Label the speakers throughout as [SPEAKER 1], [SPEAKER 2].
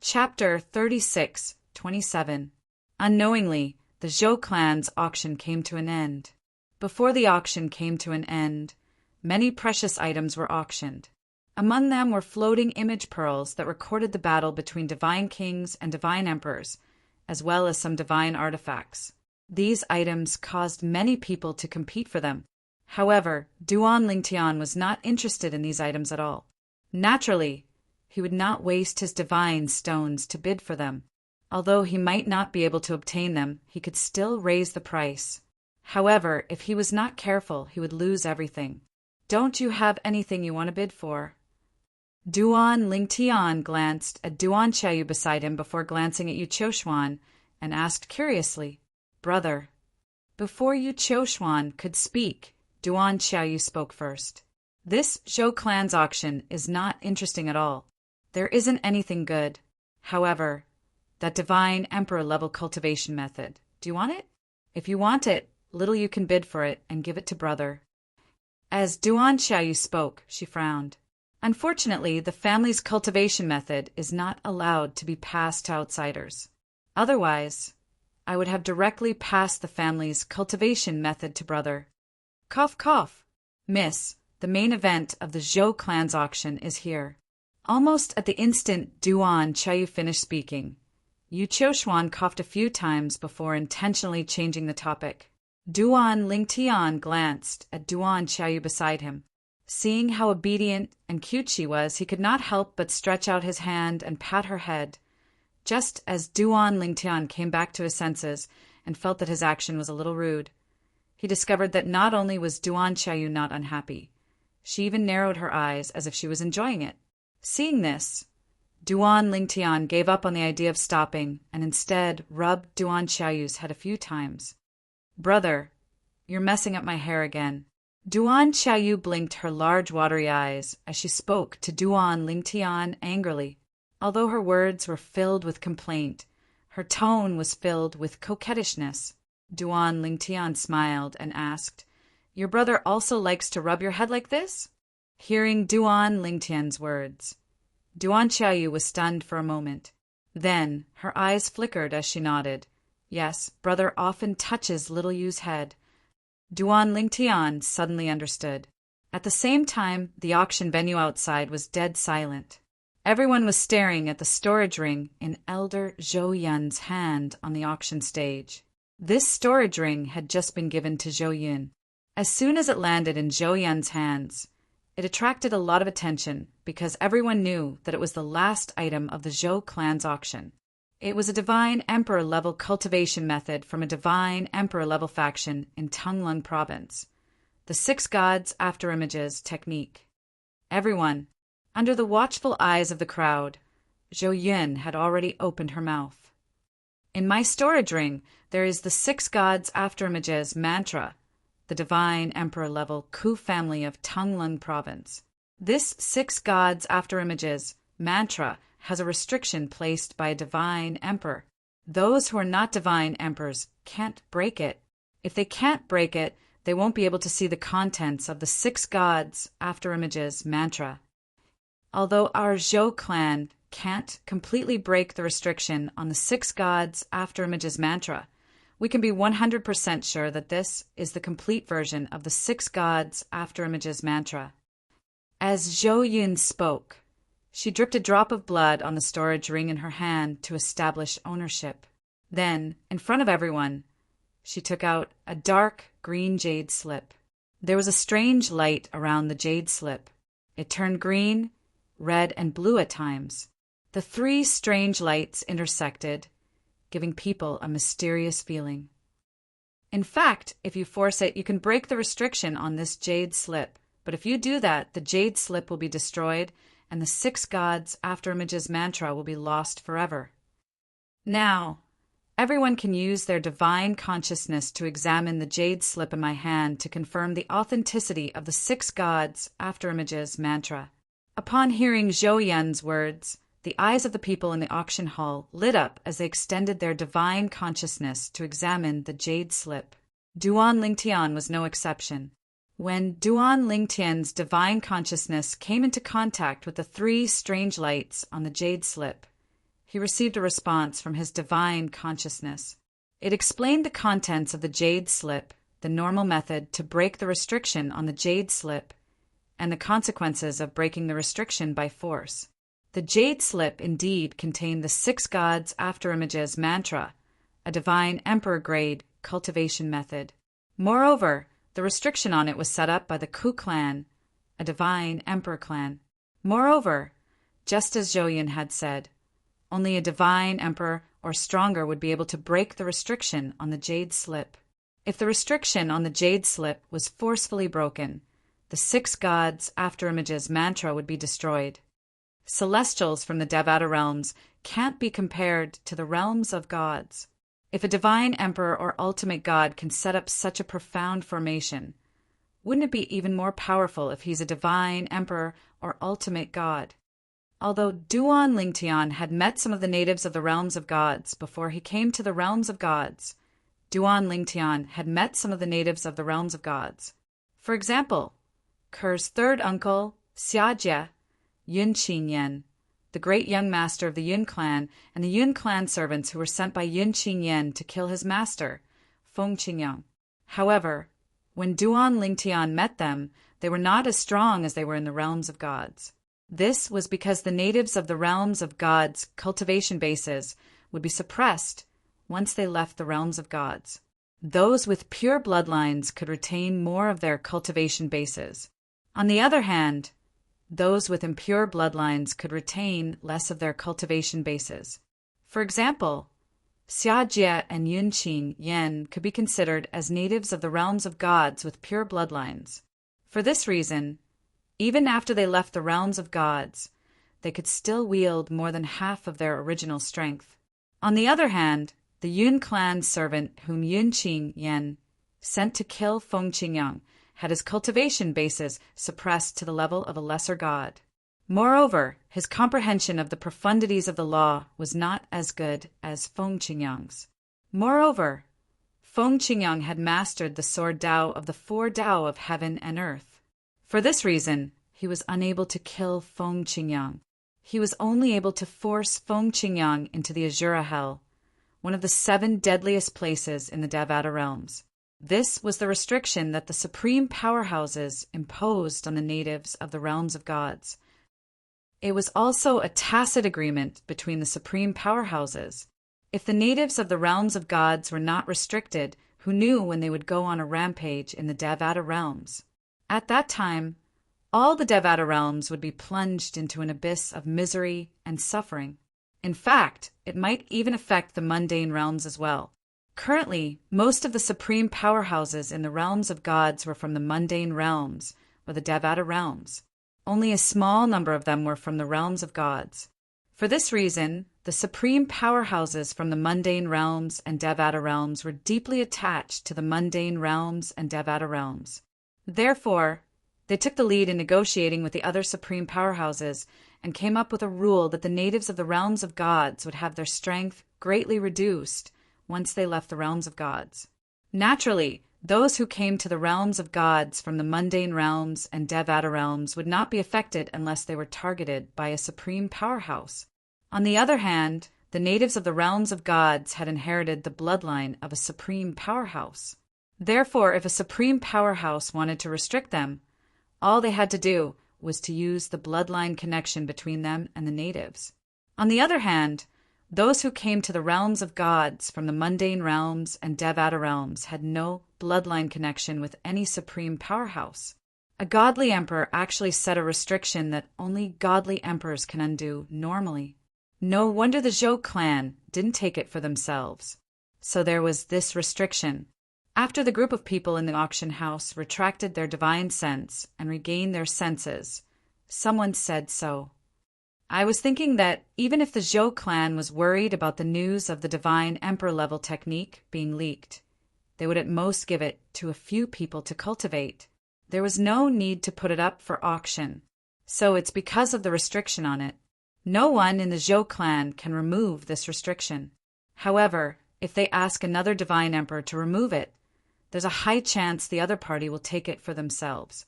[SPEAKER 1] Chapter 36:27. Unknowingly, the Zhou clan's auction came to an end. Before the auction came to an end, many precious items were auctioned. Among them were floating image pearls that recorded the battle between divine kings and divine emperors, as well as some divine artifacts. These items caused many people to compete for them. However, Duan Lingtian was not interested in these items at all. Naturally, he would not waste his divine stones to bid for them. Although he might not be able to obtain them, he could still raise the price. However, if he was not careful, he would lose everything. "Don't you have anything you want to bid for?" Duan Lingtian glanced at Duan Qiaoyu beside him before glancing at Yu Qiushuan and asked curiously, "Brother." Before Yu Qiushuan could speak, Duan Qiaoyu spoke first. "This Zhou clan's auction is not interesting at all. There isn't anything good. However, that divine emperor-level cultivation method, do you want it? If you want it, little you can bid for it and give it to brother." As Duan Qiaoyu spoke, she frowned. Unfortunately, the family's cultivation method is not allowed to be passed to outsiders. Otherwise, I would have directly passed the family's cultivation method to brother. Cough, cough. "Miss, the main event of the Zhou clan's auction is here." Almost at the instant Duan Qiaoyu finished speaking, Yu Qiushuan coughed a few times before intentionally changing the topic. Duan Lingtian glanced at Duan Qiaoyu beside him. Seeing how obedient and cute she was, he could not help but stretch out his hand and pat her head. Just as Duan Lingtian came back to his senses and felt that his action was a little rude, he discovered that not only was Duan Qiaoyu not unhappy, she even narrowed her eyes as if she was enjoying it. Seeing this, Duan Lingtian gave up on the idea of stopping and instead rubbed Duan Qiaoyu's head a few times. "Brother, you're messing up my hair again." Duan Qiaoyu blinked her large watery eyes as she spoke to Duan Lingtian angrily. Although her words were filled with complaint, her tone was filled with coquettishness. Duan Lingtian smiled and asked, "Your brother also likes to rub your head like this?" Hearing Duan Lingtian's words, Duan Qiaoyu was stunned for a moment. Then her eyes flickered as she nodded. "Yes, brother often touches little Yu's head." Duan Lingtian suddenly understood. At the same time, the auction venue outside was dead silent. Everyone was staring at the storage ring in Elder Zhou Yun's hand on the auction stage. This storage ring had just been given to Zhou Yun. As soon as it landed in Zhou Yun's hands, it attracted a lot of attention because everyone knew that it was the last item of the Zhou clan's auction. It was a divine emperor-level cultivation method from a divine emperor-level faction in Tanglong province, the Six Gods After Images technique. Everyone, under the watchful eyes of the crowd, Zhou Yun had already opened her mouth. "In my storage ring, there is the Six Gods After Images mantra, the divine emperor-level Ku family of Tanglong province. This Six Gods After Images mantra has a restriction placed by a divine emperor. Those who are not divine emperors can't break it. If they can't break it, they won't be able to see the contents of the Six Gods After Images mantra. Although our Zhou clan can't completely break the restriction on the Six Gods After Images mantra, we can be 100% sure that this is the complete version of the Six Gods After Images mantra." As Zhou Yun spoke, she dripped a drop of blood on the storage ring in her hand to establish ownership. Then, in front of everyone, she took out a dark green jade slip. There was a strange light around the jade slip. It turned green, red, and blue at times. The three strange lights intersected, giving people a mysterious feeling. In fact, if you force it, you can break the restriction on this jade slip. But if you do that, the jade slip will be destroyed and the Six Gods After Images mantra will be lost forever. Now, everyone can use their divine consciousness to examine the jade slip in my hand to confirm the authenticity of the Six Gods After Images mantra. Upon hearing Zhou Yun's words, the eyes of the people in the auction hall lit up as they extended their divine consciousness to examine the jade slip. Duan Lingtian was no exception. When Duan Lingtian's divine consciousness came into contact with the three strange lights on the jade slip, he received a response from his divine consciousness. It explained the contents of the jade slip, the normal method to break the restriction on the jade slip, and the consequences of breaking the restriction by force. The jade slip indeed contained the 6 gods afterimages mantra, a divine emperor-grade cultivation method. Moreover, the restriction on it was set up by the Ku clan, a divine emperor clan. Moreover, just as Zhou had said, only a divine emperor or stronger would be able to break the restriction on the jade slip. If the restriction on the jade slip was forcefully broken, the 6 gods afterimages mantra would be destroyed. Celestials from the Devata realms can't be compared to the realms of gods. If a divine emperor or ultimate god can set up such a profound formation, wouldn't it be even more powerful if he's a divine emperor or ultimate god? Although Duan Lingtian had met some of the natives of the realms of gods before he came to the realms of gods, Duan Lingtian had met some of the natives of the realms of gods. For example, Ker's third uncle, Xiajie, Yun Qinyan, the great young master of the Yun clan, and the Yun clan servants who were sent by Yun Qinyan to kill his master, Feng Qingyang. However, when Duan Lingtian met them, they were not as strong as they were in the realms of gods. This was because the natives of the realms of gods' cultivation bases would be suppressed once they left the realms of gods. Those with pure bloodlines could retain more of their cultivation bases. On the other hand, those with impure bloodlines could retain less of their cultivation bases. For example, Xiajie and Yunqing Yan could be considered as natives of the realms of gods with pure bloodlines. For this reason, even after they left the realms of gods, they could still wield more than half of their original strength. On the other hand, the Yun clan servant whom Yunqing Yan sent to kill Feng Qingyang had his cultivation bases suppressed to the level of a lesser god. Moreover, his comprehension of the profundities of the law was not as good as Feng Qingyang's. Moreover, Feng Qingyang had mastered the sword Dao of the 4 Dao of heaven and earth. For this reason, he was unable to kill Feng Qingyang. He was only able to force Feng Qingyang into the Azura Hell, one of the 7 deadliest places in the Devata realms. This was the restriction that the supreme powerhouses imposed on the natives of the realms of gods. It was also a tacit agreement between the supreme powerhouses. If the natives of the realms of gods were not restricted, who knew when they would go on a rampage in the Devata realms? At that time, all the Devata realms would be plunged into an abyss of misery and suffering. In fact, it might even affect the mundane realms as well. Currently, most of the supreme powerhouses in the realms of gods were from the mundane realms, or the Devata realms. Only a small number of them were from the realms of gods. For this reason, the supreme powerhouses from the mundane realms and Devata realms were deeply attached to the mundane realms and Devata realms. Therefore, they took the lead in negotiating with the other supreme powerhouses and came up with a rule that the natives of the realms of gods would have their strength greatly reduced once they left the realms of gods. Naturally, those who came to the realms of gods from the mundane realms and Devata realms would not be affected unless they were targeted by a supreme powerhouse. On the other hand, the natives of the realms of gods had inherited the bloodline of a supreme powerhouse. Therefore, if a supreme powerhouse wanted to restrict them, all they had to do was to use the bloodline connection between them and the natives. On the other hand, those who came to the realms of gods from the mundane realms and Devata realms had no bloodline connection with any supreme powerhouse. A godly emperor actually set a restriction that only godly emperors can undo normally. No wonder the Zhou clan didn't take it for themselves. So there was this restriction. After the group of people in the auction house retracted their divine sense and regained their senses, someone said so. I was thinking that even if the Zhou clan was worried about the news of the divine emperor-level technique being leaked, they would at most give it to a few people to cultivate. There was no need to put it up for auction, so it's because of the restriction on it. No one in the Zhou clan can remove this restriction. However, if they ask another divine emperor to remove it, there's a high chance the other party will take it for themselves.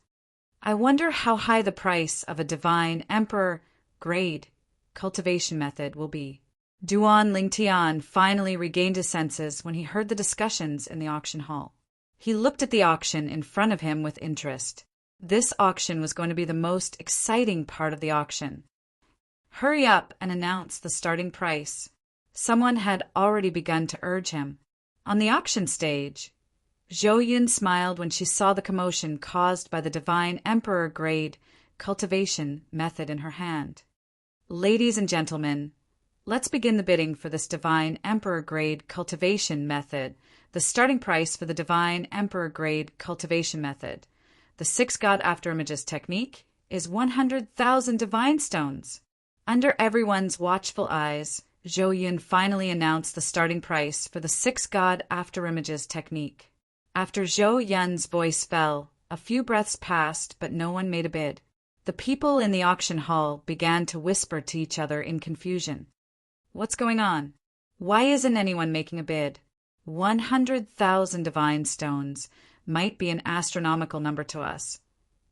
[SPEAKER 1] I wonder how high the price of a divine emperor grade cultivation method will be. Duan Lingtian finally regained his senses when he heard the discussions in the auction hall. He looked at the auction in front of him with interest. This auction was going to be the most exciting part of the auction. Hurry up and announce the starting price. Someone had already begun to urge him. On the auction stage, Zhou Yun smiled when she saw the commotion caused by the divine emperor grade cultivation method in her hand. Ladies and gentlemen, let's begin the bidding for this divine emperor grade cultivation method. The starting price for the divine emperor grade cultivation method, the 6 God after images technique, is 100,000 divine stones. Under everyone's watchful eyes, Zhou Yun finally announced the starting price for the 6 God after images technique. After Zhou Yun's voice fell, a few breaths passed, but no one made a bid. The people in the auction hall began to whisper to each other in confusion. What's going on? Why isn't anyone making a bid? 100,000 divine stones might be an astronomical number to us,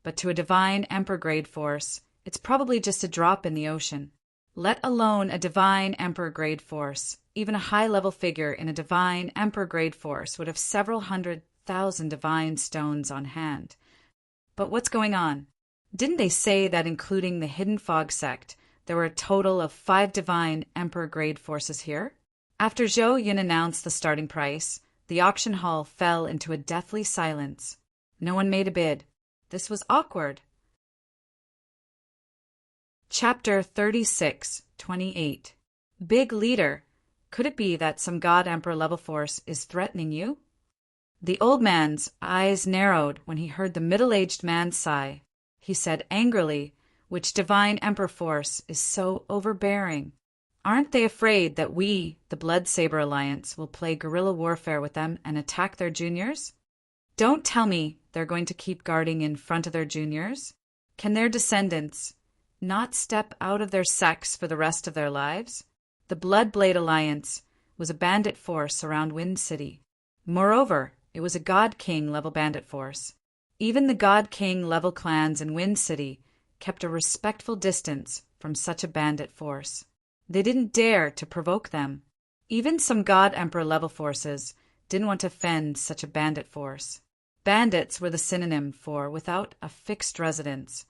[SPEAKER 1] but to a divine emperor grade force, it's probably just a drop in the ocean. Let alone a divine emperor grade force. Even a high-level figure in a divine emperor grade force would have several 100,000 divine stones on hand. But what's going on? Didn't they say that including the Hidden Fog sect, there were a total of 5 divine emperor grade forces here? After Zhou Yun announced the starting price, the auction hall fell into a deathly silence. No one made a bid. This was awkward. Chapter 36:28. Big Leader. Could it be that some God Emperor level force is threatening you? The old man's eyes narrowed when he heard the middle-aged man sigh. He said angrily, "Which divine Emperor force is so overbearing? Aren't they afraid that we, the Blood Saber Alliance, will play guerrilla warfare with them and attack their juniors? Don't tell me they're going to keep guarding in front of their juniors. Can their descendants not step out of their sects for the rest of their lives?" The Bloodblade Alliance was a bandit force around Wind City. Moreover, it was a God King level bandit force. Even the God King level clans in Wind City kept a respectful distance from such a bandit force. They didn't dare to provoke them. Even some God Emperor level forces didn't want to offend such a bandit force. Bandits were the synonym for without a fixed residence.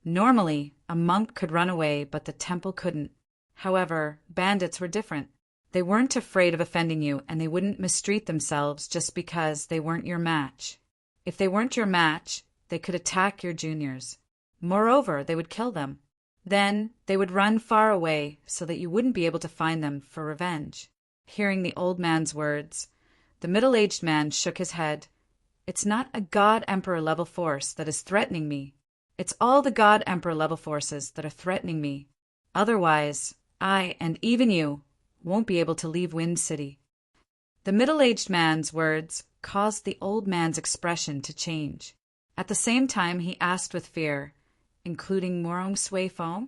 [SPEAKER 1] Normally, a monk could run away, but the temple couldn't. However, bandits were different. They weren't afraid of offending you, and they wouldn't mistreat themselves just because they weren't your match. If they weren't your match, they could attack your juniors. Moreover, they would kill them. Then they would run far away so that you wouldn't be able to find them for revenge. Hearing the old man's words, the middle-aged man shook his head. It's not a God Emperor level force that is threatening me. It's all the God Emperor level forces that are threatening me. Otherwise, I, and even you, won't be able to leave Wind City. The middle-aged man's words caused the old man's expression to change. At the same time, he asked with fear, including Murong Suifeng?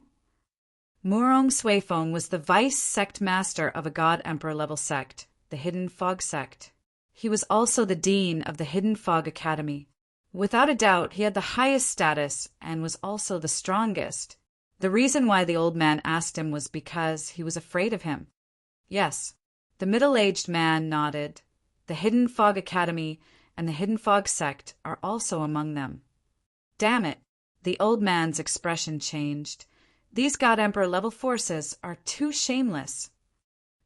[SPEAKER 1] Murong Suifeng was the vice sect master of a God Emperor level sect, the Hidden Fog sect. He was also the dean of the Hidden Fog Academy. Without a doubt, he had the highest status and was also the strongest. The reason why the old man asked him was because he was afraid of him. Yes, the middle-aged man nodded. The Hidden Fog Academy and the Hidden Fog sect are also among them. Damn it, the old man's expression changed. These God Emperor level forces are too shameless.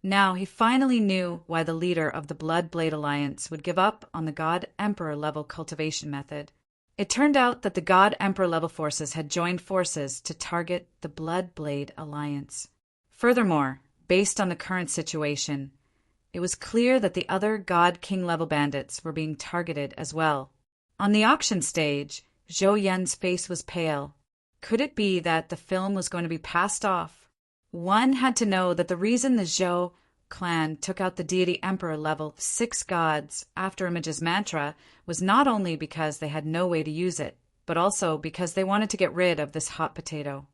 [SPEAKER 1] Now he finally knew why the leader of the Bloodblade Alliance would give up on the God Emperor level cultivation method. It turned out that the God Emperor level forces had joined forces to target the Bloodblade Alliance. Furthermore, based on the current situation, it was clear that the other God King level bandits were being targeted as well. On the auction stage, Zhou Yun's face was pale. Could it be that the film was going to be passed off? One had to know that the reason the Zhou clan took out the deity emperor level 6 gods after images mantra was not only because they had no way to use it, but also because they wanted to get rid of this hot potato.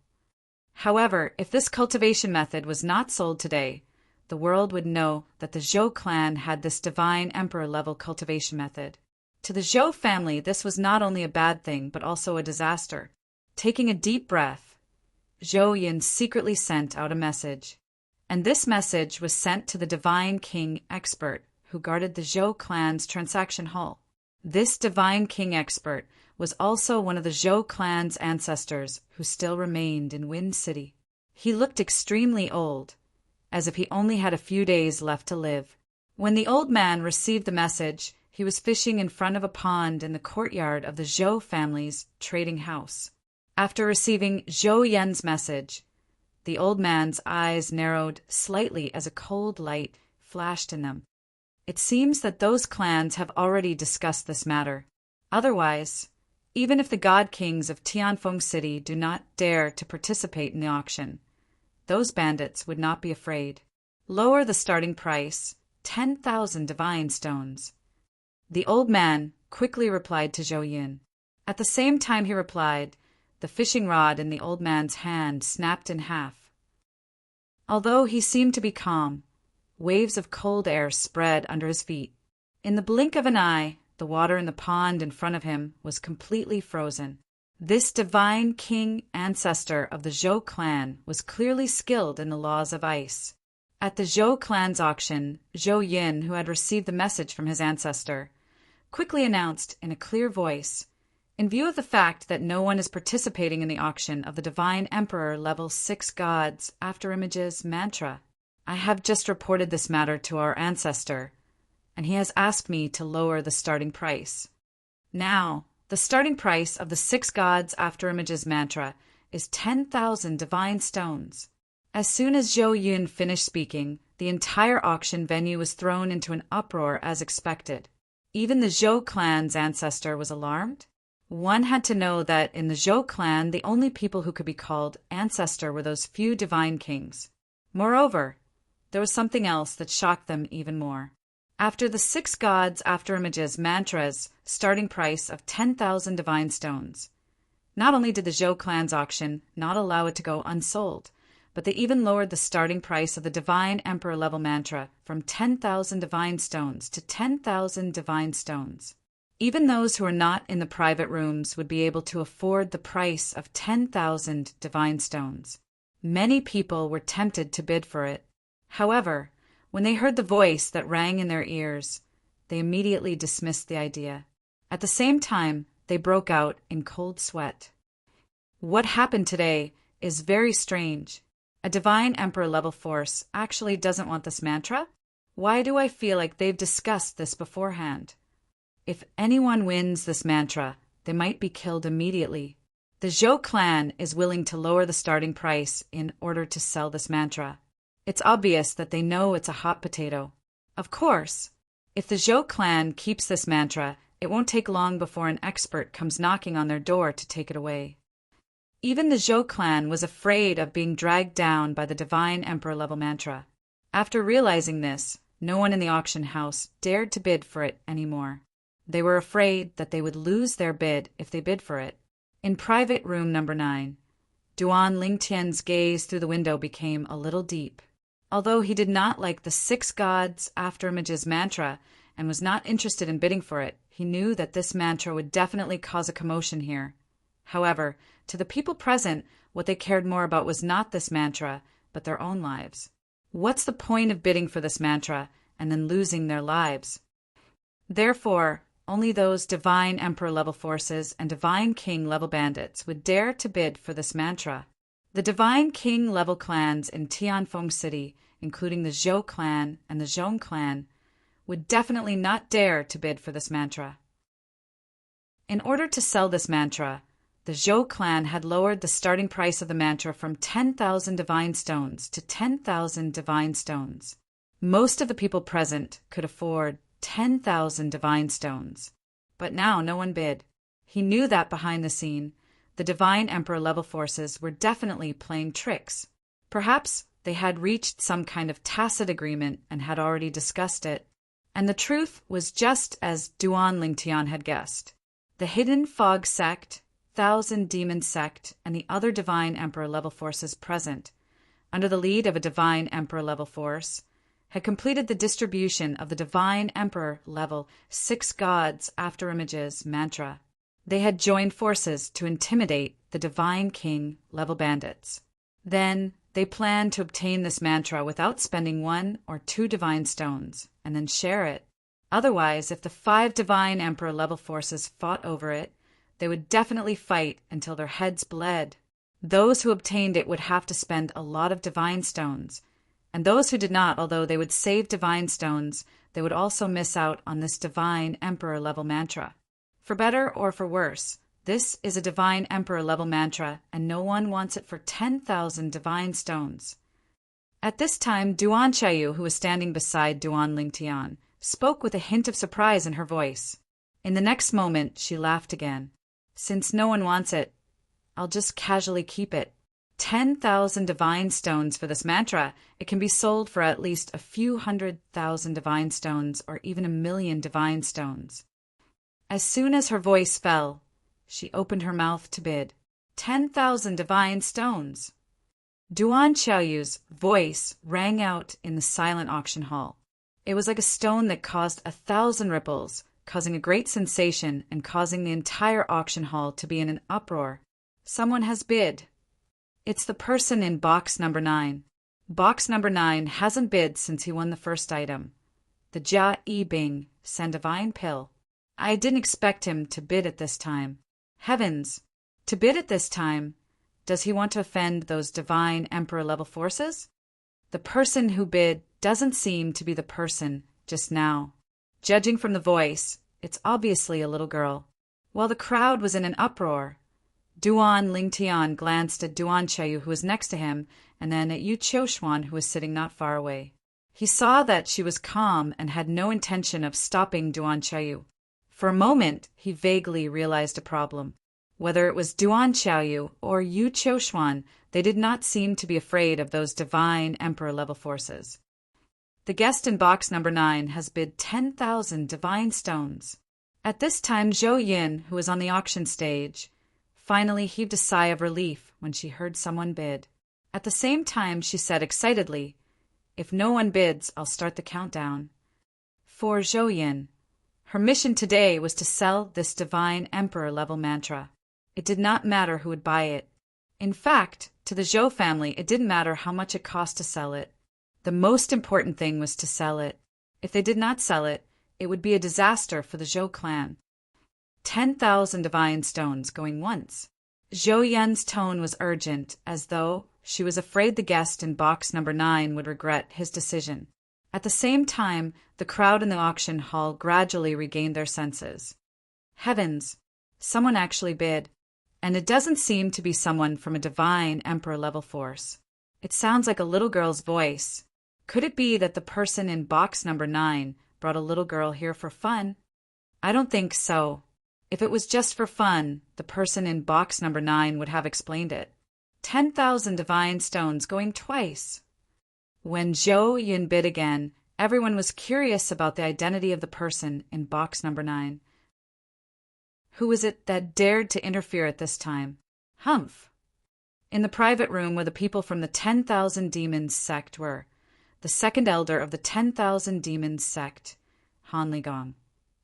[SPEAKER 1] However, if this cultivation method was not sold today, the world would know that the Zhou clan had this divine emperor level cultivation method. To the Zhou family, this was not only a bad thing, but also a disaster. Taking a deep breath, Zhou Yun secretly sent out a message. and this message was sent to the Divine King expert who guarded the Zhou clan's transaction hall. This Divine King expert was also one of the Zhou clan's ancestors who still remained in Wind City. He looked extremely old, as if he only had a few days left to live. When the old man received the message, he was fishing in front of a pond in the courtyard of the Zhou family's trading house. After receiving Zhou Yan's message, the old man's eyes narrowed slightly as a cold light flashed in them. It seems that those clans have already discussed this matter. Otherwise, even if the God Kings of Tianfeng City do not dare to participate in the auction, those bandits would not be afraid. Lower the starting price, 10,000 divine stones. The old man quickly replied to Zhou Yin. At the same time he replied, the fishing rod in the old man's hand snapped in half. Although he seemed to be calm, waves of cold air spread under his feet. In the blink of an eye, the water in the pond in front of him was completely frozen. This Divine King ancestor of the Zhou clan was clearly skilled in the laws of ice. At the Zhou clan's auction, Zhou Yin, who had received the message from his ancestor, quickly announced in a clear voice, in view of the fact that no one is participating in the auction of the Divine Emperor Level 6 Gods After Images mantra, I have just reported this matter to our ancestor, and he has asked me to lower the starting price. Now, the starting price of the 6 Gods After Images mantra is 10,000 divine stones. As soon as Zhou Yun finished speaking, the entire auction venue was thrown into an uproar as expected. Even the Zhou clan's ancestor was alarmed. One had to know that in the Zhou clan, the only people who could be called ancestor were those few divine kings. Moreover, there was something else that shocked them even more. After the 6 Gods After Images mantra's starting price of 10,000 divine stones, not only did the Zhou clan's auction not allow it to go unsold, but they even lowered the starting price of the Divine Emperor level mantra from 10,000 divine stones to 10,000 divine stones. Even those who were not in the private rooms would be able to afford the price of 10,000 divine stones. Many people were tempted to bid for it. However, when they heard the voice that rang in their ears, they immediately dismissed the idea. At the same time, they broke out in cold sweat. What happened today is very strange. A Divine Emperor level force actually doesn't want this mantra? Why do I feel like they've discussed this beforehand? If anyone wins this mantra, they might be killed immediately. The Zhou clan is willing to lower the starting price in order to sell this mantra. It's obvious that they know it's a hot potato. Of course, if the Zhou clan keeps this mantra, it won't take long before an expert comes knocking on their door to take it away. Even the Zhou clan was afraid of being dragged down by the Divine Emperor level mantra. After realizing this, no one in the auction house dared to bid for it anymore. They were afraid that they would lose their bid if they bid for it. In private room number 9, Duan Lingtian's gaze through the window became a little deep. Although he did not like the 6 Gods After Images mantra and was not interested in bidding for it, he knew that this mantra would definitely cause a commotion here. However, to the people present, what they cared more about was not this mantra, but their own lives. What's the point of bidding for this mantra and then losing their lives? Therefore, only those Divine Emperor level forces and Divine King level bandits would dare to bid for this mantra. The Divine King level clans in Tianfeng City, including the Zhou clan and the Zhong clan, would definitely not dare to bid for this mantra. In order to sell this mantra, the Zhou clan had lowered the starting price of the mantra from 10,000 divine stones to 10,000 divine stones. Most of the people present could afford 10,000 divine stones. But now no one bid. He knew that behind the scene, the Divine Emperor level forces were definitely playing tricks. Perhaps they had reached some kind of tacit agreement and had already discussed it. And the truth was just as Duan Lingtian had guessed. The Hidden Fog Sect, Thousand Demon Sect, and the other Divine Emperor level forces present, under the lead of a Divine Emperor level force, had completed the distribution of the Divine Emperor level 6 Gods After Images mantra. They had joined forces to intimidate the Divine King level bandits. Then, They planned to obtain this mantra without spending 1 or 2 divine stones, and then share it. Otherwise, if the 5 divine emperor level forces fought over it, they would definitely fight until their heads bled. Those who obtained it would have to spend a lot of divine stones, and those who did not, although they would save divine stones, they would also miss out on this divine emperor level mantra. For better or for worse, this is a divine emperor level mantra, and no one wants it for 10,000 divine stones. At this time, Duan Chayu, who was standing beside Duan Lingtian, spoke with a hint of surprise in her voice. In the next moment, she laughed again. Since no one wants it, I'll just casually keep it. 10,000 divine stones for this mantra. It can be sold for at least a few 100,000 divine stones or even 1,000,000 divine stones. As soon as her voice fell, she opened her mouth to bid. 10,000 divine stones. Duan Xiaoyu's voice rang out in the silent auction hall. It was like a stone that caused 1,000 ripples, causing a great sensation and causing the entire auction hall to be in an uproar. Someone has bid. It's the person in box number 9. Box number 9 hasn't bid since he won the first item. The Jia Yi Bing, Send Divine Pill. I didn't expect him to bid at this time. Heavens! To bid at this time? Does he want to offend those divine emperor level forces? The person who bid doesn't seem to be the person just now. Judging from the voice, it's obviously a little girl. While the crowd was in an uproar, Duan Lingtian glanced at Duan Chayu, who was next to him, and then at Yu Qiushuan, who was sitting not far away. He saw that she was calm and had no intention of stopping Duan Chayu. For a moment, he vaguely realized a problem. Whether it was Duan Chayu or Yu Qiushuan, they did not seem to be afraid of those divine emperor-level forces. The guest in box number 9 has bid 10,000 divine stones. At this time, Zhou Yin, who was on the auction stage, finally heaved a sigh of relief when she heard someone bid. At the same time, she said excitedly, "If no one bids, I'll start the countdown." For Zhou Yin, her mission today was to sell this divine emperor-level mantra. It did not matter who would buy it. In fact, to the Zhou family, it didn't matter how much it cost to sell it. The most important thing was to sell it. If they did not sell it, it would be a disaster for the Zhou clan. 10,000 divine stones going once. Zhou Yin's tone was urgent, as though she was afraid the guest in box number 9 would regret his decision. At the same time, the crowd in the auction hall gradually regained their senses. Heavens! Someone actually bid. And it doesn't seem to be someone from a divine emperor-level force. It sounds like a little girl's voice. Could it be that the person in box number 9 brought a little girl here for fun? I don't think so. If it was just for fun, the person in box number 9 would have explained it. 10,000 divine stones going twice. When Zhou Yin bid again, everyone was curious about the identity of the person in box number 9. Who was it that dared to interfere at this time? Humph! In the private room where the people from the 10,000 Demons sect were, the second elder of the 10,000 Demons sect, Han Ligong,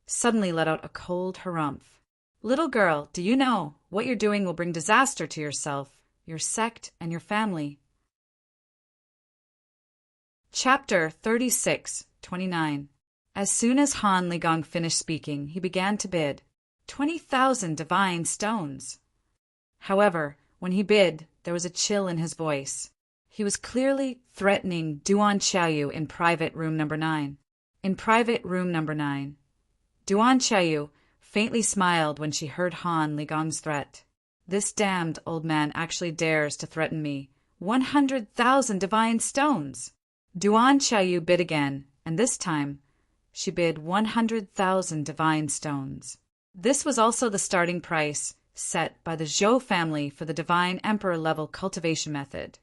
[SPEAKER 1] suddenly let out a cold harumph. "Little girl, do you know what you're doing will bring disaster to yourself, your sect, and your family?" Chapter 36-29. As soon as Han Ligong finished speaking, he began to bid. 20,000 divine stones. However, when he bid, there was a chill in his voice. He was clearly threatening Duan Xiaoyu in private room number 9. In private room number 9. Duan Xiaoyu faintly smiled when she heard Han Ligong's threat. This damned old man actually dares to threaten me. 100,000 divine stones! Duan Xiaoyu bid again, and this time she bid 100,000 divine stones. This was also the starting price set by the Zhou family for the divine emperor-level cultivation method,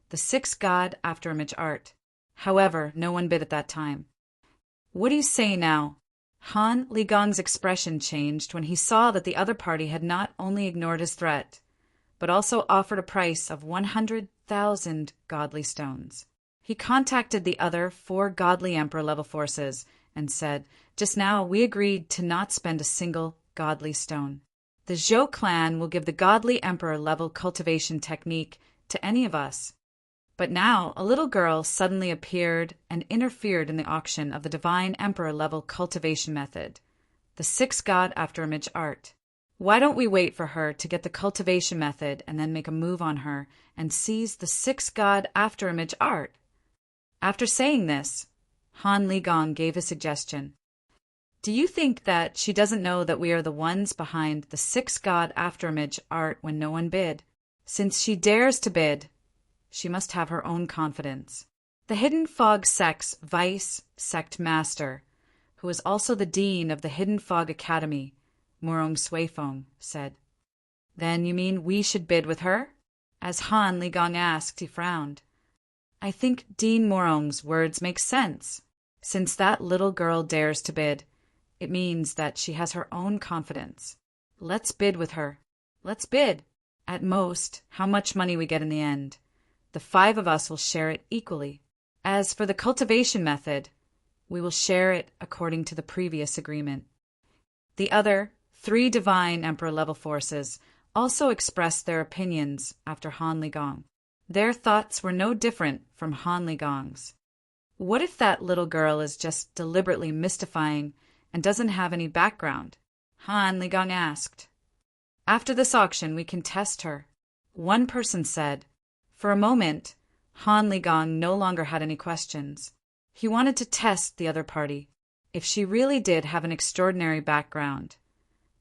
[SPEAKER 1] the 6 god after-image art. However, no one bid at that time. "What do you say now?" Han Ligong's expression changed when he saw that the other party had not only ignored his threat, but also offered a price of 100,000 godly stones. He contacted the other 4 godly emperor-level forces and said, "Just now we agreed to not spend a single godly stone. The Zhou clan will give the godly emperor-level cultivation technique to any of us. But now a little girl suddenly appeared and interfered in the auction of the Divine Emperor level cultivation method, the 6 God afterimage art. Why don't we wait for her to get the cultivation method and then make a move on her and seize the 6 God afterimage art? After saying this, Han Ligong gave a suggestion. Do you think that she doesn't know that we are the ones behind the 6 God afterimage art when no one bid? Since she dares to bid, she must have her own confidence. The Hidden Fog Sect's Vice Sect Master, who is also the Dean of the Hidden Fog Academy, Murong Suifeng, said. Then you mean we should bid with her? As Han Ligong asked, he frowned. I think Dean Murong's words make sense. Since that little girl dares to bid, it means that she has her own confidence. Let's bid with her. Let's bid. At most, how much money we get in the end. The 5 of us will share it equally. As for the cultivation method, we will share it according to the previous agreement. The other 3 Divine Emperor level forces also expressed their opinions after Han Ligong. Their thoughts were no different from Han Ligong's. What if that little girl is just deliberately mystifying and doesn't have any background? Han Ligong asked. After this auction, we can test her. One person said. For a moment, Han Ligong no longer had any questions. He wanted to test the other party. If she really did have an extraordinary background,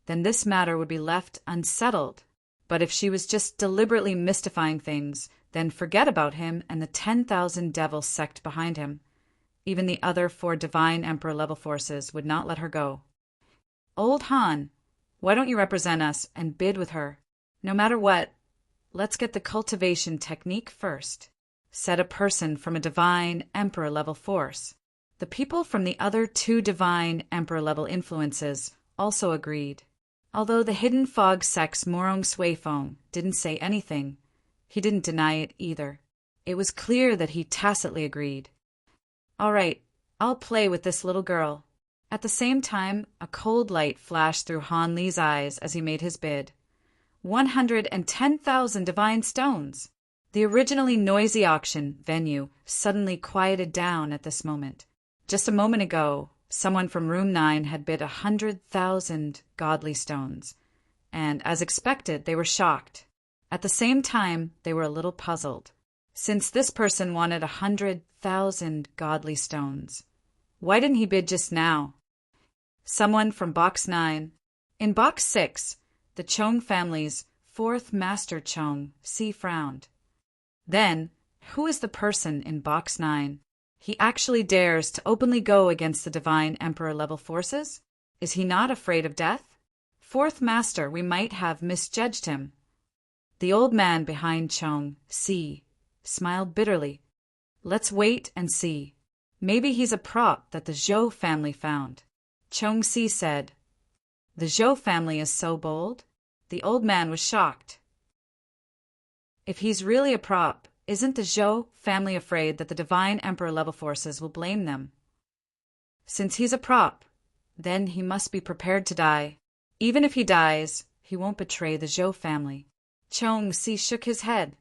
[SPEAKER 1] then this matter would be left unsettled. But if she was just deliberately mystifying things, then forget about him and the 10,000 devil sect behind him. Even the other 4 Divine Emperor level forces would not let her go. Old Han, why don't you represent us and bid with her? No matter what, let's get the cultivation technique first. Said a person from a Divine Emperor level force. The people from the other 2 Divine Emperor level influences also agreed. Although the Hidden Fog Sect's Murong Suifeng didn't say anything, he didn't deny it either. It was clear that he tacitly agreed. All right, I'll play with this little girl. At the same time, a cold light flashed through Han Li's eyes as he made his bid. 110,000 divine stones! The originally noisy auction venue suddenly quieted down at this moment. Just a moment ago, someone from room 9 had bid 100,000 godly stones, and as expected, they were shocked. At the same time, they were a little puzzled. Since this person wanted 100,000 godly stones, why didn't he bid just now? Someone from box 9. In box 6, the Chong family's 4th Master Chong, frowned. Then, who is the person in box 9? He actually dares to openly go against the Divine Emperor level forces? Is he not afraid of death? 4th Master, we might have misjudged him. The old man behind Chong, smiled bitterly. Let's wait and see. Maybe he's a prop that the Zhou family found. Chong said. The Zhou family is so bold? The old man was shocked. If he's really a prop, isn't the Zhou family afraid that the Divine Emperor level forces will blame them? Since he's a prop, then he must be prepared to die. Even if he dies, he won't betray the Zhou family. Chong shook his head.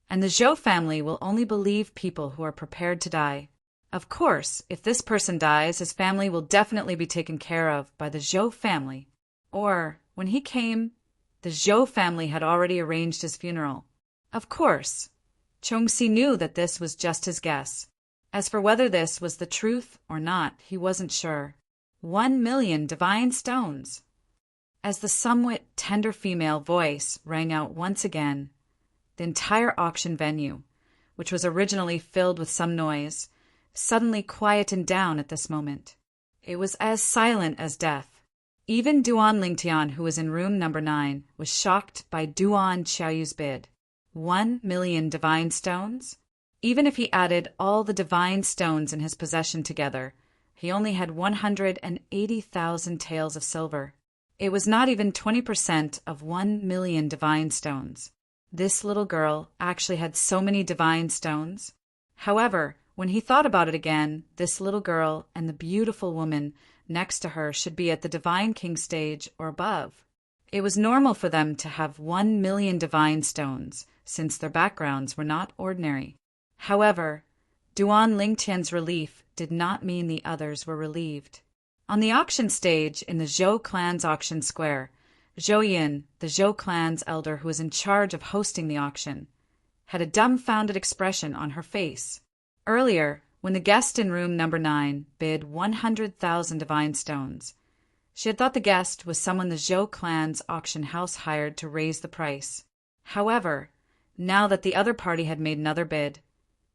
[SPEAKER 1] And the Zhou family will only believe people who are prepared to die. Of course, if this person dies, his family will definitely be taken care of by the Zhou family. Or, when he came, the Zhou family had already arranged his funeral. Of course, Chongxi knew that this was just his guess. As for whether this was the truth or not, he wasn't sure. 1,000,000 divine stones! As the somewhat tender female voice rang out once again, the entire auction venue, which was originally filled with some noise, suddenly quietened down at this moment. It was as silent as death. Even Duan Lingtian, who was in room number 9, was shocked by Duan Xiaoyu's bid. 1,000,000 divine stones? Even if he added all the divine stones in his possession together, he only had 180,000 taels of silver. It was not even 20% of 1,000,000 divine stones. This little girl actually had so many divine stones. However, when he thought about it again, this little girl and the beautiful woman next to her should be at the Divine King stage or above. It was normal for them to have 1,000,000 divine stones, since their backgrounds were not ordinary. However, Duan Lingtian's relief did not mean the others were relieved. On the auction stage in the Zhou clan's auction square, Zhou Yin, the Zhou clan's elder who was in charge of hosting the auction, had a dumbfounded expression on her face. Earlier, when the guest in room number 9 bid 100,000 divine stones, she had thought the guest was someone the Zhou clan's auction house hired to raise the price. However, now that the other party had made another bid,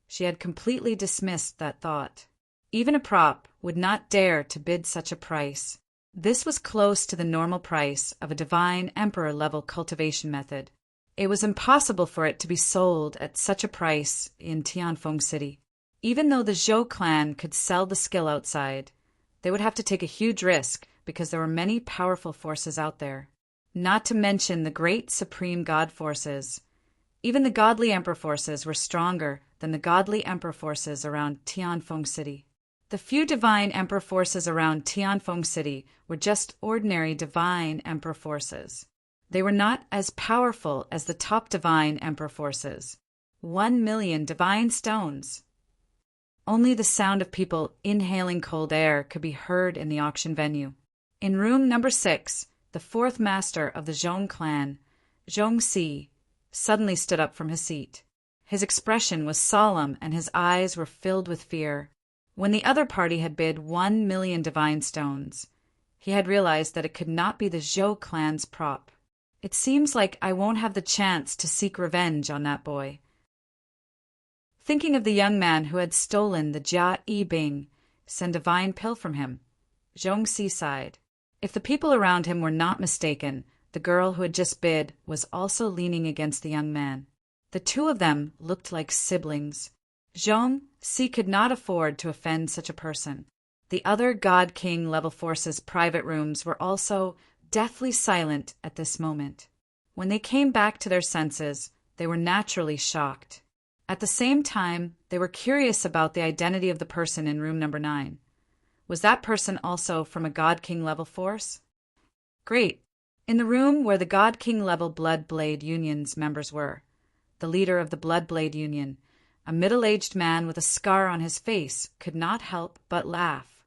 [SPEAKER 1] she had completely dismissed that thought. Even a prop would not dare to bid such a price. This was close to the normal price of a divine emperor-level cultivation method. It was impossible for it to be sold at such a price in Tianfeng City. Even though the Zhou clan could sell the skill outside, they would have to take a huge risk because there were many powerful forces out there. Not to mention the great supreme god forces. Even the godly emperor forces were stronger than the godly emperor forces around Tianfeng City. The few divine emperor forces around Tianfeng City were just ordinary divine emperor forces. They were not as powerful as the top divine emperor forces. 1 million divine stones. Only the sound of people inhaling cold air could be heard in the auction venue. In room number 6, the fourth master of the Zhong clan, Zhong Si, suddenly stood up from his seat. His expression was solemn and his eyes were filled with fear. When the other party had bid 1 million divine stones, he had realized that it could not be the Zhou clan's prop. It seems like I won't have the chance to seek revenge on that boy. Thinking of the young man who had stolen the Jia Yi Bing, send divine pill from him, Zhong Si sighed. If the people around him were not mistaken, the girl who had just bid was also leaning against the young man. The two of them looked like siblings. Zhong Si could not afford to offend such a person. The other God King level forces' private rooms were also deathly silent at this moment. When they came back to their senses, they were naturally shocked. At the same time, they were curious about the identity of the person in room number 9. Was that person also from a God King level force? Great. In the room where the God King level Blood Blade Union's members were, the leader of the Blood Blade Union, a middle-aged man with a scar on his face, could not help but laugh.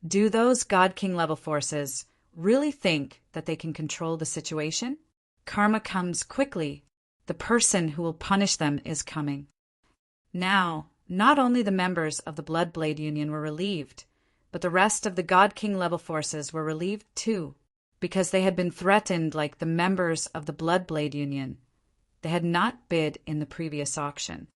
[SPEAKER 1] Do those God King level forces really think that they can control the situation? Karma comes quickly. The person who will punish them is coming. Now, not only the members of the Blood Blade Union were relieved, but the rest of the God King level forces were relieved too, because they had been threatened like the members of the Blood Blade Union. They had not bid in the previous auction.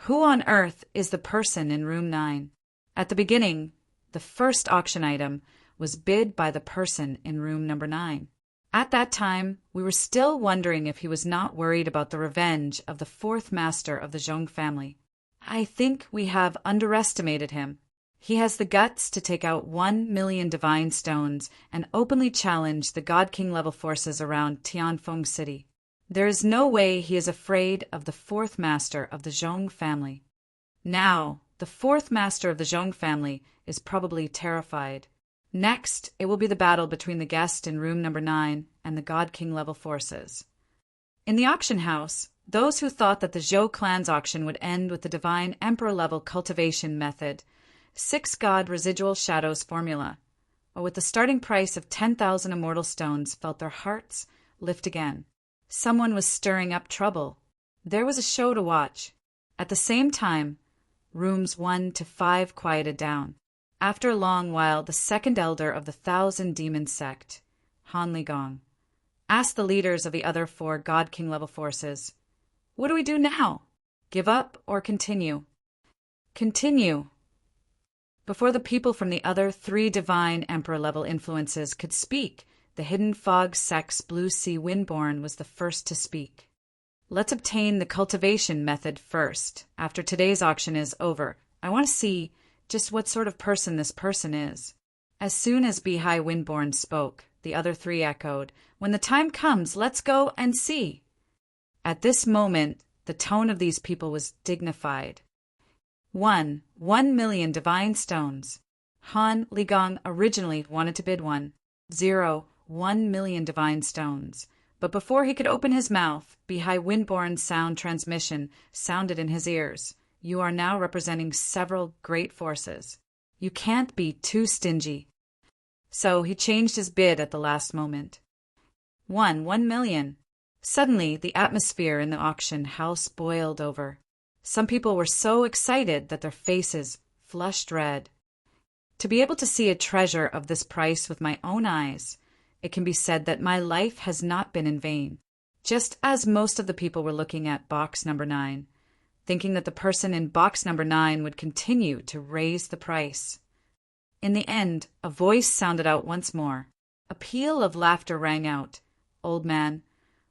[SPEAKER 1] Who on earth is the person in room 9? At the beginning, the first auction item was bid by the person in room number 9. At that time, we were still wondering if he was not worried about the revenge of the fourth master of the Zhong family. I think we have underestimated him. He has the guts to take out 1 million divine stones and openly challenge the God King level forces around Tianfeng City. There is no way he is afraid of the fourth master of the Zhong family. Now, the fourth master of the Zhong family is probably terrified. Next, it will be the battle between the guest in room number 9 and the God King level forces. In the auction house, those who thought that the Zhou clan's auction would end with the divine emperor level cultivation method, 6 god residual shadows formula, or with the starting price of 10,000 immortal stones, felt their hearts lift again. Someone was stirring up trouble. There was a show to watch. At the same time, rooms 1 to 5 quieted down. After a long while, the second elder of the 1,000 Demon sect, Han Ligong, asked the leaders of the other 4 God King level forces, "What do we do now? Give up or continue?" "Continue." Before the people from the other 3 divine emperor level influences could speak, the Hidden Fog sect's Blue Sea Windborn was the first to speak. "Let's obtain the cultivation method first. After today's auction is over, I want to see just what sort of person this person is." As soon as Beehai Windborn spoke, the other 3 echoed, "When the time comes, let's go and see." At this moment, the tone of these people was dignified. 1 million divine stones. Han Ligong originally wanted to bid 1 million divine stones, But before he could open his mouth, Behi Windborne's sound transmission sounded in his ears. You are now representing several great forces. You can't be too stingy. So he changed his bid at the last moment. 1 million. Suddenly, the atmosphere in the auction house boiled over. Some people were so excited that their faces flushed red. To be able to see a treasure of this price with my own eyes, it can be said that my life has not been in vain. Just as most of the people were looking at box number 9, thinking that the person in box number 9 would continue to raise the price. In the end, a voice sounded out once more. A peal of laughter rang out. Old man,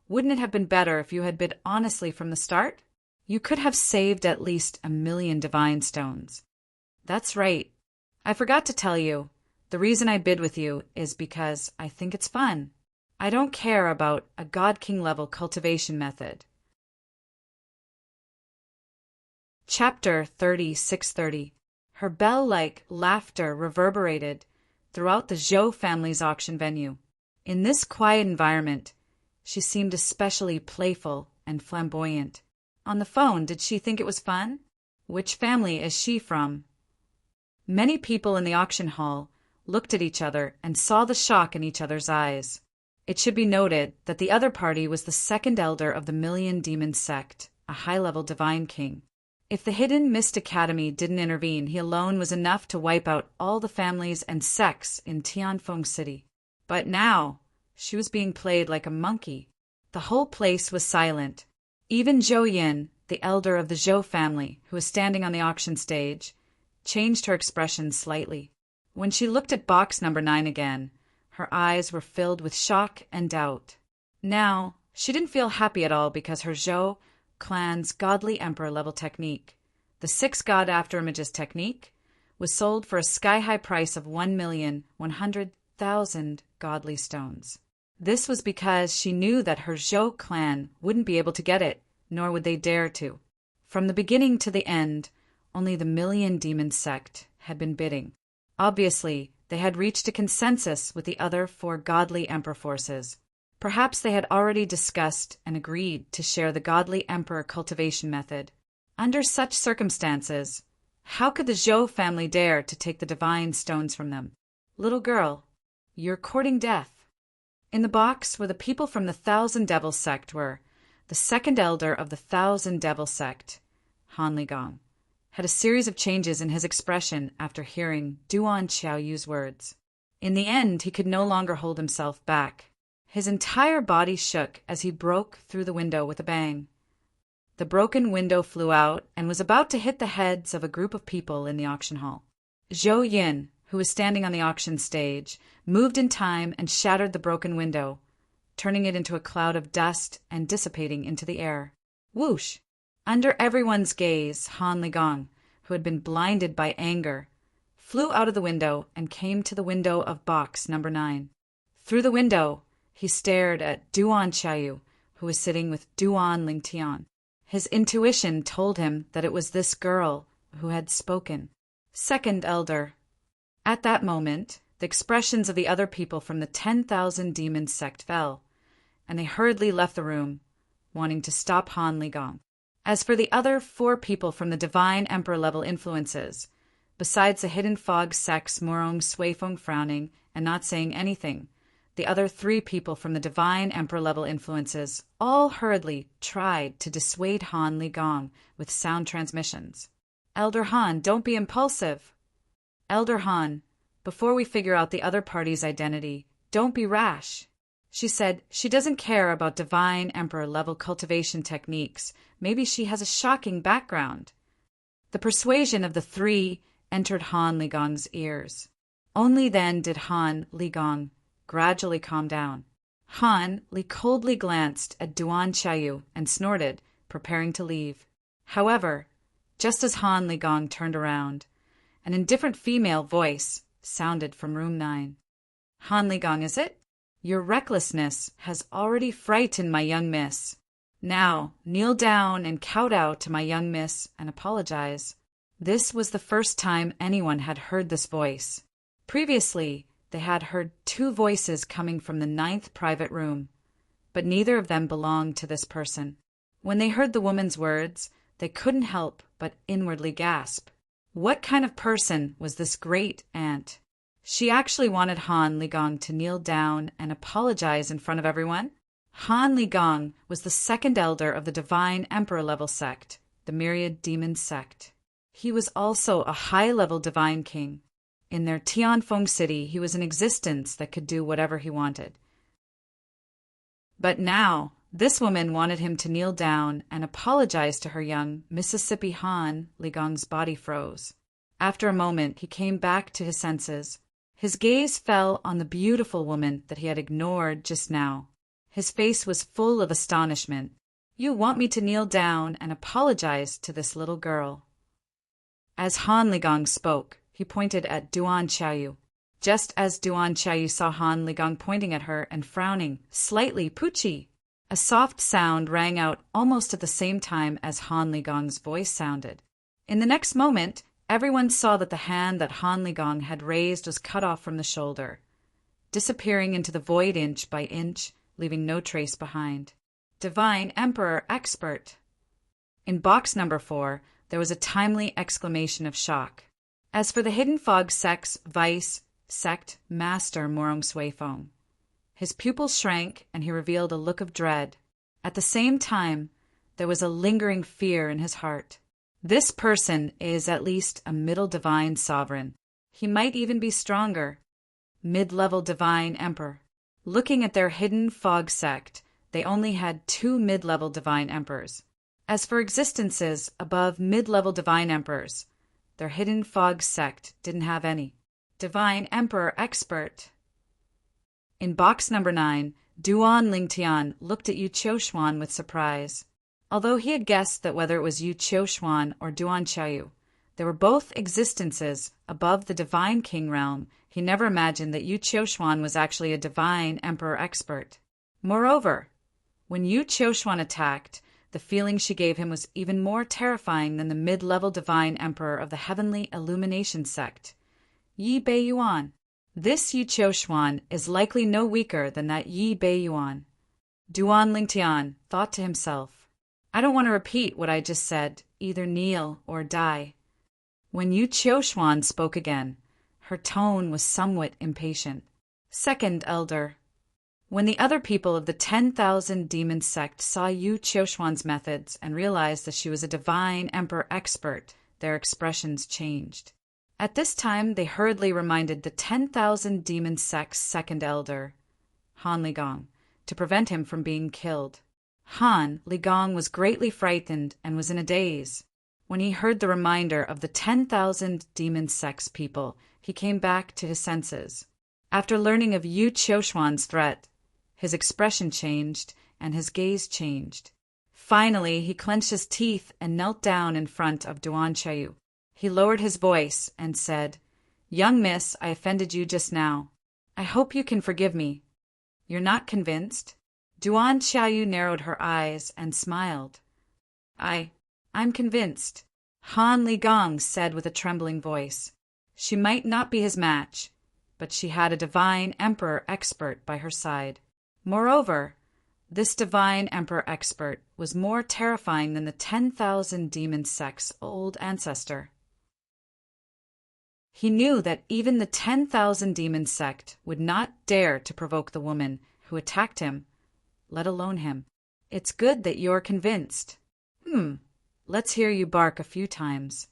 [SPEAKER 1] wouldn't it have been better if you had bid honestly from the start? You could have saved at least 1 million divine stones. That's right. I forgot to tell you. The reason I bid with you is because I think it's fun. I don't care about a God King level cultivation method. Chapter 3630. Her bell-like laughter reverberated throughout the Zhou family's auction venue. In this quiet environment, she seemed especially playful and flamboyant. On the phone, did she think it was fun? Which family is she from? Many people in the auction hall looked at each other and saw the shock in each other's eyes. It should be noted that the other party was the second elder of the Million Demon sect, a high-level divine king. If the hidden Mist Academy didn't intervene, he alone was enough to wipe out all the families and sects in Tianfeng City. But now, she was being played like a monkey. The whole place was silent. Even Zhou Yin, the elder of the Zhou family, who was standing on the auction stage, changed her expression slightly. When she looked at box number 9 again, her eyes were filled with shock and doubt. Now, she didn't feel happy at all because her Zhou clan's godly emperor level technique, the 6 god afterimages technique, was sold for a sky-high price of 1,100,000 godly stones. This was because she knew that her Zhou clan wouldn't be able to get it, nor would they dare to. From the beginning to the end, only the Million Demon sect had been bidding. Obviously, they had reached a consensus with the other 4 godly emperor forces. Perhaps they had already discussed and agreed to share the godly emperor cultivation method. Under such circumstances, how could the Zhou family dare to take the divine stones from them? Little girl, you're courting death. In the box where the people from the Thousand Devil sect were, the second elder of the Thousand Devil sect, Han Ligong, had a series of changes in his expression after hearing Duan Xiaoyu's words. In the end, he could no longer hold himself back. His entire body shook as he broke through the window with a bang. The broken window flew out and was about to hit the heads of a group of people in the auction hall. Zhou Yin, who was standing on the auction stage, moved in time and shattered the broken window, turning it into a cloud of dust and dissipating into the air. Whoosh! Under everyone's gaze, Han Ligong, who had been blinded by anger, flew out of the window and came to the window of box number 9. Through the window, he stared at Duan Xiaoyu, who was sitting with Duan Lingtian. His intuition told him that it was this girl who had spoken. Second elder. At that moment, the expressions of the other people from the 10,000 demon sect fell, and they hurriedly left the room, wanting to stop Han Ligong. As for the other 4 people from the divine emperor level influences, besides the hidden fog sects Morong Suifeng frowning and not saying anything, the other 3 people from the divine emperor level influences all hurriedly tried to dissuade Han Ligong with sound transmissions. Elder Han, don't be impulsive. Elder Han, before we figure out the other party's identity, don't be rash. She said she doesn't care about divine emperor level cultivation techniques. Maybe she has a shocking background. The persuasion of the 3 entered Han Ligong's ears. Only then did Han Ligong gradually calm down. Han Li coldly glanced at Duan Xiaoyu and snorted, preparing to leave. However, just as Han Ligong turned around, an indifferent female voice sounded from room 9. Han Ligong, is it? Your recklessness has already frightened my young miss. Now, kneel down and kowtow to my young miss and apologize. This was the first time anyone had heard this voice. Previously, they had heard 2 voices coming from the 9th private room, but neither of them belonged to this person. When they heard the woman's words, they couldn't help but inwardly gasp. What kind of person was this great aunt? She actually wanted Han Ligong to kneel down and apologize in front of everyone? Han Ligong was the second elder of the Divine Emperor-level sect, the Myriad Demon sect. He was also a high-level divine king. In their Tianfeng city, he was an existence that could do whatever he wanted. But now, this woman wanted him to kneel down and apologize to her young Mississippi. Han Ligong's body froze. After a moment, he came back to his senses. His gaze fell on the beautiful woman that he had ignored just now. His face was full of astonishment. You want me to kneel down and apologize to this little girl? As Han Ligong spoke, he pointed at Duan Xiaoyu. Just as Duan Xiaoyu saw Han Ligong pointing at her and frowning, slightly Poochie, a soft sound rang out almost at the same time as Han Ligong's voice sounded. In the next moment, everyone saw that the hand that Han Ligong had raised was cut off from the shoulder, disappearing into the void inch by inch, leaving no trace behind. Divine Emperor Expert. In box number 4, there was a timely exclamation of shock. As for the Hidden Fog Sect's Vice Sect Master Morong Suifeng, his pupils shrank and he revealed a look of dread. At the same time, there was a lingering fear in his heart. This person is at least a middle divine sovereign. He might even be stronger. Mid-level divine emperor. Looking at their Hidden Fog Sect, they only had 2 mid-level divine emperors. As for existences above mid-level divine emperors, their Hidden Fog Sect didn't have any. Divine Emperor Expert. In box number 9, Duan Lingtian looked at Yu Qiuxuan with surprise. Although he had guessed that whether it was Yu Qiuxuan or Duan Xiaoyu, they were both existences above the divine king realm, he never imagined that Yu Qiuxuan was actually a divine emperor expert. Moreover, when Yu Qiuxuan attacked, the feeling she gave him was even more terrifying than the mid-level divine emperor of the Heavenly Illumination sect, Yi Beiyuan. This Yu Qiuxuan is likely no weaker than that Yi Beiyuan. Duan Lingtian thought to himself, I don't want to repeat what I just said, either kneel or die. When Yu Qiuxuan spoke again, her tone was somewhat impatient. Second Elder. When the other people of the 10,000 Demon sect saw Yu Qiuxuan's methods and realized that she was a divine emperor expert, their expressions changed. At this time, they hurriedly reminded the 10,000 Demon sect's second elder, Han Ligong, to prevent him from being killed. Han Ligong was greatly frightened and was in a daze. When he heard the reminder of the 10,000 Demon sect's people, he came back to his senses. After learning of Yu Qiuxuan's threat, his expression changed and his gaze changed. Finally, he clenched his teeth and knelt down in front of Duan Xiaoyu. He lowered his voice and said, Young miss, I offended you just now. I hope you can forgive me. You're not convinced? Duan Xiaoyu narrowed her eyes and smiled. I'm convinced, Han Ligong said with a trembling voice. She might not be his match, but she had a divine emperor expert by her side. Moreover, this divine emperor expert was more terrifying than the 10,000 Demon sect's old ancestor. He knew that even the 10,000 Demon sect would not dare to provoke the woman who attacked him, let alone him. It's good that you're convinced. Let's hear you bark a few times.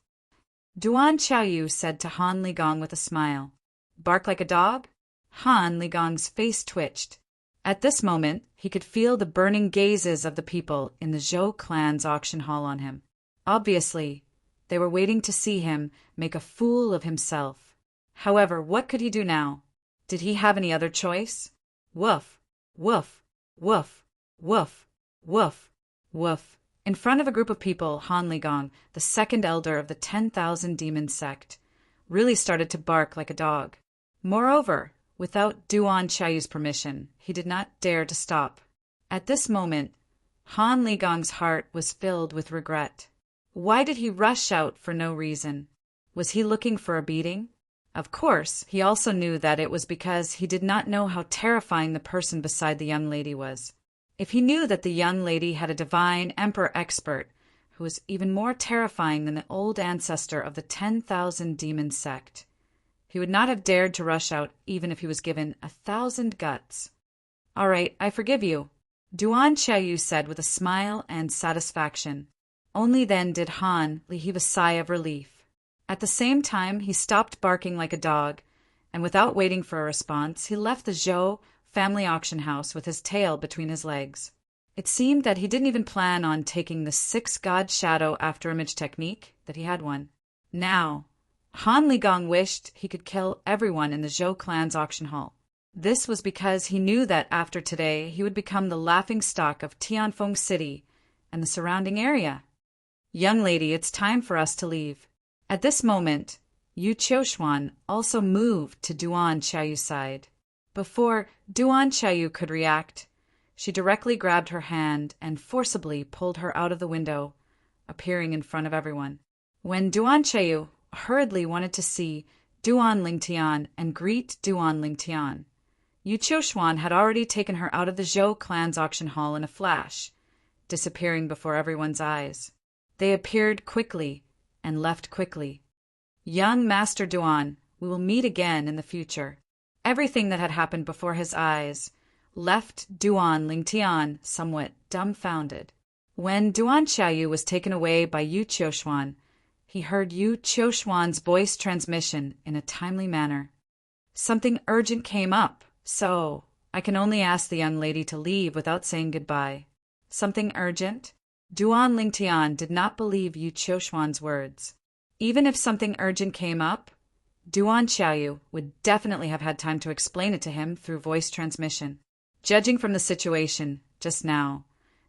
[SPEAKER 1] Duan Xiaoyu said to Han Ligong with a smile. Bark like a dog? Han Ligong's face twitched. At this moment, he could feel the burning gazes of the people in the Zhou clan's auction hall on him. Obviously, they were waiting to see him make a fool of himself. However, what could he do now? Did he have any other choice? Woof, woof, woof, woof, woof, woof. In front of a group of people, Han Ligong, the second elder of the 10,000 Demon sect, really started to bark like a dog. Moreover, without Duan Xiaoyu's permission, he did not dare to stop. At this moment, Han Ligong's heart was filled with regret. Why did he rush out for no reason? Was he looking for a beating? Of course, he also knew that it was because he did not know how terrifying the person beside the young lady was. If he knew that the young lady had a divine emperor expert who was even more terrifying than the old ancestor of the 10,000 demon sect, he would not have dared to rush out even if he was given 1,000 guts. "All right, I forgive you," Duan Xiaoyu said with a smile and satisfaction. Only then did Han heave a sigh of relief. At the same time, he stopped barking like a dog, and without waiting for a response, he left the Zhou family auction house with his tail between his legs. It seemed that he didn't even plan on taking the 6-god shadow after-image technique, that he had one. Now, Han Ligong wished he could kill everyone in the Zhou clan's auction hall. This was because he knew that after today he would become the laughingstock of Tianfeng City and the surrounding area. "Young lady, it's time for us to leave." At this moment, Yu Qiushuan also moved to Duan Xiaoyu's side. Before Duan Xiaoyu could react, she directly grabbed her hand and forcibly pulled her out of the window, appearing in front of everyone. When Duan Xiaoyu hurriedly wanted to see Duan Lingtian and greet Duan Lingtian, Yu Qiushuan had already taken her out of the Zhou clan's auction hall in a flash, disappearing before everyone's eyes. They appeared quickly and left quickly. "Young Master Duan, we will meet again in the future." Everything that had happened before his eyes left Duan Lingtian somewhat dumbfounded. When Duan Xiaoyu was taken away by Yu Qiushuan, he heard Yu Qiushuan's voice transmission in a timely manner. "Something urgent came up, so I can only ask the young lady to leave without saying goodbye." Something urgent? Duan Lingtian did not believe Yu Qiushuan's words. Even if something urgent came up, Duan Xiaoyu would definitely have had time to explain it to him through voice transmission. Judging from the situation just now,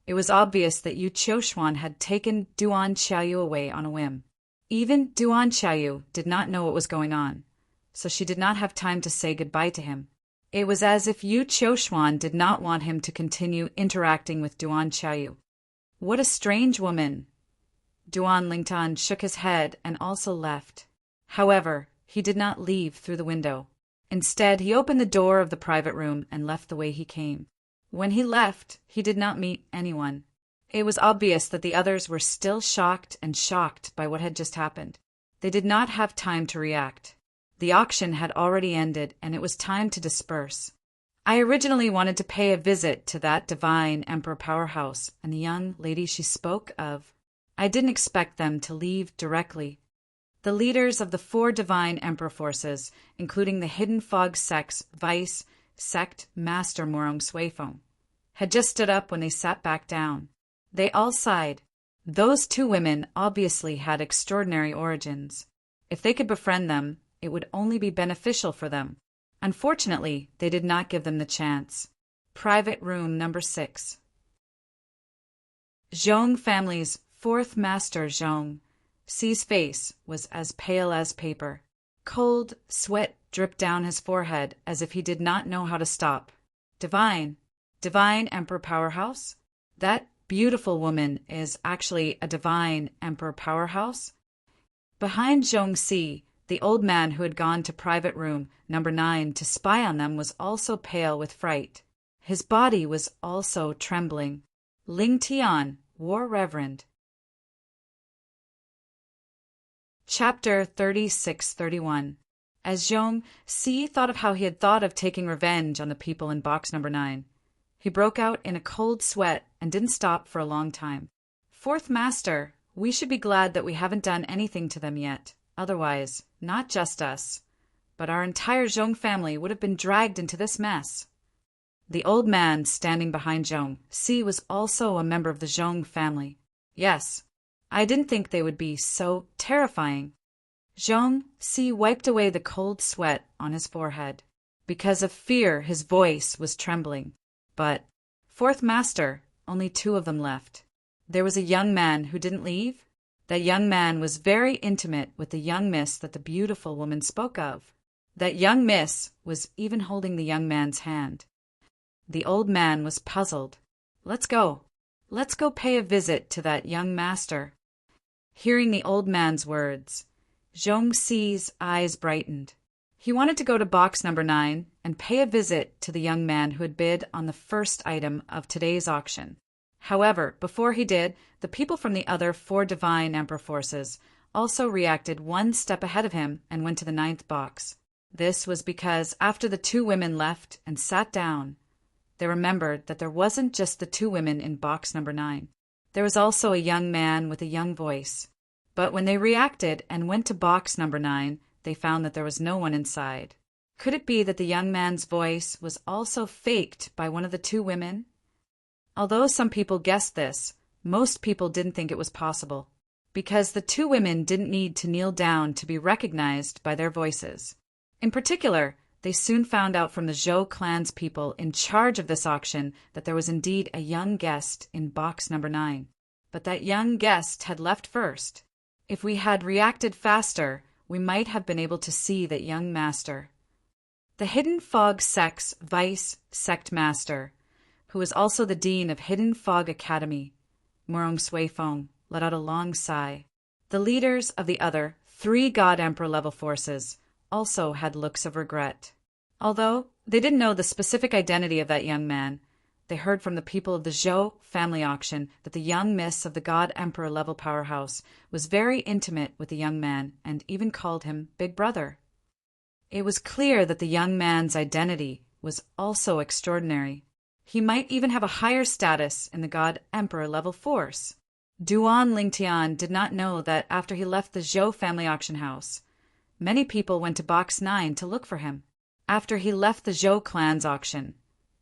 [SPEAKER 1] it was obvious that Yu Qiushuan had taken Duan Xiaoyu away on a whim. Even Duan Xiaoyu did not know what was going on, so she did not have time to say goodbye to him. It was as if Yu Qiushuan did not want him to continue interacting with Duan Xiaoyu. What a strange woman! Duan Lingtian shook his head and also left. However, he did not leave through the window. Instead, he opened the door of the private room and left the way he came. When he left, he did not meet anyone. It was obvious that the others were still shocked by what had just happened. They did not have time to react. The auction had already ended, and it was time to disperse. I originally wanted to pay a visit to that divine Emperor powerhouse and the young lady she spoke of. I didn't expect them to leave directly. The leaders of the 4 divine Emperor forces, including the Hidden Fog Sect's Vice Sect Master Morong Suifeng, had just stood up when they sat back down. They all sighed. Those 2 women obviously had extraordinary origins. If they could befriend them, it would only be beneficial for them. Unfortunately, they did not give them the chance. Private room number 6. Zhong family's 4th master Zhong Xi's face was as pale as paper. Cold sweat dripped down his forehead as if he did not know how to stop. Divine Emperor Powerhouse? That beautiful woman is actually a divine Emperor Powerhouse? Behind Zhong Xi, the old man who had gone to private room number 9 to spy on them was also pale with fright. His body was also trembling. Ling Tian, War Reverend. Chapter 36-31. As Zhong Xi thought of how he had thought of taking revenge on the people in box number 9, he broke out in a cold sweat and didn't stop for a long time. 4th Master, we should be glad that we haven't done anything to them yet. Otherwise, not just us, but our entire Zhong family would have been dragged into this mess. The old man standing behind Zhong Xi was also a member of the Zhong family. Yes, I didn't think they would be so terrifying. Zhong Xi wiped away the cold sweat on his forehead. Because of fear, his voice was trembling. But, 4th Master, only 2 of them left. There was a young man who didn't leave. That young man was very intimate with the young miss that the beautiful woman spoke of. That young miss was even holding the young man's hand. The old man was puzzled. Let's go pay a visit to that young master. Hearing the old man's words, Zhong Xi's eyes brightened. He wanted to go to box number 9 and pay a visit to the young man who had bid on the first item of today's auction. However, before he did, the people from the other 4 divine emperor forces also reacted one step ahead of him and went to the 9th box. This was because after the 2 women left and sat down, they remembered that there wasn't just the 2 women in box number 9. There was also a young man with a young voice. But when they reacted and went to box number 9, they found that there was no one inside. Could it be that the young man's voice was also faked by one of the 2 women? Although some people guessed this, most people didn't think it was possible, because the 2 women didn't need to kneel down to be recognized by their voices. In particular, they soon found out from the Zhou clan's people in charge of this auction that there was indeed a young guest in box number 9. But that young guest had left first. If we had reacted faster, we might have been able to see that young master. The Hidden Fog Sect's vice sect master, who was also the dean of Hidden Fog Academy, Murong Suifeng, let out a long sigh. The leaders of the other 3 God Emperor level forces also had looks of regret. Although they didn't know the specific identity of that young man, they heard from the people of the Zhou family auction that the young miss of the God Emperor level powerhouse was very intimate with the young man and even called him Big Brother. It was clear that the young man's identity was also extraordinary. He might even have a higher status in the God Emperor level force. Duan Lingtian did not know that after he left the Zhou family auction house, many people went to box 9 to look for him. After he left the Zhou clan's auction,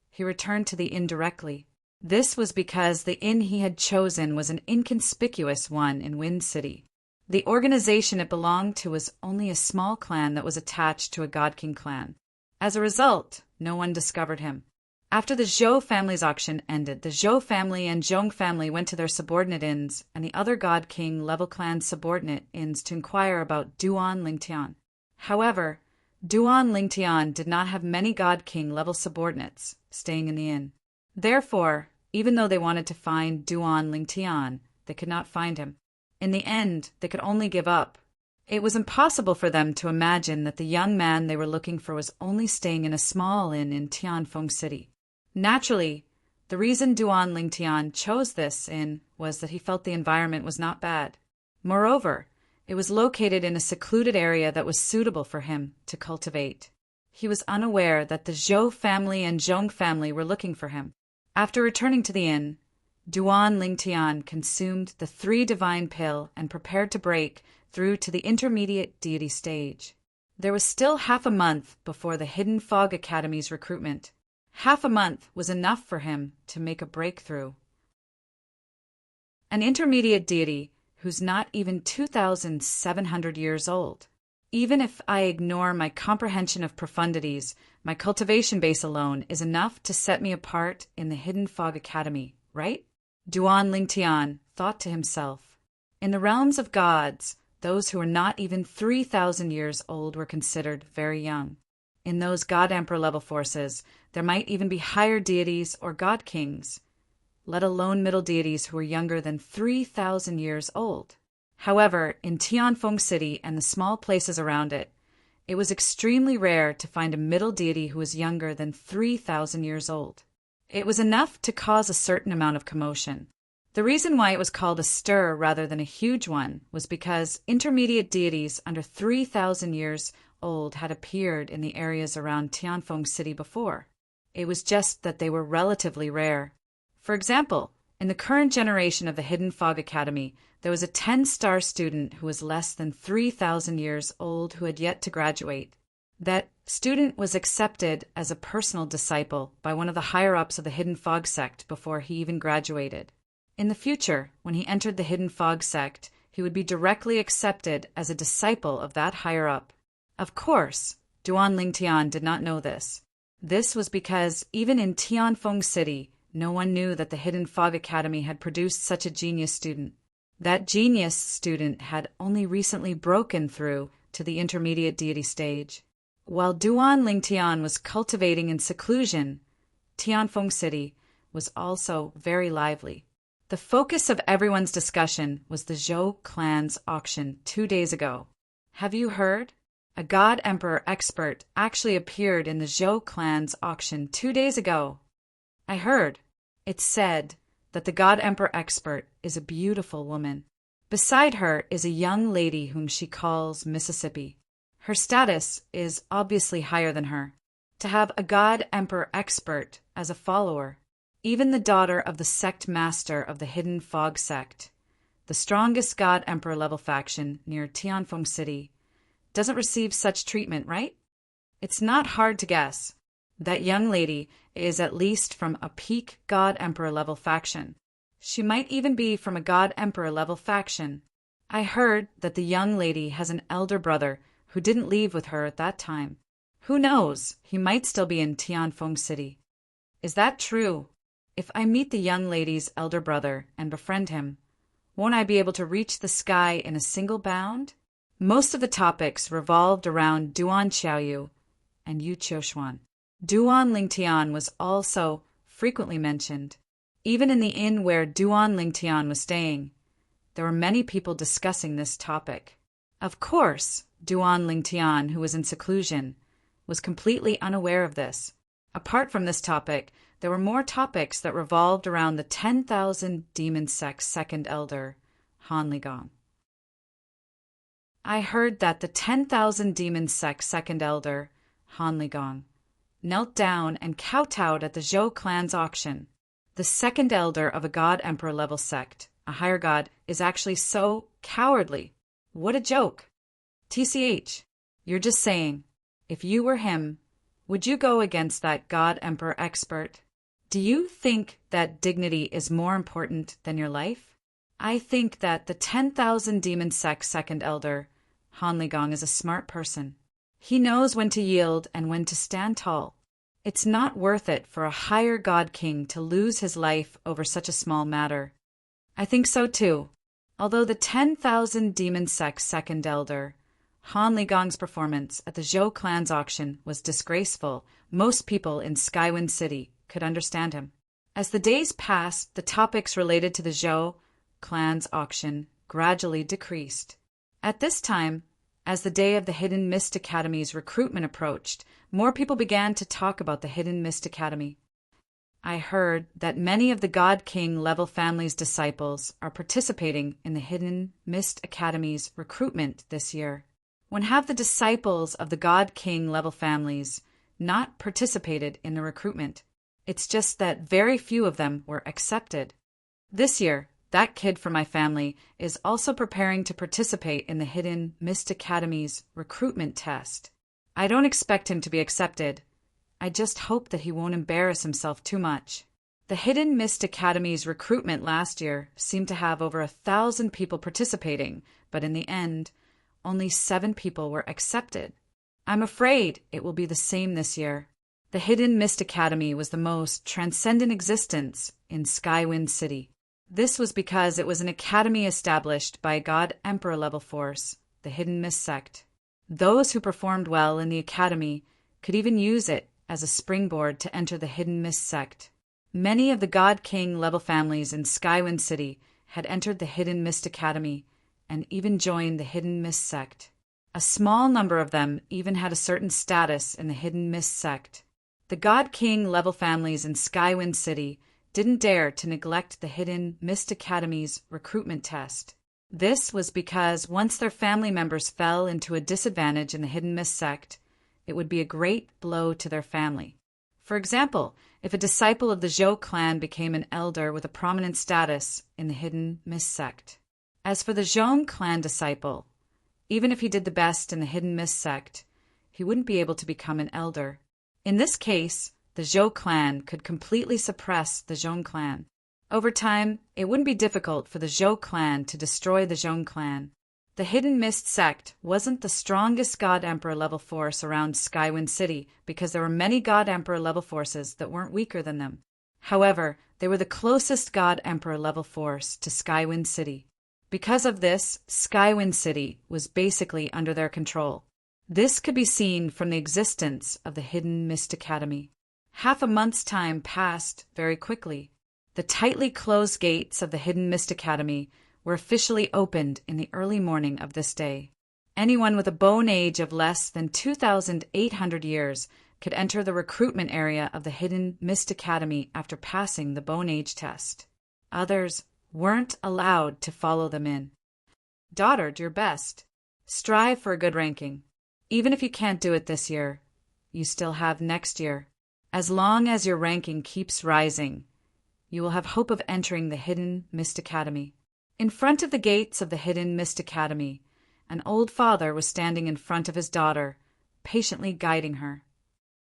[SPEAKER 1] he returned to the inn directly. This was because the inn he had chosen was an inconspicuous one in Wind City. The organization it belonged to was only a small clan that was attached to a God King clan. As a result, no one discovered him. After the Zhou family's auction ended, the Zhou family and Zhong family went to their subordinate inns and the other God King level clan subordinate inns to inquire about Duan Lingtian. However, Duan Lingtian did not have many God King level subordinates staying in the inn. Therefore, even though they wanted to find Duan Lingtian, they could not find him. In the end, they could only give up. It was impossible for them to imagine that the young man they were looking for was only staying in a small inn in Tianfeng City. Naturally, the reason Duan Lingtian chose this inn was that he felt the environment was not bad. Moreover, it was located in a secluded area that was suitable for him to cultivate. He was unaware that the Zhou family and Zhong family were looking for him. After returning to the inn, Duan Lingtian consumed the 3 divine pill and prepared to break through to the intermediate deity stage. There was still half a month before the Hidden Fog Academy's recruitment. Half a month was enough for him to make a breakthrough. An intermediate deity who's not even 2,700 years old. Even if I ignore my comprehension of profundities, my cultivation base alone is enough to set me apart in the Hidden Fog Academy, right? Duan Lingtian thought to himself. In the realms of gods, those who were not even 3,000 years old were considered very young. In those God Emperor level forces, there might even be higher deities or God Kings, let alone middle deities who were younger than 3,000 years old. However, in Tianfeng City and the small places around it, it was extremely rare to find a middle deity who was younger than 3,000 years old. It was enough to cause a certain amount of commotion. The reason why it was called a stir rather than a huge one was because intermediate deities under 3,000 years old had appeared in the areas around Tianfeng City before. It was just that they were relatively rare. For example, in the current generation of the Hidden Fog Academy, there was a 10-star student who was less than 3,000 years old who had yet to graduate. That student was accepted as a personal disciple by one of the higher-ups of the Hidden Fog sect before he even graduated. In the future, when he entered the Hidden Fog sect, he would be directly accepted as a disciple of that higher-up. Of course, Duan Lingtian did not know this. This was because even in Tianfeng City, no one knew that the Hidden Fog Academy had produced such a genius student. That genius student had only recently broken through to the intermediate deity stage. While Duan Lingtian was cultivating in seclusion, Tianfeng City was also very lively. The focus of everyone's discussion was the Zhou clan's auction 2 days ago. Have you heard? A God Emperor expert actually appeared in the Zhou clan's auction 2 days ago. I heard. It's said that the God Emperor expert is a beautiful woman. Beside her is a young lady whom she calls Mississippi. Her status is obviously higher than her. To have a God Emperor expert as a follower, even the daughter of the sect master of the Hidden Fog sect, the strongest God Emperor level faction near Tianfeng City, doesn't receive such treatment, right? It's not hard to guess. That young lady is at least from a peak God Emperor level faction. She might even be from a God Emperor level faction. I heard that the young lady has an elder brother who didn't leave with her at that time. Who knows, he might still be in Tianfeng City. Is that true? If I meet the young lady's elder brother and befriend him, won't I be able to reach the sky in a single bound? Most of the topics revolved around Duan Xiaoyu and Yu Qiushuan. Duan Lingtian was also frequently mentioned. Even in the inn where Duan Lingtian was staying, there were many people discussing this topic. Of course, Duan Lingtian, who was in seclusion, was completely unaware of this. Apart from this topic, there were more topics that revolved around the 10,000 demon sect's second elder, Han Ligong. I heard that the 10,000 demon sect's second elder, Han Ligong, knelt down and kowtowed at the Zhou clan's auction. The second elder of a God Emperor level sect, a higher god, is actually so cowardly. What a joke. TCH, you're just saying, if you were him, would you go against that God Emperor expert? Do you think that dignity is more important than your life? I think that the 10,000 demon sect's second elder, Han Ligong, is a smart person. He knows when to yield and when to stand tall. It's not worth it for a higher god king to lose his life over such a small matter. I think so too. Although the 10,000 demon sect's second elder, Han Ligong's performance at the Zhou clan's auction was disgraceful, most people in Skywind City could understand him. As the days passed, the topics related to the Zhou clan's auction gradually decreased. At this time, as the day of the Hidden Mist Academy's recruitment approached, more people began to talk about the Hidden Mist Academy. I heard that many of the God King level family's disciples are participating in the Hidden Mist Academy's recruitment this year. When have the disciples of the God King level families not participated in the recruitment? It's just that very few of them were accepted. This year, that kid from my family is also preparing to participate in the Hidden Mist Academy's recruitment test. I don't expect him to be accepted. I just hope that he won't embarrass himself too much. The Hidden Mist Academy's recruitment last year seemed to have over 1,000 people participating, but in the end, only 7 people were accepted. I'm afraid it will be the same this year. The Hidden Mist Academy was the most transcendent existence in Skywind City. This was because it was an academy established by a God Emperor level force, the Hidden Mist sect. Those who performed well in the academy could even use it as a springboard to enter the Hidden Mist sect. Many of the God King level families in Skywind City had entered the Hidden Mist Academy and even joined the Hidden Mist sect. A small number of them even had a certain status in the Hidden Mist sect. The God King level families in Skywind City didn't dare to neglect the Hidden Mist Academy's recruitment test. This was because once their family members fell into a disadvantage in the Hidden Mist sect, it would be a great blow to their family. For example, if a disciple of the Zhou clan became an elder with a prominent status in the Hidden Mist sect. As for the Zhong clan disciple, even if he did the best in the Hidden Mist sect, he wouldn't be able to become an elder. In this case, the Zhou clan could completely suppress the Zhong clan. Over time, it wouldn't be difficult for the Zhou clan to destroy the Zhong clan. The Hidden Mist sect wasn't the strongest God Emperor level force around Skywind City because there were many God Emperor level forces that weren't weaker than them. However, they were the closest God Emperor level force to Skywind City. Because of this, Skywind City was basically under their control. This could be seen from the existence of the Hidden Mist Academy. Half a month's time passed very quickly. The tightly closed gates of the Hidden Mist Academy were officially opened in the early morning of this day. Anyone with a bone age of less than 2,800 years could enter the recruitment area of the Hidden Mist Academy after passing the bone age test. Others weren't allowed to follow them in. Daughter, do your best. Strive for a good ranking. Even if you can't do it this year, you still have next year. As long as your ranking keeps rising, you will have hope of entering the Hidden Mist Academy. In front of the gates of the Hidden Mist Academy, an old father was standing in front of his daughter, patiently guiding her.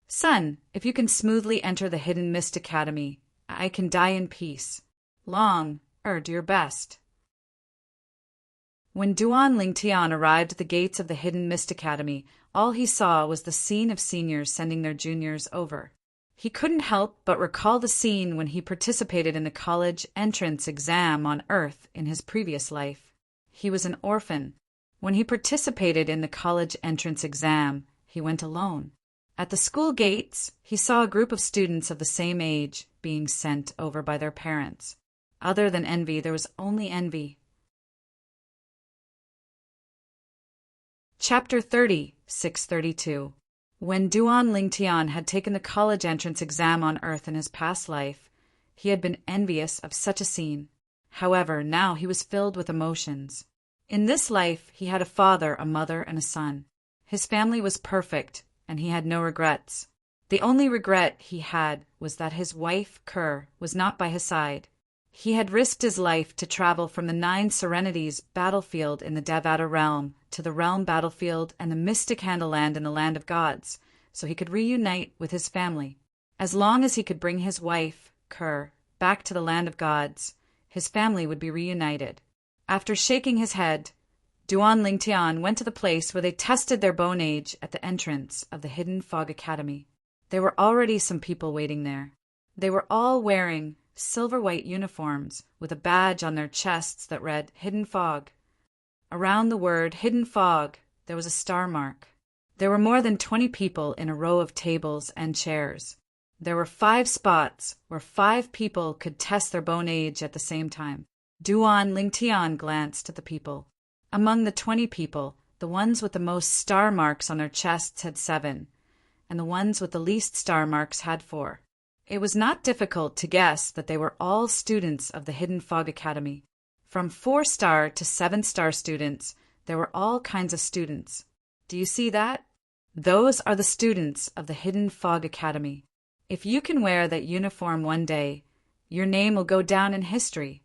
[SPEAKER 1] Son, if you can smoothly enter the Hidden Mist Academy, I can die in peace. Do your best. When Duan Lingtian arrived at the gates of the Hidden Mist Academy, all he saw was the scene of seniors sending their juniors over. He couldn't help but recall the scene when he participated in the college entrance exam on Earth in his previous life. He was an orphan. When he participated in the college entrance exam, he went alone. At the school gates, he saw a group of students of the same age being sent over by their parents. Other than envy, there was only envy. Chapter 30, 632. When Duan Lingtian had taken the college entrance exam on Earth in his past life, he had been envious of such a scene. However, now he was filled with emotions. In this life, he had a father, a mother, and a son. His family was perfect, and he had no regrets. The only regret he had was that his wife, Kerr, was not by his side. He had risked his life to travel from the 9 Serenities battlefield in the Devata realm to the realm battlefield and the mystic Handleland in the land of gods, so he could reunite with his family. As long as he could bring his wife, Kerr, back to the land of gods, his family would be reunited. After shaking his head, Duan Lingtian went to the place where they tested their bone age at the entrance of the Hidden Fog Academy. There were already some people waiting there. They were all wearing silver-white uniforms with a badge on their chests that read Hidden Fog. Around the word Hidden Fog, there was a star mark. There were more than 20 people in a row of tables and chairs. There were 5 spots where 5 people could test their bone age at the same time. Duan Lingtian glanced at the people. Among the 20 people, the ones with the most star marks on their chests had 7, and the ones with the least star marks had 4. It was not difficult to guess that they were all students of the Hidden Fog Academy. From 4-star to 7-star students, there were all kinds of students. Do you see that? Those are the students of the Hidden Fog Academy. If you can wear that uniform one day, your name will go down in history.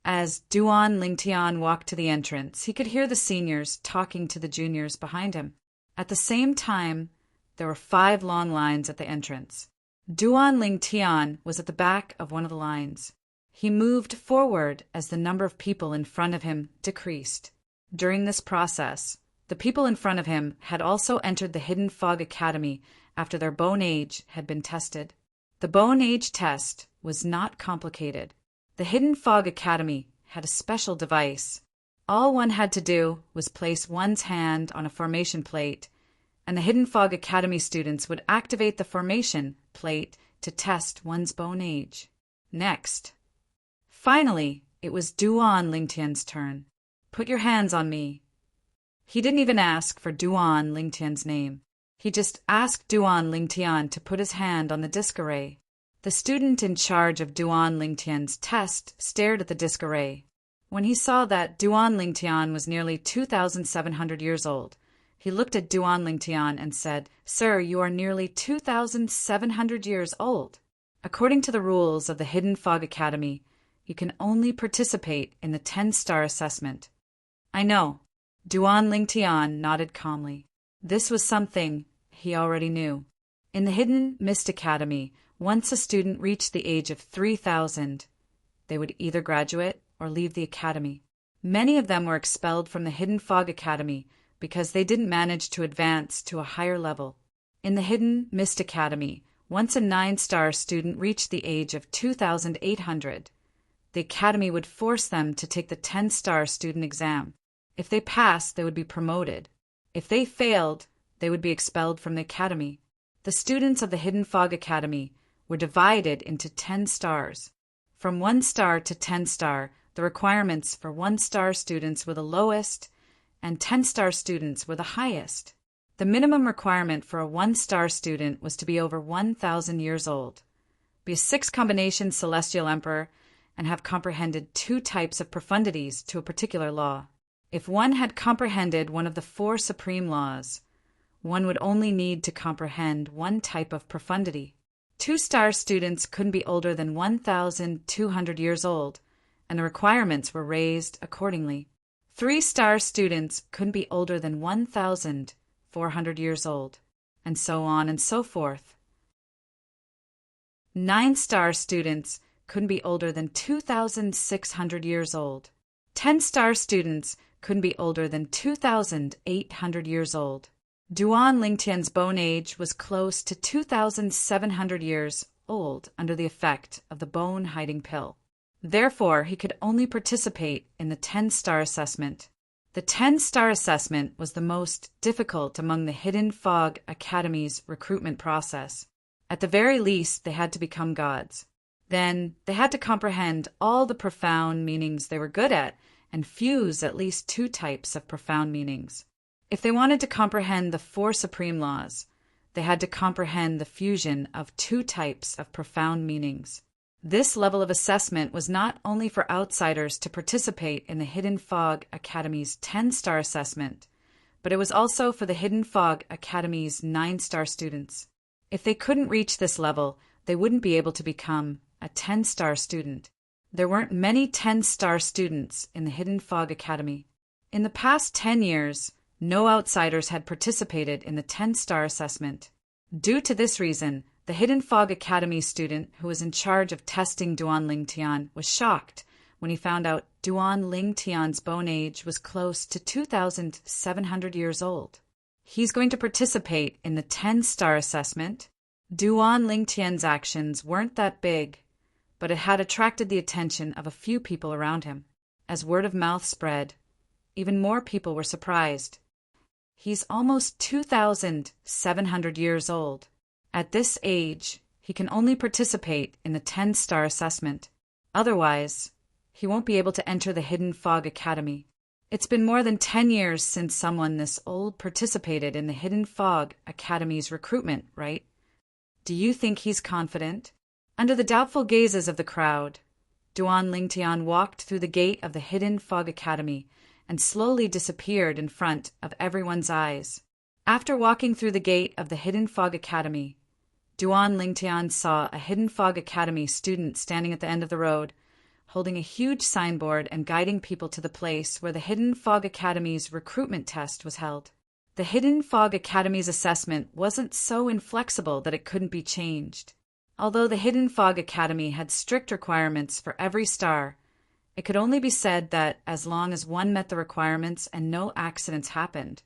[SPEAKER 1] As Duan Lingtian walked to the entrance, he could hear the seniors talking to the juniors behind him. At the same time, there were 5 long lines at the entrance. Duan Lingtian was at the back of one of the lines. He moved forward as the number of people in front of him decreased. During this process, the people in front of him had also entered the Hidden Fog Academy after their bone age had been tested. The bone age test was not complicated. The Hidden Fog Academy had a special device. All one had to do was place one's hand on a formation plate, and the Hidden Fog Academy students would activate the formation plate to test one's bone age. Next. Finally, it was Duan Lingtian's turn. Put your hands on me. He didn't even ask for Duan Lingtian's name. He just asked Duan Lingtian to put his hand on the disc array. The student in charge of Duan Lingtian's test stared at the disc array. When he saw that Duan Lingtian was nearly 2,700 years old, he looked at Duan Lingtian and said, "Sir, you are nearly 2,700 years old. According to the rules of the Hidden Fog Academy, you can only participate in the 10-star assessment." "I know." Duan Lingtian nodded calmly. This was something he already knew. In the Hidden Mist Academy, once a student reached the age of 3,000, they would either graduate or leave the academy. Many of them were expelled from the Hidden Fog Academy because they didn't manage to advance to a higher level. In the Hidden Mist Academy, once a 9-star student reached the age of 2,800, the academy would force them to take the 10-star student exam. If they passed, they would be promoted. If they failed, they would be expelled from the academy. The students of the Hidden Fog Academy were divided into 10 stars. From 1 star to 10 star, the requirements for 1-star students were the lowest, and 10-star students were the highest. The minimum requirement for a 1-star student was to be over 1,000 years old, be a 6-combination celestial emperor, and have comprehended 2 types of profundities to a particular law. If one had comprehended one of the 4 supreme laws, one would only need to comprehend 1 type of profundity. 2-star students couldn't be older than 1,200 years old, and the requirements were raised accordingly. 3-star students couldn't be older than 1,400 years old, and so on and so forth. 9-star students couldn't be older than 2,600 years old. 10-star students couldn't be older than 2,800 years old. Duan Lingtian's bone age was close to 2,700 years old under the effect of the bone-hiding pill. Therefore, he could only participate in the 10-star assessment. The 10-star assessment was the most difficult among the Hidden Fog Academy's recruitment process. At the very least, they had to become gods. Then, they had to comprehend all the profound meanings they were good at and fuse at least 2 types of profound meanings. If they wanted to comprehend the 4 supreme laws, they had to comprehend the fusion of 2 types of profound meanings. This level of assessment was not only for outsiders to participate in the Hidden Fog Academy's 10-star assessment, but it was also for the Hidden Fog Academy's 9-star students. If they couldn't reach this level, they wouldn't be able to become a 10-star student. There weren't many 10-star students in the Hidden Fog Academy. In the past 10 years, no outsiders had participated in the 10-star assessment. Due to this reason, the Hidden Fog Academy student who was in charge of testing Duan Lingtian was shocked when he found out Duan Lingtian's bone age was close to 2,700 years old. He's going to participate in the 10-star assessment. Duan Lingtian's actions weren't that big, but it had attracted the attention of a few people around him. As word of mouth spread, even more people were surprised. He's almost 2,700 years old. At this age, he can only participate in the 10-star assessment. Otherwise, he won't be able to enter the Hidden Fog Academy. It's been more than 10 years since someone this old participated in the Hidden Fog Academy's recruitment, right? Do you think he's confident? Under the doubtful gazes of the crowd, Duan Lingtian walked through the gate of the Hidden Fog Academy and slowly disappeared in front of everyone's eyes. After walking through the gate of the Hidden Fog Academy, Duan Lingtian saw a Hidden Fog Academy student standing at the end of the road, holding a huge signboard and guiding people to the place where the Hidden Fog Academy's recruitment test was held. The Hidden Fog Academy's assessment wasn't so inflexible that it couldn't be changed. Although the Hidden Fog Academy had strict requirements for every star, it could only be said that as long as one met the requirements and no accidents happened,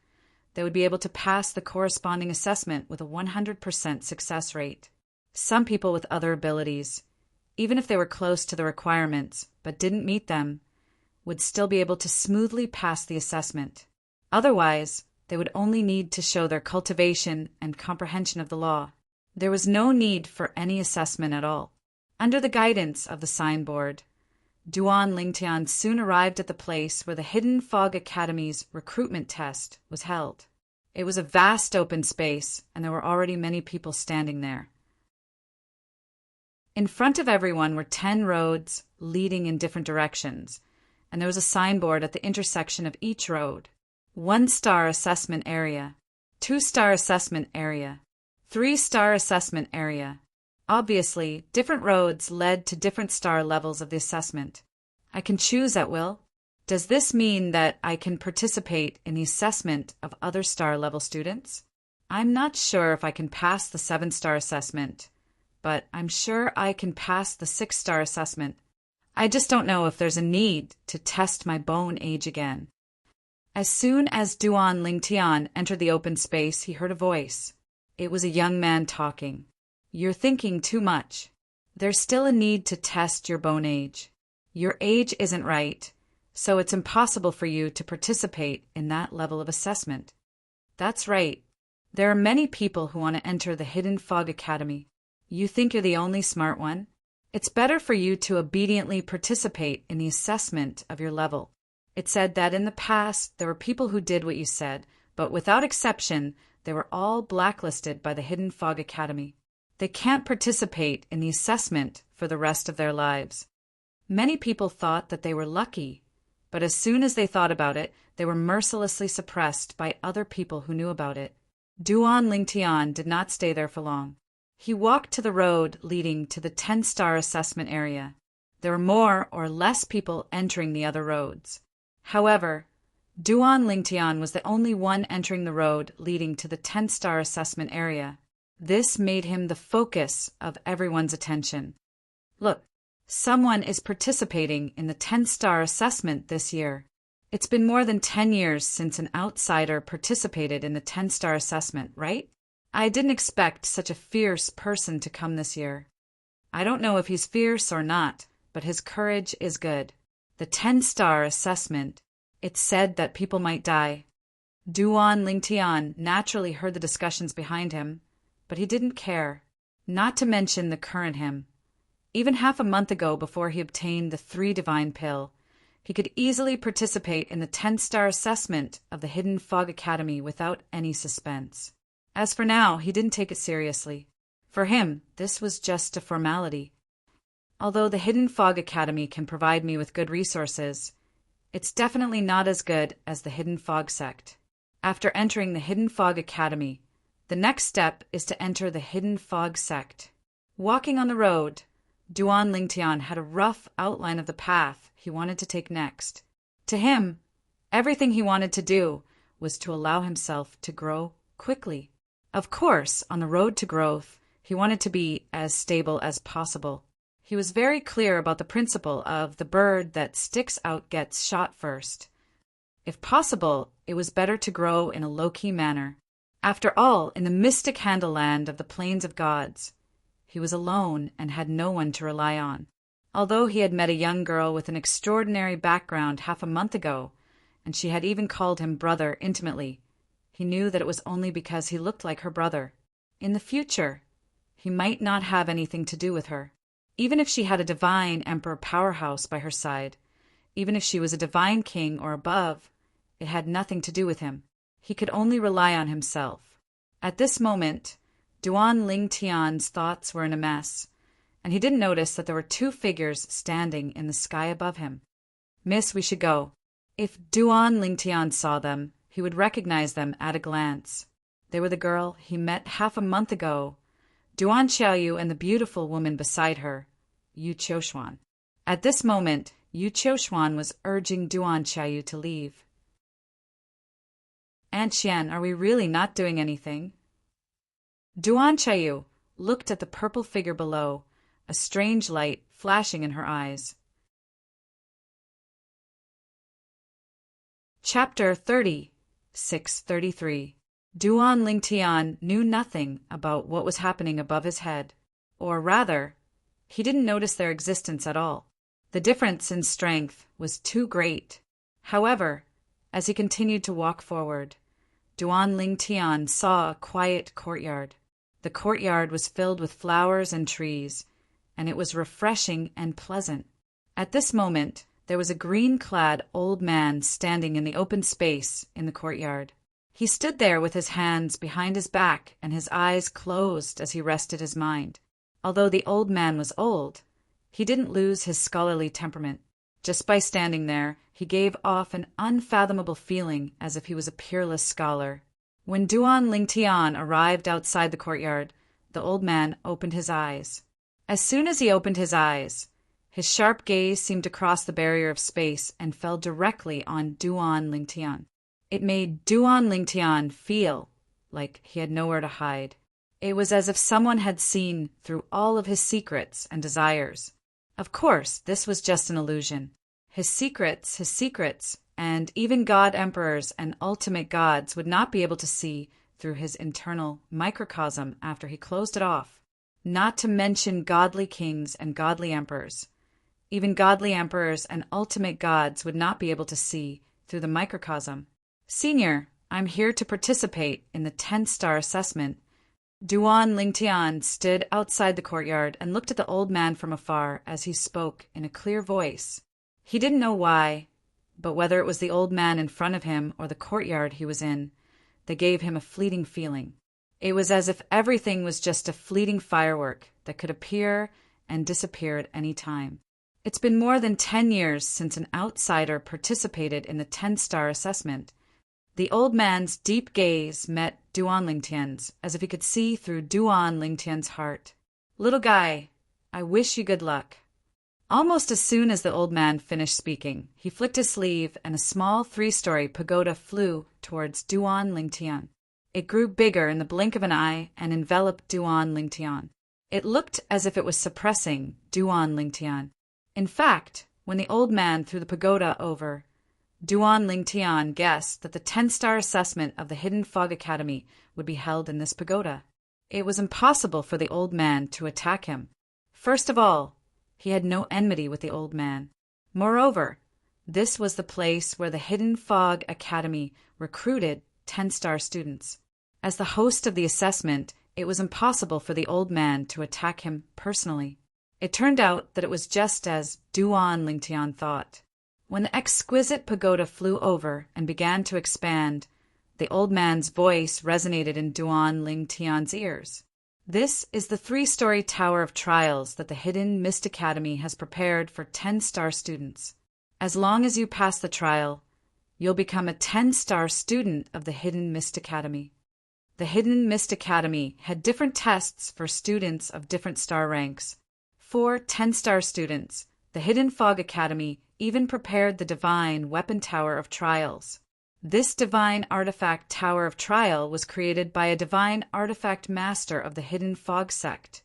[SPEAKER 1] they would be able to pass the corresponding assessment with a 100% success rate. Some people with other abilities, even if they were close to the requirements but didn't meet them, would still be able to smoothly pass the assessment. Otherwise, they would only need to show their cultivation and comprehension of the law. There was no need for any assessment at all. Under the guidance of the signboard, Duan Lingtian soon arrived at the place where the Hidden Fog Academy's recruitment test was held. It was a vast open space, and there were already many people standing there. In front of everyone were 10 roads leading in different directions, and there was a signboard at the intersection of each road. 1-star assessment area, 2-star assessment area, 3-star assessment area. Obviously, different roads led to different star levels of the assessment. I can choose at will. Does this mean that I can participate in the assessment of other star level students? I'm not sure if I can pass the 7-star assessment, but I'm sure I can pass the 6-star assessment. I just don't know if there's a need to test my bone age again. As soon as Duan Lingtian entered the open space, he heard a voice. It was a young man talking. You're thinking too much. There's still a need to test your bone age. Your age isn't right, so it's impossible for you to participate in that level of assessment. That's right. There are many people who want to enter the Hidden Fog Academy. You think you're the only smart one? It's better for you to obediently participate in the assessment of your level. It said that in the past there were people who did what you said, but without exception, they were all blacklisted by the Hidden Fog Academy. They can't participate in the assessment for the rest of their lives. Many people thought that they were lucky, but as soon as they thought about it, they were mercilessly suppressed by other people who knew about it. Duan Lingtian did not stay there for long. He walked to the road leading to the 10-star assessment area. There were more or less people entering the other roads. However, Duan Lingtian was the only one entering the road leading to the 10-star assessment area. This made him the focus of everyone's attention. Look, someone is participating in the 10-star assessment this year. It's been more than 10 years since an outsider participated in the 10-star assessment, right? I didn't expect such a fierce person to come this year. I don't know if he's fierce or not, but his courage is good. The 10-star assessment, it said that people might die. Duan Lingtian naturally heard the discussions behind him, but he didn't care, not to mention the current him. Even half a month ago, before he obtained the 3 divine pill, he could easily participate in the 10-star assessment of the Hidden Fog Academy without any suspense. As for now, he didn't take it seriously. For him, this was just a formality. Although the Hidden Fog Academy can provide me with good resources, it's definitely not as good as the Hidden Fog sect. After entering the Hidden Fog Academy, the next step is to enter the Hidden Fog sect. Walking on the road, Duan Lingtian had a rough outline of the path he wanted to take next. To him, everything he wanted to do was to allow himself to grow quickly. Of course, on the road to growth, he wanted to be as stable as possible. He was very clear about the principle of the bird that sticks out gets shot first. If possible, it was better to grow in a low-key manner. After all, in the mystic Handleland of the Plains of Gods, he was alone and had no one to rely on. Although he had met a young girl with an extraordinary background half a month ago, and she had even called him brother intimately, he knew that it was only because he looked like her brother. In the future, he might not have anything to do with her. Even if she had a divine emperor powerhouse by her side, even if she was a divine king or above, it had nothing to do with him. He could only rely on himself. At this moment, Duan Lingtian's thoughts were in a mess, and he didn't notice that there were 2 figures standing in the sky above him. Miss, we should go. If Duan Lingtian saw them, he would recognize them at a glance. They were the girl he met half a month ago, Duan Xiaoyu, and the beautiful woman beside her, Yu Qiushuan. At this moment, Yu Qiushuan was urging Duan Xiaoyu to leave. Aunt Xian, are we really not doing anything? Duan Xiaoyu looked at the purple figure below, a strange light flashing in her eyes. Chapter 30, 633. Duan Lingtian knew nothing about what was happening above his head, or rather, he didn't notice their existence at all. The difference in strength was too great. However, as he continued to walk forward, Duan Lingtian saw a quiet courtyard. The courtyard was filled with flowers and trees, and it was refreshing and pleasant. At this moment, there was a green-clad old man standing in the open space in the courtyard. He stood there with his hands behind his back and his eyes closed as he rested his mind. Although the old man was old, he didn't lose his scholarly temperament. Just by standing there, he gave off an unfathomable feeling as if he was a peerless scholar. When Duan Lingtian arrived outside the courtyard, the old man opened his eyes. As soon as he opened his eyes, his sharp gaze seemed to cross the barrier of space and fell directly on Duan Lingtian. It made Duan Lingtian feel like he had nowhere to hide. It was as if someone had seen through all of his secrets and desires. Of course, this was just an illusion. His secrets, and even god emperors and ultimate gods would not be able to see through his internal microcosm after he closed it off. Not to mention godly kings and godly emperors. Even godly emperors and ultimate gods would not be able to see through the microcosm. Senior, I'm here to participate in the 10-star assessment. Duan Lingtian stood outside the courtyard and looked at the old man from afar as he spoke in a clear voice. He didn't know why, But whether it was the old man in front of him or the courtyard he was in, they gave him a fleeting feeling. It was as if everything was just a fleeting firework that could appear and disappear at any time. It's been more than 10 years since an outsider participated in the 10-star assessment. The old man's deep gaze met Duan Lingtian's, as if he could see through Duan Lingtian's heart. "Little guy, I wish you good luck." Almost as soon as the old man finished speaking, he flicked his sleeve and a small 3-story pagoda flew towards Duan Lingtian. It grew bigger in the blink of an eye and enveloped Duan Lingtian. It looked as if it was suppressing Duan Lingtian. In fact, when the old man threw the pagoda over, Duan Lingtian guessed that the 10-star assessment of the Hidden Fog Academy would be held in this pagoda. It was impossible for the old man to attack him. First of all, he had no enmity with the old man. Moreover, this was the place where the Hidden Fog Academy recruited 10-star students. As the host of the assessment, it was impossible for the old man to attack him personally. It turned out that it was just as Duan Lingtian thought. When the exquisite pagoda flew over and began to expand, the old man's voice resonated in Duan Lingtian's ears. "This is the 3-story Tower of Trials that the Hidden Mist Academy has prepared for 10-star students. As long as you pass the trial, you'll become a 10-star student of the Hidden Mist Academy." The Hidden Mist Academy had different tests for students of different star ranks. For 10-star students, the Hidden Fog Academy even prepared the Divine Weapon Tower of Trials. This Divine Artifact Tower of Trial was created by a Divine Artifact Master of the Hidden Fog Sect,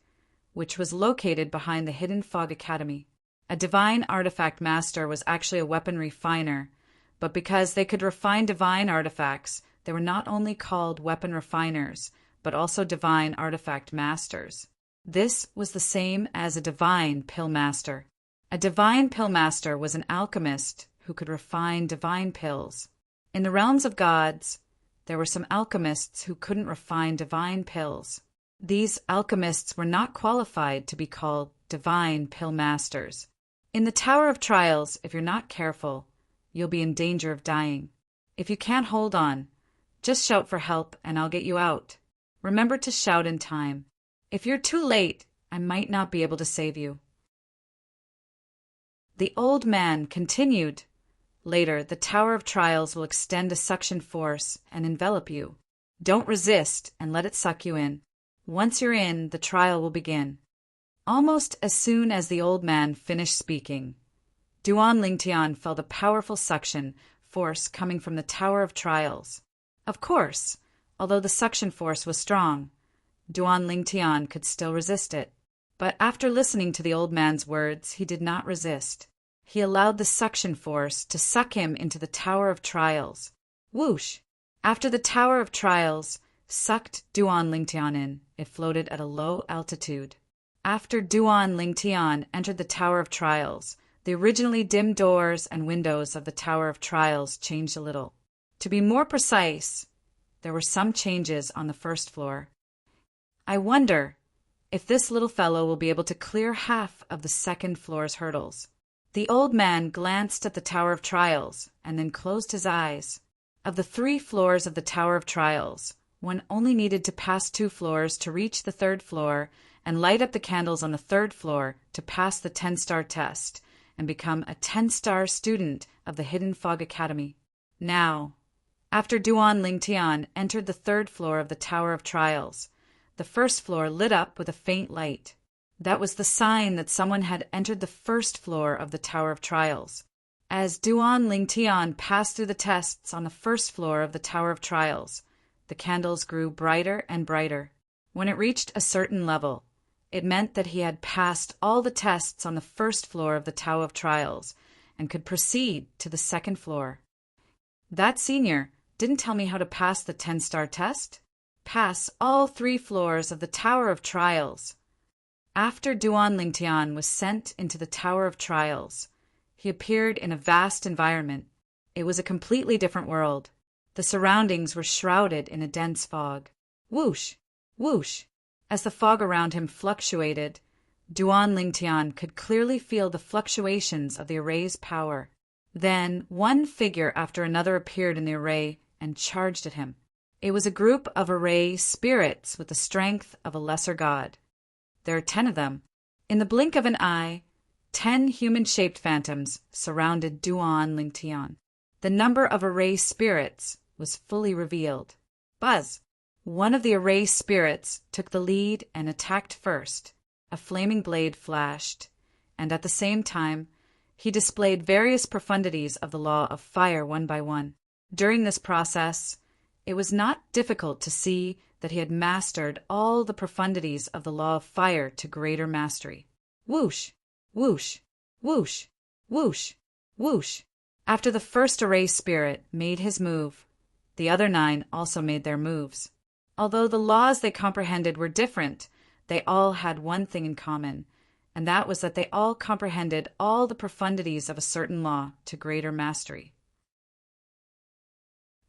[SPEAKER 1] which was located behind the Hidden Fog Academy. A Divine Artifact Master was actually a weapon refiner, but because they could refine divine artifacts, they were not only called weapon refiners, but also Divine Artifact Masters. This was the same as a Divine Pill Master. A Divine Pill Master was an alchemist who could refine divine pills. In the realms of gods, there were some alchemists who couldn't refine divine pills. These alchemists were not qualified to be called Divine Pill Masters. In the Tower of Trials, if you're not careful, you'll be in danger of dying. If you can't hold on, just shout for help and I'll get you out. Remember to shout in time. If you're too late, I might not be able to save you. The old man continued. Later, the Tower of Trials will extend a suction force and envelop you. Don't resist and let it suck you in. Once you're in, the trial will begin. Almost as soon as the old man finished speaking, Duan Lingtian felt a powerful suction force coming from the Tower of Trials. Of course, although the suction force was strong, Duan Lingtian could still resist it. But after listening to the old man's words, he did not resist. He allowed the suction force to suck him into the Tower of Trials. Whoosh! After the Tower of Trials sucked Duan Lingtian in, it floated at a low altitude. After Duan Lingtian entered the Tower of Trials, the originally dim doors and windows of the Tower of Trials changed a little. To be more precise, there were some changes on the first floor. I wonder if this little fellow will be able to clear half of the second floor's hurdles. The old man glanced at the Tower of Trials and then closed his eyes. Of the 3 floors of the Tower of Trials, one only needed to pass 2 floors to reach the 3rd floor and light up the candles on the 3rd floor to pass the 10-star test and become a 10-star student of the Hidden Fog Academy. Now, after Duan Lingtian entered the 3rd floor of the Tower of Trials, the 1st floor lit up with a faint light. That was the sign that someone had entered the 1st floor of the Tower of Trials. As Duan Lingtian passed through the tests on the 1st floor of the Tower of Trials, the candles grew brighter and brighter. When it reached a certain level, it meant that he had passed all the tests on the 1st floor of the Tower of Trials and could proceed to the 2nd floor. That senior didn't tell me how to pass the 10-star test. Pass all 3 floors of the Tower of Trials. After Duan Lingtian was sent into the Tower of Trials, he appeared in a vast environment. It was a completely different world. The surroundings were shrouded in a dense fog. Whoosh! Whoosh! As the fog around him fluctuated, Duan Lingtian could clearly feel the fluctuations of the array's power. Then one figure after another appeared in the array and charged at him. It was a group of array spirits with the strength of a lesser god. There are 10 of them. In the blink of an eye, 10 human-shaped phantoms surrounded Duan Lingtian. The number of array spirits was fully revealed. Buzz! One of the array spirits took the lead and attacked first. A flaming blade flashed, and at the same time, he displayed various profundities of the law of fire one by one. During this process, it was not difficult to see that he had mastered all the profundities of the law of fire to greater mastery. Whoosh! Whoosh! Whoosh! Whoosh! Whoosh! After the first array spirit made his move, the other 9 also made their moves. Although the laws they comprehended were different, they all had one thing in common, and that was that they all comprehended all the profundities of a certain law to greater mastery.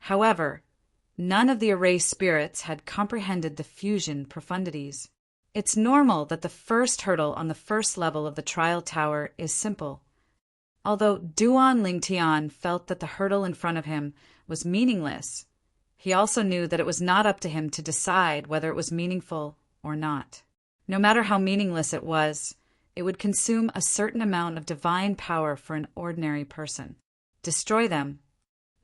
[SPEAKER 1] However, none of the array spirits had comprehended the fusion profundities. It's normal that the first hurdle on the first level of the trial tower is simple. Although Duan Lingtian felt that the hurdle in front of him was meaningless, he also knew that it was not up to him to decide whether it was meaningful or not. No matter how meaningless it would consume a certain amount of divine power for an ordinary person. Destroy them.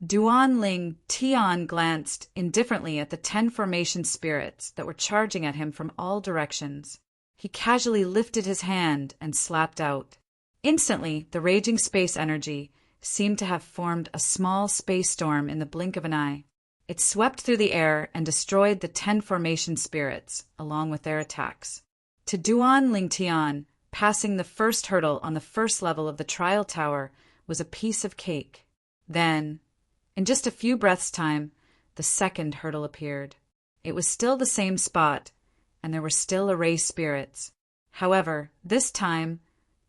[SPEAKER 1] Duan Ling Tian glanced indifferently at the 10 formation spirits that were charging at him from all directions. He casually lifted his hand and slapped out. Instantly, the raging space energy seemed to have formed a small space storm in the blink of an eye. It swept through the air and destroyed the 10 formation spirits, along with their attacks. To Duan Lingtian, passing the first hurdle on the first level of the trial tower was a piece of cake. Then, in just a few breaths' time, the second hurdle appeared. It was still the same spot, and there were still array spirits. However, this time,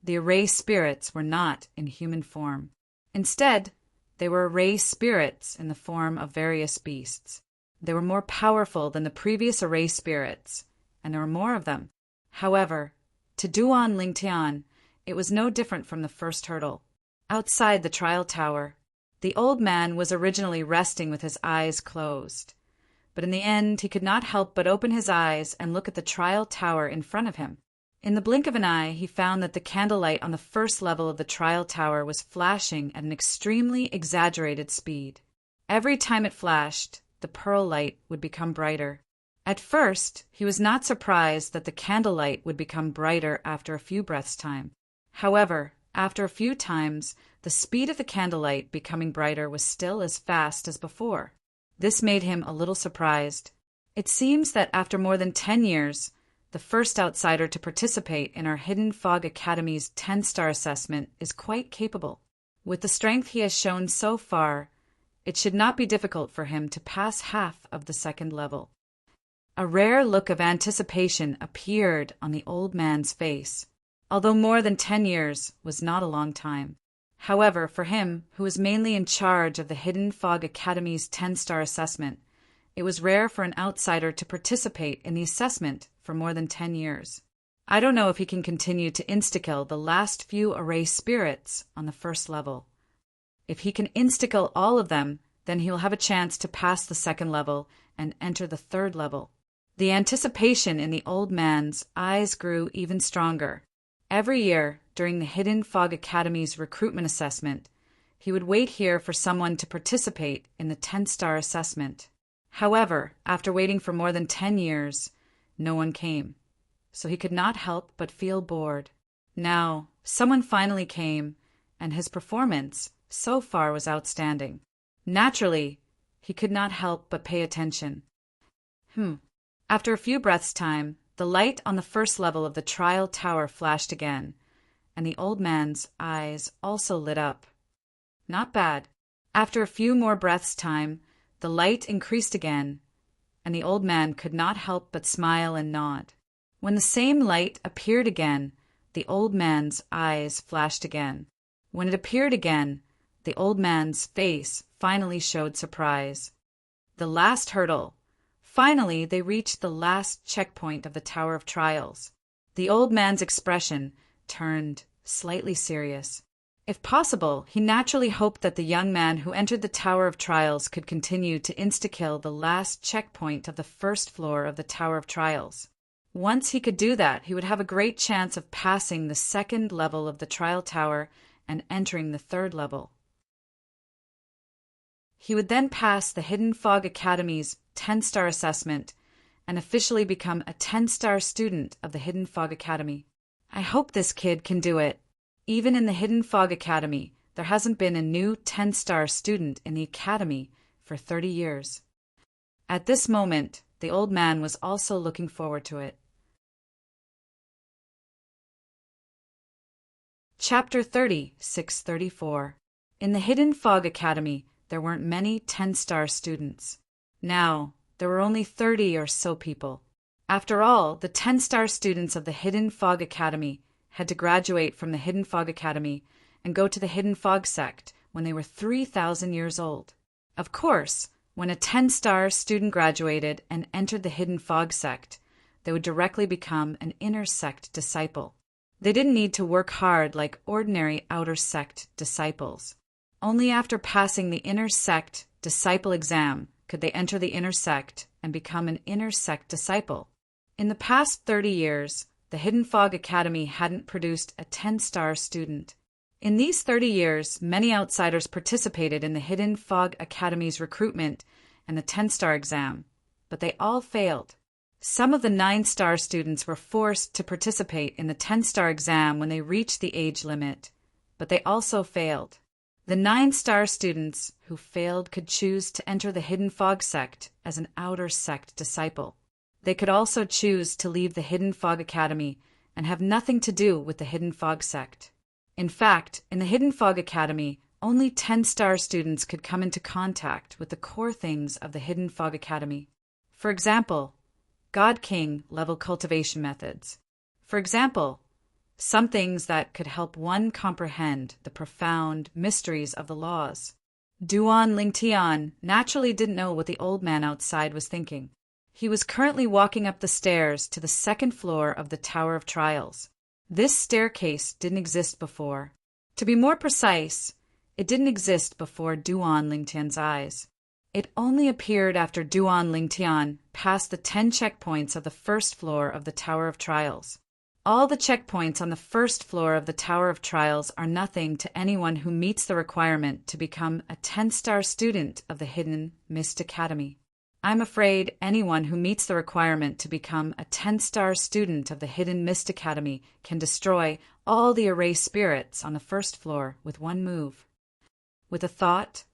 [SPEAKER 1] the array spirits were not in human form. Instead, they were array spirits in the form of various beasts. They were more powerful than the previous array spirits, and there were more of them. However, to Duan Lingtian, it was no different from the first hurdle. Outside the trial tower, the old man was originally resting with his eyes closed, but in the end he could not help but open his eyes and look at the trial tower in front of him. In the blink of an eye, he found that the candlelight on the first level of the trial tower was flashing at an extremely exaggerated speed. Every time it flashed, the pearl light would become brighter. At first, he was not surprised that the candlelight would become brighter after a few breaths' time. However, after a few times, the speed of the candlelight becoming brighter was still as fast as before. This made him a little surprised. It seems that after more than 10 years, the first outsider to participate in our Hidden Fog Academy's 10-star assessment is quite capable. With the strength he has shown so far, it should not be difficult for him to pass half of the second level. A rare look of anticipation appeared on the old man's face, although more than 10 years was not a long time. However, for him, who was mainly in charge of the Hidden Fog Academy's 10-star assessment, it was rare for an outsider to participate in the assessment for more than 10 years. I don't know if he can continue to insta-kill the last few array spirits on the first level. If he can insta-kill all of them, then he will have a chance to pass the second level and enter the third level. The anticipation in the old man's eyes grew even stronger. Every year, during the Hidden Fog Academy's recruitment assessment, he would wait here for someone to participate in the 10-star assessment. However, after waiting for more than 10 years, no one came, so he could not help but feel bored. Now, someone finally came, and his performance so far was outstanding. Naturally, he could not help but pay attention. After a few breaths' time, the light on the first level of the trial tower flashed again, and the old man's eyes also lit up. Not bad. After a few more breaths' time, the light increased again, and the old man could not help but smile and nod. When the same light appeared again, the old man's eyes flashed again. When it appeared again, the old man's face finally showed surprise. The last hurdle. Finally, they reached the last checkpoint of the Tower of Trials. The old man's expression turned slightly serious. If possible, he naturally hoped that the young man who entered the Tower of Trials could continue to insta-kill the last checkpoint of the first floor of the Tower of Trials. Once he could do that, he would have a great chance of passing the second level of the Trial Tower and entering the third level. He would then pass the Hidden Fog Academy's 10-star assessment and officially become a 10-star student of the Hidden Fog Academy. I hope this kid can do it. Even in the Hidden Fog Academy, there hasn't been a new 10-star student in the academy for 30 years. At this moment, the old man was also looking forward to it. Chapter 30, 634. In the Hidden Fog Academy, there weren't many 10-star students. Now, there were only 30 or so people. After all, the 10-star students of the Hidden Fog Academy had to graduate from the Hidden Fog Academy and go to the Hidden Fog sect when they were 3,000 years old. Of course, when a 10-star student graduated and entered the Hidden Fog sect, they would directly become an inner sect disciple. They didn't need to work hard like ordinary outer sect disciples. Only after passing the inner sect disciple exam could they enter the inner sect and become an inner sect disciple. In the past 30 years, the Hidden Fog Academy hadn't produced a 10-star student. In these 30 years, many outsiders participated in the Hidden Fog Academy's recruitment and the 10-star exam, but they all failed. Some of the 9-star students were forced to participate in the 10-star exam when they reached the age limit, but they also failed. The 9-star students who failed could choose to enter the Hidden Fog sect as an outer sect disciple. They could also choose to leave the Hidden Fog Academy and have nothing to do with the Hidden Fog sect. In fact, in the Hidden Fog Academy, only 10-star students could come into contact with the core things of the Hidden Fog Academy. For example, God King level cultivation methods. For example, some things that could help one comprehend the profound mysteries of the laws. Duan Lingtian naturally didn't know what the old man outside was thinking. He was currently walking up the stairs to the second floor of the Tower of Trials. This staircase didn't exist before. To be more precise, it didn't exist before Duan Lingtian's eyes. It only appeared after Duan Lingtian passed the 10 checkpoints of the first floor of the Tower of Trials. All the checkpoints on the first floor of the Tower of Trials are nothing to anyone who meets the requirement to become a 10-star student of the Hidden Mist Academy. I'm afraid anyone who meets the requirement to become a 10-star student of the Hidden Mist Academy can destroy all the array spirits on the first floor with one move. With a thought,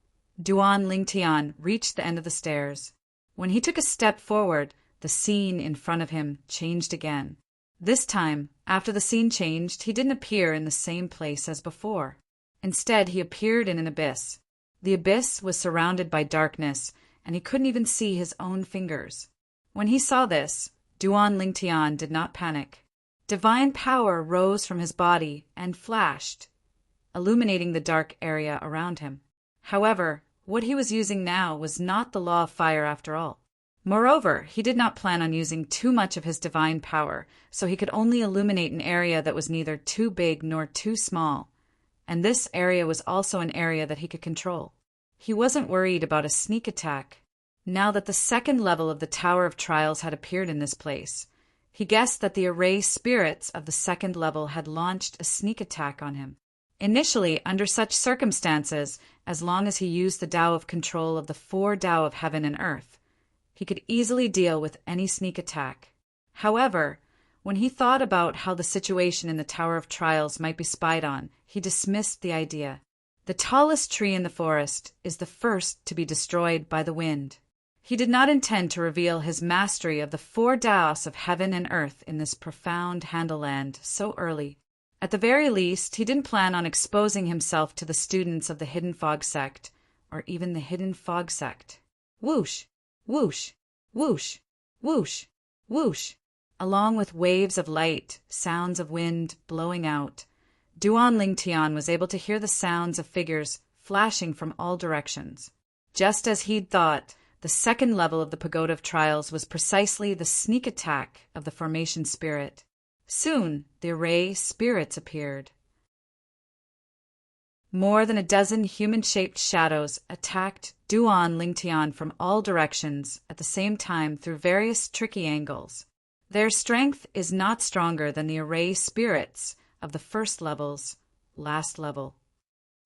[SPEAKER 1] Duan Lingtian reached the end of the stairs. When he took a step forward, the scene in front of him changed again. This time, after the scene changed, he didn't appear in the same place as before. Instead, he appeared in an abyss. The abyss was surrounded by darkness, and he couldn't even see his own fingers. When he saw this, Duan Lingtian did not panic. Divine power rose from his body and flashed, illuminating the dark area around him. However, what he was using now was not the law of fire after all. Moreover, he did not plan on using too much of his divine power, so he could only illuminate an area that was neither too big nor too small, and this area was also an area that he could control. He wasn't worried about a sneak attack. Now that the second level of the Tower of Trials had appeared in this place, he guessed that the array spirits of the second level had launched a sneak attack on him. Initially, under such circumstances, as long as he used the Tao of control of the 4 Tao of heaven and earth, he could easily deal with any sneak attack. However, when he thought about how the situation in the Tower of Trials might be spied on, he dismissed the idea. The tallest tree in the forest is the first to be destroyed by the wind. He did not intend to reveal his mastery of the 4 Taos of heaven and earth in this profound Handleland so early. At the very least, he didn't plan on exposing himself to the students of the Hidden Fog sect, or even the Hidden Fog sect. Whoosh! Whoosh! Whoosh! Whoosh! Whoosh! Along with waves of light, sounds of wind blowing out, Duan Lingtian was able to hear the sounds of figures flashing from all directions. Just as he'd thought, the second level of the Pagoda of Trials was precisely the sneak attack of the formation spirit. Soon, the array spirits appeared. More than a dozen human-shaped shadows attacked Duan Lingtian from all directions at the same time through various tricky angles. Their strength is not stronger than the array spirits of the first level's last level.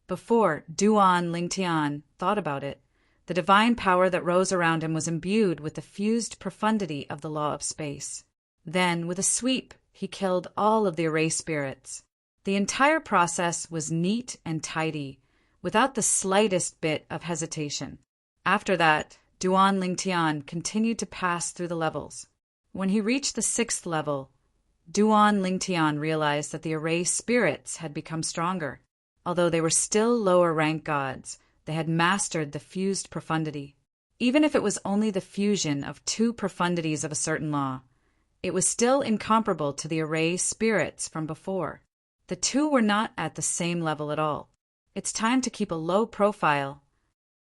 [SPEAKER 1] Before Duan Lingtian thought about it, the divine power that rose around him was imbued with the fused profundity of the law of space. Then, with a sweep, he killed all of the array spirits. The entire process was neat and tidy, without the slightest bit of hesitation. After that, Duan Lingtian continued to pass through the levels. When he reached the 6th level, Duan Lingtian realized that the array spirits had become stronger. Although they were still lower-rank gods, they had mastered the fused profundity. Even if it was only the fusion of 2 profundities of a certain law, it was still incomparable to the array spirits from before. The 2 were not at the same level at all. It's time to keep a low profile.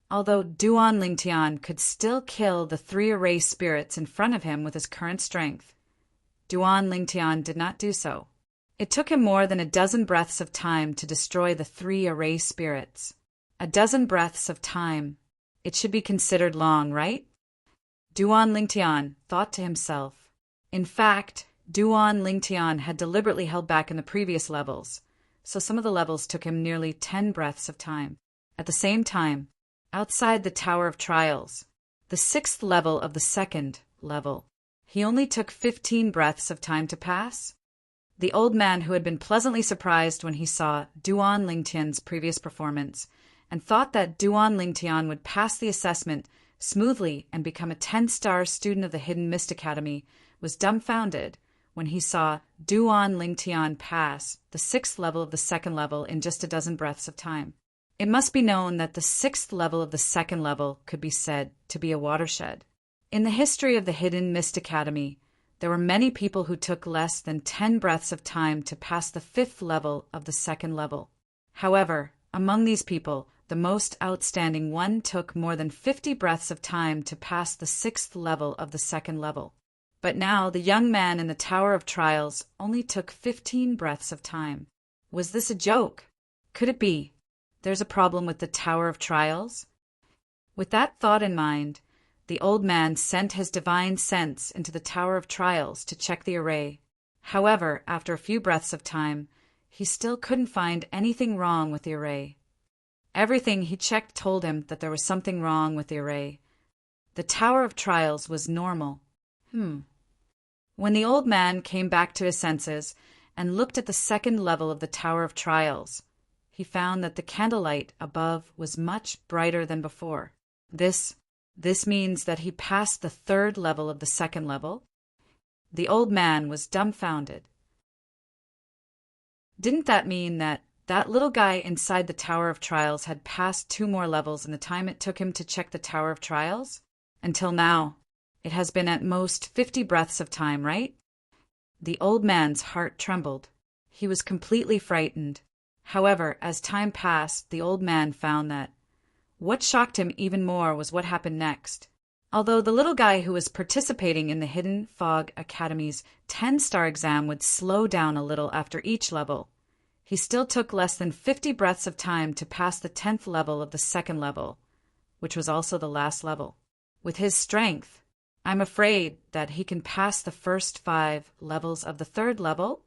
[SPEAKER 1] Although Duan Lingtian could still kill the 3 array spirits in front of him with his current strength, Duan Lingtian did not do so. It took him more than a dozen breaths of time to destroy the 3 array spirits. A dozen breaths of time. It should be considered long, right? Duan Lingtian thought to himself. In fact, Duan Lingtian had deliberately held back in the previous levels, so some of the levels took him nearly 10 breaths of time. At the same time, outside the Tower of Trials, the 6th level of the 2nd level, he only took 15 breaths of time to pass. The old man, who had been pleasantly surprised when he saw Duan Lingtian's previous performance and thought that Duan Lingtian would pass the assessment smoothly and become a 10-star student of the Hidden Mist Academy, was dumbfounded when he saw Duan Lingtian pass the 6th level of the 2nd level in just a dozen breaths of time. It must be known that the 6th level of the 2nd level could be said to be a watershed. In the history of the Hidden Mist Academy, there were many people who took less than 10 breaths of time to pass the 5th level of the 2nd level. However, among these people, the most outstanding one took more than 50 breaths of time to pass the 6th level of the 2nd level. But now the young man in the Tower of Trials only took 15 breaths of time. Was this a joke? Could it be there's a problem with the Tower of Trials? With that thought in mind, the old man sent his divine sense into the Tower of Trials to check the array. However, after a few breaths of time, he still couldn't find anything wrong with the array. Everything he checked told him that there was something wrong with the array. The Tower of Trials was normal. When the old man came back to his senses and looked at the 2nd level of the Tower of Trials, he found that the candlelight above was much brighter than before. This means that he passed the 3rd level of the 2nd level. The old man was dumbfounded. Didn't that mean that little guy inside the Tower of Trials had passed 2 more levels in the time it took him to check the Tower of Trials? Until now, it has been at most 50 breaths of time, right? The old man's heart trembled. He was completely frightened. However, as time passed, the old man found that what shocked him even more was what happened next. Although the little guy who was participating in the Hidden Fog Academy's 10-star exam would slow down a little after each level, he still took less than 50 breaths of time to pass the 10th level of the 2nd level, which was also the last level. With his strength, I'm afraid that he can pass the first 5 levels of the 3rd level.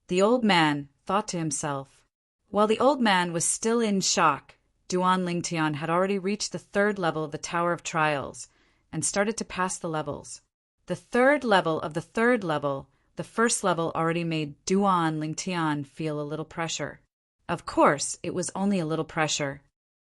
[SPEAKER 1] The old man thought to himself. While the old man was still in shock, Duan Lingtian had already reached the 3rd level of the Tower of Trials and started to pass the levels. The 3rd level of the 3rd level, the 1st level, already made Duan Lingtian feel a little pressure. Of course, it was only a little pressure.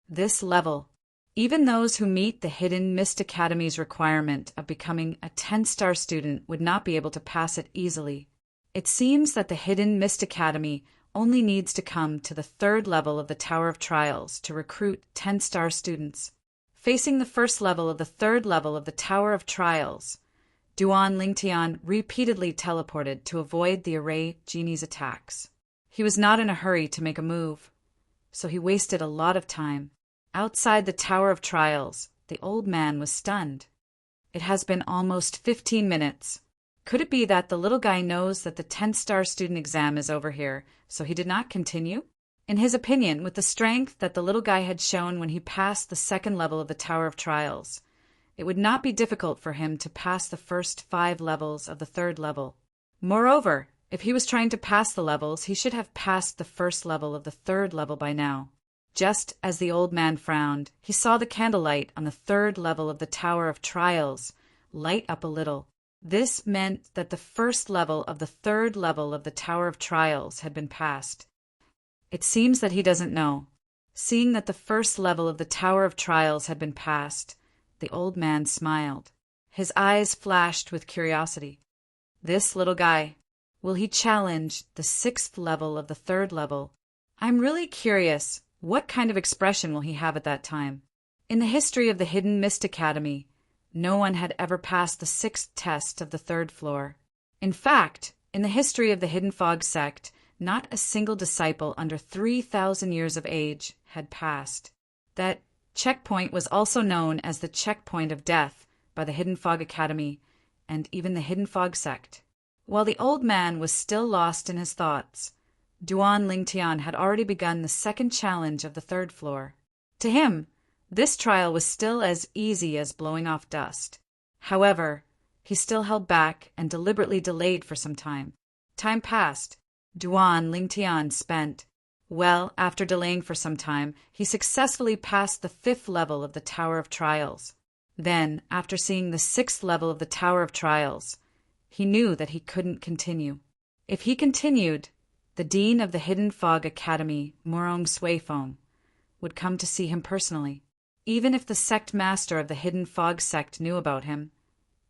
[SPEAKER 1] This level, even those who meet the Hidden Mist Academy's requirement of becoming a 10-star student would not be able to pass it easily. It seems that the Hidden Mist Academy only needs to come to the 3rd level of the Tower of Trials to recruit 10-star students. Facing the 1st level of the 3rd level of the Tower of Trials, Duan Lingtian repeatedly teleported to avoid the array genie's attacks. He was not in a hurry to make a move, so he wasted a lot of time. Outside the Tower of Trials, the old man was stunned. It has been almost 15 minutes. Could it be that the little guy knows that the 10-star student exam is over here, so he did not continue? In his opinion, with the strength that the little guy had shown when he passed the second level of the Tower of Trials, it would not be difficult for him to pass the first 5 levels of the third level. Moreover, if he was trying to pass the levels, he should have passed the first level of the third level by now. Just as the old man frowned, he saw the candlelight on the third level of the Tower of Trials light up a little. This meant that the first level of the third level of the Tower of Trials had been passed. It seems that he doesn't know. Seeing that the first level of the Tower of Trials had been passed, the old man smiled. His eyes flashed with curiosity. This little guy, will he challenge the 6th level of the third level? I'm really curious, what kind of expression will he have at that time? In the history of the Hidden Mist Academy, no one had ever passed the 6th test of the third floor. In fact, in the history of the Hidden Fog sect, not a single disciple under 3,000 years of age had passed. That checkpoint was also known as the checkpoint of death by the Hidden Fog Academy and even the Hidden Fog sect. While the old man was still lost in his thoughts, Duan Lingtian had already begun the second challenge of the third floor. To him, this trial was still as easy as blowing off dust. However, he still held back and deliberately delayed for some time. Time passed. Duan Lingtian spent. Well, after delaying for some time, he successfully passed the 5th level of the Tower of Trials. Then, after seeing the 6th level of the Tower of Trials, he knew that he couldn't continue. If he continued, the Dean of the Hidden Fog Academy, Morong Suifeng, would come to see him personally. Even if the sect master of the Hidden Fog sect knew about him,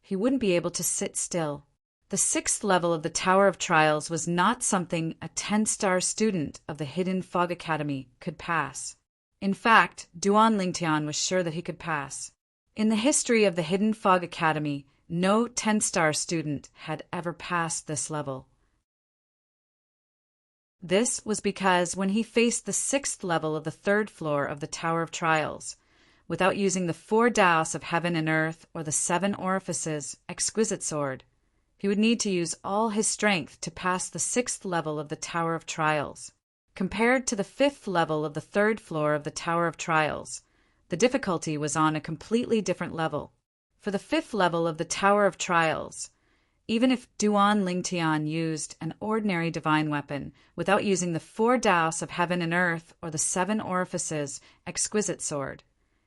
[SPEAKER 1] he wouldn't be able to sit still. The 6th level of the Tower of Trials was not something a 10-star student of the Hidden Fog Academy could pass. In fact, Duan Lingtian was sure that he could pass. In the history of the Hidden Fog Academy, no 10-star student had ever passed this level. This was because when he faced the 6th level of the third floor of the Tower of Trials, without using the 4 Daos of Heaven and Earth or the 7 Orifices exquisite sword, he would need to use all his strength to pass the 6th level of the Tower of Trials. Compared to the 5th level of the third floor of the Tower of Trials, the difficulty was on a completely different level. For the 5th level of the Tower of Trials, even if Duan Lingtian used an ordinary divine weapon without using the 4 Daos of Heaven and Earth or the 7 Orifices exquisite sword,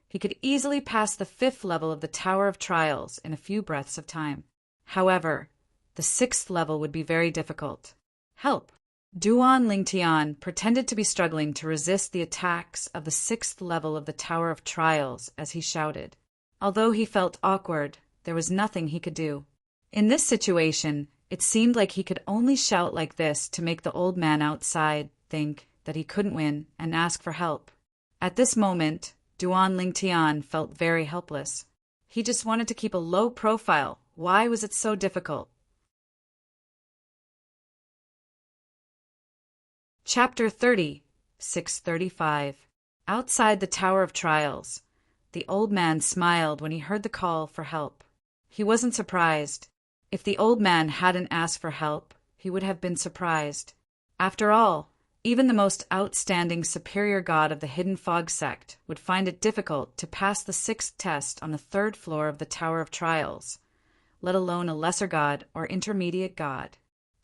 [SPEAKER 1] he could easily pass the 5th level of the Tower of Trials in a few breaths of time. However, the 6th level would be very difficult. Help! Duan Lingtian pretended to be struggling to resist the attacks of the 6th level of the Tower of Trials as he shouted. Although he felt awkward, there was nothing he could do. In this situation, it seemed like he could only shout like this to make the old man outside think that he couldn't win and ask for help. At this moment, Duan Lingtian felt very helpless. He just wanted to keep a low profile. Why was it so difficult? Chapter 30, 635. Outside the Tower of Trials, the old man smiled when he heard the call for help. He wasn't surprised. If the old man hadn't asked for help, he would have been surprised. After all, even the most outstanding superior god of the Hidden Fog sect would find it difficult to pass the 6th test on the 3rd floor of the Tower of Trials, let alone a lesser god or intermediate god.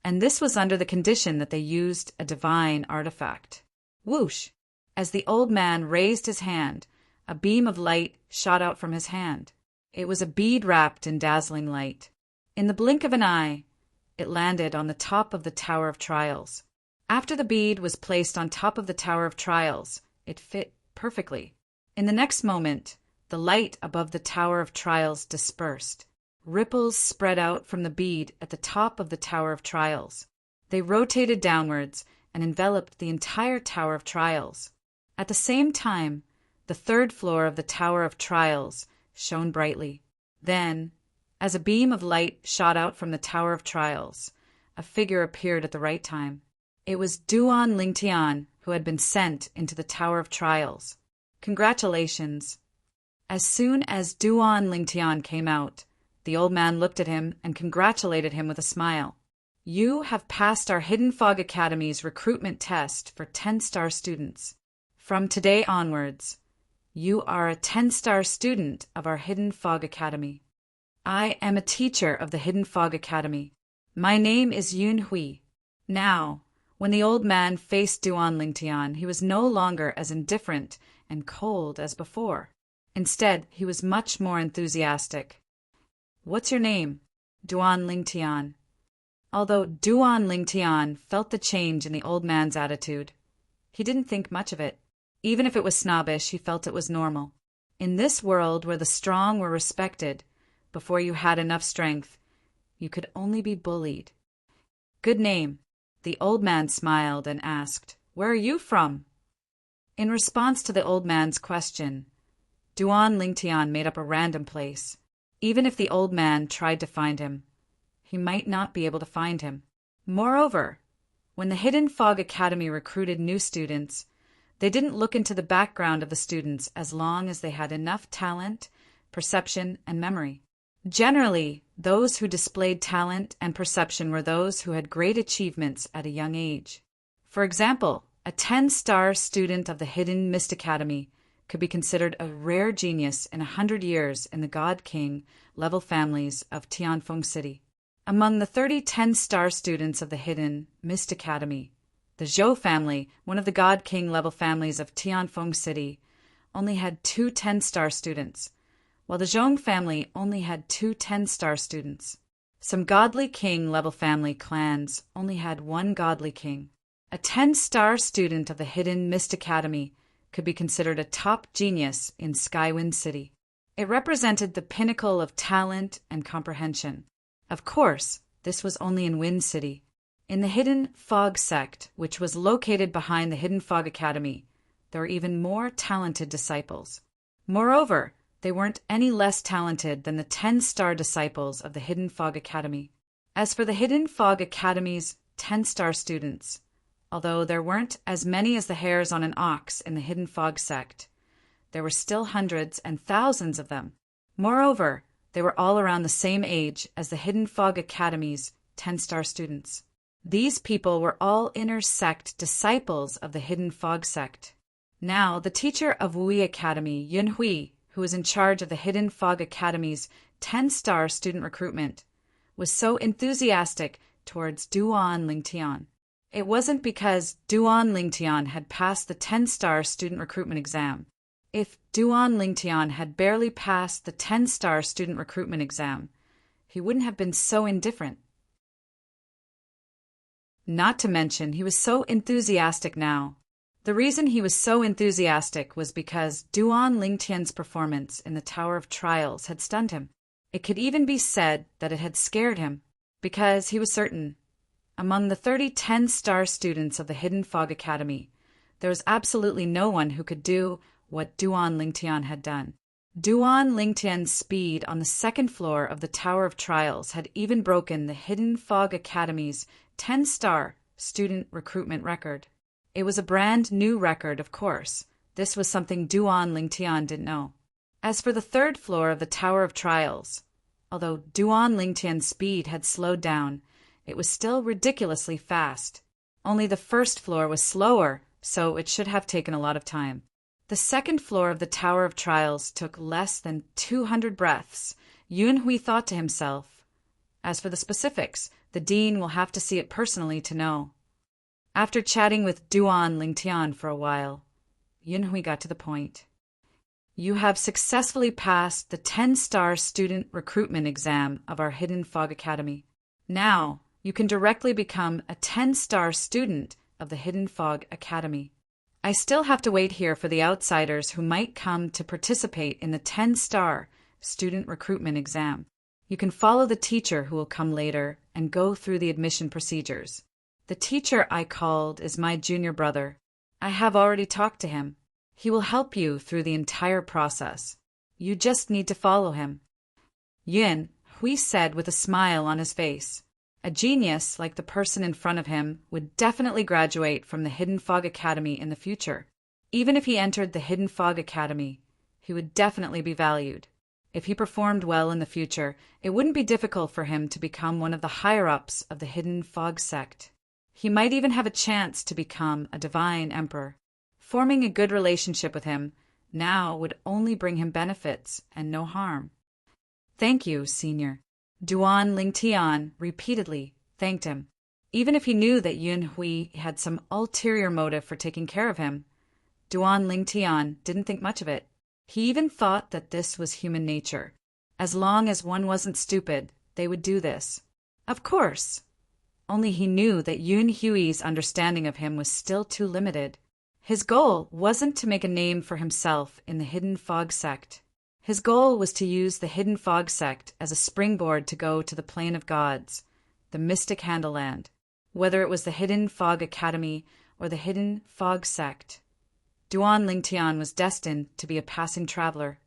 [SPEAKER 1] And this was under the condition that they used a divine artifact. Whoosh! As the old man raised his hand, a beam of light shot out from his hand. It was a bead wrapped in dazzling light. In the blink of an eye, it landed on the top of the Tower of Trials. After the bead was placed on top of the Tower of Trials, it fit perfectly. In the next moment, the light above the Tower of Trials dispersed. Ripples spread out from the bead at the top of the Tower of Trials. They rotated downwards and enveloped the entire Tower of Trials. At the same time, the 3rd floor of the Tower of Trials shone brightly. Then, as a beam of light shot out from the Tower of Trials, a figure appeared at the right time. It was Duan Lingtian, who had been sent into the Tower of Trials. Congratulations. As soon as Duan Lingtian came out, the old man looked at him and congratulated him with a smile. You have passed our Hidden Fog Academy's recruitment test for 10-star students. From today onwards, you are a 10-star student of our Hidden Fog Academy. I am a teacher of the Hidden Fog Academy. My name is Yun Hui. Now, when the old man faced Duan Lingtian, he was no longer as indifferent and cold as before. Instead, he was much more enthusiastic. What's your name? Duan Lingtian. Although Duan Lingtian felt the change in the old man's attitude, he didn't think much of it. Even if it was snobbish, he felt it was normal. In this world where the strong were respected, before you had enough strength, you could only be bullied. Good name. The old man smiled and asked, Where are you from? In response to the old man's question, Duan Lingtian made up a random place. Even if the old man tried to find him, he might not be able to find him. Moreover, when the Hidden Fog Academy recruited new students, they didn't look into the background of the students as long as they had enough talent, perception, and memory. Generally, those who displayed talent and perception were those who had great achievements at a young age. For example, a 10-star student of the Hidden Mist Academy could be considered a rare genius in 100 years in the God King level families of Tianfeng City. Among the 30 10-star students of the Hidden Mist Academy, the Zhou family, one of the God King level families of Tianfeng City, only had 2 10-star students, while the Zhong family only had 2 10-star students. Some Godly King level family clans only had 1 Godly King. A 10-star student of the Hidden Mist Academy could be considered a top genius in Skywind City. It represented the pinnacle of talent and comprehension. Of course, this was only in Wind City. In the Hidden Fog sect, which was located behind the Hidden Fog Academy, there were even more talented disciples. Moreover, they weren't any less talented than the 10-star disciples of the Hidden Fog Academy. As for the Hidden Fog Academy's 10-star students, although there weren't as many as the hairs on an ox in the Hidden Fog sect, there were still hundreds and thousands of them. Moreover, they were all around the same age as the Hidden Fog Academy's 10-star students. These people were all inner sect disciples of the Hidden Fog sect. Now, the teacher of Wui Academy, Yun Hui, who was in charge of the Hidden Fog Academy's 10-star student recruitment, was so enthusiastic towards Duan Lingtian. It wasn't because Duan Lingtian had passed the 10-star student recruitment exam. If Duan Lingtian had barely passed the 10-star student recruitment exam, he wouldn't have been so indifferent. Not to mention, he was so enthusiastic now. The reason he was so enthusiastic was because Duan Lingtian's performance in the Tower of Trials had stunned him. It could even be said that it had scared him, because he was certain, among the 30 10-star students of the Hidden Fog Academy, there was absolutely no one who could do what Duan Lingtian had done. Duan Lingtian's speed on the 2nd floor of the Tower of Trials had even broken the Hidden Fog Academy's 10-star student recruitment record. It was a brand new record, of course. This was something Duan Lingtian didn't know. As for the 3rd floor of the Tower of Trials, although Duan Lingtian's speed had slowed down, it was still ridiculously fast. Only the 1st floor was slower, so it should have taken a lot of time. The 2nd floor of the Tower of Trials took less than 200 breaths. Yun Hui thought to himself, as for the specifics, the dean will have to see it personally to know. After chatting with Duan Lingtian for a while, Yun Hui got to the point. You have successfully passed the 10-star student recruitment exam of our Hidden Fog Academy. Now, you can directly become a 10-star student of the Hidden Fog Academy. I still have to wait here for the outsiders who might come to participate in the 10-star student recruitment exam. You can follow the teacher who will come later and go through the admission procedures. The teacher I called is my junior brother. I have already talked to him. He will help you through the entire process. You just need to follow him. Yun Hui said with a smile on his face. A genius like the person in front of him would definitely graduate from the Hidden Fog Academy in the future. Even if he entered the Hidden Fog Academy, he would definitely be valued. If he performed well in the future, it wouldn't be difficult for him to become one of the higher-ups of the hidden fog sect. He might even have a chance to become a divine emperor. Forming a good relationship with him now would only bring him benefits and no harm. Thank you, Senior. Duan Lingtian repeatedly thanked him. Even if he knew that Yun Hui had some ulterior motive for taking care of him, Duan Lingtian didn't think much of it. He even thought that this was human nature. As long as one wasn't stupid, they would do this. Of course. Only he knew that Yun Hui's understanding of him was still too limited. His goal wasn't to make a name for himself in the Hidden Fog sect. His goal was to use the Hidden Fog sect as a springboard to go to the Plane of Gods, the Mystic Handleland, whether it was the Hidden Fog Academy or the Hidden Fog sect. Duan Lingtian was destined to be a passing traveler.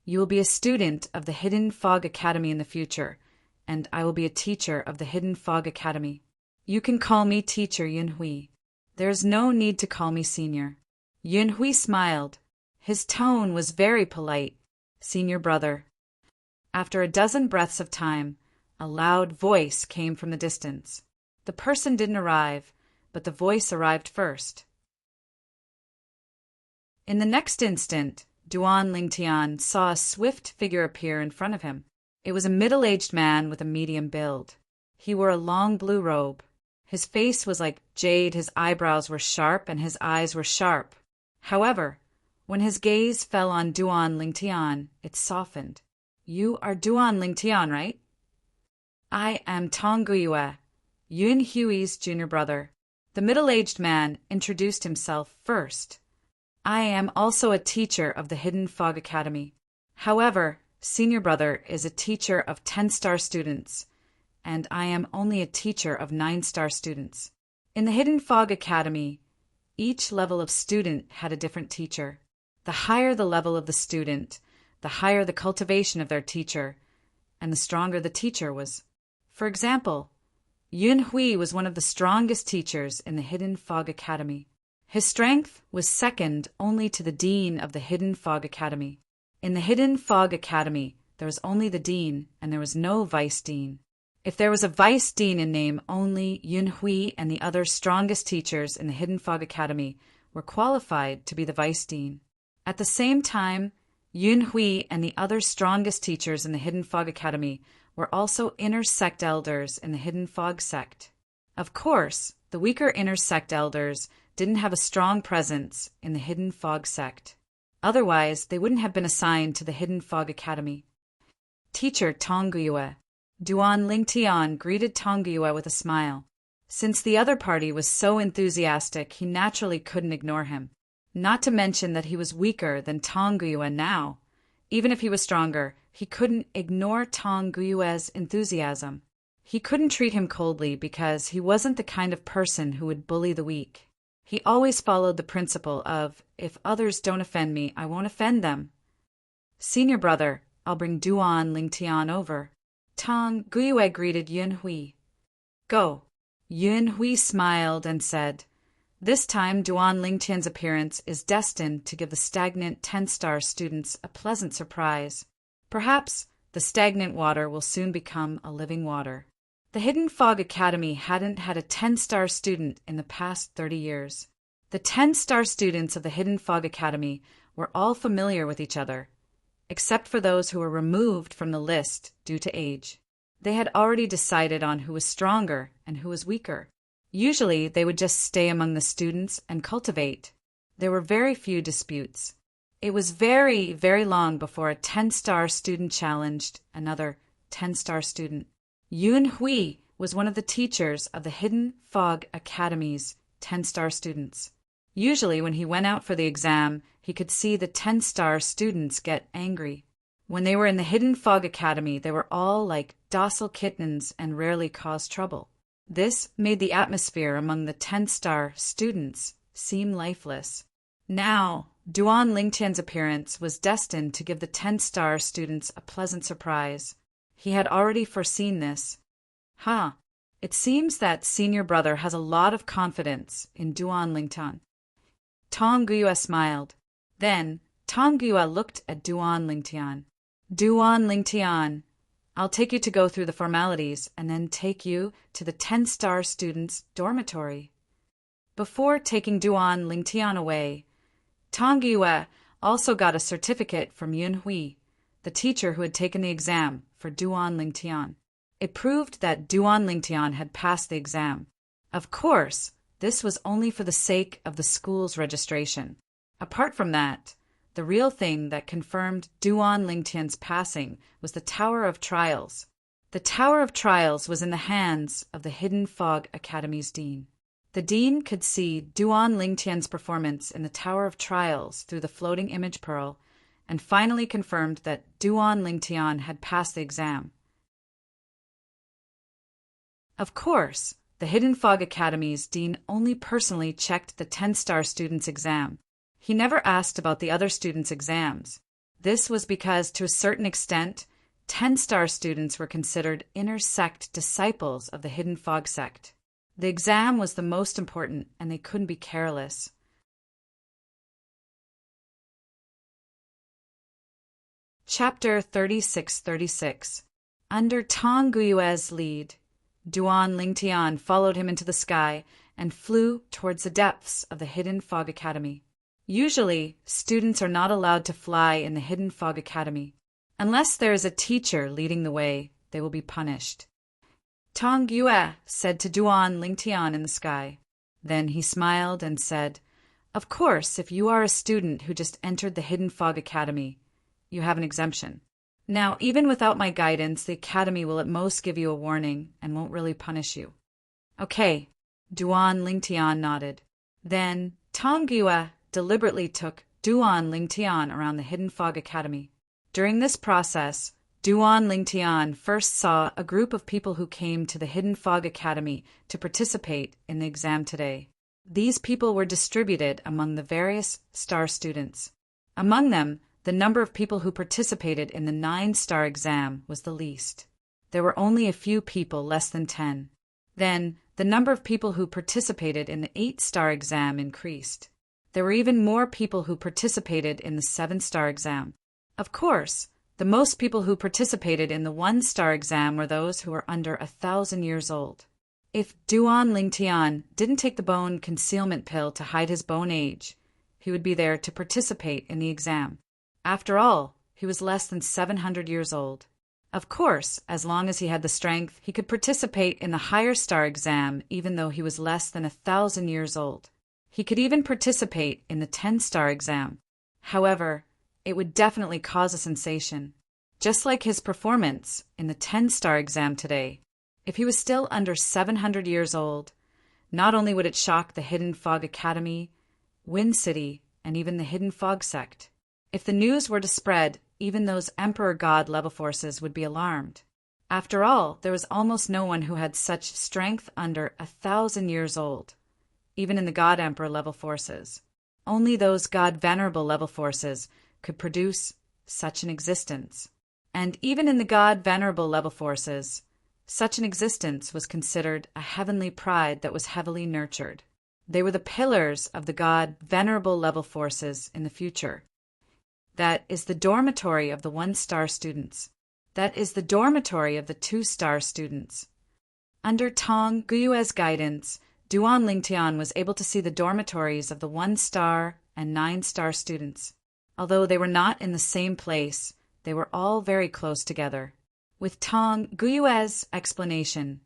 [SPEAKER 1] You will be a student of the Hidden Fog Academy in the future, and I will be a teacher of the Hidden Fog Academy. You can call me Teacher Yun Hui. There is no need to call me Senior. Yun Hui smiled. His tone was very polite. Senior brother. After a dozen breaths of time, a loud voice came from the distance. The person didn't arrive, but the voice arrived first. In the next instant, Duan Lingtian saw a swift figure appear in front of him. It was a middle-aged man with a medium build. He wore a long blue robe. His face was like jade, his eyebrows were sharp, and his eyes were sharp. However, when his gaze fell on Duan Lingtian, it softened. You are Duan Lingtian, right? I am Tong Guyue, Yun Hui's junior brother. The middle-aged man introduced himself first. I am also a teacher of the Hidden Fog Academy. However, Senior brother is a teacher of 10-star students, and I am only a teacher of 9-star students. In the Hidden Fog Academy, each level of student had a different teacher. The higher the level of the student, the higher the cultivation of their teacher, and the stronger the teacher was. For example, Yun Hui was one of the strongest teachers in the Hidden Fog Academy. His strength was second only to the dean of the Hidden Fog Academy. In the Hidden Fog Academy, there was only the dean, and there was no vice dean. If there was a vice dean in name, only Yun Hui and the other strongest teachers in the Hidden Fog Academy were qualified to be the vice dean. At the same time, Yun Hui and the other strongest teachers in the Hidden Fog Academy were also inner sect elders in the Hidden Fog sect. Of course, the weaker inner sect elders didn't have a strong presence in the Hidden Fog sect. Otherwise, they wouldn't have been assigned to the Hidden Fog Academy. Teacher Tong Guyue. Duan Lingtian greeted Tong Guyue with a smile. Since the other party was so enthusiastic, he naturally couldn't ignore him. Not to mention that he was weaker than Tong Guyue now. Even if he was stronger, he couldn't ignore Tong Guyue's enthusiasm. He couldn't treat him coldly because he wasn't the kind of person who would bully the weak. He always followed the principle of, if others don't offend me, I won't offend them. Senior brother, I'll bring Duan Lingtian over. Tong Guyue greeted Yun Hui. Go. Yun Hui smiled and said, this time Duan Lingtian's appearance is destined to give the stagnant 10-star students a pleasant surprise. Perhaps the stagnant water will soon become a living water. The Hidden Fog Academy hadn't had a 10-star student in the past 30 years. The 10-star students of the Hidden Fog Academy were all familiar with each other, except for those who were removed from the list due to age. They had already decided on who was stronger and who was weaker. Usually, they would just stay among the students and cultivate. There were very few disputes. It was very, very long before a 10-star student challenged another 10-star student. Yun Hui was one of the teachers of the Hidden Fog Academy's 10-star students. Usually, when he went out for the exam, he could see the 10-star students get angry. When they were in the Hidden Fog Academy, they were all like docile kittens and rarely caused trouble. This made the atmosphere among the 10-star students seem lifeless. Now, Duan Lingtian's appearance was destined to give the 10-star students a pleasant surprise. He had already foreseen this. It seems that senior brother has a lot of confidence in Duan Lingtian. Tong Guyue smiled. Then, Tong Guyue looked at Duan Lingtian. Duan Lingtian, I'll take you to go through the formalities and then take you to the 10-star students' dormitory. Before taking Duan Lingtian away, Tang Yue also got a certificate from Yun Hui, the teacher who had taken the exam for Duan Lingtian. It proved that Duan Lingtian had passed the exam. Of course, this was only for the sake of the school's registration. Apart from that, the real thing that confirmed Duan Lingtian's passing was the Tower of Trials. The Tower of Trials was in the hands of the Hidden Fog Academy's dean. The dean could see Duan Lingtian's performance in the Tower of Trials through the floating image pearl and finally confirmed that Duan Lingtian had passed the exam. Of course, the Hidden Fog Academy's dean only personally checked the 10-star student's exam. He never asked about the other students' exams. This was because, to a certain extent, 10-star students were considered inner sect disciples of the Hidden Fog sect. The exam was the most important, and they couldn't be careless. Chapter 36-36. Under Tang Guyue's lead, Duan Lingtian followed him into the sky and flew towards the depths of the Hidden Fog Academy. Usually, students are not allowed to fly in the Hidden Fog Academy. Unless there is a teacher leading the way, they will be punished. Tang Yue said to Duan Lingtian in the sky. Then he smiled and said, "Of course, if you are a student who just entered the Hidden Fog Academy, you have an exemption. Now, even without my guidance, the Academy will at most give you a warning and won't really punish you." "Okay," Duan Lingtian nodded. Then Tang Yue deliberately took Duan Lingtian around the Hidden Fog Academy. During this process, Duan Lingtian first saw a group of people who came to the Hidden Fog Academy to participate in the exam today. These people were distributed among the various star students. Among them, the number of people who participated in the 9-star exam was the least. There were only a few people, less than 10. Then, the number of people who participated in the 8-star exam increased. There were even more people who participated in the 7-star exam. Of course, the most people who participated in the 1-star exam were those who were under 1,000 years old. If Duan Lingtian didn't take the bone concealment pill to hide his bone age, he would be there to participate in the exam. After all, he was less than 700 years old. Of course, as long as he had the strength, he could participate in the higher star exam even though he was less than 1,000 years old. He could even participate in the 10-star exam. However, it would definitely cause a sensation. Just like his performance in the 10-star exam today, if he was still under 700 years old, not only would it shock the Hidden Fog Academy, Wind City, and even the Hidden Fog sect. If the news were to spread, even those Emperor God level forces would be alarmed. After all, there was almost no one who had such strength under 1,000 years old, even in the God Emperor level forces. Only those God Venerable level forces could produce such an existence. And even in the God Venerable level forces, such an existence was considered a heavenly pride that was heavily nurtured. They were the pillars of the God Venerable level forces in the future. That is the dormitory of the 1-star students. That is the dormitory of the 2-star students. Under Tang Guyue's guidance, Duan Lingtian was able to see the dormitories of the 1-star and 9-star students. Although they were not in the same place, they were all very close together. With Tang Guyue's explanation,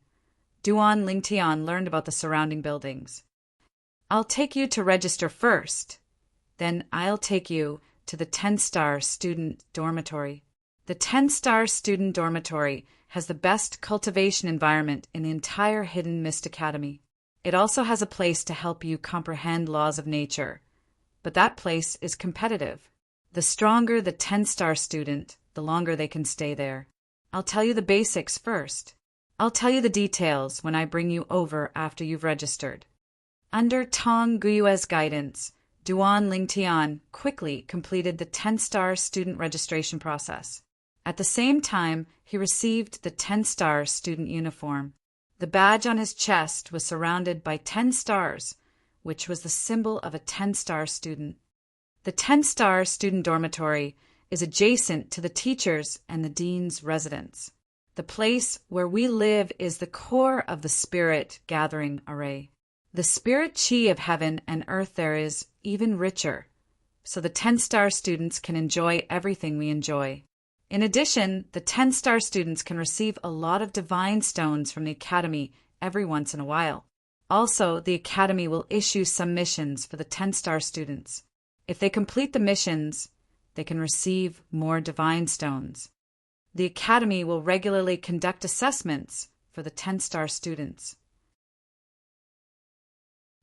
[SPEAKER 1] Duan Lingtian learned about the surrounding buildings. "I'll take you to register first. Then I'll take you to the 10-star student dormitory. The 10-star student dormitory has the best cultivation environment in the entire Hidden Mist Academy. It also has a place to help you comprehend laws of nature, but that place is competitive. The stronger the 10-star student, the longer they can stay there. I'll tell you the basics first. I'll tell you the details when I bring you over after you've registered." Under Tang Guyue's guidance, Duan Lingtian quickly completed the 10-star student registration process. At the same time, he received the 10-star student uniform. The badge on his chest was surrounded by 10 stars, which was the symbol of a 10-star student. The 10-star student dormitory is adjacent to the teachers and the dean's residence. The place where we live is the core of the spirit gathering array. The spirit chi of heaven and earth there is even richer, so the 10-star students can enjoy everything we enjoy. In addition, the 10-star students can receive a lot of divine stones from the Academy every once in a while. Also, the Academy will issue some missions for the 10-star students. If they complete the missions, they can receive more divine stones. The Academy will regularly conduct assessments for the 10-star students.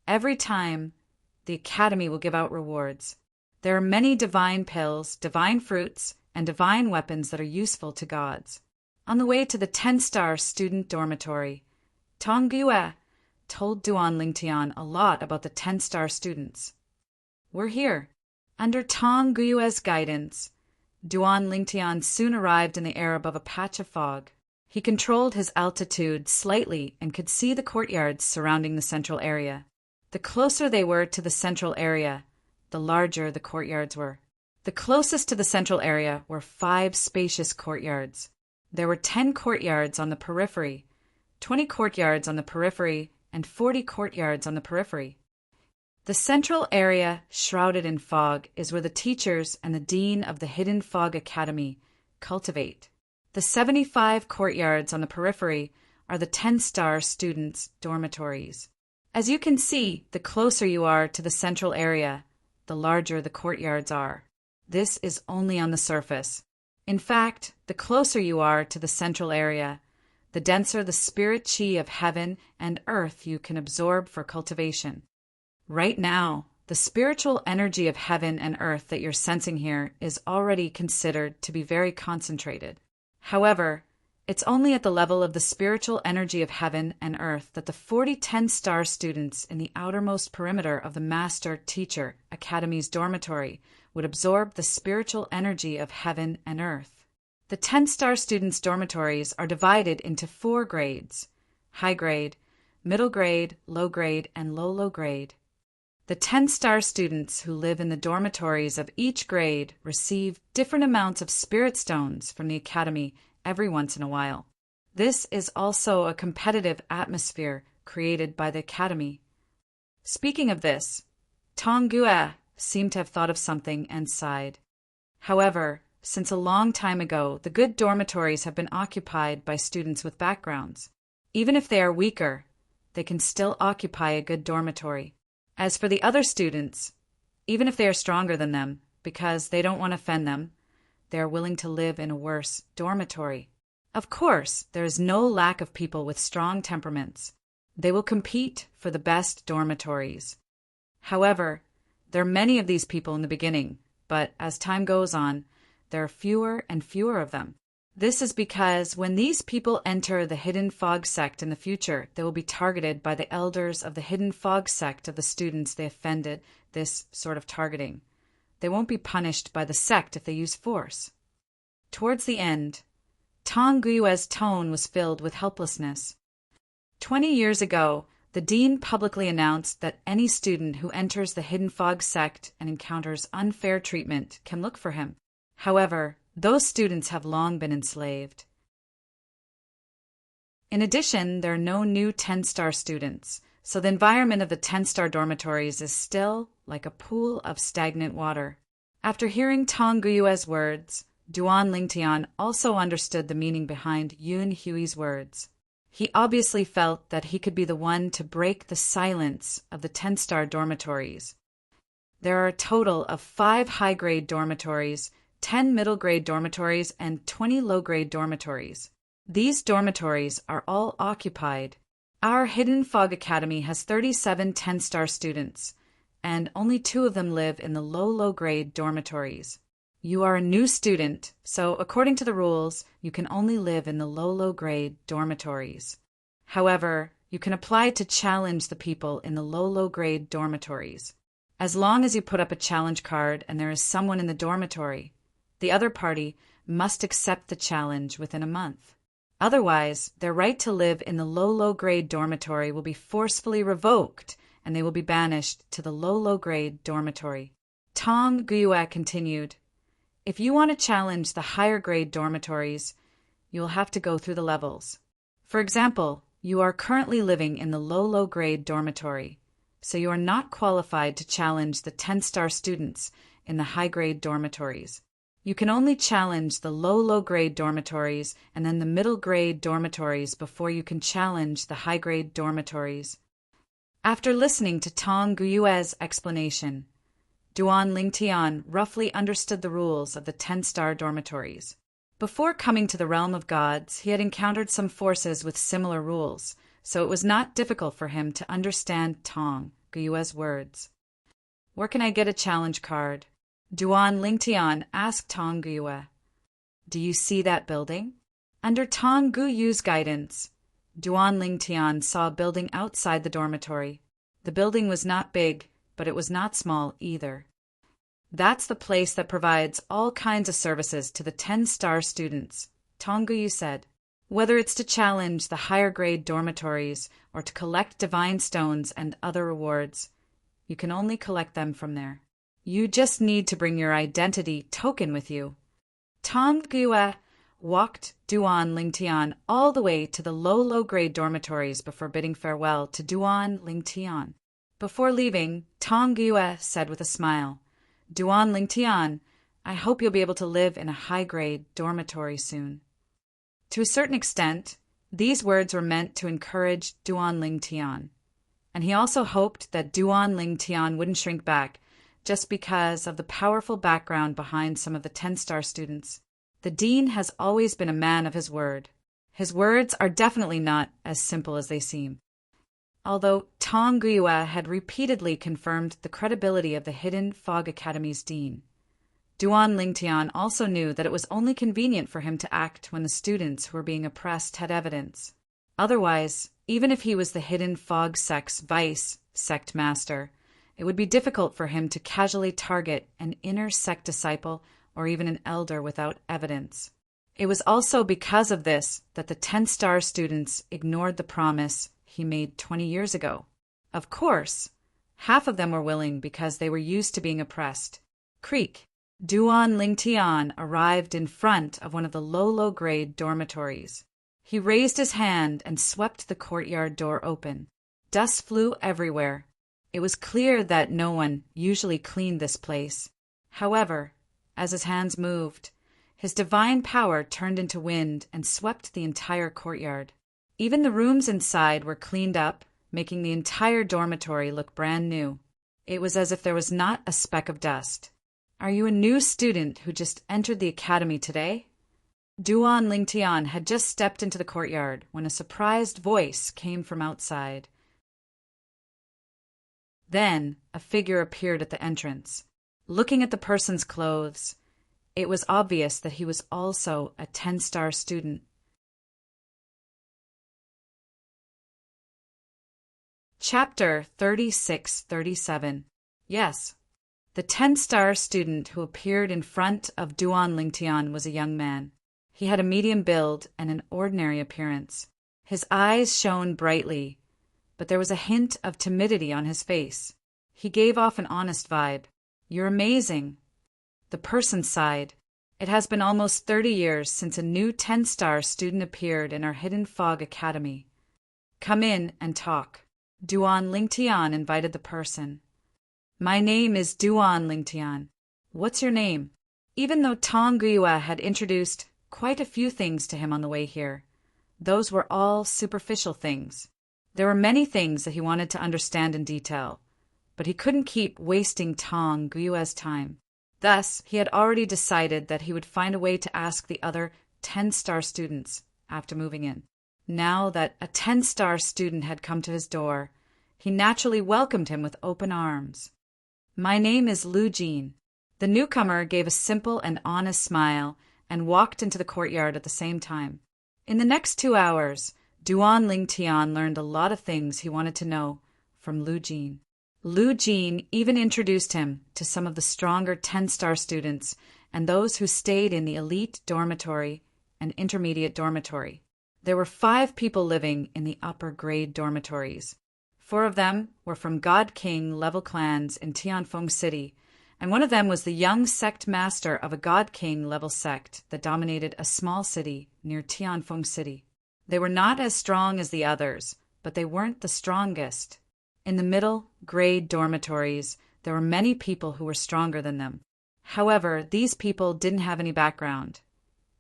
[SPEAKER 1] Every time, the Academy will give out rewards. There are many divine pills, divine fruits, and divine weapons that are useful to gods. On the way to the 10-star student dormitory, Tong Gue told Duan Lingtian a lot about the 10-star students. We're here. Under Tong Gue's guidance, Duan Lingtian soon arrived in the air above a patch of fog. He controlled his altitude slightly and could see the courtyards surrounding the central area. The closer they were to the central area, the larger the courtyards were. The closest to the central area were 5 spacious courtyards. There were 10 courtyards on the periphery, 20 courtyards on the periphery, and 40 courtyards on the periphery. The central area, shrouded in fog, is where the teachers and the dean of the Hidden Fog Academy cultivate. The 75 courtyards on the periphery are the 10-star students' dormitories. As you can see, the closer you are to the central area, the larger the courtyards are. This is only on the surface. In fact, the closer you are to the central area, the denser the spirit chi of heaven and earth you can absorb for cultivation. Right now, the spiritual energy of heaven and earth that you're sensing here is already considered to be very concentrated. However, it's only at the level of the spiritual energy of heaven and earth that the 40 10-star students in the outermost perimeter of the Master Teacher Academy's dormitory would absorb the spiritual energy of heaven and earth. The 10-star students' dormitories are divided into 4 grades: high grade, middle grade, low grade, and low grade. The 10-star students who live in the dormitories of each grade receive different amounts of spirit stones from the Academy every once in a while. This is also a competitive atmosphere created by the Academy. Speaking of this, Tong Gue seemed to have thought of something and sighed. However, since a long time ago, the good dormitories have been occupied by students with backgrounds. Even if they are weaker, they can still occupy a good dormitory. As for the other students, even if they are stronger than them, because they don't want to offend them, they are willing to live in a worse dormitory. Of course, there is no lack of people with strong temperaments. They will compete for the best dormitories. However, there are many of these people in the beginning, but as time goes on, there are fewer and fewer of them. This is because when these people enter the Hidden Fog sect in the future, they will be targeted by the elders of the Hidden Fog sect of the students they offended. This sort of targeting. They won't be punished by the sect if they use force. Towards the end, Tong Gue's tone was filled with helplessness. 20 years ago, the dean publicly announced that any student who enters the Hidden Fog sect and encounters unfair treatment can look for him. However, those students have long been enslaved. In addition, there are no new 10-star students, so the environment of the 10-star dormitories is still like a pool of stagnant water. After hearing Tong Gue's words, Duan Lingtian also understood the meaning behind Yun Hui's words. He obviously felt that he could be the one to break the silence of the 10-star dormitories. There are a total of 5 high-grade dormitories, 10 middle-grade dormitories, and 20 low-grade dormitories. These dormitories are all occupied. Our Hidden Fog Academy has 37 10-star students, and only 2 of them live in the low-grade dormitories. You are a new student, so according to the rules, you can only live in the low-grade dormitories. However, you can apply to challenge the people in the low-grade dormitories. As long as you put up a challenge card and there is someone in the dormitory, the other party must accept the challenge within a month. Otherwise, their right to live in the low-grade dormitory will be forcefully revoked, and they will be banished to the low-grade dormitory. Tong Gue continued, If you want to challenge the higher grade dormitories, you'll have to go through the levels. For example, you are currently living in the low grade dormitory, so you are not qualified to challenge the 10-star students in the high grade dormitories. You can only challenge the low grade dormitories and then the middle grade dormitories before you can challenge the high grade dormitories. After listening to Tong Guyue's explanation, Duan Lingtian roughly understood the rules of the 10-star dormitories. Before coming to the realm of gods, he had encountered some forces with similar rules, so it was not difficult for him to understand Tong Guyue's words. "Where can I get a challenge card?" Duan Lingtian asked Tong Guyue. "Do you see that building?" Under Tong Guyue's guidance, Duan Lingtian saw a building outside the dormitory. The building was not big, but it was not small either. "That's the place that provides all kinds of services to the 10-star students," Tong Guyu said. "Whether it's to challenge the higher grade dormitories or to collect divine stones and other rewards, you can only collect them from there. You just need to bring your identity token with you." Tong Guyue walked Duan Lingtian all the way to the low grade dormitories before bidding farewell to Duan Lingtian. Before leaving, Tong Guyue said with a smile, "Duan Lingtian, I hope you'll be able to live in a high-grade dormitory soon." To a certain extent, these words were meant to encourage Duan Lingtian, and he also hoped that Duan Lingtian wouldn't shrink back just because of the powerful background behind some of the 10-star students. The dean has always been a man of his word. His words are definitely not as simple as they seem. Although Tong Guyue had repeatedly confirmed the credibility of the Hidden Fog Academy's dean, Duan Lingtian also knew that it was only convenient for him to act when the students who were being oppressed had evidence. Otherwise, even if he was the Hidden Fog sect's vice sect master, it would be difficult for him to casually target an inner sect disciple or even an elder without evidence. It was also because of this that the 10-star students ignored the promise he made 20 years ago. Of course, half of them were willing because they were used to being oppressed. Creak. Duan Lingtian arrived in front of one of the low grade dormitories. He raised his hand and swept the courtyard door open. Dust flew everywhere. It was clear that no one usually cleaned this place. However, as his hands moved, his divine power turned into wind and swept the entire courtyard. Even the rooms inside were cleaned up, making the entire dormitory look brand new. It was as if there was not a speck of dust. "Are you a new student who just entered the academy today?" Duan Lingtian had just stepped into the courtyard when a surprised voice came from outside. Then a figure appeared at the entrance. Looking at the person's clothes, it was obvious that he was also a 10-star student. Chapter 36-37. Yes. The 10-star student who appeared in front of Duan Lingtian was a young man. He had a medium build and an ordinary appearance. His eyes shone brightly, but there was a hint of timidity on his face. He gave off an honest vibe. "You're amazing." The person sighed. "It has been almost 30 years since a new 10-star student appeared in our Hidden Fog Academy. Come in and talk." Duan Lingtian invited the person. "My name is Duan Lingtian. What's your name?" Even though Tong Guyue had introduced quite a few things to him on the way here, those were all superficial things. There were many things that he wanted to understand in detail, but he couldn't keep wasting Tong Guyue's time. Thus, he had already decided that he would find a way to ask the other 10-star students after moving in. Now that a 10-star student had come to his door, he naturally welcomed him with open arms. "My name is Lu Jin." The newcomer gave a simple and honest smile and walked into the courtyard at the same time. In the next 2 hours, Duan Lingtian learned a lot of things he wanted to know from Lu Jin. Lu Jin even introduced him to some of the stronger 10-star students and those who stayed in the elite dormitory and intermediate dormitory. There were 5 people living in the upper grade dormitories. 4 of them were from God King level clans in Tianfeng City, and one of them was the young sect master of a God King level sect that dominated a small city near Tianfeng City. They were not as strong as the others, but they weren't the strongest. In the middle grade dormitories, there were many people who were stronger than them. However, these people didn't have any background,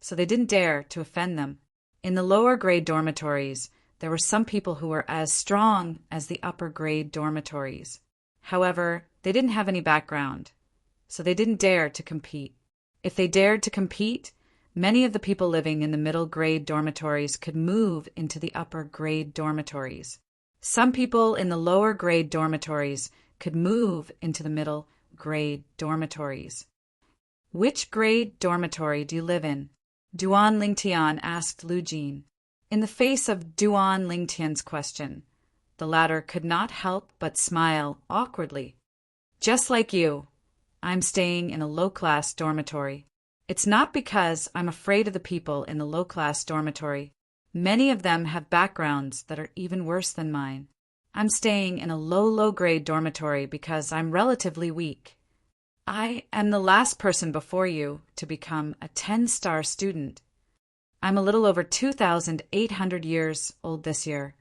[SPEAKER 1] so they didn't dare to offend them. In the lower grade dormitories, there were some people who were as strong as the upper grade dormitories. However, they didn't have any background, so they didn't dare to compete. If they dared to compete, many of the people living in the middle grade dormitories could move into the upper grade dormitories. Some people in the lower grade dormitories could move into the middle grade dormitories. Which grade dormitory do you live in? Duan Lingtian asked Lu Jin. In the face of Duan Lingtian's question, the latter could not help but smile awkwardly. Just like you, I'm staying in a low-class dormitory. It's not because I'm afraid of the people in the low-class dormitory. Many of them have backgrounds that are even worse than mine. I'm staying in a low-grade dormitory because I'm relatively weak. I am the last person before you to become a 10-star student. I'm a little over 2,800 years old this year,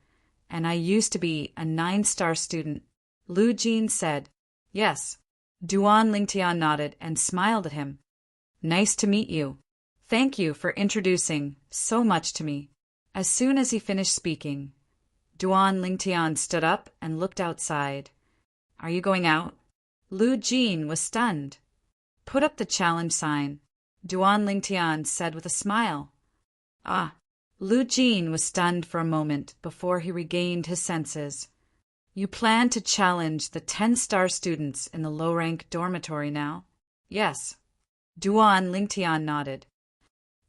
[SPEAKER 1] and I used to be a 9-star student. Lu Jin said. Yes. Duan Lingtian nodded and smiled at him. Nice to meet you. Thank you for introducing so much to me. As soon as he finished speaking, Duan Lingtian stood up and looked outside. Are you going out? Lu Jin was stunned. Put up the challenge sign, Duan Lingtian said with a smile. Ah. Lu Jin was stunned for a moment before he regained his senses. You plan to challenge the 10-star students in the low-rank dormitory now? Yes. Duan Lingtian nodded.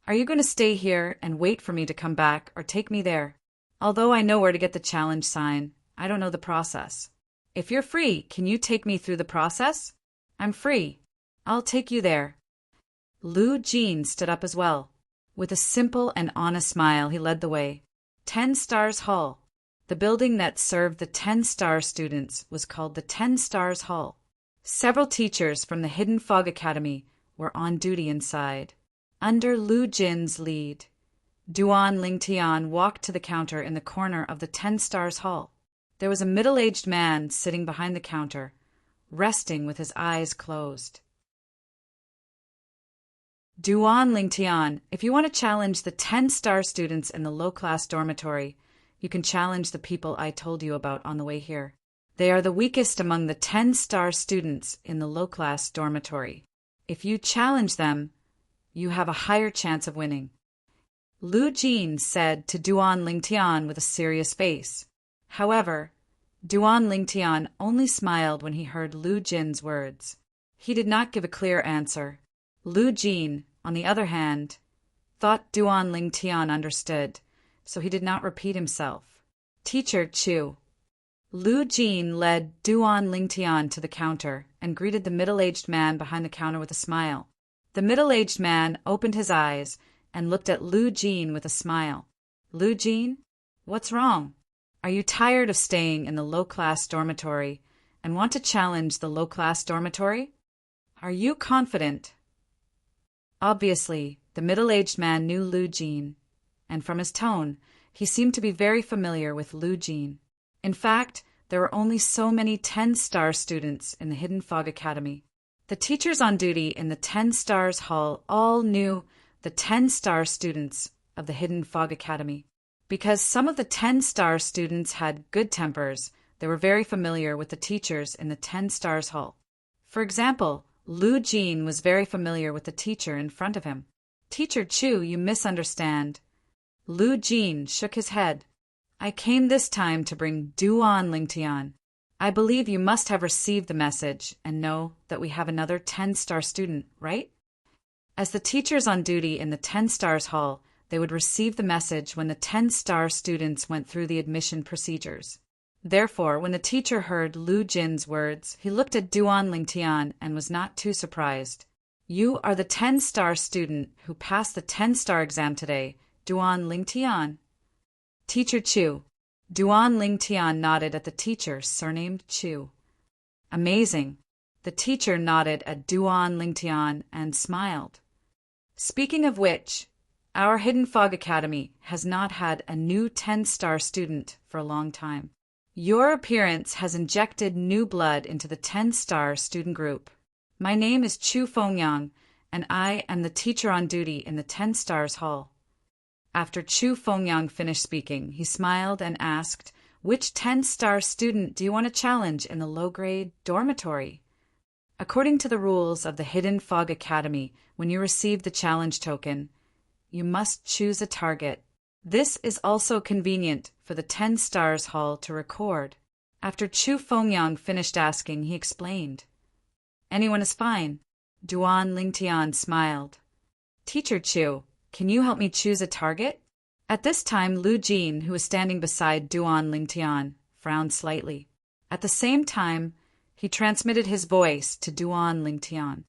[SPEAKER 1] Are you going to stay here and wait for me to come back or take me there? Although I know where to get the challenge sign, I don't know the process. If you're free, can you take me through the process? I'm free. I'll take you there. Lu Jin stood up as well. With a simple and honest smile, he led the way. 10 Stars Hall. The building that served the 10-star students was called the 10 Stars Hall. Several teachers from the Hidden Fog Academy were on duty inside. Under Lu Jin's lead, Duan Lingtian walked to the counter in the corner of the 10 Stars Hall. There was a middle-aged man sitting behind the counter, resting with his eyes closed. Duan Lingtian, if you want to challenge the 10-star students in the low-class dormitory, you can challenge the people I told you about on the way here. They are the weakest among the 10-star students in the low-class dormitory. If you challenge them, you have a higher chance of winning. Lu Jin said to Duan Lingtian with a serious face. However, Duan Lingtian only smiled when he heard Lu Jin's words. He did not give a clear answer. Lu Jin, on the other hand, thought Duan Lingtian understood, so he did not repeat himself. Teacher Chu. Lu Jin led Duan Lingtian to the counter and greeted the middle-aged man behind the counter with a smile. The middle-aged man opened his eyes and looked at Lu Jin with a smile. Lu Jin, what's wrong? Are you tired of staying in the low-class dormitory and want to challenge the low-class dormitory? Are you confident? Obviously, the middle-aged man knew Lu Jin, and from his tone, he seemed to be very familiar with Lu Jin. In fact, there were only so many 10-star students in the Hidden Fog Academy. The teachers on duty in the 10 Stars Hall all knew the 10-star students of the Hidden Fog Academy. Because some of the 10-star students had good tempers, they were very familiar with the teachers in the 10 Stars Hall. For example, Lu Jin was very familiar with the teacher in front of him. Teacher Chu, you misunderstand. Lu Jin shook his head. I came this time to bring Duan Lingtian. I believe you must have received the message and know that we have another 10-star student, right? As the teachers on duty in the 10 Stars Hall, they would receive the message when the 10-star students went through the admission procedures. Therefore, when the teacher heard Lu Jin's words, he looked at Duan Lingtian and was not too surprised. You are the 10-star student who passed the 10-star exam today, Duan Lingtian. Teacher Chu. Duan Lingtian nodded at the teacher surnamed Chu. Amazing. The teacher nodded at Duan Lingtian and smiled. Speaking of which, our Hidden Fog Academy has not had a new 10-star student for a long time. Your appearance has injected new blood into the 10-star student group. My name is Chu Fengyang, and I am the teacher on duty in the 10 Stars Hall. After Chu Fengyang finished speaking, he smiled and asked, "Which 10-star student do you want to challenge in the low-grade dormitory?" According to the rules of the Hidden Fog Academy, when you receive the challenge token, you must choose a target. This is also convenient for the 10 Stars Hall to record. After Chu Fengyang finished asking, he explained. "Anyone is fine." Duan Lingtian smiled. "Teacher Chu, can you help me choose a target?" At this time, Lu Jin, who was standing beside Duan Lingtian, frowned slightly. At the same time, he transmitted his voice to Duan Lingtian.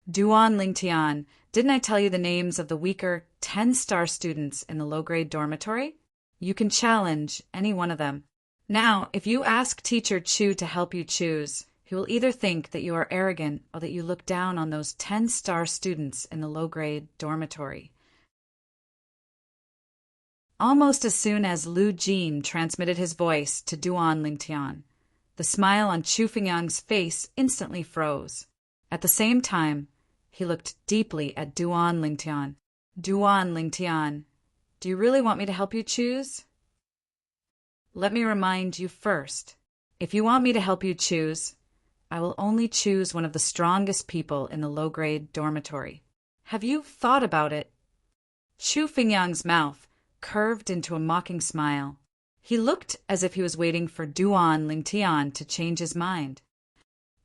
[SPEAKER 1] "Duan Lingtian, didn't I tell you the names of the weaker 10-star students in the low-grade dormitory? You can challenge any one of them. Now, if you ask Teacher Chu to help you choose, he will either think that you are arrogant or that you look down on those 10-star students in the low-grade dormitory." Almost as soon as Lu Jin transmitted his voice to Duan Lingtian, the smile on Chu Fengyang's face instantly froze. At the same time, he looked deeply at Duan Lingtian. "Duan Lingtian, do you really want me to help you choose?" "Let me remind you first. If you want me to help you choose, I will only choose one of the strongest people in the low-grade dormitory. Have you thought about it?" Chu Fengyang's mouth curved into a mocking smile. He looked as if he was waiting for Duan Lingtian to change his mind.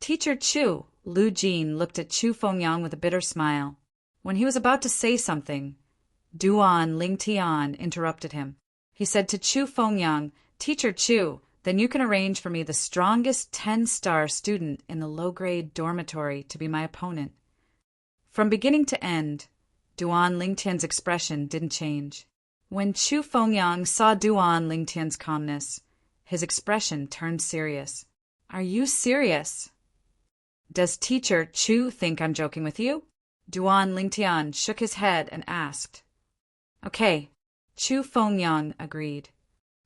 [SPEAKER 1] "Teacher Chu," Lu Jin looked at Chu Fengyang with a bitter smile. When he was about to say something, Duan Lingtian interrupted him. He said to Chu Fengyang, "Teacher Chu, then you can arrange for me the strongest 10-star student in the low-grade dormitory to be my opponent." From beginning to end, Duan Lingtian's expression didn't change. When Chu Fengyang saw Duan Lingtian's calmness, his expression turned serious. "Are you serious? Does Teacher Chu think I'm joking with you?" Duan Lingtian shook his head and asked. "Okay," Chu Fengyang agreed.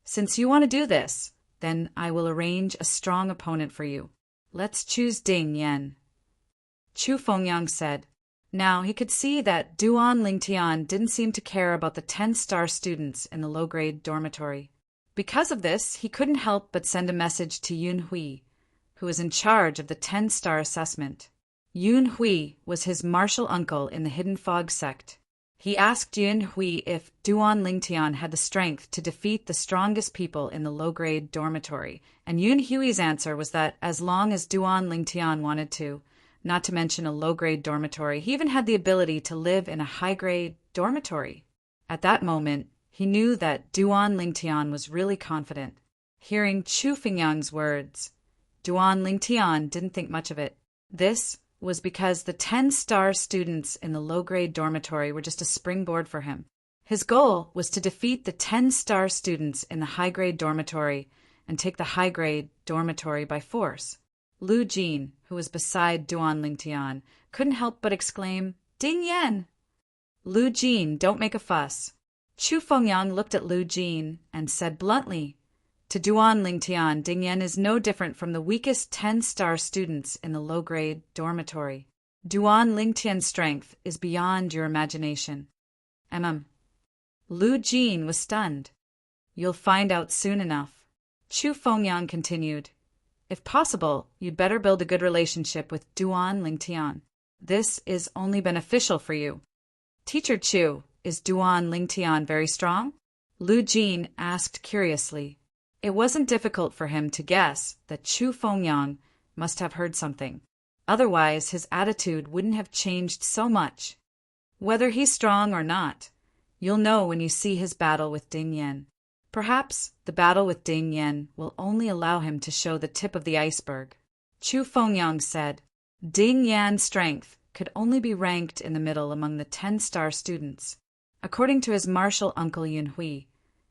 [SPEAKER 1] "Since you want to do this, then I will arrange a strong opponent for you. Let's choose Ding Yan." Chu Fengyang said. Now he could see that Duan Lingtian didn't seem to care about the 10-star students in the low-grade dormitory. Because of this, he couldn't help but send a message to Yun Hui, who was in charge of the 10-star assessment. Yun Hui was his martial uncle in the Hidden Fog sect. He asked Yun Hui if Duan Lingtian had the strength to defeat the strongest people in the low-grade dormitory, and Yun Hui's answer was that as long as Duan Lingtian wanted to, not to mention a low-grade dormitory, he even had the ability to live in a high-grade dormitory. At that moment, he knew that Duan Lingtian was really confident. Hearing Chu Fengyang's words, Duan Lingtian didn't think much of it. This was because the 10-star students in the low-grade dormitory were just a springboard for him. His goal was to defeat the 10-star students in the high-grade dormitory and take the high-grade dormitory by force. Lu Jin, who was beside Duan Lingtian, couldn't help but exclaim, "Ding Yan!" "Lu Jin, don't make a fuss." Chu Fengyang looked at Lu Jin and said bluntly, "To Duan Lingtian, Ding Yan is no different from the weakest 10-star students in the low-grade dormitory. Duan Lingtian's strength is beyond your imagination." Lu Jin was stunned. "You'll find out soon enough." Chu Fengyang continued, "If possible, you'd better build a good relationship with Duan Lingtian. This is only beneficial for you." "Teacher Chu, is Duan Lingtian very strong?" Lu Jin asked curiously. It wasn't difficult for him to guess that Chu Fengyang must have heard something. Otherwise, his attitude wouldn't have changed so much. "Whether he's strong or not, you'll know when you see his battle with Ding Yan. Perhaps the battle with Ding Yan will only allow him to show the tip of the iceberg." Chu Fengyang said. Ding Yan's strength could only be ranked in the middle among the 10-star students. According to his martial uncle Yun Hui,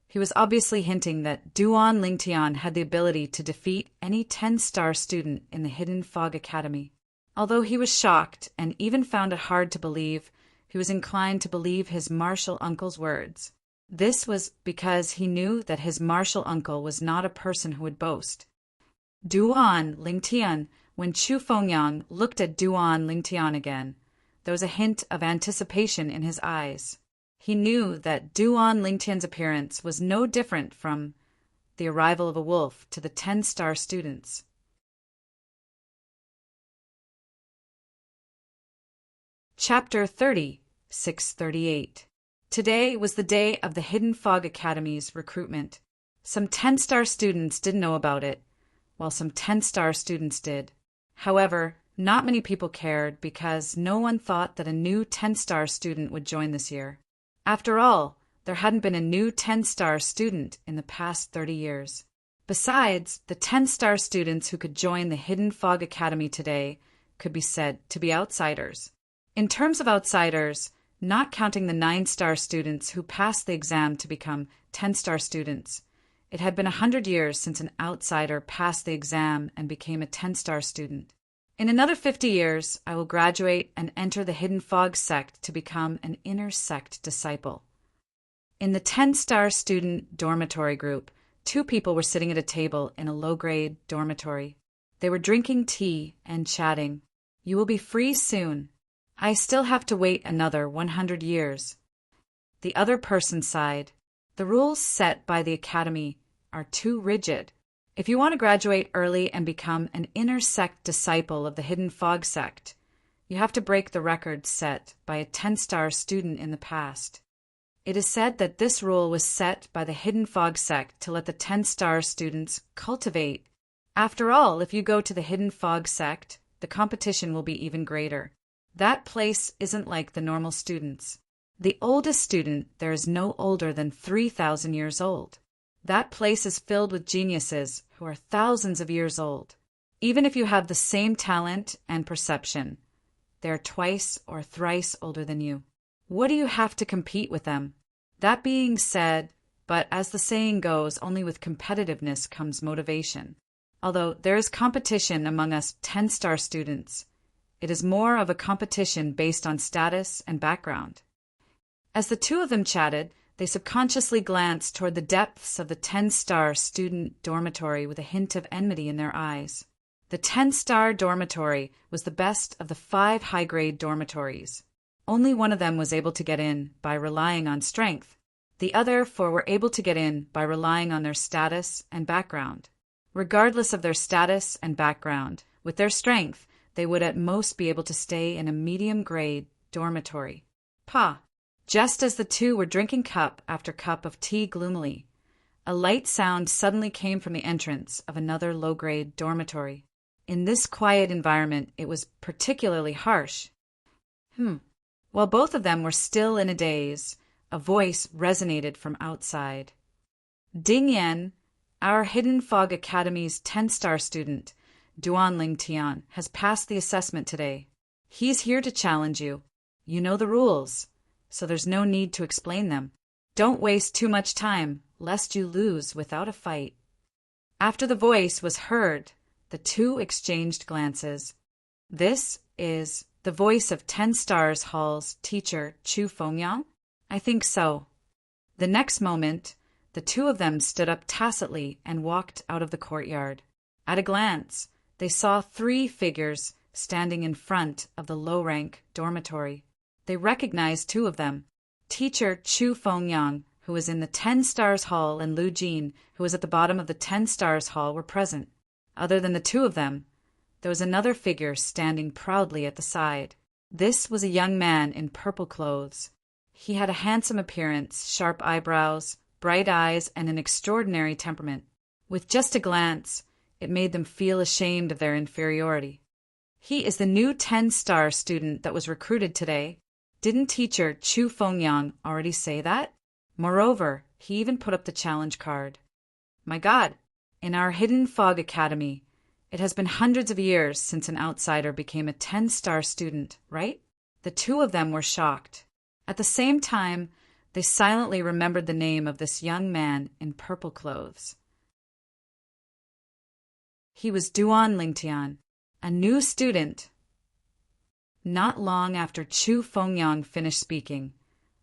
[SPEAKER 1] He was obviously hinting that Duan Lingtian had the ability to defeat any 10-star student in the Hidden Fog Academy. Although he was shocked and even found it hard to believe, he was inclined to believe his martial uncle's words. This was because he knew that his martial uncle was not a person who would boast. Duan Lingtian, when Chu Fengyang looked at Duan Lingtian again, there was a hint of anticipation in his eyes. He knew that Duan Lingtian's appearance was no different from the arrival of a wolf to the 10-star students. Chapter 30, 638. Today was the day of the Hidden Fog Academy's recruitment. Some 10-star students didn't know about it, while some 10-star students did. However, not many people cared because no one thought that a new 10-star student would join this year. After all, there hadn't been a new 10-star student in the past 30 years. Besides, the 10-star students who could join the Hidden Fog Academy today could be said to be outsiders. In terms of outsiders, not counting the 9-star students who passed the exam to become 10-star students, it had been 100 years since an outsider passed the exam and became a 10-star student. In another 50 years, I will graduate and enter the Hidden Fog sect to become an inner sect disciple. In the 10-star student dormitory group, 2 people were sitting at a table in a low-grade dormitory. They were drinking tea and chatting. You will be free soon. I still have to wait another 100 years. The other person sighed. The rules set by the academy are too rigid. If you want to graduate early and become an inner sect disciple of the Hidden Fog sect, you have to break the record set by a 10-star student in the past. It is said that this rule was set by the Hidden Fog sect to let the 10-star students cultivate. After all, if you go to the Hidden Fog sect, the competition will be even greater. That place isn't like the normal students. The oldest student there is no older than 3,000 years old. That place is filled with geniuses who are thousands of years old. Even if you have the same talent and perception, they are twice or thrice older than you. What do you have to compete with them? That being said, but as the saying goes, only with competitiveness comes motivation. Although there is competition among us 10-star students, it is more of a competition based on status and background. As the 2 of them chatted, they subconsciously glanced toward the depths of the 10-star student dormitory with a hint of enmity in their eyes. The 10-star dormitory was the best of the 5 high-grade dormitories. Only one of them was able to get in by relying on strength. The other 4 were able to get in by relying on their status and background. Regardless of their status and background, with their strength, they would at most be able to stay in a medium-grade dormitory. Just as the 2 were drinking cup after cup of tea gloomily, a light sound suddenly came from the entrance of another low-grade dormitory. In this quiet environment, it was particularly harsh. While both of them were still in a daze, a voice resonated from outside. Ding Yan, our Hidden Fog Academy's 10-star student, Duan Lingtian, has passed the assessment today. He's here to challenge you. You know the rules, so there's no need to explain them. Don't waste too much time, lest you lose without a fight. After the voice was heard, the 2 exchanged glances. This is the voice of 10 Stars Hall's teacher, Chu Fengyang? I think so. The next moment, the 2 of them stood up tacitly and walked out of the courtyard. At a glance, they saw 3 figures standing in front of the low-rank dormitory. They recognized 2 of them. Teacher Chu Fengyang, who was in the 10 Stars Hall, and Lu Jin, who was at the bottom of the 10 Stars Hall, were present. Other than the 2 of them, there was another figure standing proudly at the side. This was a young man in purple clothes. He had a handsome appearance, sharp eyebrows, bright eyes, and an extraordinary temperament. With just a glance, it made them feel ashamed of their inferiority. He is the new 10-star student that was recruited today. Didn't teacher Chu Fengyang already say that? Moreover, he even put up the challenge card. My God, in our Hidden Fog Academy, it has been hundreds of years since an outsider became a 10-star student, right? The 2 of them were shocked. At the same time, They silently remembered the name of this young man in purple clothes. He was Duan Lingtian, a new student. Not long after Chu Fengyang finished speaking,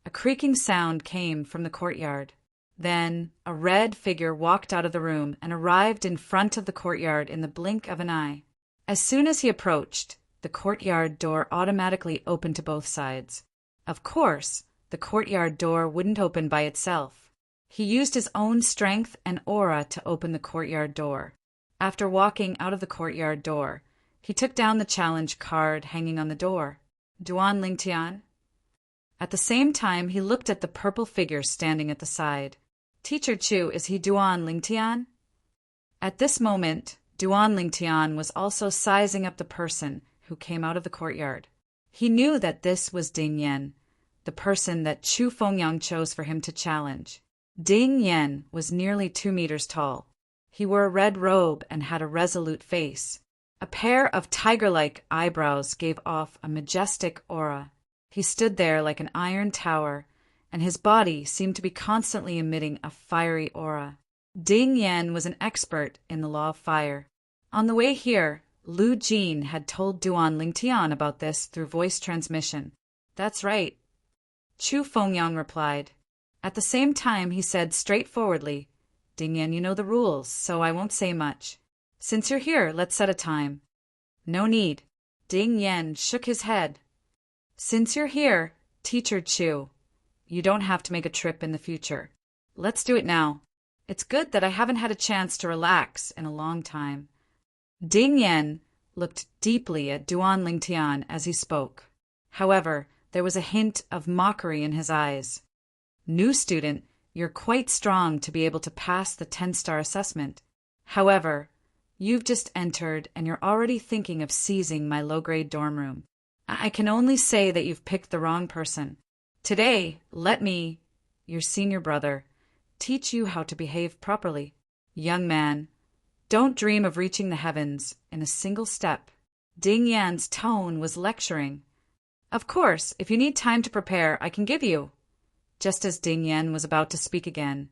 [SPEAKER 1] a creaking sound came from the courtyard. Then a red figure walked out of the room and arrived in front of the courtyard in the blink of an eye. As soon as he approached, the courtyard door automatically opened to both sides. Of course, the courtyard door wouldn't open by itself. He used his own strength and aura to open the courtyard door. After walking out of the courtyard door, he took down the challenge card hanging on the door. Duan Lingtian. At the same time, he looked at the purple figure standing at the side. Teacher Chu, is he Duan Lingtian? At this moment, Duan Lingtian was also sizing up the person who came out of the courtyard. He knew that this was Ding Yan, the person that Chu Fengyang chose for him to challenge. Ding Yan was nearly 2 meters tall. He wore a red robe and had a resolute face. A pair of tiger-like eyebrows gave off a majestic aura. He stood there like an iron tower, and his body seemed to be constantly emitting a fiery aura. Ding Yan was an expert in the law of fire. On the way here, Lu Jin had told Duan Lingtian about this through voice transmission. That's right, Chu Fengyang replied. At the same time, he said straightforwardly, Ding Yan, you know the rules, so I won't say much. Since you're here, let's set a time. No need. Ding Yan shook his head. Since you're here, Teacher Chu, you don't have to make a trip in the future. Let's do it now. It's good that I haven't had a chance to relax in a long time. Ding Yan looked deeply at Duan Lingtian as he spoke. However, there was a hint of mockery in his eyes. New student, you're quite strong to be able to pass the 10-star assessment. However, you've just entered and you're already thinking of seizing my low-grade dorm room. I can only say that you've picked the wrong person. Today, let me, your senior brother, teach you how to behave properly. Young man, don't dream of reaching the heavens in a single step. Ding Yan's tone was lecturing. Of course, if you need time to prepare, I can give you. Just as Ding Yan was about to speak again,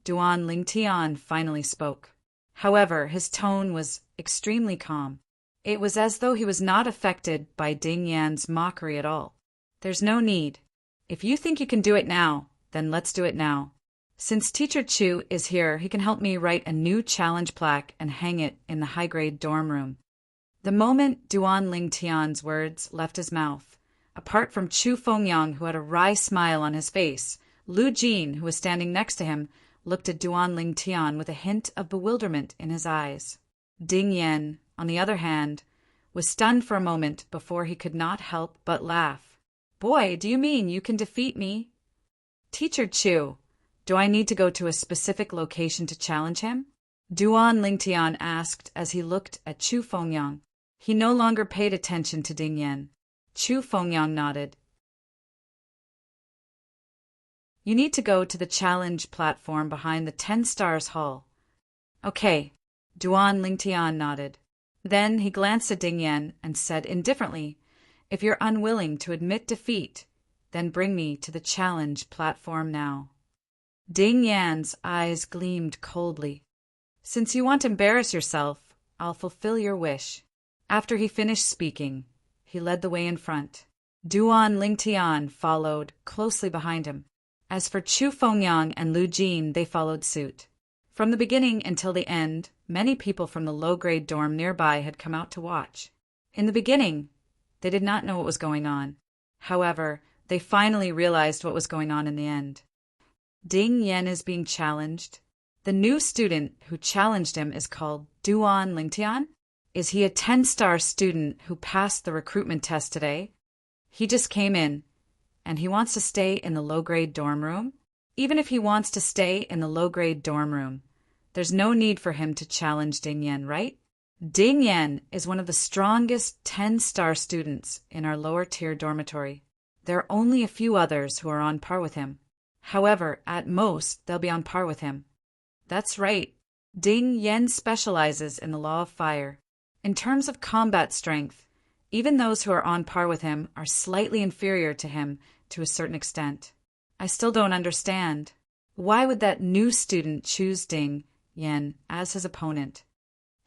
[SPEAKER 1] Duan Lingtian finally spoke. However, his tone was extremely calm. It was as though he was not affected by Ding Yan's mockery at all. There's no need. If you think you can do it now, then let's do it now. Since Teacher Chu is here, he can help me write a new challenge plaque and hang it in the high-grade dorm room. The moment Duan Lingtian's words left his mouth, apart from Chu Fengyang, who had a wry smile on his face, Lu Jin, who was standing next to him, looked at Duan Lingtian with a hint of bewilderment in his eyes. Ding Yan, on the other hand, was stunned for a moment before he could not help but laugh. Boy, do you mean you can defeat me? Teacher Chu, do I need to go to a specific location to challenge him? Duan Lingtian asked as he looked at Chu Fengyang. He no longer paid attention to Ding Yan. Chu Fengyang nodded. You need to go to the challenge platform behind the 10 Stars Hall. Okay, Duan Lingtian nodded. Then he glanced at Ding Yan and said indifferently, if you're unwilling to admit defeat, then bring me to the challenge platform now. Ding Yan's eyes gleamed coldly. Since you want to embarrass yourself, I'll fulfill your wish. After he finished speaking, he led the way in front. Duan Lingtian followed closely behind him. As for Chu Fengyang and Lu Jin, they followed suit. From the beginning until the end, many people from the low-grade dorm nearby had come out to watch. In the beginning, they did not know what was going on. However, they finally realized what was going on in the end. Ding Yan is being challenged. The new student who challenged him is called Duan Lingtian. Is he a 10-star student who passed the recruitment test today? He just came in, and he wants to stay in the low-grade dorm room? Even if he wants to stay in the low-grade dorm room, there's no need for him to challenge Ding Yan, right? Ding Yan is one of the strongest 10-star students in our lower-tier dormitory. There are only a few others who are on par with him. However, at most, they'll be on par with him. That's right. Ding Yan specializes in the law of fire. In terms of combat strength, even those who are on par with him are slightly inferior to him to a certain extent. I still don't understand. Why would that new student choose Ding Yan as his opponent?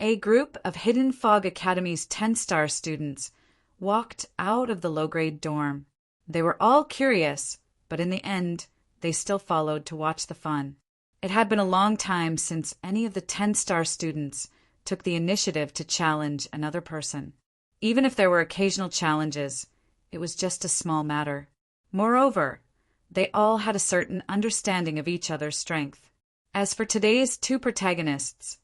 [SPEAKER 1] A group of Hidden Fog Academy's 10-star students walked out of the low-grade dorm. They were all curious, but in the end, they still followed to watch the fun. It had been a long time since any of the 10-star students took the initiative to challenge another person. Even if there were occasional challenges, it was just a small matter. Moreover, they all had a certain understanding of each other's strength. As for today's two protagonists,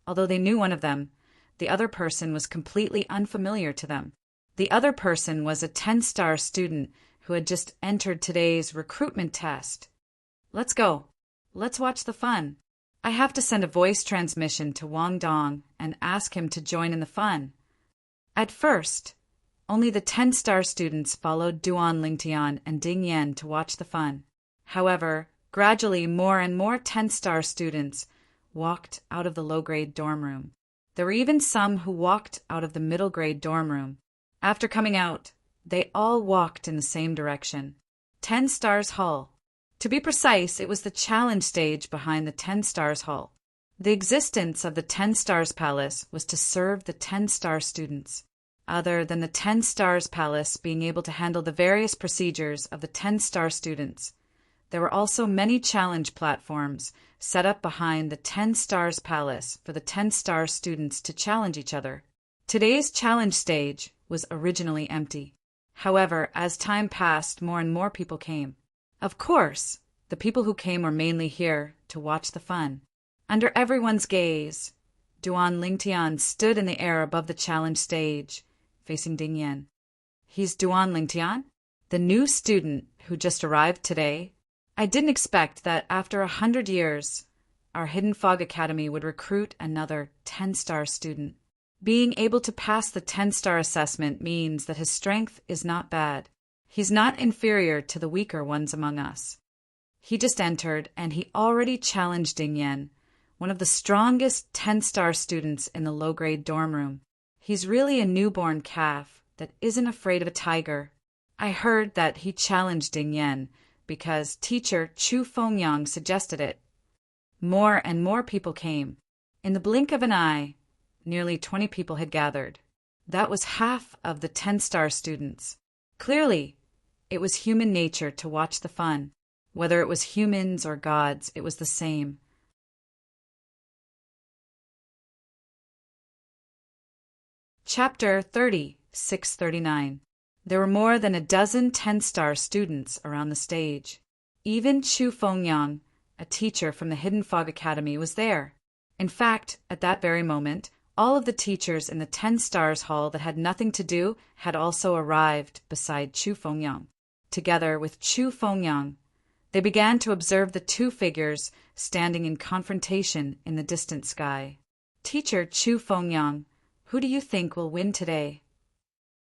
[SPEAKER 1] although they knew one of them, the other person was completely unfamiliar to them. The other person was a 10-star student who had just entered today's recruitment test. Let's go. Let's watch the fun. I have to send a voice transmission to Wang Dong and ask him to join in the fun. At first, only the 10-star students followed Duan Lingtian and Ding Yan to watch the fun. However, gradually more and more 10-star students walked out of the low-grade dorm room. There were even some who walked out of the middle-grade dorm room. After coming out, they all walked in the same direction. 10 Stars Hall. To be precise, it was the challenge stage behind the 10 Stars Hall. The existence of the 10 Stars Palace was to serve the 10-star students. Other than the 10 Stars Palace being able to handle the various procedures of the 10-star students, there were also many challenge platforms set up behind the 10 Stars Palace for the 10-star students to challenge each other. Today's challenge stage was originally empty. However, as time passed, more and more people came. Of course, the people who came were mainly here to watch the fun. Under everyone's gaze, Duan Lingtian stood in the air above the challenge stage, facing Ding Yan. He's Duan Lingtian, the new student who just arrived today. I didn't expect that after 100 years, our Hidden Fog Academy would recruit another 10-star student. Being able to pass the 10-star assessment means that his strength is not bad. He's not inferior to the weaker ones among us. He just entered, and he already challenged Ding Yan, one of the strongest 10-star students in the low-grade dorm room. He's really a newborn calf that isn't afraid of a tiger. I heard that he challenged Ding Yan because teacher Chu Fengyang suggested it. More and more people came. In the blink of an eye, nearly 20 people had gathered. That was half of the 10-star students. Clearly, it was human nature to watch the fun. Whether it was humans or gods, it was the same. Chapter 30, 639. There were more than a dozen 10-star students around the stage. Even Chu Fengyang, a teacher from the Hidden Fog Academy, was there. In fact, at that very moment, all of the teachers in the 10 Stars Hall that had nothing to do had also arrived beside Chu Fengyang. Together with Chu Fengyang, they began to observe the two figures standing in confrontation in the distant sky. Teacher Chu Fengyang, who do you think will win today?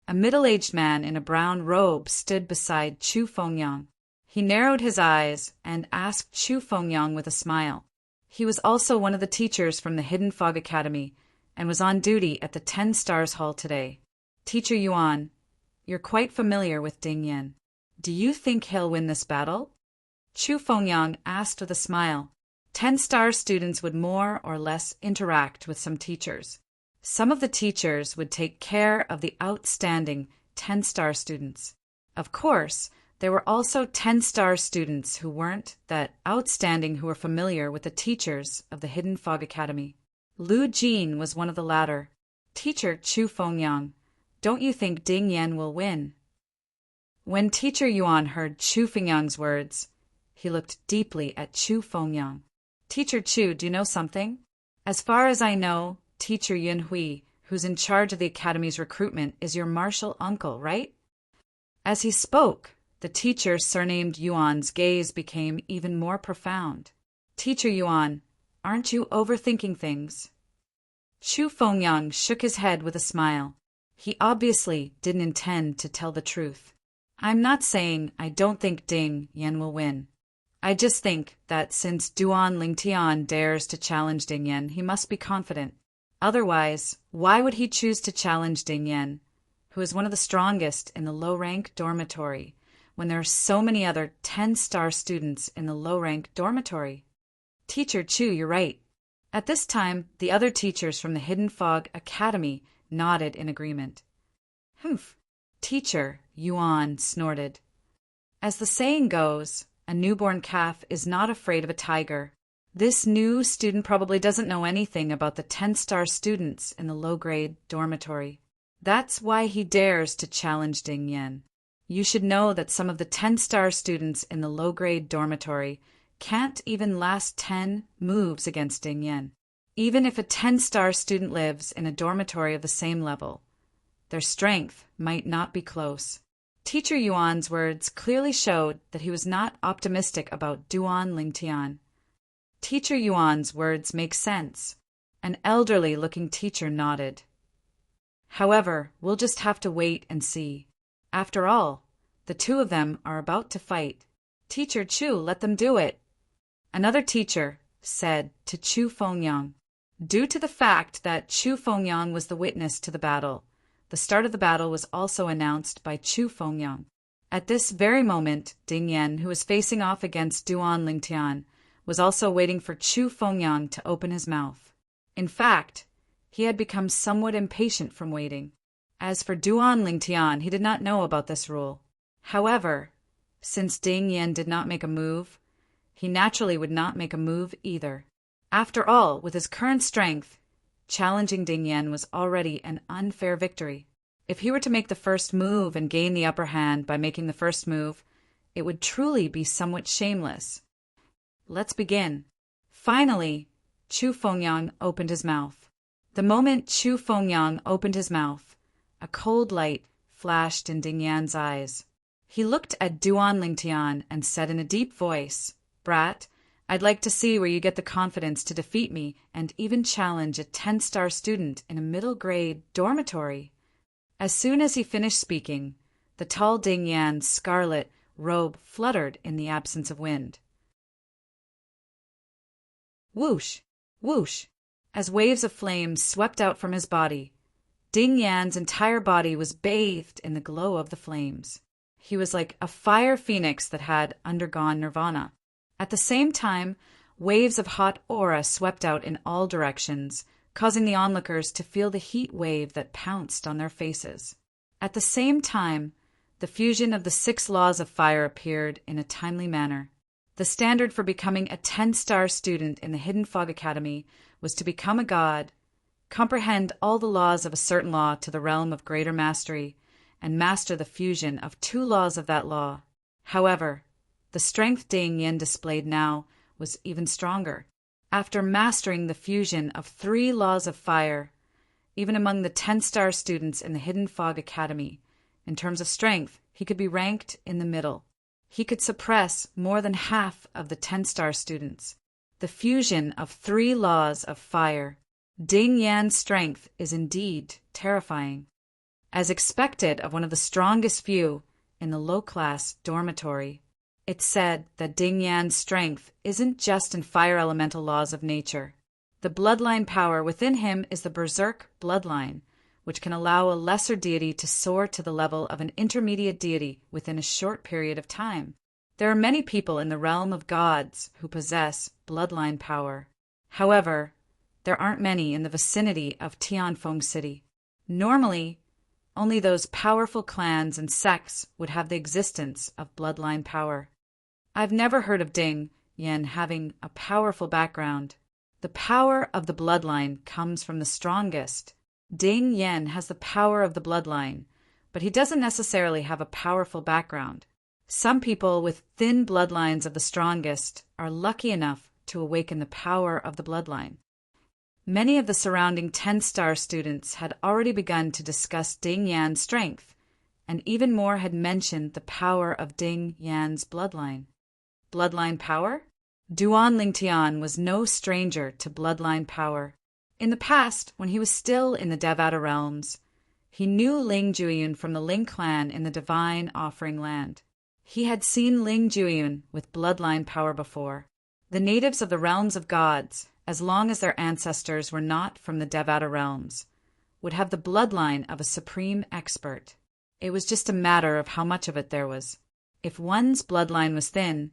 [SPEAKER 1] A middle-aged man in a brown robe stood beside Chu Fengyang. He narrowed his eyes and asked Chu Fengyang with a smile. He was also one of the teachers from the Hidden Fog Academy and was on duty at the 10 Stars Hall today. Teacher Yuan, you're quite familiar with Ding Yan. Do you think he'll win this battle? Chu Fengyang asked with a smile. 10-star students would more or less interact with some teachers. Some of the teachers would take care of the outstanding 10-star students. Of course, there were also 10-star students who weren't that outstanding who were familiar with the teachers of the Hidden Fog Academy. Lu Jin was one of the latter. Teacher Chu Fengyang, don't you think Ding Yan will win? When Teacher Yuan heard Chu Fengyang's words, he looked deeply at Chu Fengyang. Teacher Chu, do you know something? As far as I know, Teacher Yun Hui, who's in charge of the academy's recruitment, is your martial uncle, right? As he spoke, the teacher surnamed Yuan's gaze became even more profound. Teacher Yuan, aren't you overthinking things? Chu Fengyang shook his head with a smile. He obviously didn't intend to tell the truth. I'm not saying I don't think Ding Yan will win. I just think that since Duan Lingtian dares to challenge Ding Yan, he must be confident. Otherwise, why would he choose to challenge Ding Yan, who is one of the strongest in the low-rank dormitory, when there are so many other 10-star students in the low-rank dormitory? Teacher Chu, you're right. At this time, the other teachers from the Hidden Fog Academy nodded in agreement. Humph, Teacher, Yuan snorted. As the saying goes, a newborn calf is not afraid of a tiger. This new student probably doesn't know anything about the 10-star students in the low-grade dormitory. That's why he dares to challenge Ding Yan. You should know that some of the 10-star students in the low-grade dormitory can't even last 10 moves against Ding Yan. Even if a 10-star student lives in a dormitory of the same level, their strength might not be close. Teacher Yuan's words clearly showed that he was not optimistic about Duan Lingtian. Teacher Yuan's words make sense. An elderly-looking teacher nodded. However, we'll just have to wait and see. After all, the two of them are about to fight. Teacher Chu, let them do it. Another teacher said to Chu Fengyang. Due to the fact that Chu Fengyang was the witness to the battle, the start of the battle was also announced by Chu Fengyang. At this very moment, Ding Yan, who was facing off against Duan Lingtian, was also waiting for Chu Fengyang to open his mouth. In fact, he had become somewhat impatient from waiting. As for Duan Lingtian, he did not know about this rule. However, since Ding Yan did not make a move, he naturally would not make a move either. After all, with his current strength, challenging Ding Yan was already an unfair victory. If he were to make the first move and gain the upper hand by making the first move, it would truly be somewhat shameless. Let's begin. Finally, Chu Fengyang opened his mouth. The moment Chu Fengyang opened his mouth, a cold light flashed in Ding Yan's eyes. He looked at Duan Lingtian and said in a deep voice, "Brat, I'd like to see where you get the confidence to defeat me and even challenge a 10-star student in a middle-grade dormitory." As soon as he finished speaking, the tall Ding Yan's scarlet robe fluttered in the absence of wind. Whoosh! Whoosh! As waves of flame swept out from his body, Ding Yan's entire body was bathed in the glow of the flames. He was like a fire phoenix that had undergone nirvana. At the same time, waves of hot aura swept out in all directions, causing the onlookers to feel the heat wave that pounced on their faces. At the same time, the fusion of the 6 laws of fire appeared in a timely manner. The standard for becoming a 10-star student in the Hidden Fog Academy was to become a god, comprehend all the laws of a certain law to the realm of greater mastery, and master the fusion of 2 laws of that law. However, the strength Ding Yan displayed now was even stronger. After mastering the fusion of 3 laws of fire, even among the 10-star students in the Hidden Fog Academy, in terms of strength, he could be ranked in the middle. He could suppress more than half of the 10-star students. The fusion of 3 laws of fire. Ding Yan's strength is indeed terrifying. As expected of one of the strongest few in the low-class dormitory, it's said that Ding Yan's strength isn't just in fire elemental laws of nature. The bloodline power within him is the Berserk bloodline, which can allow a lesser deity to soar to the level of an intermediate deity within a short period of time. There are many people in the realm of gods who possess bloodline power. However, there aren't many in the vicinity of Tianfeng City. Normally, only those powerful clans and sects would have the existence of bloodline power. I've never heard of Ding Yan having a powerful background. The power of the bloodline comes from the strongest. Ding Yan has the power of the bloodline, but he doesn't necessarily have a powerful background. Some people with thin bloodlines of the strongest are lucky enough to awaken the power of the bloodline. Many of the surrounding 10-star students had already begun to discuss Ding Yan's strength, and even more had mentioned the power of Ding Yan's bloodline. Bloodline power? Duan Lingtian was no stranger to bloodline power. In the past, when he was still in the Devata realms, he knew Ling Juyun from the Ling clan in the Divine Offering Land. He had seen Ling Juyun with bloodline power before. The natives of the realms of gods, as long as their ancestors were not from the Devata realms, would have the bloodline of a supreme expert. It was just a matter of how much of it there was. If one's bloodline was thin,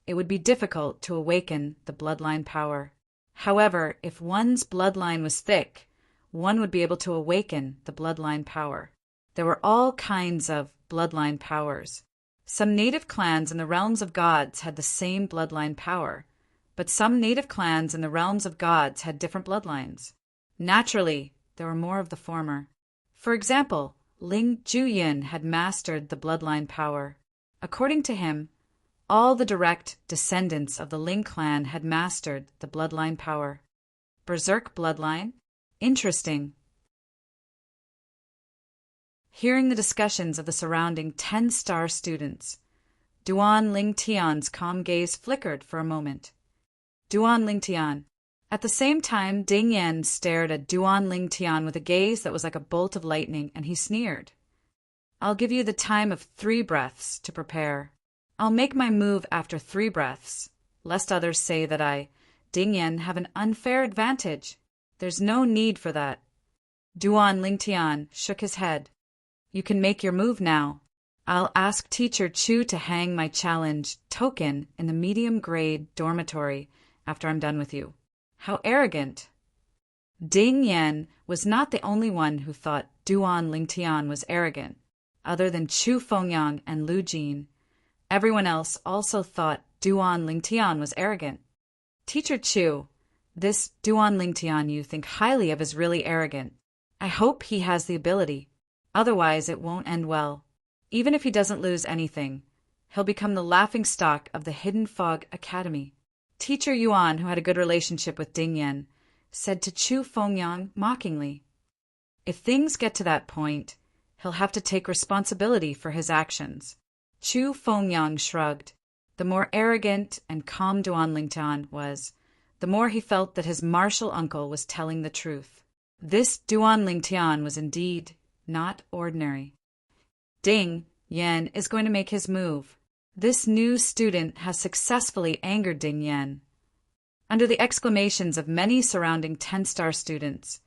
[SPEAKER 1] it would be difficult to awaken the bloodline power. However, if one's bloodline was thick, one would be able to awaken the bloodline power. There were all kinds of bloodline powers. Some native clans in the realms of gods had the same bloodline power, but some native clans in the realms of gods had different bloodlines. Naturally, there were more of the former. For example, Ling Juyin had mastered the bloodline power. According to him, all the direct descendants of the Ling clan had mastered the bloodline power. Berserk bloodline? Interesting. Hearing the discussions of the surrounding 10-star students, Duan Lingtian's calm gaze flickered for a moment. Duan Lingtian. At the same time, Ding Yan stared at Duan Lingtian with a gaze that was like a bolt of lightning, and he sneered. I'll give you the time of 3 breaths to prepare. I'll make my move after 3 breaths, lest others say that I, Ding Yan, have an unfair advantage. There's no need for that. Duan Lingtian shook his head. You can make your move now. I'll ask Teacher Chu to hang my challenge token in the medium-grade dormitory after I'm done with you. How arrogant. Ding Yan was not the only one who thought Duan Lingtian was arrogant. Other than Chu Fengyang and Lu Jin, everyone else also thought Duan Lingtian was arrogant. Teacher Chu, this Duan Lingtian you think highly of is really arrogant. I hope he has the ability. Otherwise, it won't end well. Even if he doesn't lose anything, he'll become the laughingstock of the Hidden Fog Academy. Teacher Yuan, who had a good relationship with Ding Yan, said to Chu Fengyang mockingly, if things get to that point, he'll have to take responsibility for his actions. Chu Fengyang shrugged. The more arrogant and calm Duan Lingtian was, the more he felt that his martial uncle was telling the truth. This Duan Lingtian was indeed not ordinary. Ding Yan is going to make his move. This new student has successfully angered Ding Yan. Under the exclamations of many surrounding 10-star students,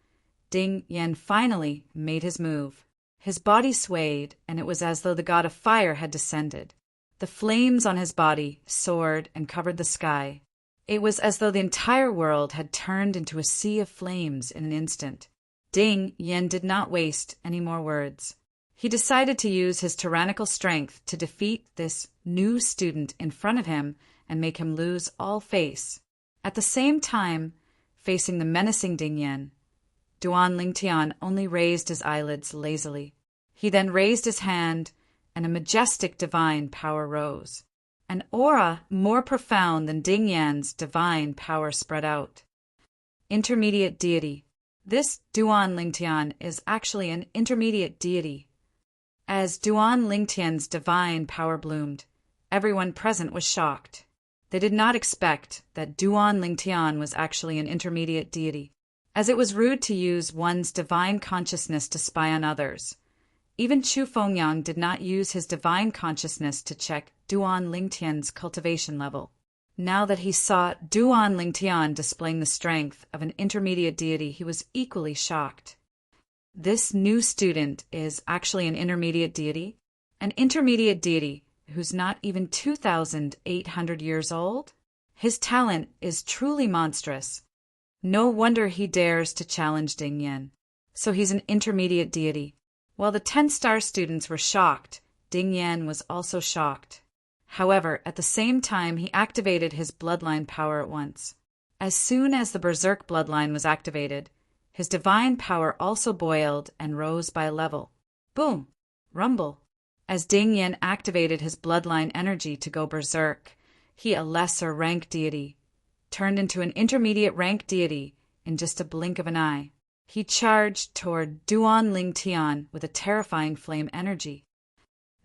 [SPEAKER 1] Ding Yan finally made his move. His body swayed, and it was as though the god of fire had descended. The flames on his body soared and covered the sky. It was as though the entire world had turned into a sea of flames in an instant. Ding Yan did not waste any more words. He decided to use his tyrannical strength to defeat this new student in front of him and make him lose all face. At the same time, facing the menacing Ding Yan, Duan Lingtian only raised his eyelids lazily. He then raised his hand, and a majestic divine power rose. An aura more profound than Ding Yan's divine power spread out. Intermediate deity. This Duan Lingtian is actually an intermediate deity. As Duan Lingtian's divine power bloomed, everyone present was shocked. They did not expect that Duan Lingtian was actually an intermediate deity, as it was rude to use one's divine consciousness to spy on others. Even Chu Fengyang did not use his divine consciousness to check Duan Lingtian's cultivation level. Now that he saw Duan Lingtian displaying the strength of an intermediate deity, he was equally shocked. This new student is actually an intermediate deity? An intermediate deity who's not even 2,800 years old? His talent is truly monstrous. No wonder he dares to challenge Ding Yan. So he's an intermediate deity. While the 10-star students were shocked, Ding Yan was also shocked. However, at the same time, he activated his bloodline power at once. As soon as the Berserk bloodline was activated, his divine power also boiled and rose by a level. Boom! Rumble! As Ding Yan activated his bloodline energy to go berserk, he, a lesser rank deity, turned into an intermediate rank deity in just a blink of an eye. He charged toward Duan Lingtian with a terrifying flame energy.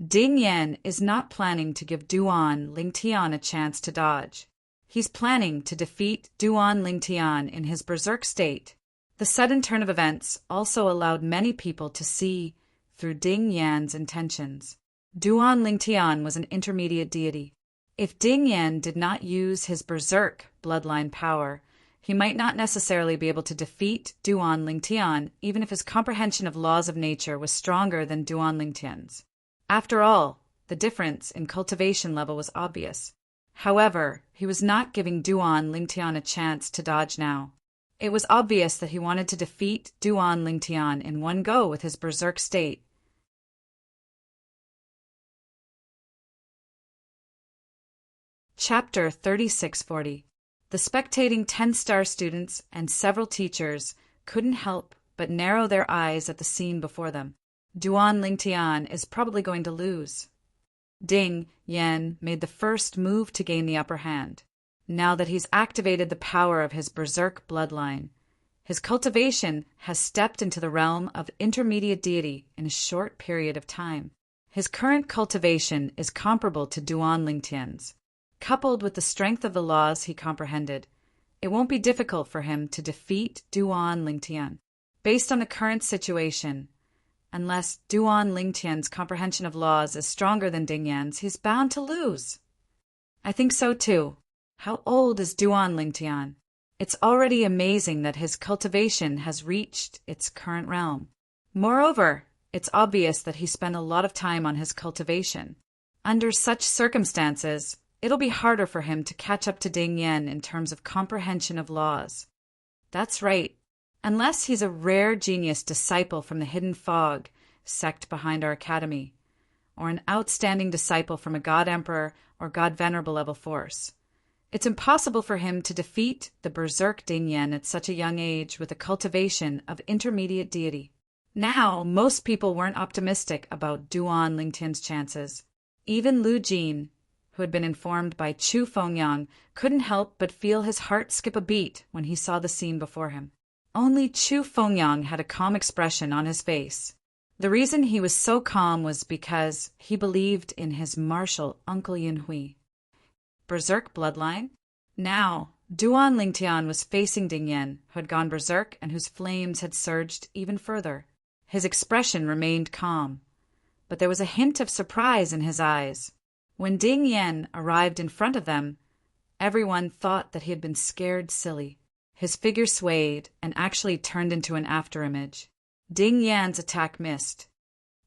[SPEAKER 1] Ding Yan is not planning to give Duan Lingtian a chance to dodge. He's planning to defeat Duan Lingtian in his berserk state. The sudden turn of events also allowed many people to see through Ding Yan's intentions. Duan Lingtian was an intermediate deity. If Ding Yan did not use his berserk bloodline power, he might not necessarily be able to defeat Duan Lingtian, even if his comprehension of laws of nature was stronger than Duan Lingtian's. After all, The difference in cultivation level was obvious. However, he was not giving Duan Lingtian a chance to dodge now. It was obvious that he wanted to defeat Duan Lingtian in one go with his berserk state. Chapter 3640. The spectating 10-star students and several teachers couldn't help but narrow their eyes at the scene before them. Duan Lingtian is probably going to lose. Ding Yan made the first move to gain the upper hand. Now that he's activated the power of his berserk bloodline, his cultivation has stepped into the realm of intermediate deity in a short period of time. His current cultivation is comparable to Duan Lingtian's. Coupled with the strength of the laws he comprehended, it won't be difficult for him to defeat Duan Lingtian. Based on the current situation, unless Duan Lingtian's comprehension of laws is stronger than Ding Yan's, he's bound to lose. I think so too. How old is Duan Lingtian? It's already amazing that his cultivation has reached its current realm. Moreover, it's obvious that he spent a lot of time on his cultivation. Under such circumstances, it'll be harder for him to catch up to Ding Yan in terms of comprehension of laws. That's right. Unless he's a rare genius disciple from the Hidden Fog sect behind our academy, or an outstanding disciple from a God Emperor or God Venerable level force, it's impossible for him to defeat the berserk Ding Yan at such a young age with a cultivation of intermediate deity. Now, most people weren't optimistic about Duan Lingtian's chances. Even Lu Jin, who had been informed by Chu Fengyang, couldn't help but feel his heart skip a beat when he saw the scene before him. Only Chu Fengyang had a calm expression on his face. The reason he was so calm was because he believed in his martial Uncle Yunhui. Berserk bloodline? Now, Duan Lingtian was facing Ding Yan, who had gone berserk and whose flames had surged even further. His expression remained calm, but there was a hint of surprise in his eyes. When Ding Yan arrived in front of them, everyone thought that he had been scared silly. His figure swayed and actually turned into an afterimage. Ding Yan's attack missed.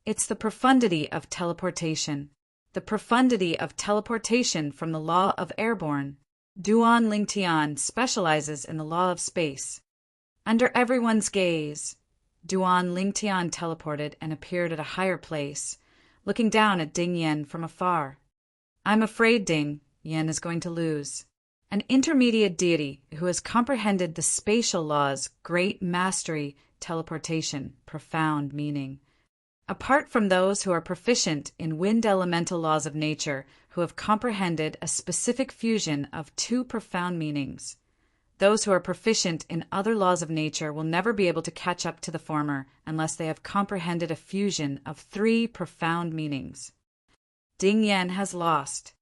[SPEAKER 1] It's the profundity of teleportation. The profundity of teleportation from the law of airborne. Duan Lingtian specializes in the law of space. Under everyone's gaze, Duan Lingtian teleported and appeared at a higher place, looking down at Ding Yan from afar. I'm afraid Ding Yan is going to lose. An intermediate deity who has comprehended the spatial laws, great mastery, teleportation, profound meaning. Apart from those who are proficient in wind elemental laws of nature, who have comprehended a specific fusion of two profound meanings, those who are proficient in other laws of nature will never be able to catch up to the former unless they have comprehended a fusion of three profound meanings. Ding Yan has lost.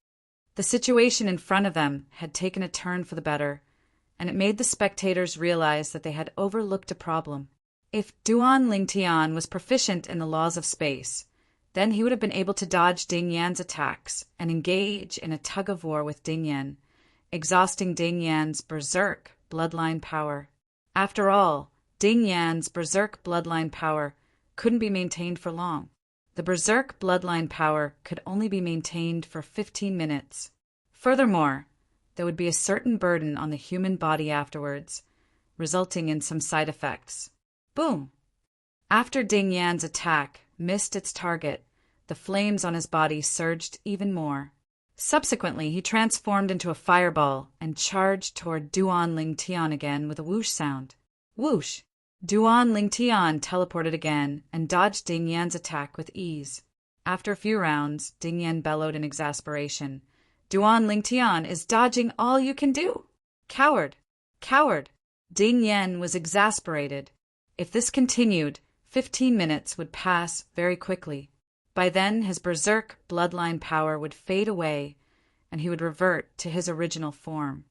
[SPEAKER 1] The situation in front of them had taken a turn for the better, and it made the spectators realize that they had overlooked a problem. If Duan Lingtian was proficient in the laws of space, then he would have been able to dodge Ding Yan's attacks and engage in a tug-of-war with Ding Yan, exhausting Ding Yan's berserk bloodline power. After all, Ding Yan's berserk bloodline power couldn't be maintained for long. The berserk bloodline power could only be maintained for 15 minutes. Furthermore, there would be a certain burden on the human body afterwards, resulting in some side effects. Boom! After Ding Yan's attack missed its target, the flames on his body surged even more. Subsequently, he transformed into a fireball and charged toward Duan Lingtian again with a whoosh sound. Whoosh! Duan Lingtian teleported again and dodged Ding Yan's attack with ease. After a few rounds, Ding Yan bellowed in exasperation. Duan Lingtian is dodging all you can do! Coward! Coward! Ding Yan was exasperated. If this continued, 15 minutes would pass very quickly. By then, his berserk bloodline power would fade away, and he would revert to his original form.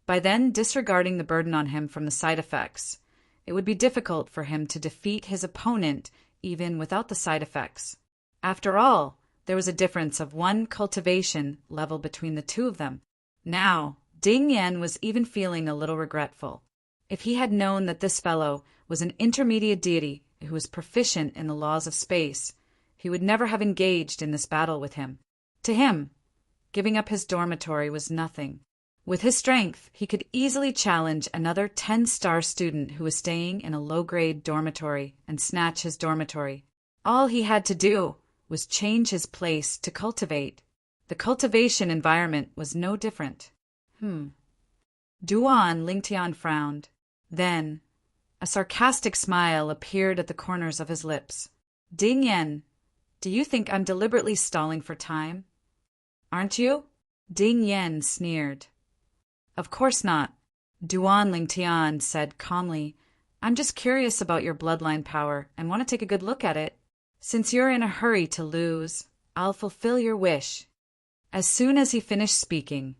[SPEAKER 1] By then, disregarding the burden on him from the side effects, it would be difficult for him to defeat his opponent even without the side effects. After all, there was a difference of 1 cultivation level between the two of them. Now, Ding Yan was even feeling a little regretful. If he had known that this fellow was an intermediate deity who was proficient in the laws of space, he would never have engaged in this battle with him. To him, giving up his dormitory was nothing. With his strength, he could easily challenge another 10-star student who was staying in a low-grade dormitory and snatch his dormitory. All he had to do was change his place to cultivate. The cultivation environment was no different. Duan Lingtian frowned. Then, a sarcastic smile appeared at the corners of his lips. Ding Yen, do you think I'm deliberately stalling for time? Aren't you? Ding Yen sneered. Of course not, Duan Lingtian said calmly. I'm just curious about your bloodline power and want to take a good look at it. Since you're in a hurry to lose, I'll fulfill your wish. As soon as he finished speaking,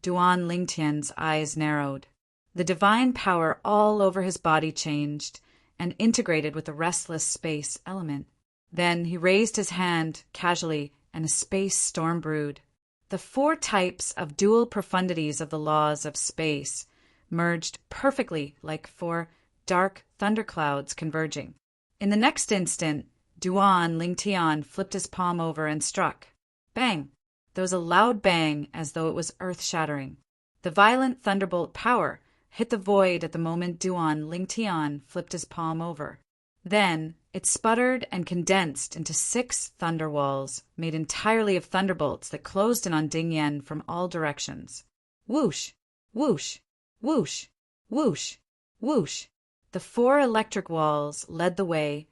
[SPEAKER 1] Duan Lingtian's eyes narrowed. The divine power all over his body changed and integrated with the restless space element. Then he raised his hand casually and a space storm brewed. The 4 types of dual profundities of the laws of space merged perfectly like 4 dark thunderclouds converging. In the next instant, Duan Lingtian flipped his palm over and struck. Bang! There was a loud bang as though it was earth-shattering. The violent thunderbolt power hit the void at the moment Duan Lingtian flipped his palm over. Then it sputtered and condensed into 6 thunder walls, made entirely of thunderbolts that closed in on Ding Yen from all directions. Whoosh! Whoosh! Whoosh! Whoosh! Whoosh! The 4 electric walls led the way,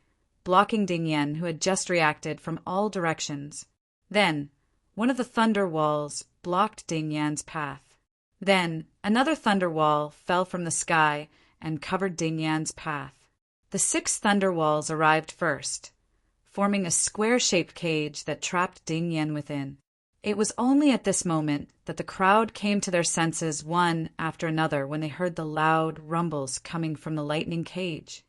[SPEAKER 1] blocking Ding Yen, who had just reacted, from all directions. Then, one of the thunder walls blocked Ding Yan's path. Then, another thunder wall fell from the sky and covered Ding Yan's path. The 6 thunder walls arrived first, forming a square-shaped cage that trapped Ding Yen within. It was only at this moment that the crowd came to their senses one after another when they heard the loud rumbles coming from the lightning cage.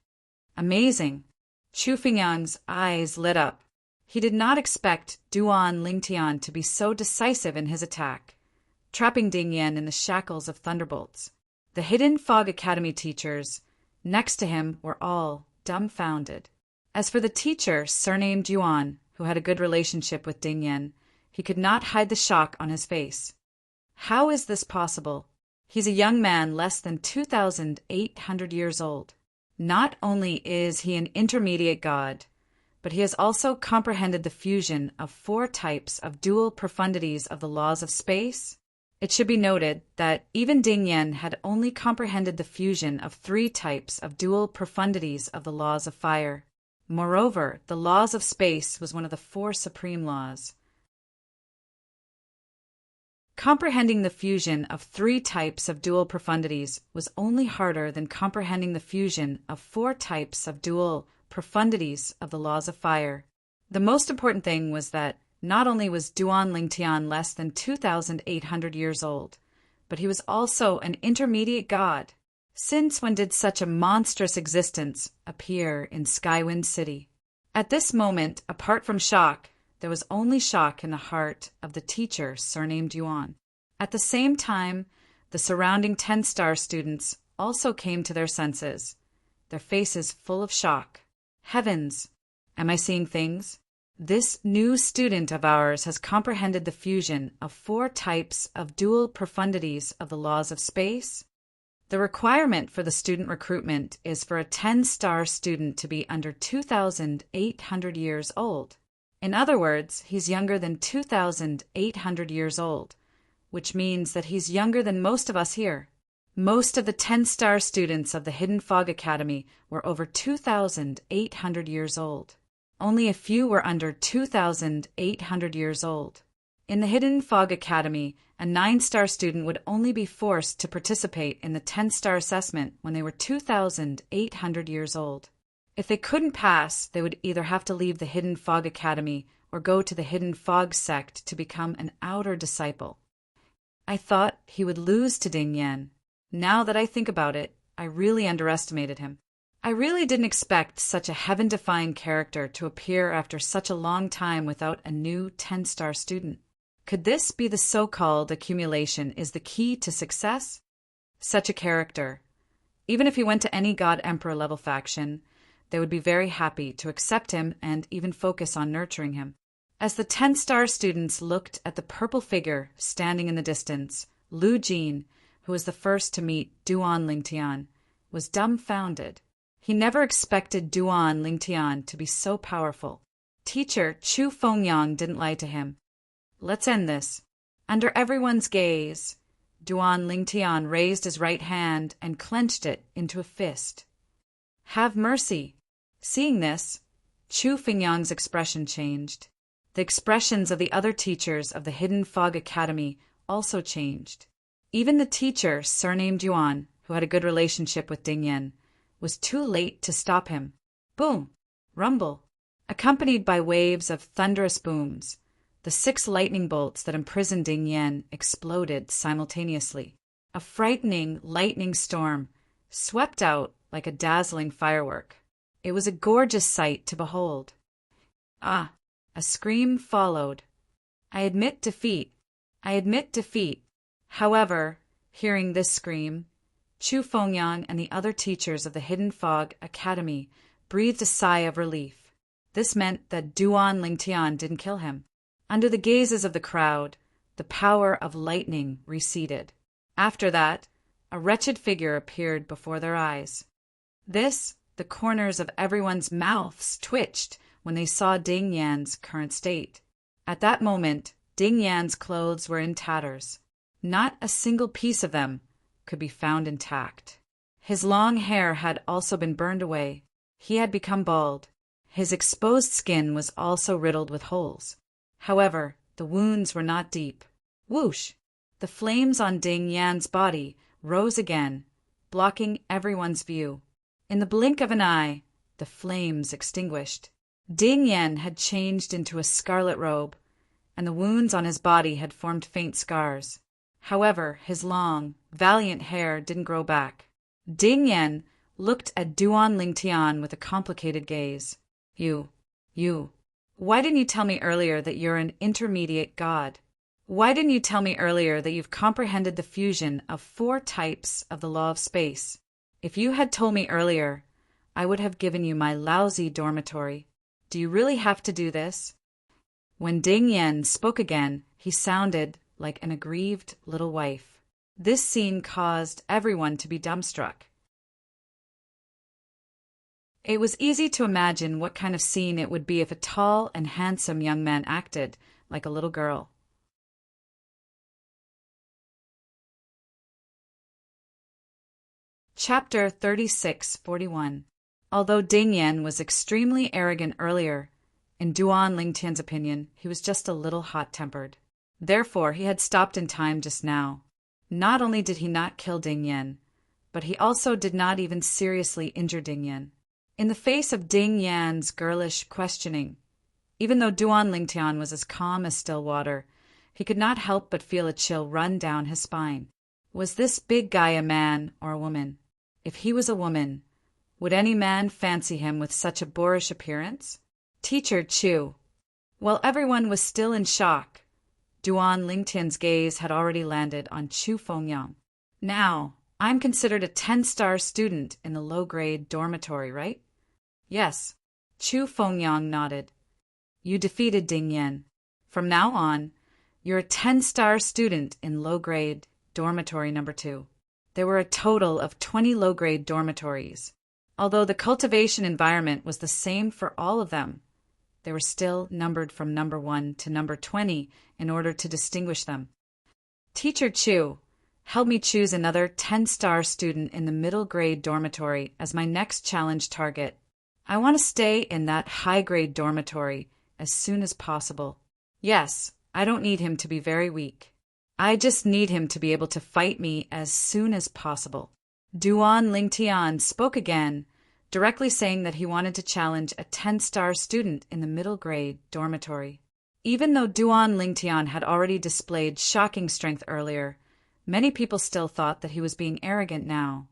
[SPEAKER 1] Amazing! Chu Fingyang's eyes lit up. He did not expect Duan Lingtian to be so decisive in his attack, trapping Ding Yen in the shackles of thunderbolts. The Hidden Fog Academy teachers next to him were all dumbfounded. As for the teacher, surnamed Yuan, who had a good relationship with Ding Yen, he could not hide the shock on his face. How is this possible? He's a young man less than 2,800 years old. Not only is he an intermediate god, but he has also comprehended the fusion of 4 types of dual profundities of the laws of space. It should be noted that even Ding Yen had only comprehended the fusion of 3 types of dual profundities of the laws of fire. Moreover, the laws of space was one of the 4 supreme laws. Comprehending the fusion of 3 types of dual profundities was only harder than comprehending the fusion of 4 types of dual profundities of the laws of fire. The most important thing was that not only was Duan Lingtian less than 2,800 years old, but he was also an intermediate god. Since when did such a monstrous existence appear in Skywind City? At this moment, apart from shock, there was only shock in the heart of the teacher surnamed Yuan. At the same time, the surrounding 10-star students also came to their senses, their faces full of shock. Heavens! Am I seeing things? This new student of ours has comprehended the fusion of 4 types of dual profundities of the laws of space. The requirement for the student recruitment is for a 10-star student to be under 2,800 years old. In other words, he's younger than 2,800 years old, which means that he's younger than most of us here. Most of the 10-star students of the Hidden Fog Academy were over 2,800 years old. Only a few were under 2,800 years old. In the Hidden Fog Academy, a 9-star student would only be forced to participate in the 10-star assessment when they were 2,800 years old. If they couldn't pass, they would either have to leave the Hidden Fog Academy or go to the Hidden Fog sect to become an outer disciple. I thought he would lose to Ding Yen. Now that I think about it, I really underestimated him. I really didn't expect such a heaven-defying character to appear after such a long time without a new 10-star student. Could this be the so-called accumulation is the key to success? Such a character, even if he went to any God Emperor level faction, they would be very happy to accept him and even focus on nurturing him. As the 10-star students looked at the purple figure standing in the distance, Lu Jin, who was the first to meet Duan Lingtian, was dumbfounded. He never expected Duan Lingtian to be so powerful. Teacher Chu Fengyang didn't lie to him. Let's end this. Under everyone's gaze, Duan Lingtian raised his right hand and clenched it into a fist. Have mercy. Seeing this, Chu Fengyang's expression changed. The expressions of the other teachers of the Hidden Fog Academy also changed. Even the teacher, surnamed Yuan, who had a good relationship with Ding Yan, was too late to stop him. Boom! Rumble! Accompanied by waves of thunderous booms, the 6 lightning bolts that imprisoned Ding Yan exploded simultaneously. A frightening lightning storm swept out like a dazzling firework. It was a gorgeous sight to behold. Ah! A scream followed. I admit defeat. I admit defeat. However, hearing this scream, Chu Fengyang and the other teachers of the Hidden Fog Academy breathed a sigh of relief. This meant that Duan Lingtian didn't kill him. Under the gazes of the crowd, the power of lightning receded. After that, a wretched figure appeared before their eyes. The corners of everyone's mouths twitched when they saw Ding Yan's current state. At that moment, Ding Yan's clothes were in tatters. Not a single piece of them could be found intact. His long hair had also been burned away. He had become bald. His exposed skin was also riddled with holes. However, the wounds were not deep. Whoosh! The flames on Ding Yan's body rose again, blocking everyone's view. In the blink of an eye, the flames extinguished. Ding Yan had changed into a scarlet robe, and the wounds on his body had formed faint scars. However, his long, valiant hair didn't grow back. Ding Yan looked at Duan Lingtian with a complicated gaze. You, why didn't you tell me earlier that you're an intermediate god? Why didn't you tell me earlier that you've comprehended the fusion of 4 types of the law of space? If you had told me earlier, I would have given you my lousy dormitory. Do you really have to do this? When Ding Yan spoke again, he sounded like an aggrieved little wife. This scene caused everyone to be dumbstruck. It was easy to imagine what kind of scene it would be if a tall and handsome young man acted like a little girl. Chapter 36:41. Although Ding Yan was extremely arrogant earlier, in Duan Lingtian's opinion, he was just a little hot-tempered. Therefore, he had stopped in time just now. Not only did he not kill Ding Yan, but he also did not even seriously injure Ding Yan. In the face of Ding Yan's girlish questioning, even though Duan Lingtian was as calm as still water, he could not help but feel a chill run down his spine. Was this big guy a man or a woman? If he was a woman, would any man fancy him with such a boorish appearance? Teacher Chu. While everyone was still in shock, Duan Lingtian's gaze had already landed on Chu Fengyang. Now, I'm considered a 10-star student in the low-grade dormitory, right? Yes. Chu Fengyang nodded. You defeated Ding Yan. From now on, you're a 10-star student in low-grade dormitory number 2. There were a total of 20 low-grade dormitories. Although the cultivation environment was the same for all of them, they were still numbered from number 1 to number 20 in order to distinguish them. Teacher Chu, help me choose another 10-star student in the middle-grade dormitory as my next challenge target. I want to stay in that high-grade dormitory as soon as possible. Yes, I don't need him to be very weak. I just need him to be able to fight me as soon as possible. Duan Lingtian spoke again, directly saying that he wanted to challenge a 10-star student in the middle grade dormitory. Even though Duan Lingtian had already displayed shocking strength earlier, many people still thought that he was being arrogant now.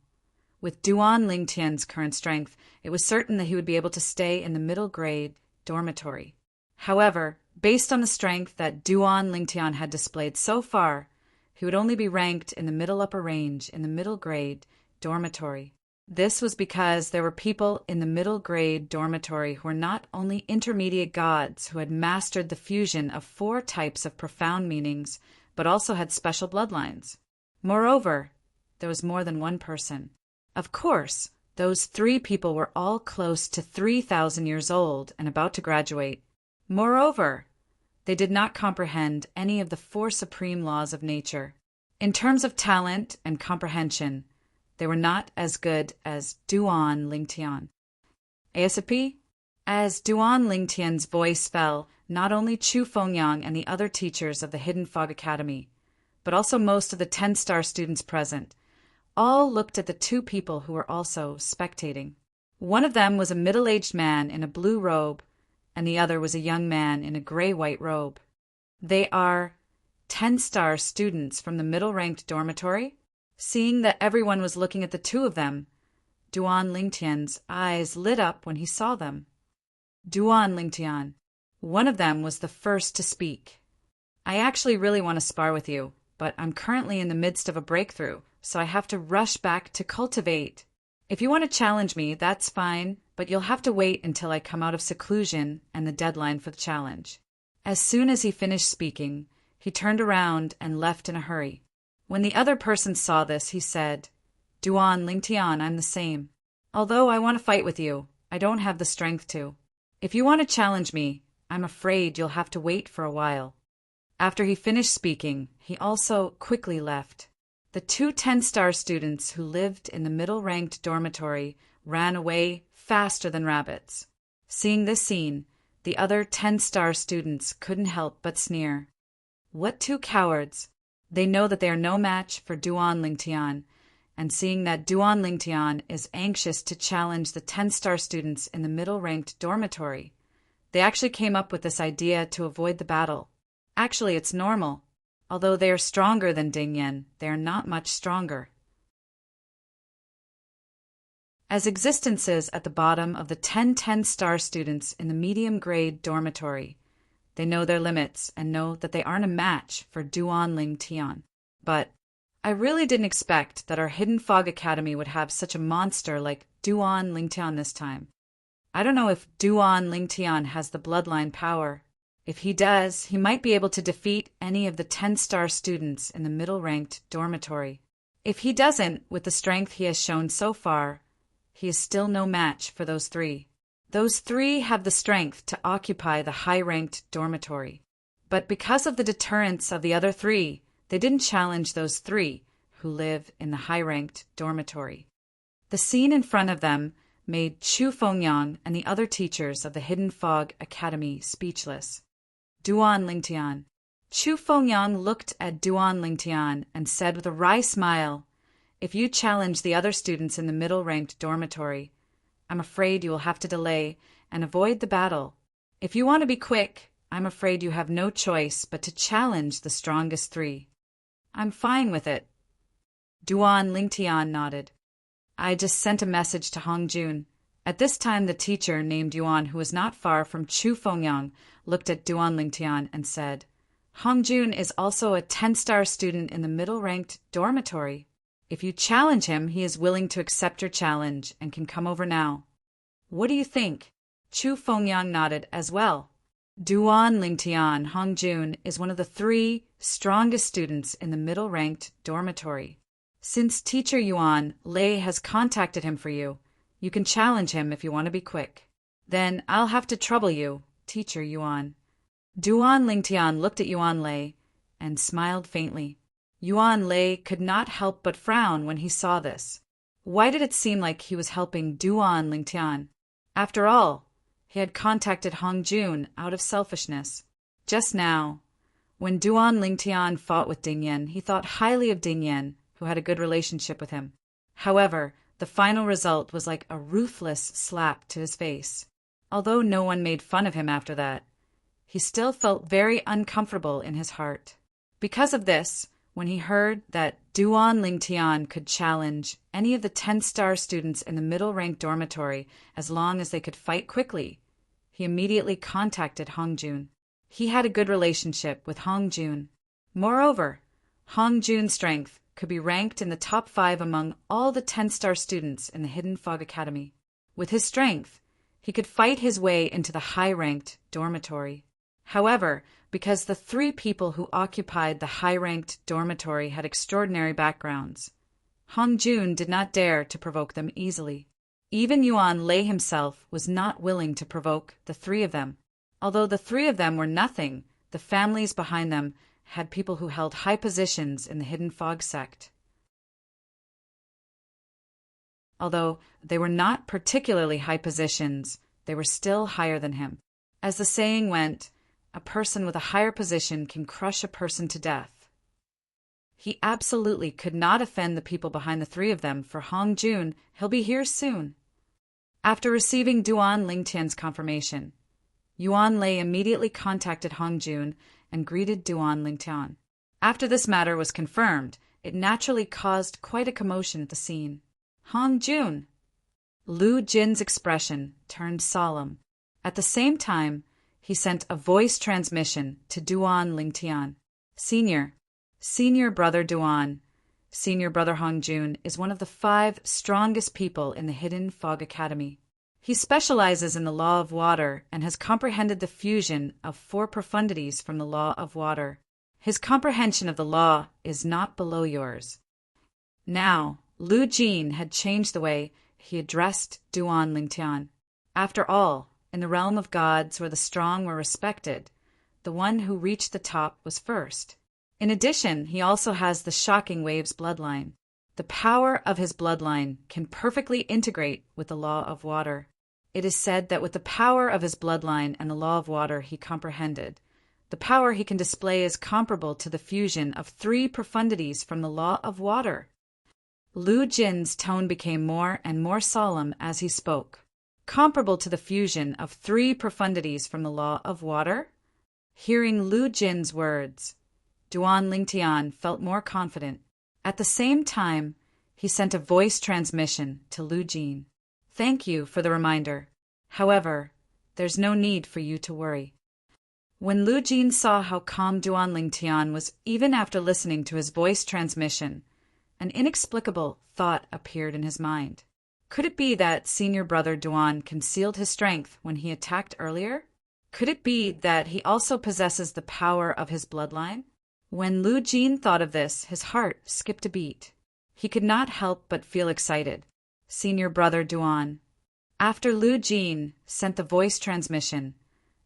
[SPEAKER 1] With Duan Lingtian's current strength, it was certain that he would be able to stay in the middle grade dormitory. However, based on the strength that Duan Lingtian had displayed so far, he would only be ranked in the middle upper range in the middle grade dormitory. This was because there were people in the middle grade dormitory who were not only intermediate gods who had mastered the fusion of 4 types of profound meanings, but also had special bloodlines. Moreover, there was more than one person. Of course, those 3 people were all close to 3,000 years old and about to graduate. Moreover, they did not comprehend any of the 4 supreme laws of nature. In terms of talent and comprehension, they were not as good as Duan Lingtian. ASAP? As Duan Lingtian's voice fell, not only Chu Fengyang and the other teachers of the Hidden Fog Academy, but also most of the 10-star students present, all looked at the 2 people who were also spectating. One of them was a middle-aged man in a blue robe, and the other was a young man in a gray-white robe. They are 10-star students from the middle-ranked dormitory? Seeing that everyone was looking at the 2 of them, Duan Lingtian's eyes lit up when he saw them. Duan Lingtian. One of them was the first to speak. I actually really want to spar with you, but I'm currently in the midst of a breakthrough, so I have to rush back to cultivate. If you want to challenge me, that's fine, but you'll have to wait until I come out of seclusion and the deadline for the challenge. As soon as he finished speaking, he turned around and left in a hurry. When the other person saw this, he said, Duan Lingtian, I'm the same. Although I want to fight with you, I don't have the strength to. If you want to challenge me, I'm afraid you'll have to wait for a while. After he finished speaking, he also quickly left. The 2 10-star students who lived in the middle-ranked dormitory ran away faster than rabbits. Seeing this scene, the other 10-star students couldn't help but sneer. What 2 cowards! They know that they are no match for Duan Lingtian, and seeing that Duan Lingtian is anxious to challenge the 10-star students in the middle-ranked dormitory, they actually came up with this idea to avoid the battle. Actually, it's normal. Although they are stronger than Ding Yan, they are not much stronger. As existences at the bottom of the 10-star students in the medium-grade dormitory, they know their limits and know that they aren't a match for Duan Lingtian. But I really didn't expect that our Hidden Fog Academy would have such a monster like Duan Lingtian this time. I don't know if Duan Lingtian has the bloodline power. If he does, he might be able to defeat any of the 10-star students in the middle-ranked dormitory. If he doesn't, with the strength he has shown so far, he is still no match for those 3. Those 3 have the strength to occupy the high-ranked dormitory. But because of the deterrence of the other 3, they didn't challenge those 3 who live in the high-ranked dormitory. The scene in front of them made Chu Fengyang and the other teachers of the Hidden Fog Academy speechless. Duan Lingtian. Chu Fengyang looked at Duan Lingtian and said with a wry smile, If you challenge the other students in the middle-ranked dormitory, I'm afraid you will have to delay and avoid the battle. If you want to be quick, I'm afraid you have no choice but to challenge the strongest 3. I'm fine with it. Duan Lingtian nodded. I just sent a message to Hongjun. At this time, the teacher named Yuan, who was not far from Chu Fengyang, looked at Duan Lingtian and said, Hongjun is also a 10-star student in the middle-ranked dormitory. If you challenge him, he is willing to accept your challenge and can come over now. What do you think? Chu Fengyang nodded as well. Duan Lingtian Hongjun is one of the 3 strongest students in the middle-ranked dormitory. Since Teacher Yuan Lei has contacted him for you, you can challenge him if you want to be quick. Then I'll have to trouble you, Teacher Yuan. Duan Lingtian looked at Yuan Lei and smiled faintly. Yuan Lei could not help but frown when he saw this. Why did it seem like he was helping Duan Lingtian? After all, he had contacted Hongjun out of selfishness. Just now, when Duan Lingtian fought with Ding Yan, he thought highly of Ding Yan, who had a good relationship with him. However, the final result was like a ruthless slap to his face. Although no one made fun of him after that, he still felt very uncomfortable in his heart. Because of this, when he heard that Duan Lingtian could challenge any of the 10-star students in the middle-ranked dormitory as long as they could fight quickly, he immediately contacted Hongjun. He had a good relationship with Hongjun. Moreover, Hongjun's strength could be ranked in the top 5 among all the 10-star students in the Hidden Fog Academy. With his strength, he could fight his way into the high-ranked dormitory. However, because the 3 people who occupied the high-ranked dormitory had extraordinary backgrounds, Hong Jun did not dare to provoke them easily. Even Yuan Lei himself was not willing to provoke the 3 of them. Although the 3 of them were nothing, the families behind them had people who held high positions in the Hidden Fog sect. Although they were not particularly high positions, they were still higher than him. As the saying went, a person with a higher position can crush a person to death. He absolutely could not offend the people behind the 3 of them, for Hong Jun, he'll be here soon. After receiving Duan Lingtian's confirmation, Yuan Lei immediately contacted Hong Jun and greeted Duan Lingtian. After this matter was confirmed, it naturally caused quite a commotion at the scene. Hong Jun! Lu Jin's expression turned solemn. At the same time, he sent a voice transmission to Duan Lingtian. Senior brother Duan, senior brother Hong Jun is one of the 5 strongest people in the Hidden Fog Academy. He specializes in the law of water and has comprehended the fusion of 4 profundities from the law of water. His comprehension of the law is not below yours. Now, Lu Jin had changed the way he addressed Duan Lingtian. After all, in the realm of gods where the strong were respected, the one who reached the top was first. In addition, he also has the Shocking Waves bloodline. The power of his bloodline can perfectly integrate with the law of water. It is said that with the power of his bloodline and the law of water he comprehended, the power he can display is comparable to the fusion of 3 profundities from the law of water. Lu Jin's tone became more and more solemn as he spoke. Comparable to the fusion of 3 profundities from the law of water? Hearing Lu Jin's words, Duan Lingtian felt more confident. At the same time, he sent a voice transmission to Lu Jin. Thank you for the reminder. However, there's no need for you to worry. When Lu Jin saw how calm Duan Lingtian was even after listening to his voice transmission, an inexplicable thought appeared in his mind. Could it be that senior brother Duan concealed his strength when he attacked earlier? Could it be that he also possesses the power of his bloodline? When Lu Jin thought of this, his heart skipped a beat. He could not help but feel excited. Senior brother Duan. After Lu Jin sent the voice transmission,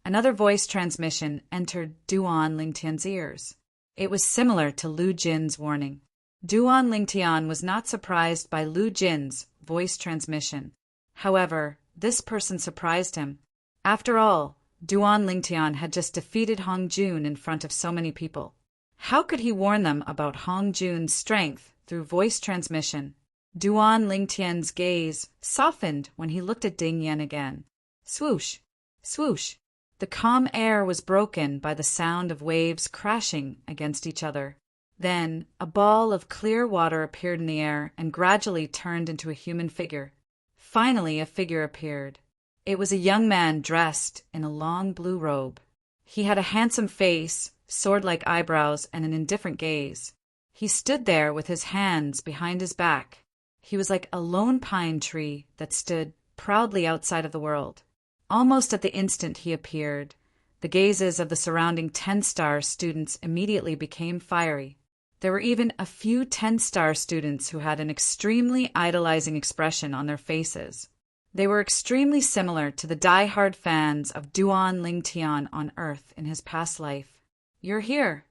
[SPEAKER 1] another voice transmission entered Duan Lingtian's ears. It was similar to Lu Jin's warning. Duan Lingtian was not surprised by Lu Jin's voice transmission. However, this person surprised him. After all, Duan Lingtian had just defeated Hong Jun in front of so many people. How could he warn them about Hong Jun's strength through voice transmission? Duan Lingtian's gaze softened when he looked at Ding Yan again. Swoosh! Swoosh! The calm air was broken by the sound of waves crashing against each other. Then a ball of clear water appeared in the air and gradually turned into a human figure. Finally, a figure appeared. It was a young man dressed in a long blue robe. He had a handsome face, sword-like eyebrows, and an indifferent gaze. He stood there with his hands behind his back. He was like a lone pine tree that stood proudly outside of the world. Almost at the instant he appeared, the gazes of the surrounding 10-star students immediately became fiery. There were even a few 10-star students who had an extremely idolizing expression on their faces. They were extremely similar to the die-hard fans of Duan Lingtian on Earth in his past life. "You're here."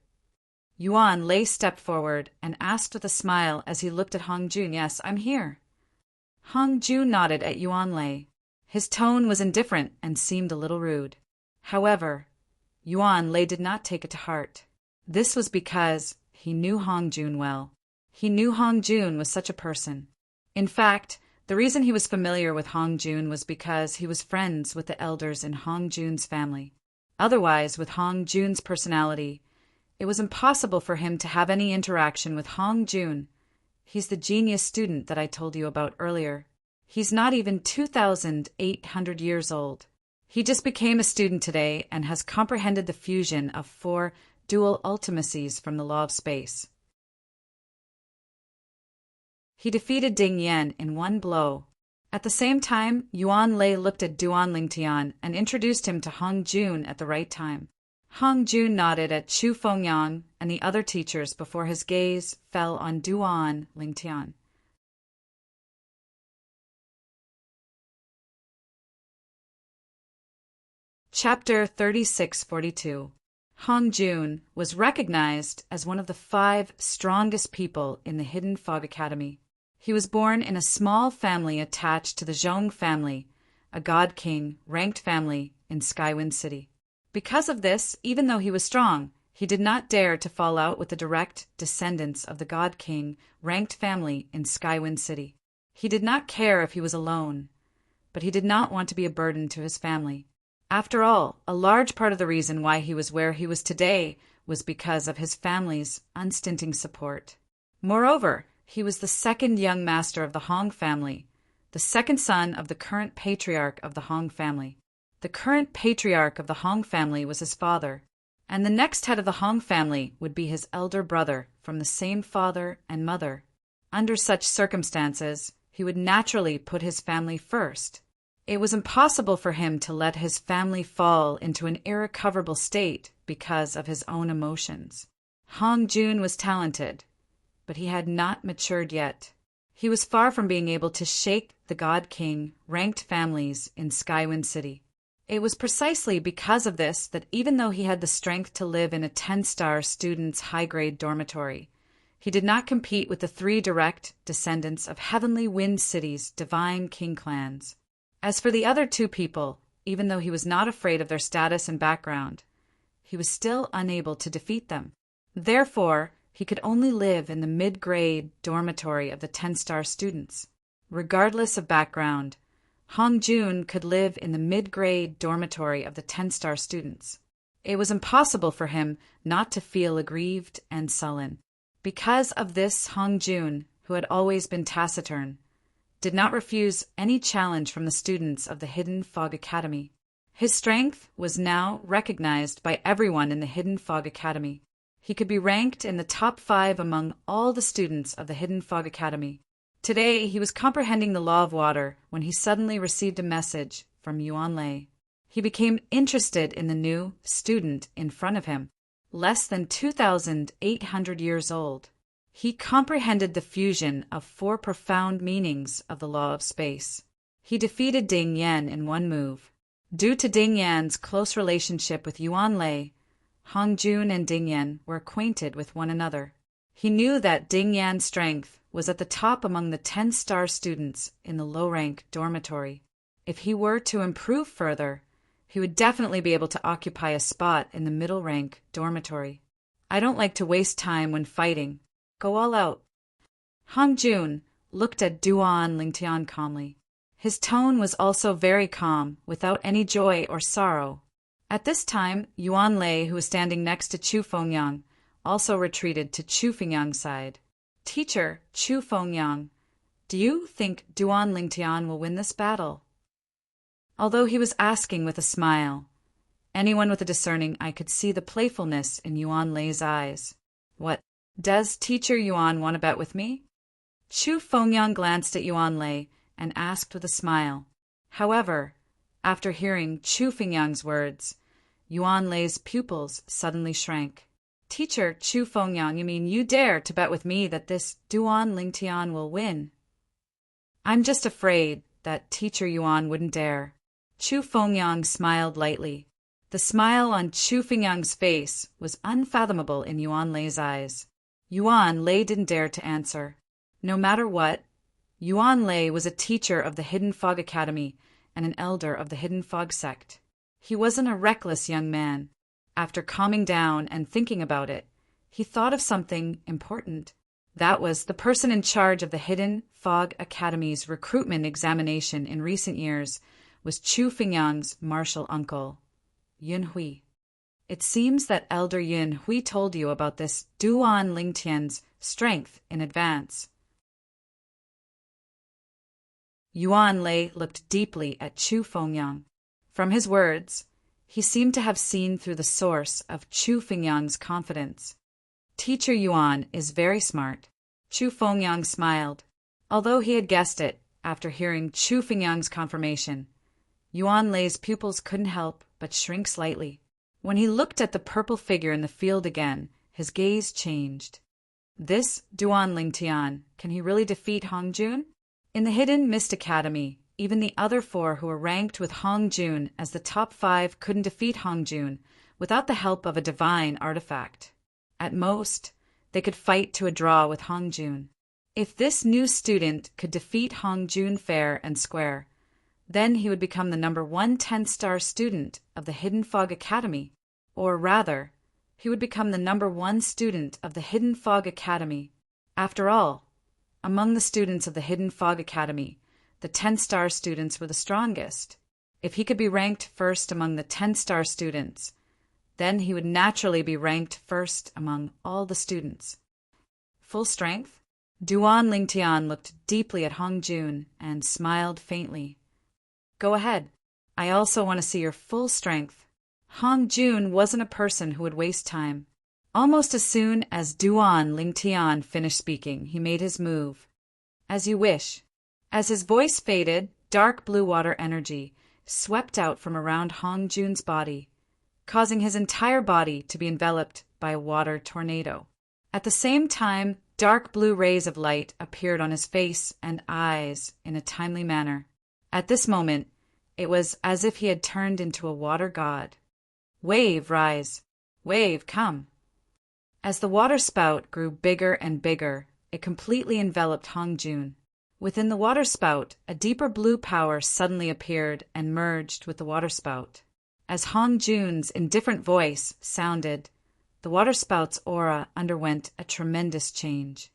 [SPEAKER 1] Yuan Lei stepped forward and asked with a smile as he looked at Hong Jun. "Yes, I'm here." Hong Jun nodded at Yuan Lei. His tone was indifferent and seemed a little rude. However, Yuan Lei did not take it to heart. This was because he knew Hong Jun well. He knew Hong Jun was such a person. In fact, the reason he was familiar with Hong Jun was because he was friends with the elders in Hong Jun's family. Otherwise, with Hong Jun's personality, it was impossible for him to have any interaction with Hong Jun. He's the genius student that I told you about earlier. He's not even 2,800 years old. He just became a student today and has comprehended the fusion of 4 dual ultimacies from the law of space. He defeated Ding Yan in one blow. At the same time, Yuan Lei looked at Duan Lingtian and introduced him to Hong Jun at the right time. Hong Jun nodded at Chu Fengyang and the other teachers before his gaze fell on Duan Lingtian. Chapter 3642. Hong Jun was recognized as one of the 5 strongest people in the Hidden Fog Academy. He was born in a small family attached to the Zhong family, a God King ranked family in Skywind City. Because of this, even though he was strong, he did not dare to fall out with the direct descendants of the God King ranked family in Skywind City. He did not care if he was alone, but he did not want to be a burden to his family. After all, a large part of the reason why he was where he was today was because of his family's unstinting support. Moreover, he was the second young master of the Hong family, the second son of the current patriarch of the Hong family. The current patriarch of the Hong family was his father, and the next head of the Hong family would be his elder brother from the same father and mother. Under such circumstances, he would naturally put his family first. It was impossible for him to let his family fall into an irrecoverable state because of his own emotions. Hong Jun was talented, but he had not matured yet. He was far from being able to shake the God King ranked families in Skywind City. It was precisely because of this that even though he had the strength to live in a 10-star student's high-grade dormitory, he did not compete with the 3 direct descendants of Heavenly Wind City's divine king clans. As for the other 2 people, even though he was not afraid of their status and background, he was still unable to defeat them. Therefore, he could only live in the mid-grade dormitory of the 10-star students. Regardless of background, Hong Jun could live in the mid-grade dormitory of the 10-star students. It was impossible for him not to feel aggrieved and sullen. Because of this, Hong Jun, who had always been taciturn, did not refuse any challenge from the students of the Hidden Fog Academy. His strength was now recognized by everyone in the Hidden Fog Academy. He could be ranked in the top 5 among all the students of the Hidden Fog Academy. Today, he was comprehending the law of water when he suddenly received a message from Yuan Lei. He became interested in the new student in front of him, less than 2,800 years old. He comprehended the fusion of 4 profound meanings of the law of space. He defeated Ding Yan in one move. Due to Ding Yan's close relationship with Yuan Lei, Hong Jun and Ding Yan were acquainted with one another. He knew that Ding Yan's strength was at the top among the 10-star students in the low-rank dormitory. If he were to improve further, he would definitely be able to occupy a spot in the middle-rank dormitory. I don't like to waste time when fighting. Go all out. Hong Jun looked at Duan Lingtian calmly. His tone was also very calm, without any joy or sorrow. At this time, Yuan Lei, who was standing next to Chu Fengyang, also retreated to Chu Fengyang's side. Teacher, Chu Fengyang, do you think Duan Lingtian will win this battle? Although he was asking with a smile, anyone with a discerning eye could see the playfulness in Yuan Lei's eyes. What, does Teacher Yuan want to bet with me? Chu Fengyang glanced at Yuan Lei and asked with a smile. However, after hearing Chu Fengyang's words, Yuan Lei's pupils suddenly shrank. Teacher Chu Fengyang, you mean you dare to bet with me that this Duan Lingtian will win? I'm just afraid that Teacher Yuan wouldn't dare. Chu Fengyang smiled lightly. The smile on Chu Fengyang's face was unfathomable in Yuan Lei's eyes. Yuan Lei didn't dare to answer. No matter what, Yuan Lei was a teacher of the Hidden Fog Academy and an elder of the Hidden Fog sect. He wasn't a reckless young man. After calming down and thinking about it, he thought of something important. That was the person in charge of the Hidden Fog Academy's recruitment examination in recent years was Chu Fengyang's martial uncle, Yun Hui. It seems that Elder Yun Hui told you about this Duan Lingtian's strength in advance. Yuan Lei looked deeply at Chu Fengyang. From his words, he seemed to have seen through the source of Chu Fengyang's confidence. Teacher Yuan is very smart. Chu Fengyang smiled. Although he had guessed it after hearing Chu Fingyang's confirmation, Yuan Lei's pupils couldn't help but shrink slightly. When he looked at the purple figure in the field again, his gaze changed. This Duan Lingtian, can he really defeat Hong Jun? In the Hidden Mist Academy, even the other 4 who were ranked with Hong Jun as the top 5 couldn't defeat Hong Jun without the help of a divine artifact. At most, they could fight to a draw with Hong Jun. If this new student could defeat Hong Jun fair and square, then he would become the number 1 10-star student of the Hidden Fog Academy. Or rather, he would become the number 1 student of the Hidden Fog Academy. After all, among the students of the Hidden Fog Academy, the 10-star students were the strongest. If he could be ranked first among the 10-star students, then he would naturally be ranked first among all the students. Full strength? Duan Lingtian looked deeply at Hong Jun and smiled faintly. Go ahead. I also want to see your full strength. Hong Jun wasn't a person who would waste time. Almost as soon as Duan Lingtian finished speaking, he made his move. As you wish. As his voice faded, dark blue water energy swept out from around Hong Jun's body, causing his entire body to be enveloped by a water tornado. At the same time, dark blue rays of light appeared on his face and eyes in a timely manner. At this moment, it was as if he had turned into a water god. Wave, rise. Wave, come. As the water spout grew bigger and bigger, it completely enveloped Hong Jun. Within the water spout, a deeper blue power suddenly appeared and merged with the water spout. As Hong Jun's indifferent voice sounded, the water spout's aura underwent a tremendous change.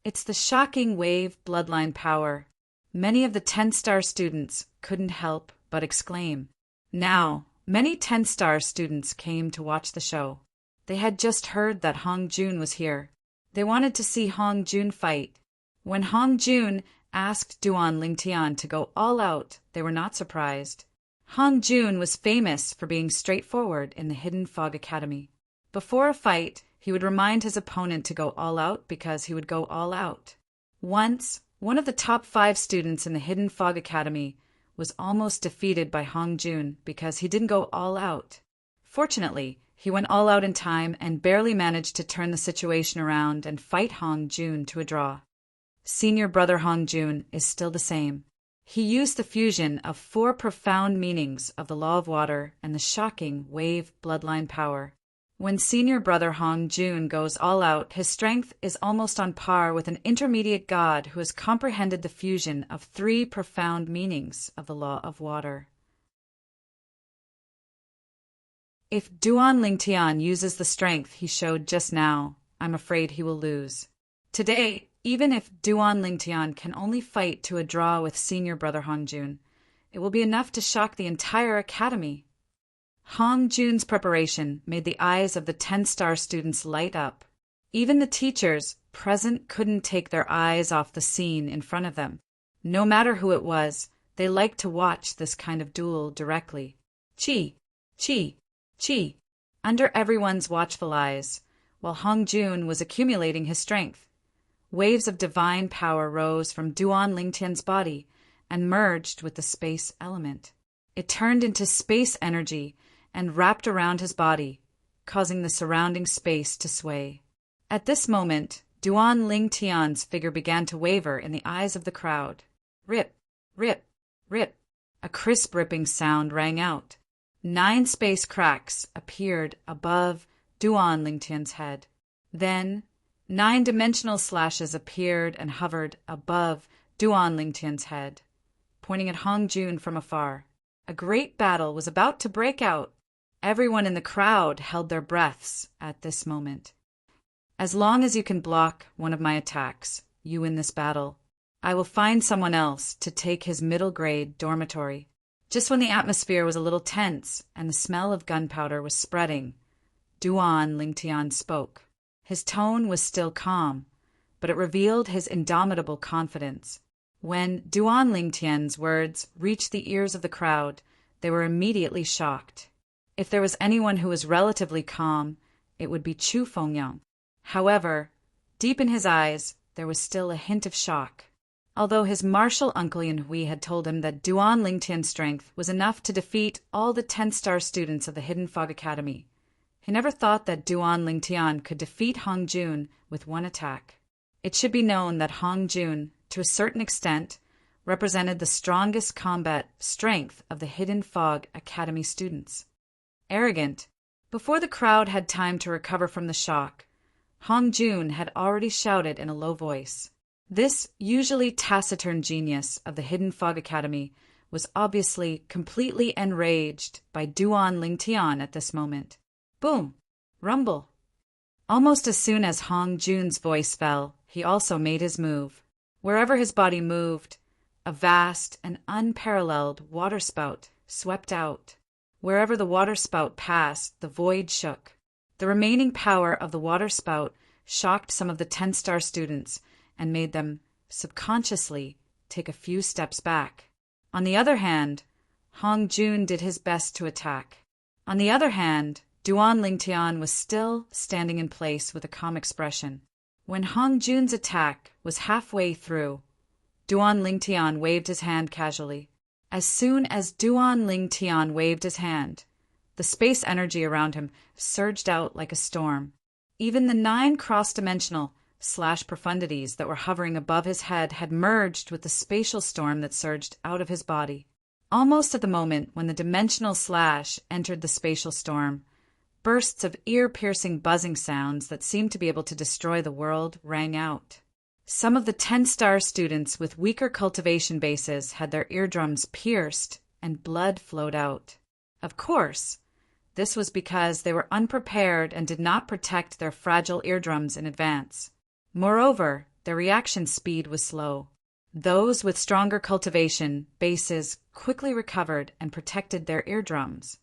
[SPEAKER 1] It's the shocking wave bloodline power. Many of the 10-star students couldn't help but exclaim. Now, many 10-star students came to watch the show. They had just heard that Hong Jun was here. They wanted to see Hong Jun fight. When Hong Jun asked Duan Lingtian to go all out, they were not surprised. Hong Jun was famous for being straightforward in the Hidden Fog Academy. Before a fight, he would remind his opponent to go all out because he would go all out. Once, one of the top 5 students in the Hidden Fog Academy was almost defeated by Hong Jun because he didn't go all out. Fortunately, he went all out in time and barely managed to turn the situation around and fight Hong Jun to a draw. Senior brother Hong Jun is still the same. He used the fusion of 4 profound meanings of the law of water and the shocking wave bloodline power. When senior brother Hong Jun goes all out, his strength is almost on par with an intermediate god who has comprehended the fusion of 3 profound meanings of the law of water. If Duan Lingtian uses the strength he showed just now, I'm afraid he will lose. Today, even if Duan Lingtian can only fight to a draw with senior brother Hong Jun, it will be enough to shock the entire academy. Hong Jun's preparation made the eyes of the 10-star students light up. Even the teachers present couldn't take their eyes off the scene in front of them. No matter who it was, they liked to watch this kind of duel directly. Chi, chi, chi, under everyone's watchful eyes, while Hong Jun was accumulating his strength. Waves of divine power rose from Duan Lingtian's body and merged with the space element. It turned into space energy and wrapped around his body, causing the surrounding space to sway. At this moment, Duan Lingtian's figure began to waver in the eyes of the crowd. Rip, rip, rip. A crisp ripping sound rang out. 9 space cracks appeared above Duan Lingtian's head. Then, 9-dimensional slashes appeared and hovered above Duan Lingtian's head, pointing at Hong Jun from afar. A great battle was about to break out. Everyone in the crowd held their breaths at this moment. As long as you can block one of my attacks, you win this battle. I will find someone else to take his middle-grade dormitory. Just when the atmosphere was a little tense and the smell of gunpowder was spreading, Duan Lingtian spoke. His tone was still calm, but it revealed his indomitable confidence. When Duan Lingtian's words reached the ears of the crowd, they were immediately shocked. If there was anyone who was relatively calm, it would be Chu Fengyang. However, deep in his eyes, there was still a hint of shock. although his martial uncle Yanhui had told him that Duan Lingtian's strength was enough to defeat all the 10-star students of the Hidden Fog Academy. He never thought that Duan Lingtian could defeat Hong Jun with one attack. It should be known that Hong Jun, to a certain extent, represented the strongest combat strength of the Hidden Fog Academy students. Arrogant, before the crowd had time to recover from the shock, Hong Jun had already shouted in a low voice. This usually taciturn genius of the Hidden Fog Academy was obviously completely enraged by Duan Lingtian at this moment. Boom! Rumble! Almost as soon as Hong Jun's voice fell, he also made his move. Wherever his body moved, a vast and unparalleled waterspout swept out. Wherever the waterspout passed, the void shook. The remaining power of the waterspout shocked some of the 10-star students and made them subconsciously take a few steps back. On the other hand, Hong Jun did his best to attack. On the other hand, Duan Lingtian was still standing in place with a calm expression. When Hong Jun's attack was halfway through, Duan Lingtian waved his hand casually. As soon as Duan Lingtian waved his hand, the space energy around him surged out like a storm. Even the 9 cross-dimensional profundities that were hovering above his head had merged with the spatial storm that surged out of his body. Almost at the moment when the dimensional slash entered the spatial storm, bursts of ear-piercing buzzing sounds that seemed to be able to destroy the world rang out. Some of the 10-star students with weaker cultivation bases had their eardrums pierced and blood flowed out. Of course, this was because they were unprepared and did not protect their fragile eardrums in advance. Moreover, their reaction speed was slow. Those with stronger cultivation bases quickly recovered and protected their eardrums.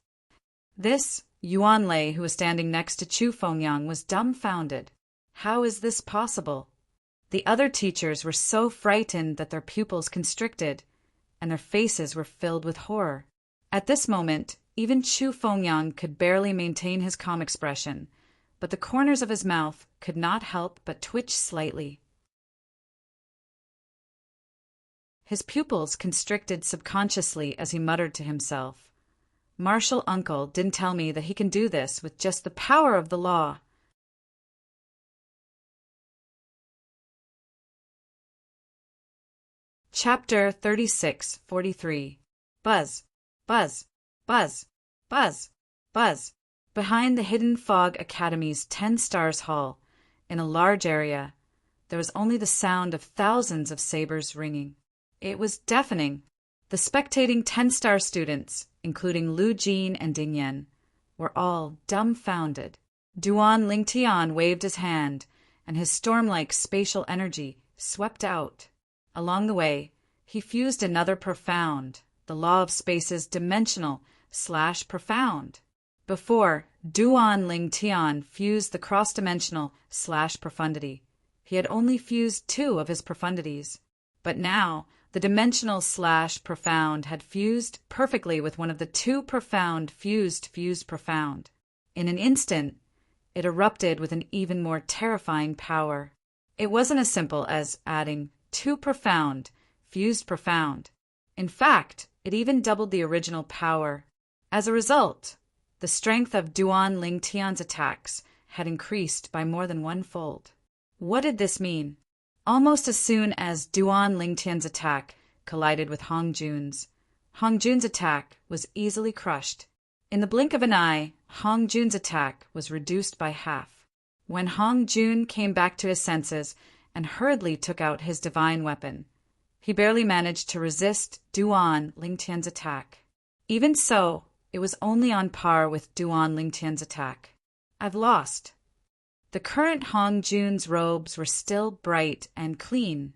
[SPEAKER 1] This Yuan Lei, who was standing next to Chu Fengyang, was dumbfounded. How is this possible? The other teachers were so frightened that their pupils constricted, and their faces were filled with horror. At this moment, even Chu Fengyang could barely maintain his calm expression, but the corners of his mouth could not help but twitch slightly. His pupils constricted subconsciously as he muttered to himself, "Martial uncle didn't tell me that he can do this with just the power of the law." Chapter 36-43. Buzz, buzz, buzz, buzz, buzz. Behind the Hidden Fog Academy's 10 Stars Hall, in a large area, there was only the sound of thousands of sabers ringing. It was deafening. The spectating 10-star students, including Lu Jin and Ding Yan, were all dumbfounded. Duan Lingtian waved his hand, and his storm-like spatial energy swept out. Along the way, he fused another profound, the law of space's dimensional/profound. Before, Duan Lingtian fused the cross-dimensional/profundity. He had only fused 2 of his profundities. But now, the dimensional/profound had fused perfectly with one of the 2 profound fused profound. In an instant, it erupted with an even more terrifying power. It wasn't as simple as adding 2 profound fused profound. In fact, it even doubled the original power. As a result, the strength of Duan Lingtian's attacks had increased by more than 1-fold. What did this mean? Almost as soon as Duan Lingtian's attack collided with Hong Jun's attack was easily crushed. In the blink of an eye, Hong Jun's attack was reduced by half. When Hong Jun came back to his senses and hurriedly took out his divine weapon, he barely managed to resist Duan Lingtian's attack. Even so, it was only on par with Duan Lingtian's attack. I've lost. The current Hong Jun's robes were still bright and clean,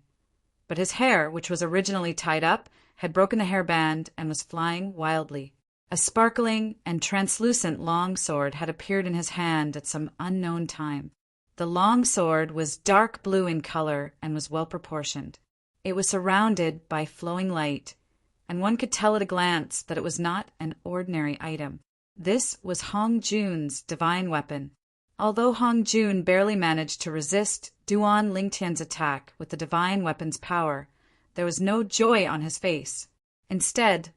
[SPEAKER 1] but his hair, which was originally tied up, had broken the hairband and was flying wildly. A sparkling and translucent long sword had appeared in his hand at some unknown time. The long sword was dark blue in color and was well proportioned. It was surrounded by flowing light, and one could tell at a glance that it was not an ordinary item. This was Hong Jun's divine weapon. Although Hong Jun barely managed to resist Duan Lingtian's attack with the divine weapon's power, There was no joy on his face. Instead,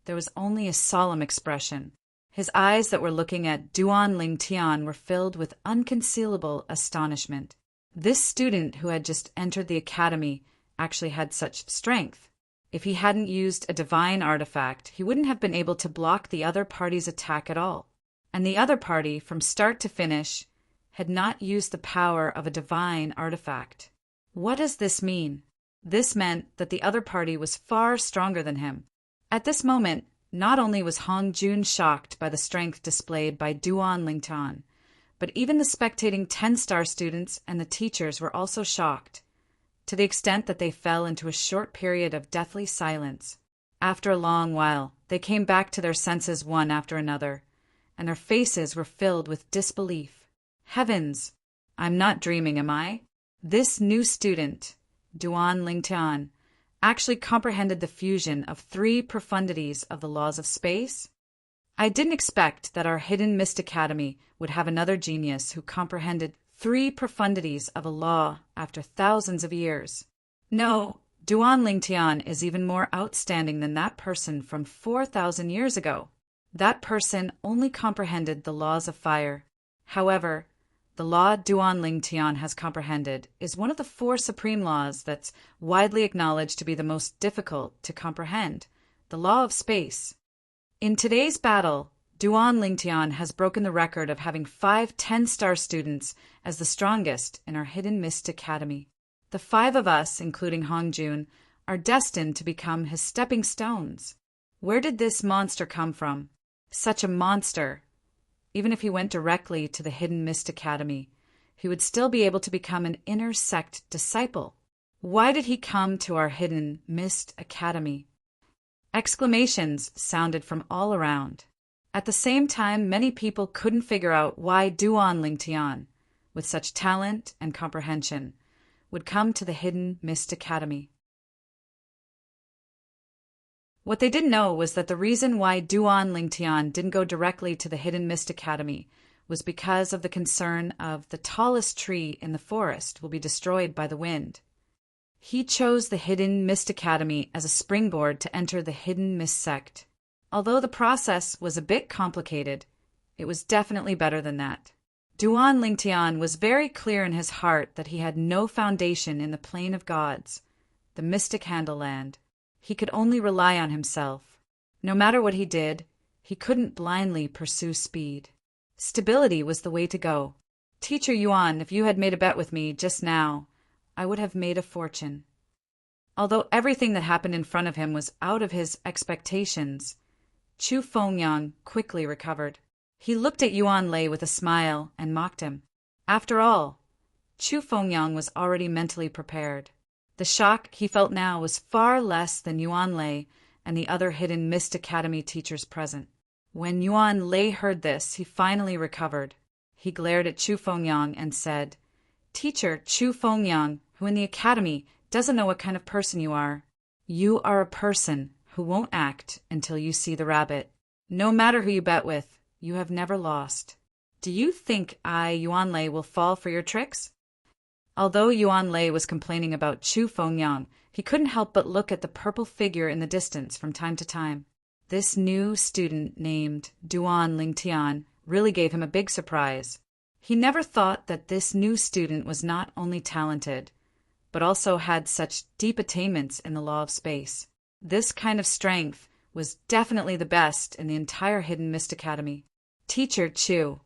[SPEAKER 1] there was only a solemn expression. His eyes that were looking at Duan Lingtian were filled with unconcealable astonishment. This student who had just entered the academy actually had such strength. If he hadn't used a divine artifact, he wouldn't have been able to block the other party's attack at all. And the other party, from start to finish, had not used the power of a divine artifact. What does this mean? This meant that the other party was far stronger than him. At this moment, not only was Hong Jun shocked by the strength displayed by Duan Lingtian, but even the spectating 10-star students and the teachers were also shocked, to the extent that they fell into a short period of deathly silence. After a long while, they came back to their senses one after another, and their faces were filled with disbelief. Heavens! I'm not dreaming, am I? This new student, Duan Lingtian, actually comprehended the fusion of 3 profundities of the laws of space? I didn't expect that our hidden Mist Academy would have another genius who comprehended 3 profundities of a law after thousands of years. No, Duan Lingtian is even more outstanding than that person from 4,000 years ago. That person only comprehended the laws of fire. However, the law Duan Lingtian has comprehended is one of the 4 supreme laws that's widely acknowledged to be the most difficult to comprehend, the law of space. In today's battle, Duan Lingtian has broken the record of having 5 10-star students as the strongest in our Hidden Mist Academy. The 5 of us, including Hong Jun, are destined to become his stepping stones. Where did this monster come from? Such a monster! Even if he went directly to the Hidden Mist Academy, he would still be able to become an inner sect disciple. Why did he come to our Hidden Mist Academy? Exclamations sounded from all around. At the same time, many people couldn't figure out why Duan Lingtian, with such talent and comprehension, would come to the Hidden Mist Academy. What they didn't know was that the reason why Duan Lingtian didn't go directly to the Hidden Mist Academy was because of the concern of the tallest tree in the forest will be destroyed by the wind. He chose the Hidden Mist Academy as a springboard to enter the Hidden Mist Sect. Although the process was a bit complicated, it was definitely better than that. Duan Lingtian was very clear in his heart that he had no foundation in the plane of gods, the mystic Handleland. He could only rely on himself. No matter what he did, he couldn't blindly pursue speed. Stability was the way to go. Teacher Yuan, if you had made a bet with me just now, I would have made a fortune. Although everything that happened in front of him was out of his expectations, Chu Fengyang quickly recovered. He looked at Yuan Lei with a smile and mocked him. After all, Chu Fengyang was already mentally prepared. The shock he felt now was far less than Yuan Lei and the other Hidden Mist Academy teachers present. When Yuan Lei heard this, he finally recovered. He glared at Chu Fengyang and said, "Teacher Chu Fengyang, who in the academy doesn't know what kind of person you are. You are a person who won't act until you see the rabbit. No matter who you bet with, you have never lost. Do you think I, Yuan Lei, will fall for your tricks?" Although Yuan Lei was complaining about Chu Fengyang, he couldn't help but look at the purple figure in the distance from time to time. This new student named Duan Lingtian really gave him a big surprise. He never thought that this new student was not only talented, but also had such deep attainments in the law of space. This kind of strength was definitely the best in the entire Hidden Mist Academy. Teacher Chu.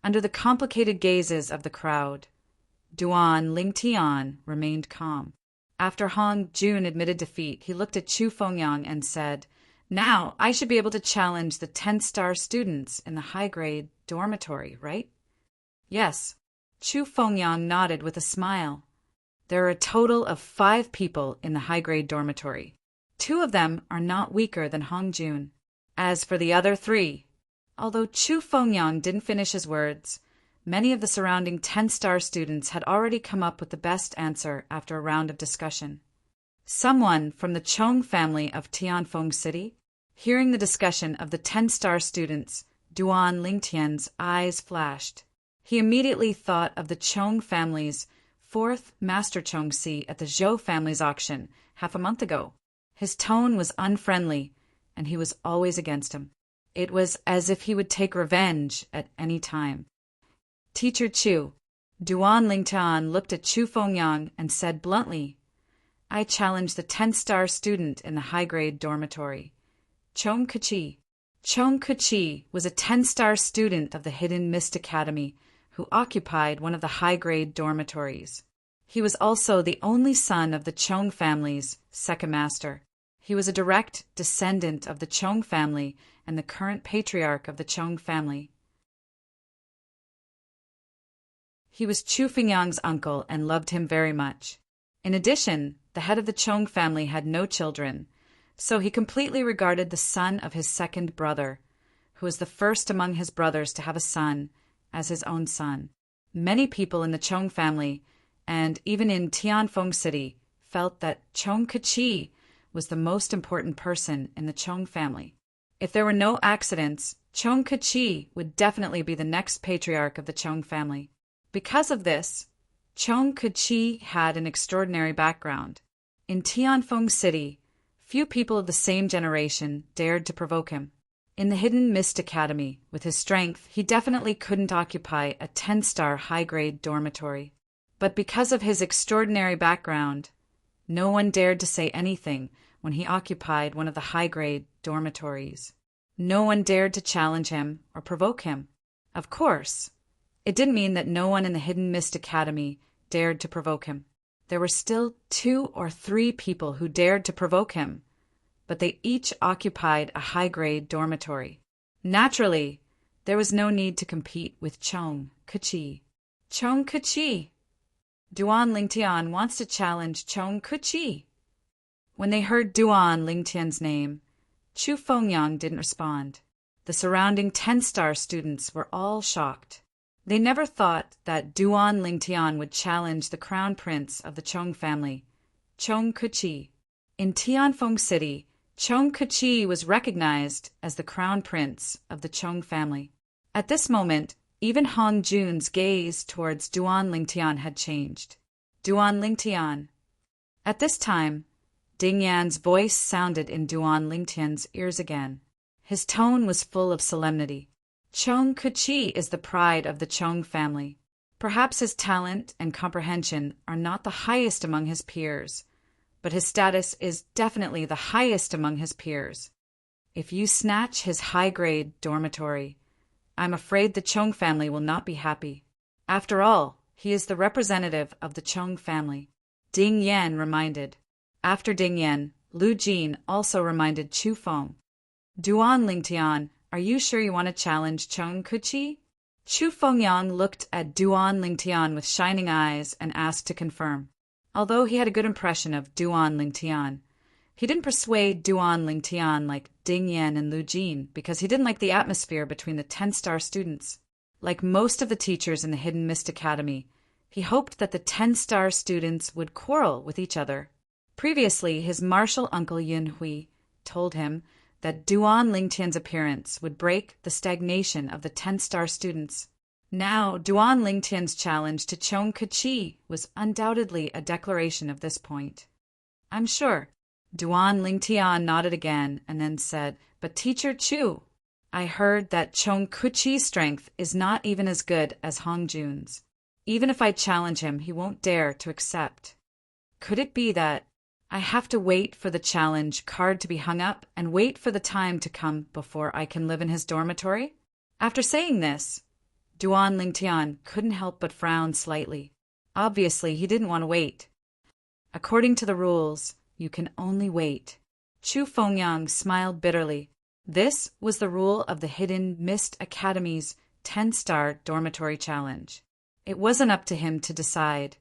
[SPEAKER 1] Under the complicated gazes of the crowd, Duan Lingtian remained calm. After Hong Jun admitted defeat, he looked at Chu Fengyang and said, "Now I should be able to challenge the 10-star students in the high-grade dormitory, right?" "Yes." Chu Fengyang nodded with a smile. "There are a total of 5 people in the high-grade dormitory. 2 of them are not weaker than Hong Jun. As for the other 3..." Although Chu Fengyang didn't finish his words, many of the surrounding 10-star students had already come up with the best answer after a round of discussion. Someone from the Chong family of Tianfeng City? Hearing the discussion of the 10-star students, Duan Lingtian's eyes flashed. He immediately thought of the Chong family's 4th Master Chongsi at the Zhou family's auction half a month ago. His tone was unfriendly, and he was always against him. It was as if he would take revenge at any time. Teacher Chu, Duan Lingtian looked at Chu Fengyang and said bluntly, I challenge the 10-star student in the high-grade dormitory. Chong Keqi. Chong Keqi was a 10-star student of the Hidden Mist Academy who occupied one of the high-grade dormitories. He was also the only son of the Chong family's second master. He was a direct descendant of the Chong family and the current patriarch of the Chong family. He was Chu Fengyang's uncle and loved him very much. In addition, the head of the Chong family had no children, so he completely regarded the son of his second brother, who was the first among his brothers to have a son, as his own son. Many people in the Chong family, and even in Tianfeng City, felt that Chong Keqi was the most important person in the Chong family. If there were no accidents, Chong Keqi would definitely be the next patriarch of the Chong family. Because of this, Chong Keqi had an extraordinary background. In Tianfeng City, few people of the same generation dared to provoke him. In the Hidden Mist Academy, with his strength, he definitely couldn't occupy a 10-star high-grade dormitory. But because of his extraordinary background, no one dared to say anything when he occupied one of the high-grade dormitories. No one dared to challenge him or provoke him. Of course, it didn't mean that no one in the Hidden Mist Academy dared to provoke him. There were still 2 or 3 people who dared to provoke him, but they each occupied a high-grade dormitory. Naturally, there was no need to compete with Chong Keqi. Chong Keqi! Duan Lingtian wants to challenge Chong Keqi. When they heard Duan Lingtian's name, Chu Fengyang didn't respond. The surrounding 10-star students were all shocked. They never thought that Duan Lingtian would challenge the crown prince of the Chong family, Chong Keqi. In Tianfeng City, Chong Keqi was recognized as the crown prince of the Chong family. At this moment, even Hong Jun's gaze towards Duan Lingtian had changed. Duan Lingtian. At this time, Ding Yan's voice sounded in Duan Lingtian's ears again. His tone was full of solemnity. Chong Keqi is the pride of the Chong family. Perhaps his talent and comprehension are not the highest among his peers, but his status is definitely the highest among his peers. If you snatch his high-grade dormitory, I'm afraid the Chong family will not be happy. After all, he is the representative of the Chong family. Ding Yan reminded. After Ding Yan, Lu Jin also reminded Chu Feng. Duan Lingtian, are you sure you want to challenge Chong Keqi? Chu Fengyang looked at Duan Lingtian with shining eyes and asked to confirm. Although he had a good impression of Duan Lingtian, he didn't persuade Duan Lingtian like Ding Yan and Lu Jin because he didn't like the atmosphere between the 10-star students. Like most of the teachers in the Hidden Mist Academy, he hoped that the 10-star students would quarrel with each other. Previously, his martial uncle Yun Hui told him that Duan Lingtian's appearance would break the stagnation of the 10-star students. Now, Duan Lingtian's challenge to Chong Keqi was undoubtedly a declaration of this point. I'm sure. Duan Lingtian nodded again and then said, but Teacher Chu, I heard that Chong Keqi's strength is not even as good as Hong Jun's. Even if I challenge him, he won't dare to accept. Could it be that I have to wait for the challenge card to be hung up and wait for the time to come before I can live in his dormitory? After saying this, Duan Lingtian couldn't help but frown slightly. Obviously, he didn't want to wait. According to the rules, you can only wait. Chu Fengyang smiled bitterly. This was the rule of the Hidden Mist Academy's 10-star dormitory challenge. It wasn't up to him to decide.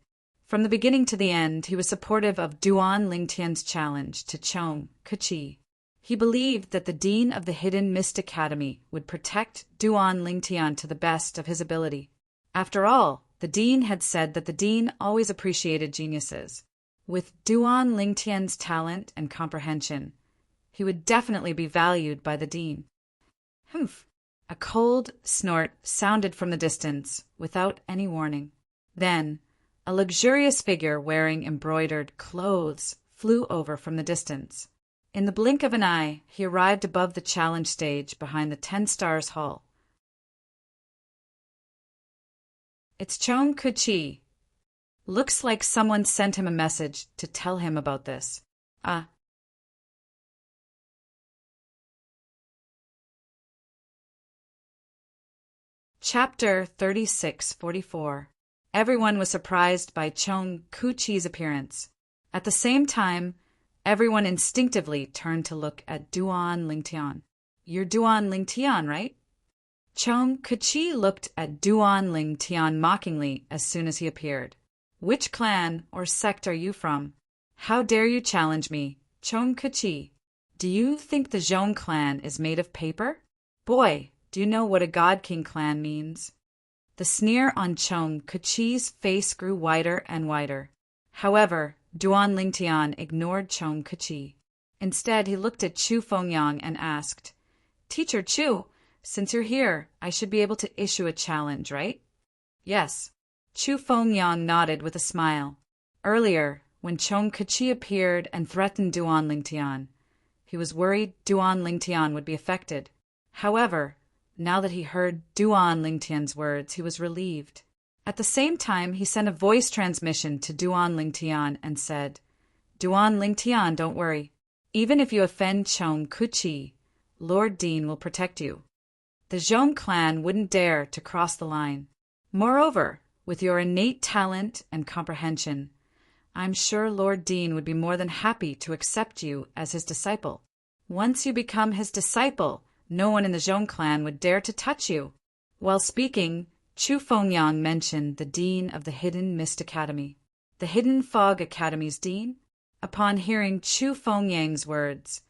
[SPEAKER 1] From the beginning to the end, he was supportive of Duan Lingtian's challenge to Chong Keqi. He believed that the dean of the Hidden Mist Academy would protect Duan Lingtian to the best of his ability. After all, the dean had said that the dean always appreciated geniuses. With Duan Lingtian's talent and comprehension, he would definitely be valued by the dean. Humph! A cold snort sounded from the distance, without any warning. Then, A luxurious figure wearing embroidered clothes flew over from the distance. In the blink of an eye, he arrived above the challenge stage behind the 10 Stars Hall. It's Chong Kuchi. Looks like someone sent him a message to tell him about this. Chapter 3644. Everyone was surprised by Chong Kuchi's appearance. At the same time, everyone instinctively turned to look at Duan Lingtian. You're Duan Lingtian, right? Chong Kuchi looked at Duan Lingtian mockingly as soon as he appeared. Which clan or sect are you from? How dare you challenge me, Chong Kuchi? Do you think the Zhong clan is made of paper? Boy, do you know what a God King clan means? The sneer on Chong Kuchi's face grew wider and wider. However, Duan Lingtian ignored Chong Kuchi. Instead, he looked at Chu Fengyang and asked, Teacher Chu, since you're here, I should be able to issue a challenge, right? Yes. Chu Fengyang nodded with a smile. Earlier, when Chong Kuchi appeared and threatened Duan Lingtian, he was worried Duan Lingtian would be affected. However, now that he heard Duan Lingtian's words, he was relieved. At the same time, he sent a voice transmission to Duan Lingtian and said, Duan Lingtian, don't worry. Even if you offend Chong Kuchi, Lord Dean will protect you. The Zhong clan wouldn't dare to cross the line. Moreover, with your innate talent and comprehension, I'm sure Lord Dean would be more than happy to accept you as his disciple. Once you become his disciple, no one in the Zhong clan would dare to touch you. While speaking, Chu Fengyang mentioned the dean of the Hidden Mist Academy. The Hidden Fog Academy's dean? Upon hearing Chu Fengyang's words,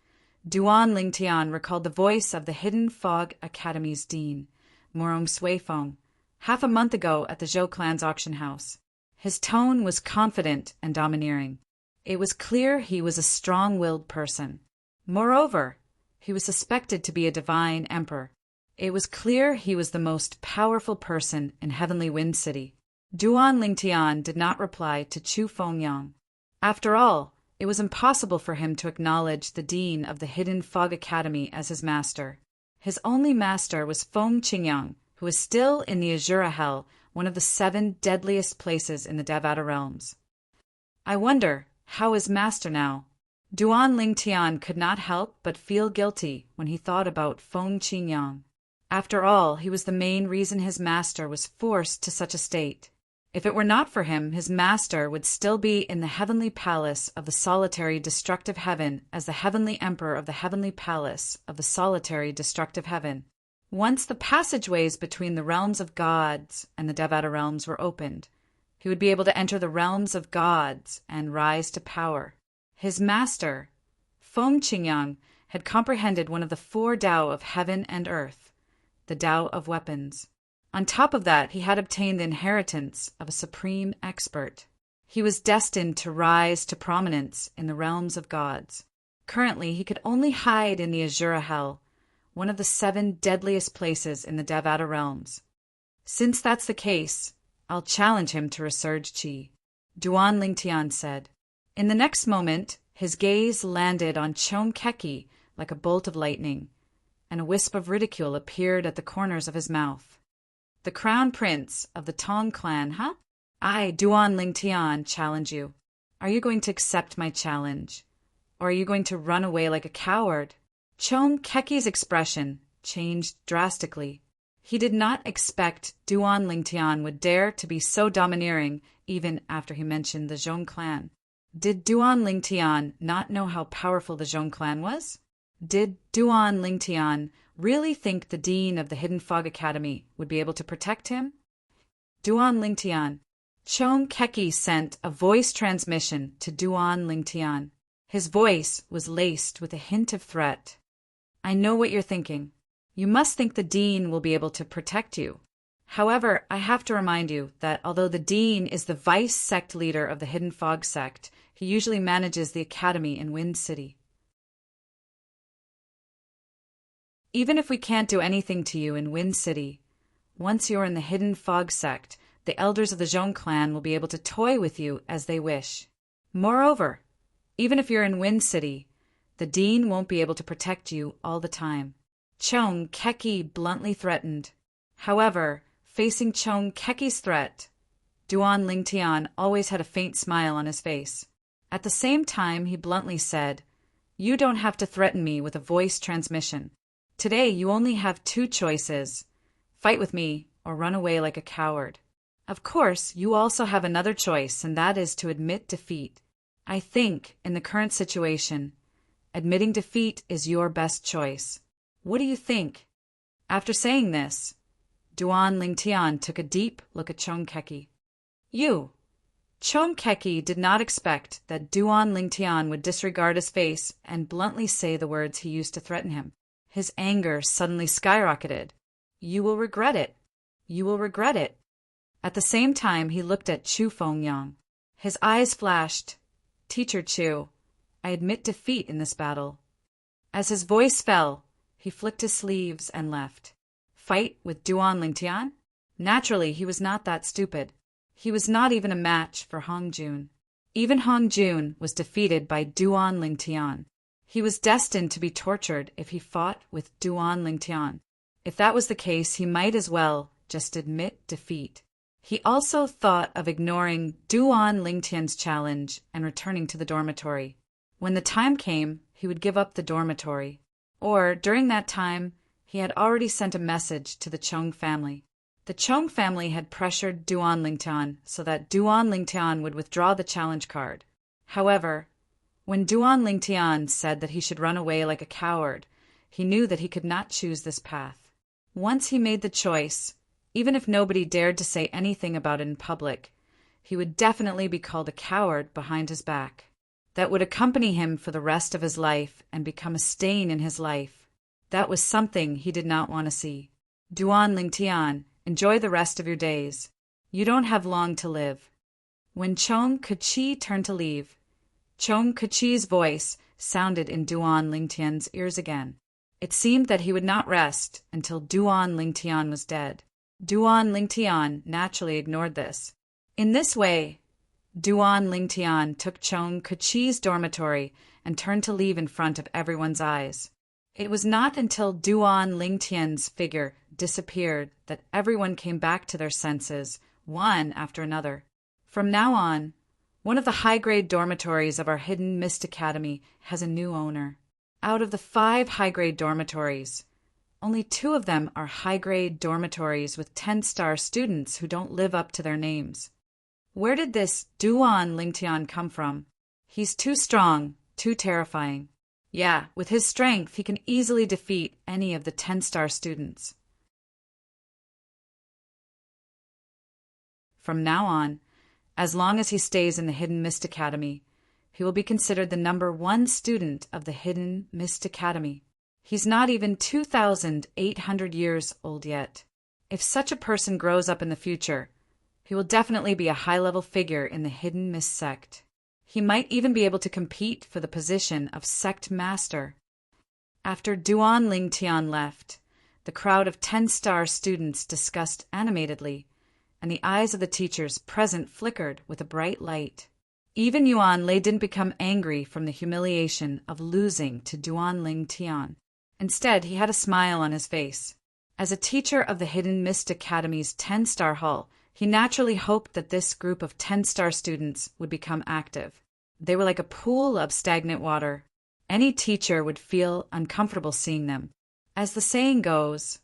[SPEAKER 1] Duan Lingtian recalled the voice of the Hidden Fog Academy's dean, Morong Suifeng, half a month ago at the Zhou clan's auction house. His tone was confident and domineering. It was clear he was a strong-willed person. Moreover, he was suspected to be a divine emperor. It was clear he was the most powerful person in Heavenly Wind City. Duan Lingtian did not reply to Chu Fengyang. After all, it was impossible for him to acknowledge the dean of the Hidden Fog Academy as his master. His only master was Feng Qingyang, who is still in the Azura Hell, one of the 7 deadliest places in the Devata realms. I wonder, how is master now? Duan Lingtian could not help but feel guilty when he thought about Feng Qingyang. After all, he was the main reason his master was forced to such a state. If it were not for him, his master would still be in the heavenly palace of the solitary destructive heaven as the heavenly emperor of the heavenly palace of the solitary destructive heaven. Once the passageways between the realms of gods and the Devata realms were opened, he would be able to enter the realms of gods and rise to power. His master, Feng Qingyang, had comprehended one of the 4 Tao of heaven and earth, the Tao of weapons. On top of that, he had obtained the inheritance of a supreme expert. He was destined to rise to prominence in the realms of gods. Currently, he could only hide in the Azura Hell, one of the 7 deadliest places in the Devata realms. Since that's the case, I'll challenge him to Resurge Qi, Duan Lingtian said. In the next moment, his gaze landed on Chong Keki like a bolt of lightning, and a wisp of ridicule appeared at the corners of his mouth. The crown prince of the Tong clan, huh? I, Duan Lingtian, challenge you. Are you going to accept my challenge? Or are you going to run away like a coward? Chong Keki's expression changed drastically. He did not expect Duan Lingtian would dare to be so domineering even after he mentioned the Zhong clan. Did Duan Lingtian not know how powerful the Zhong clan was? Did Duan Lingtian really think the dean of the Hidden Fog Academy would be able to protect him? Duan Lingtian. Chong Keki sent a voice transmission to Duan Lingtian. His voice was laced with a hint of threat. I know what you're thinking. You must think the dean will be able to protect you. However, I have to remind you that although the dean is the vice sect leader of the Hidden Fog sect, he usually manages the academy in Wind City. Even if we can't do anything to you in Wind City, once you're in the Hidden Fog sect, The elders of the Zhong clan will be able to toy with you as they wish. Moreover, even if you're in Wind City, the dean won't be able to protect you all the time. Chong Keki bluntly threatened. However, facing Chong Keki's threat, Duan Lingtian always had a faint smile on his face. At the same time, he bluntly said, "You don't have to threaten me with a voice transmission. Today you only have two choices: fight with me or run away like a coward. Of course, you also have another choice, and that is to admit defeat. I think, in the current situation, admitting defeat is your best choice. What do you think?" After saying this, Duan Lingtian took a deep look at Chong Keki. Chong Keki did not expect that Duan Lingtian would disregard his face and bluntly say the words he used to threaten him. His anger suddenly skyrocketed. "You will regret it. You will regret it." At the same time, he looked at Chu Fengyang. His eyes flashed. "Teacher Chu, I admit defeat in this battle." As his voice fell, he flicked his sleeves and left. Fight with Duan Lingtian? Naturally, he was not that stupid. He was not even a match for Hong Jun. Even Hong Jun was defeated by Duan Lingtian. He was destined to be tortured if he fought with Duan Lingtian. If that was the case, he might as well just admit defeat. He also thought of ignoring Duan Lingtian's challenge and returning to the dormitory. When the time came, he would give up the dormitory. Or, during that time, he had already sent a message to the Chong family. The Chong family had pressured Duan Lingtian so that Duan Lingtian would withdraw the challenge card. However, when Duan Lingtian said that he should run away like a coward, he knew that he could not choose this path. Once he made the choice, even if nobody dared to say anything about it in public, he would definitely be called a coward behind his back. That would accompany him for the rest of his life and become a stain in his life. That was something he did not want to see. Duan Lingtian, enjoy the rest of your days. You don't have long to live. When Chong Kechi turned to leave, Chong Kechi's voice sounded in Duan Lingtian's ears again. It seemed that he would not rest until Duan Lingtian was dead. Duan Lingtian naturally ignored this. In this way, Duan Lingtian took Chong Kechi's dormitory and turned to leave in front of everyone's eyes. It was not until Duan Lingtian's figure disappeared that everyone came back to their senses, one after another. From now on, one of the high-grade dormitories of our hidden Mist Academy has a new owner. Out of the 5 high-grade dormitories, only 2 of them are high-grade dormitories with 10-star students who don't live up to their names. Where did this Duan Lingtian come from? He's too strong, too terrifying. Yeah, with his strength, he can easily defeat any of the 10-star students. From now on, as long as he stays in the Hidden Mist Academy, he will be considered the number 1 student of the Hidden Mist Academy. He's not even 2,800 years old yet. If such a person grows up in the future, he will definitely be a high-level figure in the Hidden Mist sect. He might even be able to compete for the position of sect master. After Duan Lingtian left, the crowd of 10-star students discussed animatedly, and the eyes of the teachers present flickered with a bright light. Even Yuan Lei didn't become angry from the humiliation of losing to Duan Lingtian. Instead, he had a smile on his face. As a teacher of the Hidden Mist Academy's 10-star hall, he naturally hoped that this group of 10-star students would become active. They were like a pool of stagnant water. Any teacher would feel uncomfortable seeing them. As the saying goes,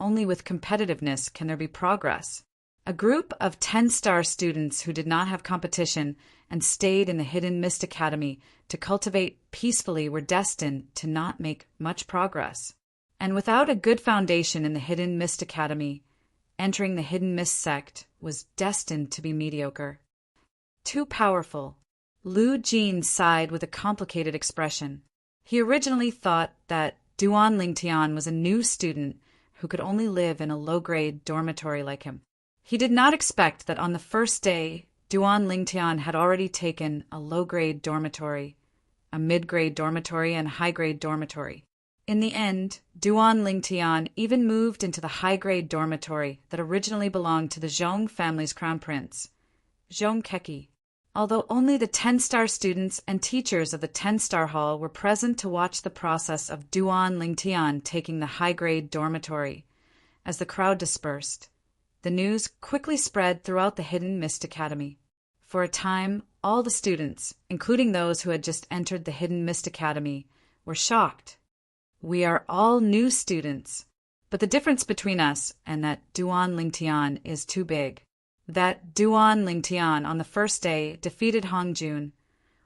[SPEAKER 1] only with competitiveness can there be progress. A group of 10-star students who did not have competition and stayed in the Hidden Mist Academy to cultivate peacefully were destined to not make much progress. And without a good foundation in the Hidden Mist Academy, entering the Hidden Mist sect was destined to be mediocre. Too powerful. Lu Jin sighed with a complicated expression. He originally thought that Duan Lingtian was a new student who could only live in a low-grade dormitory like him. He did not expect that on the first day, Duan Lingtian had already taken a low-grade dormitory, a mid-grade dormitory, and a high-grade dormitory. In the end, Duan Lingtian even moved into the high-grade dormitory that originally belonged to the Zhong family's crown prince, Zhong Keki. Although only the 10-star students and teachers of the 10-star hall were present to watch the process of Duan Lingtian taking the high-grade dormitory, as the crowd dispersed, the news quickly spread throughout the Hidden Mist Academy. For a time, all the students, including those who had just entered the Hidden Mist Academy, were shocked. We are all new students, but the difference between us and that Duan Lingtian is too big. That Duan Lingtian on the first day defeated Hongjun,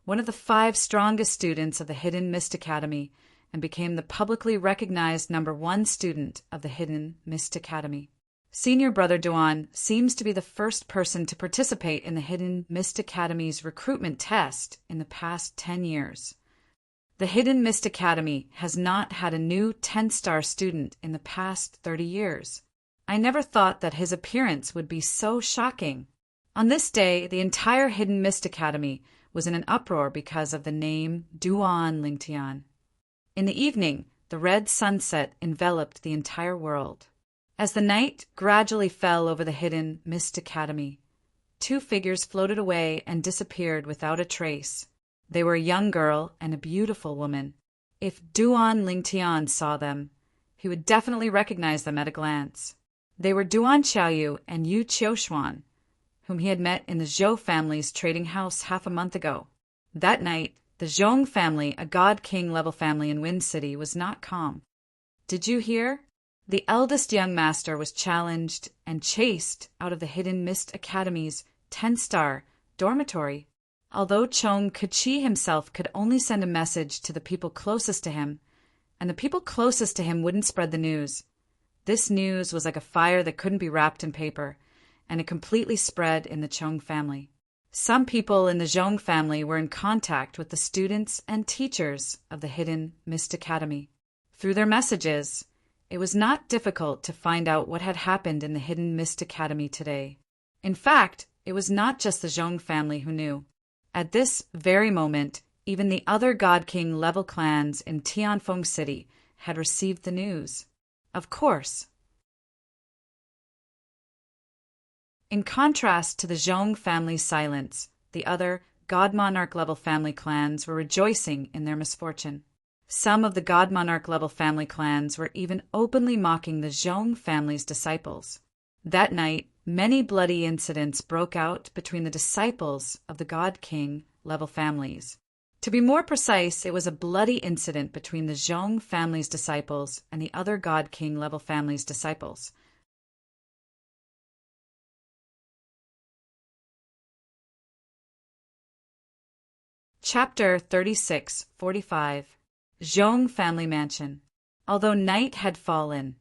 [SPEAKER 1] one of the 5 strongest students of the Hidden Mist Academy, and became the publicly recognized #1 student of the Hidden Mist Academy. Senior brother Duan seems to be the first person to participate in the Hidden Mist Academy's recruitment test in the past 10 years. The Hidden Mist Academy has not had a new 10-star student in the past 30 years. I never thought that his appearance would be so shocking. On this day, the entire Hidden Mist Academy was in an uproar because of the name Duan Lingtian. In the evening, the red sunset enveloped the entire world. As the night gradually fell over the Hidden Mist Academy, 2 figures floated away and disappeared without a trace. They were a young girl and a beautiful woman. If Duan Lingtian saw them, he would definitely recognize them at a glance. They were Duan Xiaoyu and Yu Qiuxuan, whom he had met in the Zhou family's trading house half a month ago. That night, the Zhong family, a God King level family in Wind City, was not calm. Did you hear? The eldest young master was challenged and chased out of the Hidden Mist Academy's 10-star dormitory. Although Chong Keqi himself could only send a message to the people closest to him, and the people closest to him wouldn't spread the news. This news was like a fire that couldn't be wrapped in paper, and it completely spread in the Chong family. Some people in the Zhong family were in contact with the students and teachers of the Hidden Mist Academy. Through their messages, it was not difficult to find out what had happened in the Hidden Mist Academy today. In fact, it was not just the Zhong family who knew. At this very moment, even the other God King level clans in Tianfeng City had received the news. Of course. In contrast to the Zhong family's silence, the other God Monarch level family clans were rejoicing in their misfortune. Some of the God Monarch level family clans were even openly mocking the Zhong family's disciples. That night, many bloody incidents broke out between the disciples of the God King level families. To be more precise, it was a bloody incident between the Zhong family's disciples and the other God King level family's disciples. Chapter 36:45 Zhong Family Mansion. Although night had fallen,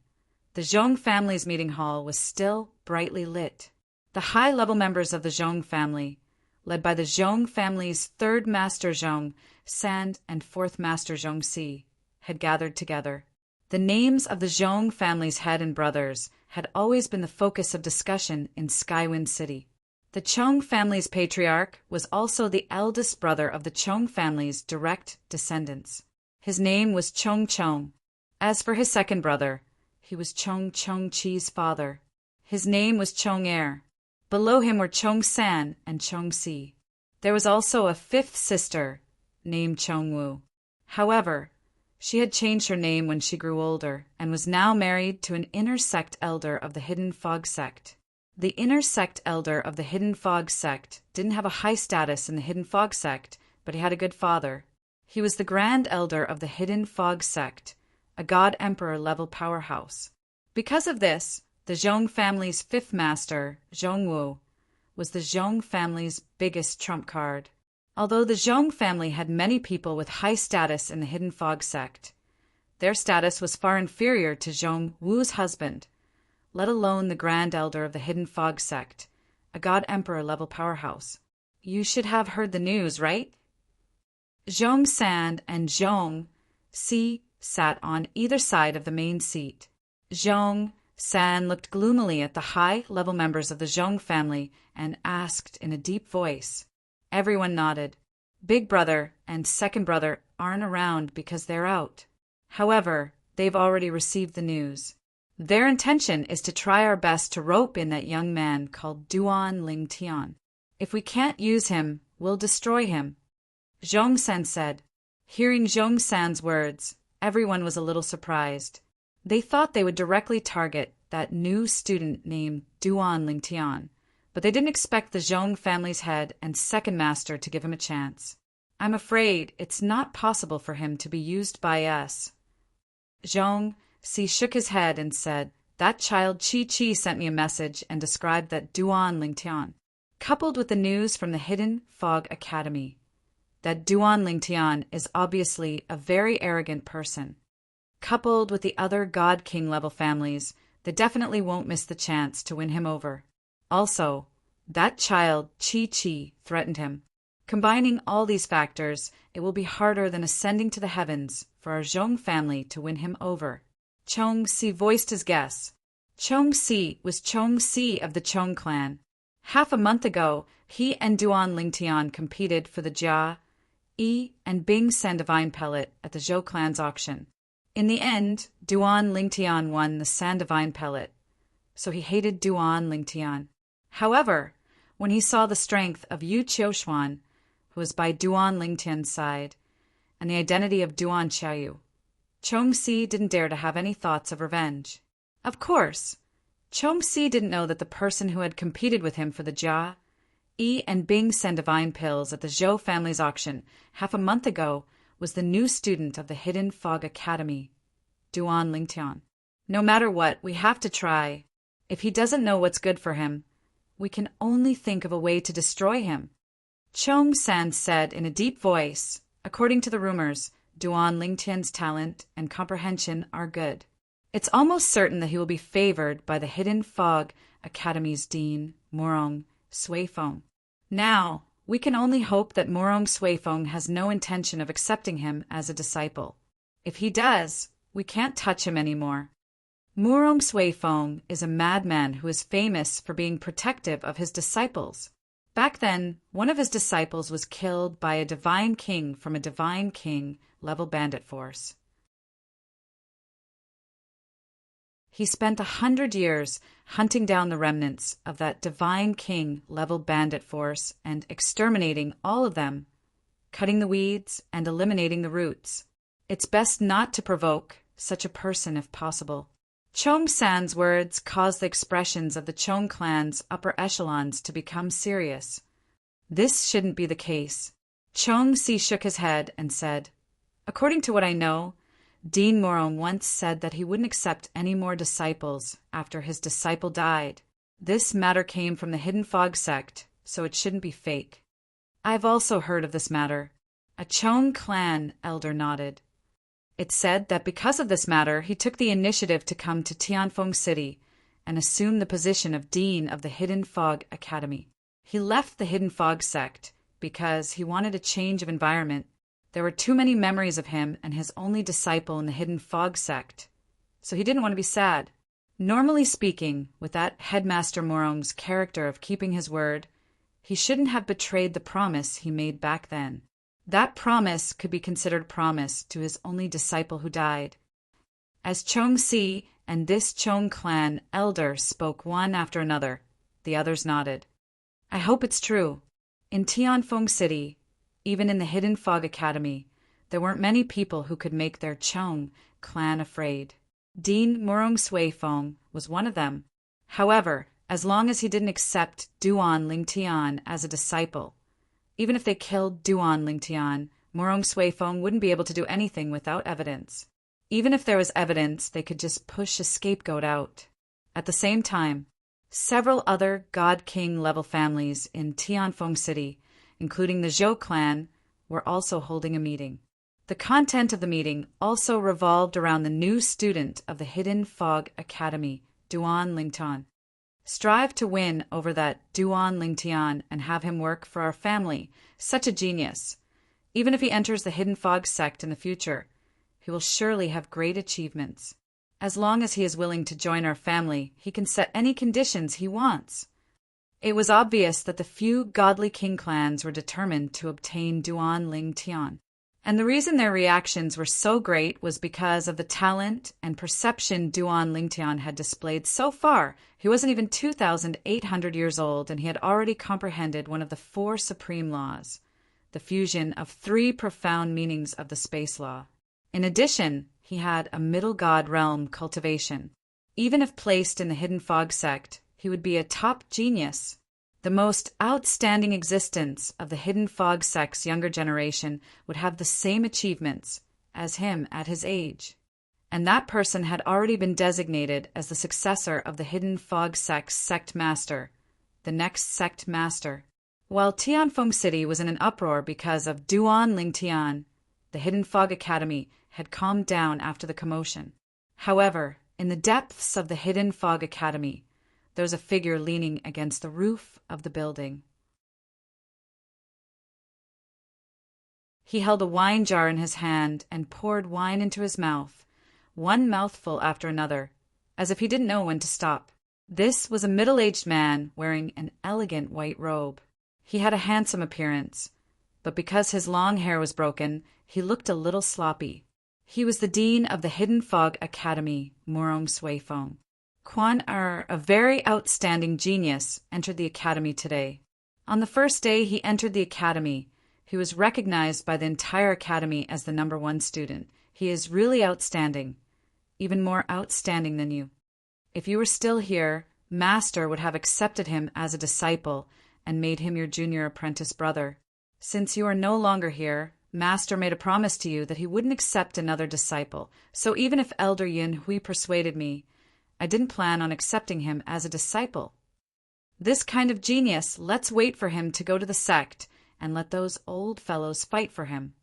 [SPEAKER 1] the Zhong family's meeting hall was still brightly lit. The high-level members of the Zhong family, led by the Zhong family's 3rd Master Zhong Sand and 4th Master Zhong Si, had gathered together. The names of the Zhong family's head and brothers had always been the focus of discussion in Skywind City. The Chong family's patriarch was also the eldest brother of the Chong family's direct descendants. His name was Chong Chong. As for his second brother, he was Chong Chongqi's father. His name was Chong Er. Below him were Chong San and Chong Si. There was also a 5th sister named Chong Wu. However, she had changed her name when she grew older and was now married to an inner sect elder of the Hidden Fog sect. The inner sect elder of the Hidden Fog sect didn't have a high status in the Hidden Fog sect, but he had a good father. He was the grand elder of the Hidden Fog sect, a God Emperor level powerhouse. Because of this, the Zhong family's 5th master, Zhong Wu, was the Zhong family's biggest trump card. Although the Zhong family had many people with high status in the Hidden Fog sect, their status was far inferior to Zhong Wu's husband, let alone the Grand Elder of the Hidden Fog sect, a God Emperor level powerhouse. You should have heard the news, right? Zhong San and Zhong Si sat on either side of the main seat. Zhong San looked gloomily at the high-level members of the Zhong family and asked in a deep voice. Everyone nodded. Big brother and second brother aren't around because they're out. However, they've already received the news. Their intention is to try our best to rope in that young man called Duan Ling Tian. If we can't use him, we'll destroy him, Zhong San said. Hearing Zhong San's words, everyone was a little surprised. They thought they would directly target that new student named Duan Ling Tian, but they didn't expect the Zhong family's head and second master to give him a chance. I'm afraid it's not possible for him to be used by us. Zhong Si shook his head and said, that child Chi sent me a message and described that Duan Ling Tian, coupled with the news from the Hidden Fog Academy, that Duan Ling Tian is obviously a very arrogant person. Coupled with the other God King level families, they definitely won't miss the chance to win him over. Also, that child Chi threatened him. Combining all these factors, it will be harder than ascending to the heavens for our Zhong family to win him over. Chong Si voiced his guess. Chong Si was Chong Si of the Chong clan. Half a month ago, he and Duan Ling Tian competed for the Jia, Yi, and Bing San Divine Pellet at the Zhou clan's auction. In the end, Duan Ling Tian won the San Divine Pellet, so he hated Duan Ling Tian. However, when he saw the strength of Yu Qiuxuan, who was by Duan Ling Tian's side, and the identity of Duan Xiaoyu, Chong Si didn't dare to have any thoughts of revenge. Of course, Chong Si didn't know that the person who had competed with him for the Jia, Yi, and Bing San Divine pills at the Zhou family's auction half a month ago was the new student of the Hidden Fog Academy, Duan Ling Tian. No matter what, we have to try. If he doesn't know what's good for him, we can only think of a way to destroy him. Chong San said in a deep voice, according to the rumors, Duan Ling Tian's talent and comprehension are good. It's almost certain that he will be favored by the Hidden Fog Academy's dean, Morong Suifeng. Now, we can only hope that Morong Suifeng has no intention of accepting him as a disciple. If he does, we can't touch him anymore. Morong Suifeng is a madman who is famous for being protective of his disciples. Back then, one of his disciples was killed by a divine king from a divine king level bandit force. He spent 100 years hunting down the remnants of that divine king level bandit force and exterminating all of them, cutting the weeds and eliminating the roots. It's best not to provoke such a person if possible. Chong San's words caused the expressions of the Chong clan's upper echelons to become serious. This shouldn't be the case. Chong Si shook his head and said, according to what I know, Dean Morong once said that he wouldn't accept any more disciples after his disciple died. This matter came from the Hidden Fog sect, so it shouldn't be fake. I've also heard of this matter. A Chong clan elder nodded. It said that because of this matter, he took the initiative to come to Tianfeng City and assume the position of Dean of the Hidden Fog Academy. He left the Hidden Fog sect because he wanted a change of environment. There were too many memories of him and his only disciple in the Hidden Fog sect, so he didn't want to be sad. Normally speaking, with that Headmaster Morong's character of keeping his word, he shouldn't have betrayed the promise he made back then. That promise could be considered promise to his only disciple who died. As Chong Si and this Chong clan elder spoke one after another, the others nodded. I hope it's true. In Tianfeng City, even in the Hidden Fog Academy, there weren't many people who could make their Chong clan afraid. Dean Morong Suifeng was one of them. However, as long as he didn't accept Duan Ling Tian as a disciple, even if they killed Duan Ling Tian, Morong Suifeng wouldn't be able to do anything without evidence. Even if there was evidence, they could just push a scapegoat out. At the same time, several other God King level families in Tianfeng City, including the Zhou clan, were also holding a meeting. The content of the meeting also revolved around the new student of the Hidden Fog Academy, Duan Ling Tian. Strive to win over that Duan Ling Tian and have him work for our family. Such a genius. Even if he enters the Hidden Fog sect in the future, he will surely have great achievements. As long as he is willing to join our family, he can set any conditions he wants. It was obvious that the few godly king clans were determined to obtain Duan Ling Tian. And the reason their reactions were so great was because of the talent and perception Duan Lingtian had displayed so far. He wasn't even 2,800 years old, and he had already comprehended one of the 4 supreme laws, the fusion of 3 profound meanings of the space law. In addition, he had a middle god realm cultivation. Even if placed in the Hidden Fog sect, he would be a top genius. The most outstanding existence of the Hidden Fog sect's younger generation would have the same achievements as him at his age. And that person had already been designated as the successor of the Hidden Fog sect's sect master, the next sect master. While Tianfeng City was in an uproar because of Duan Lingtian, the Hidden Fog Academy had calmed down after the commotion. However, in the depths of the Hidden Fog Academy, there was a figure leaning against the roof of the building. He held a wine jar in his hand and poured wine into his mouth, one mouthful after another, as if he didn't know when to stop. This was a middle-aged man wearing an elegant white robe. He had a handsome appearance, but because his long hair was broken, he looked a little sloppy. He was the dean of the Hidden Fog Academy, Murong Suifeng. Quan Er, a very outstanding genius, entered the academy today. On the first day he entered the academy, he was recognized by the entire academy as the #1 student. He is really outstanding, even more outstanding than you. If you were still here, Master would have accepted him as a disciple and made him your junior apprentice brother. Since you are no longer here, Master made a promise to you that he wouldn't accept another disciple, so even if Elder Yin Hui persuaded me, I didn't plan on accepting him as a disciple. This kind of genius, let's wait for him to go to the sect and let those old fellows fight for him.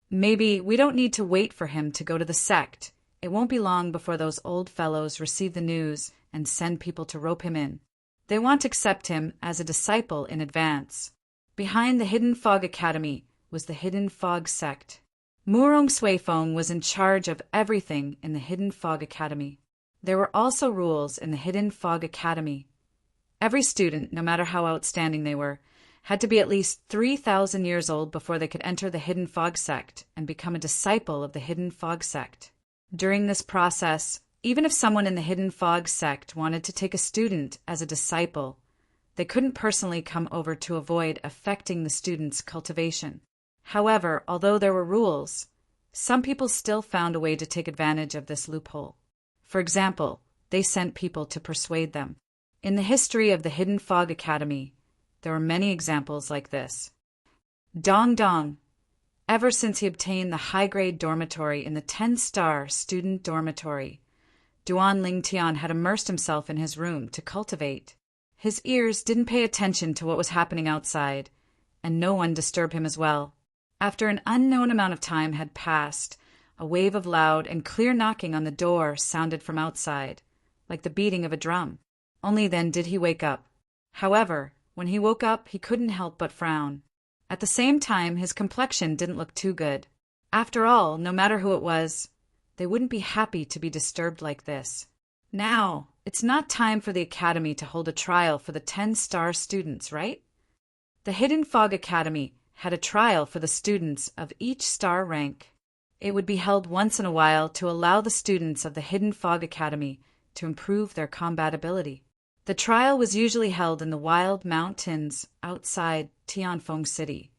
[SPEAKER 1] Maybe we don't need to wait for him to go to the sect. It won't be long before those old fellows receive the news and send people to rope him in. They want to accept him as a disciple in advance. Behind the Hidden Fog Academy was the Hidden Fog sect. Murong Suifeng was in charge of everything in the Hidden Fog Academy. There were also rules in the Hidden Fog Academy. Every student, no matter how outstanding they were, had to be at least 3,000 years old before they could enter the Hidden Fog sect and become a disciple of the Hidden Fog sect. During this process, even if someone in the Hidden Fog sect wanted to take a student as a disciple, they couldn't personally come over to avoid affecting the student's cultivation. However, although there were rules, some people still found a way to take advantage of this loophole. For example, they sent people to persuade them. In the history of the Hidden Fog Academy, there are many examples like this. Dong Dong. Ever since he obtained the high-grade dormitory in the 10-star student dormitory, Duan Lingtian had immersed himself in his room to cultivate. His ears didn't pay attention to what was happening outside, and no one disturbed him as well. After an unknown amount of time had passed, a wave of loud and clear knocking on the door sounded from outside, like the beating of a drum. Only then did he wake up. However, when he woke up, he couldn't help but frown. At the same time, his complexion didn't look too good. After all, no matter who it was, they wouldn't be happy to be disturbed like this. Now, it's not time for the academy to hold a trial for the 10-star students, right? The Hidden Fog Academy had a trial for the students of each star rank. It would be held once in a while to allow the students of the Hidden Fog Academy to improve their combat ability. The trial was usually held in the wild mountains outside Tianfeng City,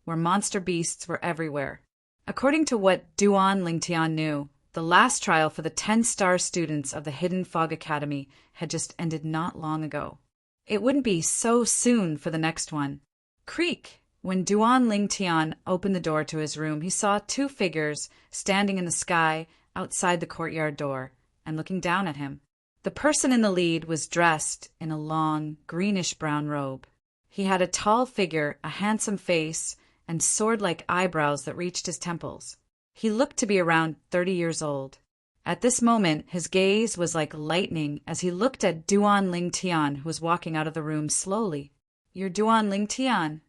[SPEAKER 1] where monster beasts were everywhere. According to what Duan Lingtian knew, the last trial for the 10-star students of the Hidden Fog Academy had just ended not long ago. It wouldn't be so soon for the next one. Creak! When Duan Lingtian opened the door to his room, he saw 2 figures standing in the sky outside the courtyard door and looking down at him. The person in the lead was dressed in a long, greenish-brown robe. He had a tall figure, a handsome face, and sword-like eyebrows that reached his temples. He looked to be around 30 years old. At this moment, his gaze was like lightning as he looked at Duan Lingtian, who was walking out of the room slowly. "You're Duan Lingtian."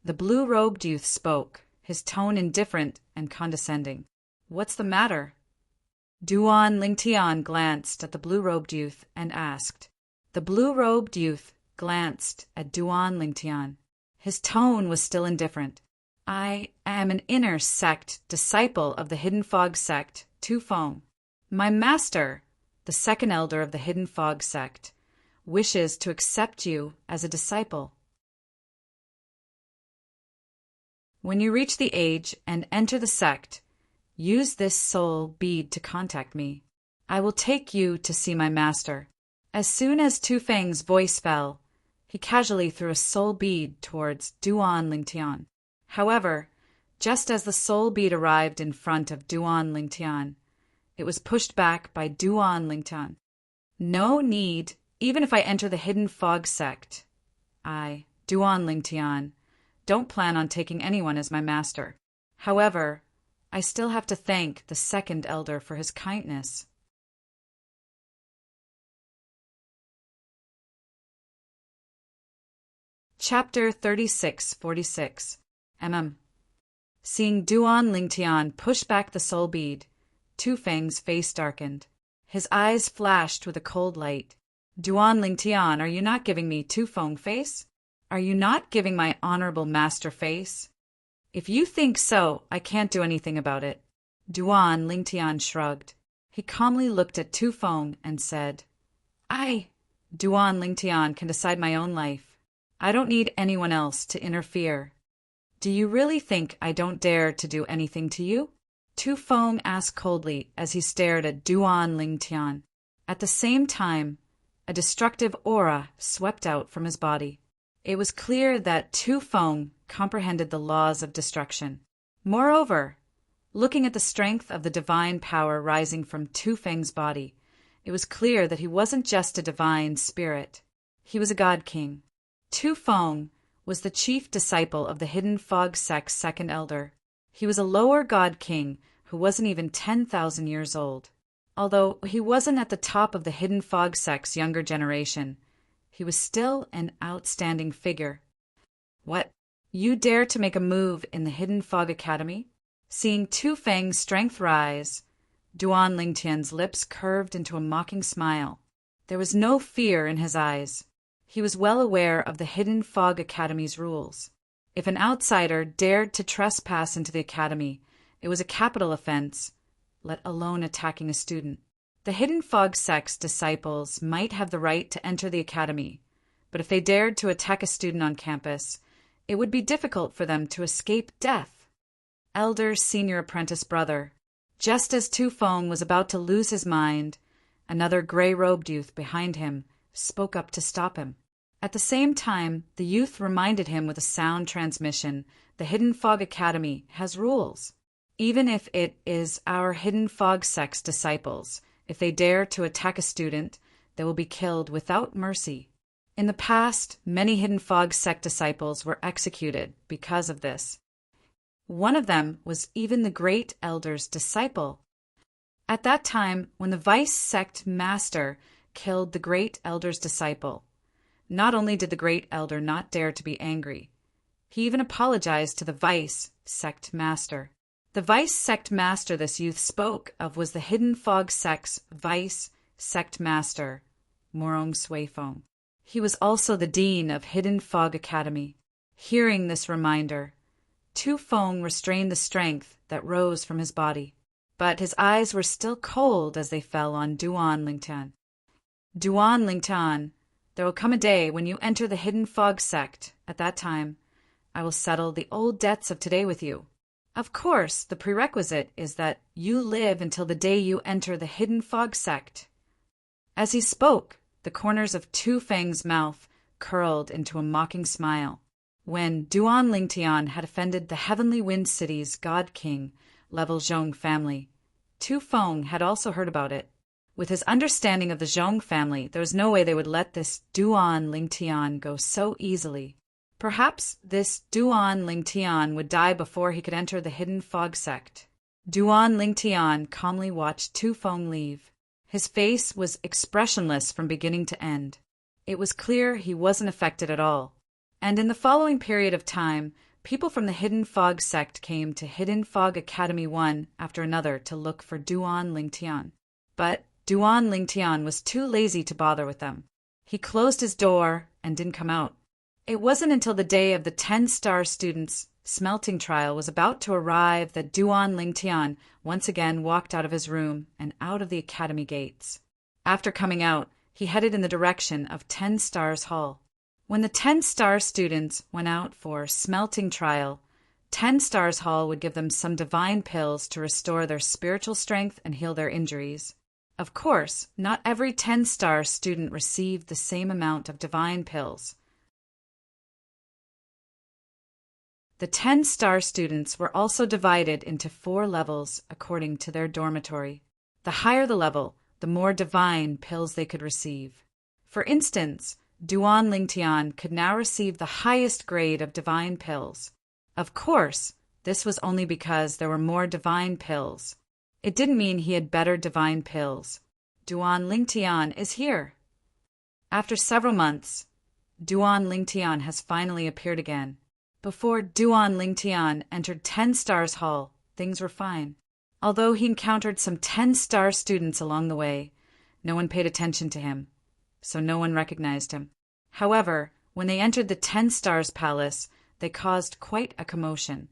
[SPEAKER 1] The blue-robed youth spoke, his tone indifferent and condescending. "What's the matter?" Duan Lingtian glanced at the blue-robed youth and asked. The blue-robed youth glanced at Duan Lingtian. His tone was still indifferent. I am an inner sect disciple of the Hidden Fog sect, Tu Feng. My master, the second elder of the Hidden Fog sect, wishes to accept you as a disciple. When you reach the age and enter the sect, use this soul bead to contact me. I will take you to see my master. As soon as Tu Feng's voice fell, he casually threw a soul bead towards Duan Lingtian. However, just as the soul bead arrived in front of Duan Lingtian, it was pushed back by Duan Lingtian. No need, even if I enter the Hidden Fog sect. I, Duan Lingtian, don't plan on taking anyone as my master. However, I still have to thank the second elder for his kindness. Chapter 3646. Seeing Duan Lingtian push back the soul bead, Tu Feng's face darkened. His eyes flashed with a cold light. Duan Lingtian, are you not giving me Tu Feng face? Are you not giving my honorable master face? If you think so, I can't do anything about it. Duan Lingtian shrugged. He calmly looked at Tu Feng and said, Duan Lingtian can decide my own life. I don't need anyone else to interfere. Do you really think I don't dare to do anything to you? Tu Feng asked coldly as he stared at Duan Lingtian. At the same time, a destructive aura swept out from his body. It was clear that Tu Feng comprehended the laws of destruction. Moreover, looking at the strength of the divine power rising from Tu Feng's body, it was clear that he wasn't just a divine spirit. He was a god king. Tu Feng was the chief disciple of the Hidden Fog sect's second elder. He was a lower god king who wasn't even 10,000 years old. Although he wasn't at the top of the Hidden Fog sect's younger generation, he was still an outstanding figure. What? You dare to make a move in the Hidden Fog Academy? Seeing Tu Feng's strength rise, Duan Lingtian's lips curved into a mocking smile. There was no fear in his eyes. He was well aware of the Hidden Fog Academy's rules. If an outsider dared to trespass into the academy, it was a capital offense, let alone attacking a student. The Hidden Fog sect's disciples might have the right to enter the academy, but if they dared to attack a student on campus, it would be difficult for them to escape death. Elder's senior apprentice brother. Just as Tu Feng was about to lose his mind, another gray-robed youth behind him spoke up to stop him. At the same time, the youth reminded him with a sound transmission, the Hidden Fog Academy has rules. Even if it is our Hidden Fog sect's disciples, if they dare to attack a student, they will be killed without mercy. In the past, many Hidden Fog sect disciples were executed because of this. One of them was even the Great Elder's disciple. At that time, when the Vice Sect Master killed the Great Elder's disciple, not only did the Great Elder not dare to be angry, he even apologized to the Vice Sect Master. The Vice Sect Master this youth spoke of was the Hidden Fog sect's Vice Sect Master, Morong Suifeng. He was also the Dean of Hidden Fog Academy. Hearing this reminder, Tu Feng restrained the strength that rose from his body, but his eyes were still cold as they fell on Duan Lingtian. Duan Lingtian, there will come a day when you enter the Hidden Fog sect. At that time, I will settle the old debts of today with you. Of course, the prerequisite is that you live until the day you enter the Hidden Fog sect. As he spoke, the corners of Tu Feng's mouth curled into a mocking smile. When Duan Lingtian had offended the Heavenly Wind City's God King, Level Zhong family, Tu Feng had also heard about it. With his understanding of the Zhong family, there was no way they would let this Duan Lingtian go so easily. Perhaps this Duan Lingtian would die before he could enter the Hidden Fog sect. Duan Lingtian calmly watched Tu Feng leave. His face was expressionless from beginning to end. It was clear he wasn't affected at all. And in the following period of time, people from the Hidden Fog sect came to Hidden Fog Academy one after another to look for Duan Lingtian. But Duan Lingtian was too lazy to bother with them. He closed his door and didn't come out. It wasn't until the day of the 10-star students smelting trial was about to arrive that Duan Lingtian once again walked out of his room and out of the academy gates. After coming out, he headed in the direction of 10 Stars Hall. When the 10 Star students went out for smelting trial, 10 Stars Hall would give them some divine pills to restore their spiritual strength and heal their injuries. Of course, not every 10 Star student received the same amount of divine pills. The 10 Star students were also divided into 4 levels according to their dormitory. The higher the level, the more divine pills they could receive. For instance, Duan Lingtian could now receive the highest grade of divine pills. Of course, this was only because there were more divine pills. It didn't mean he had better divine pills. Duan Lingtian is here. After several months, Duan Lingtian has finally appeared again. Before Duan Lingtian entered 10 Stars Hall, things were fine. Although he encountered some 10 Star students along the way, no one paid attention to him, so no one recognized him. However, when they entered the 10 Stars Palace, they caused quite a commotion.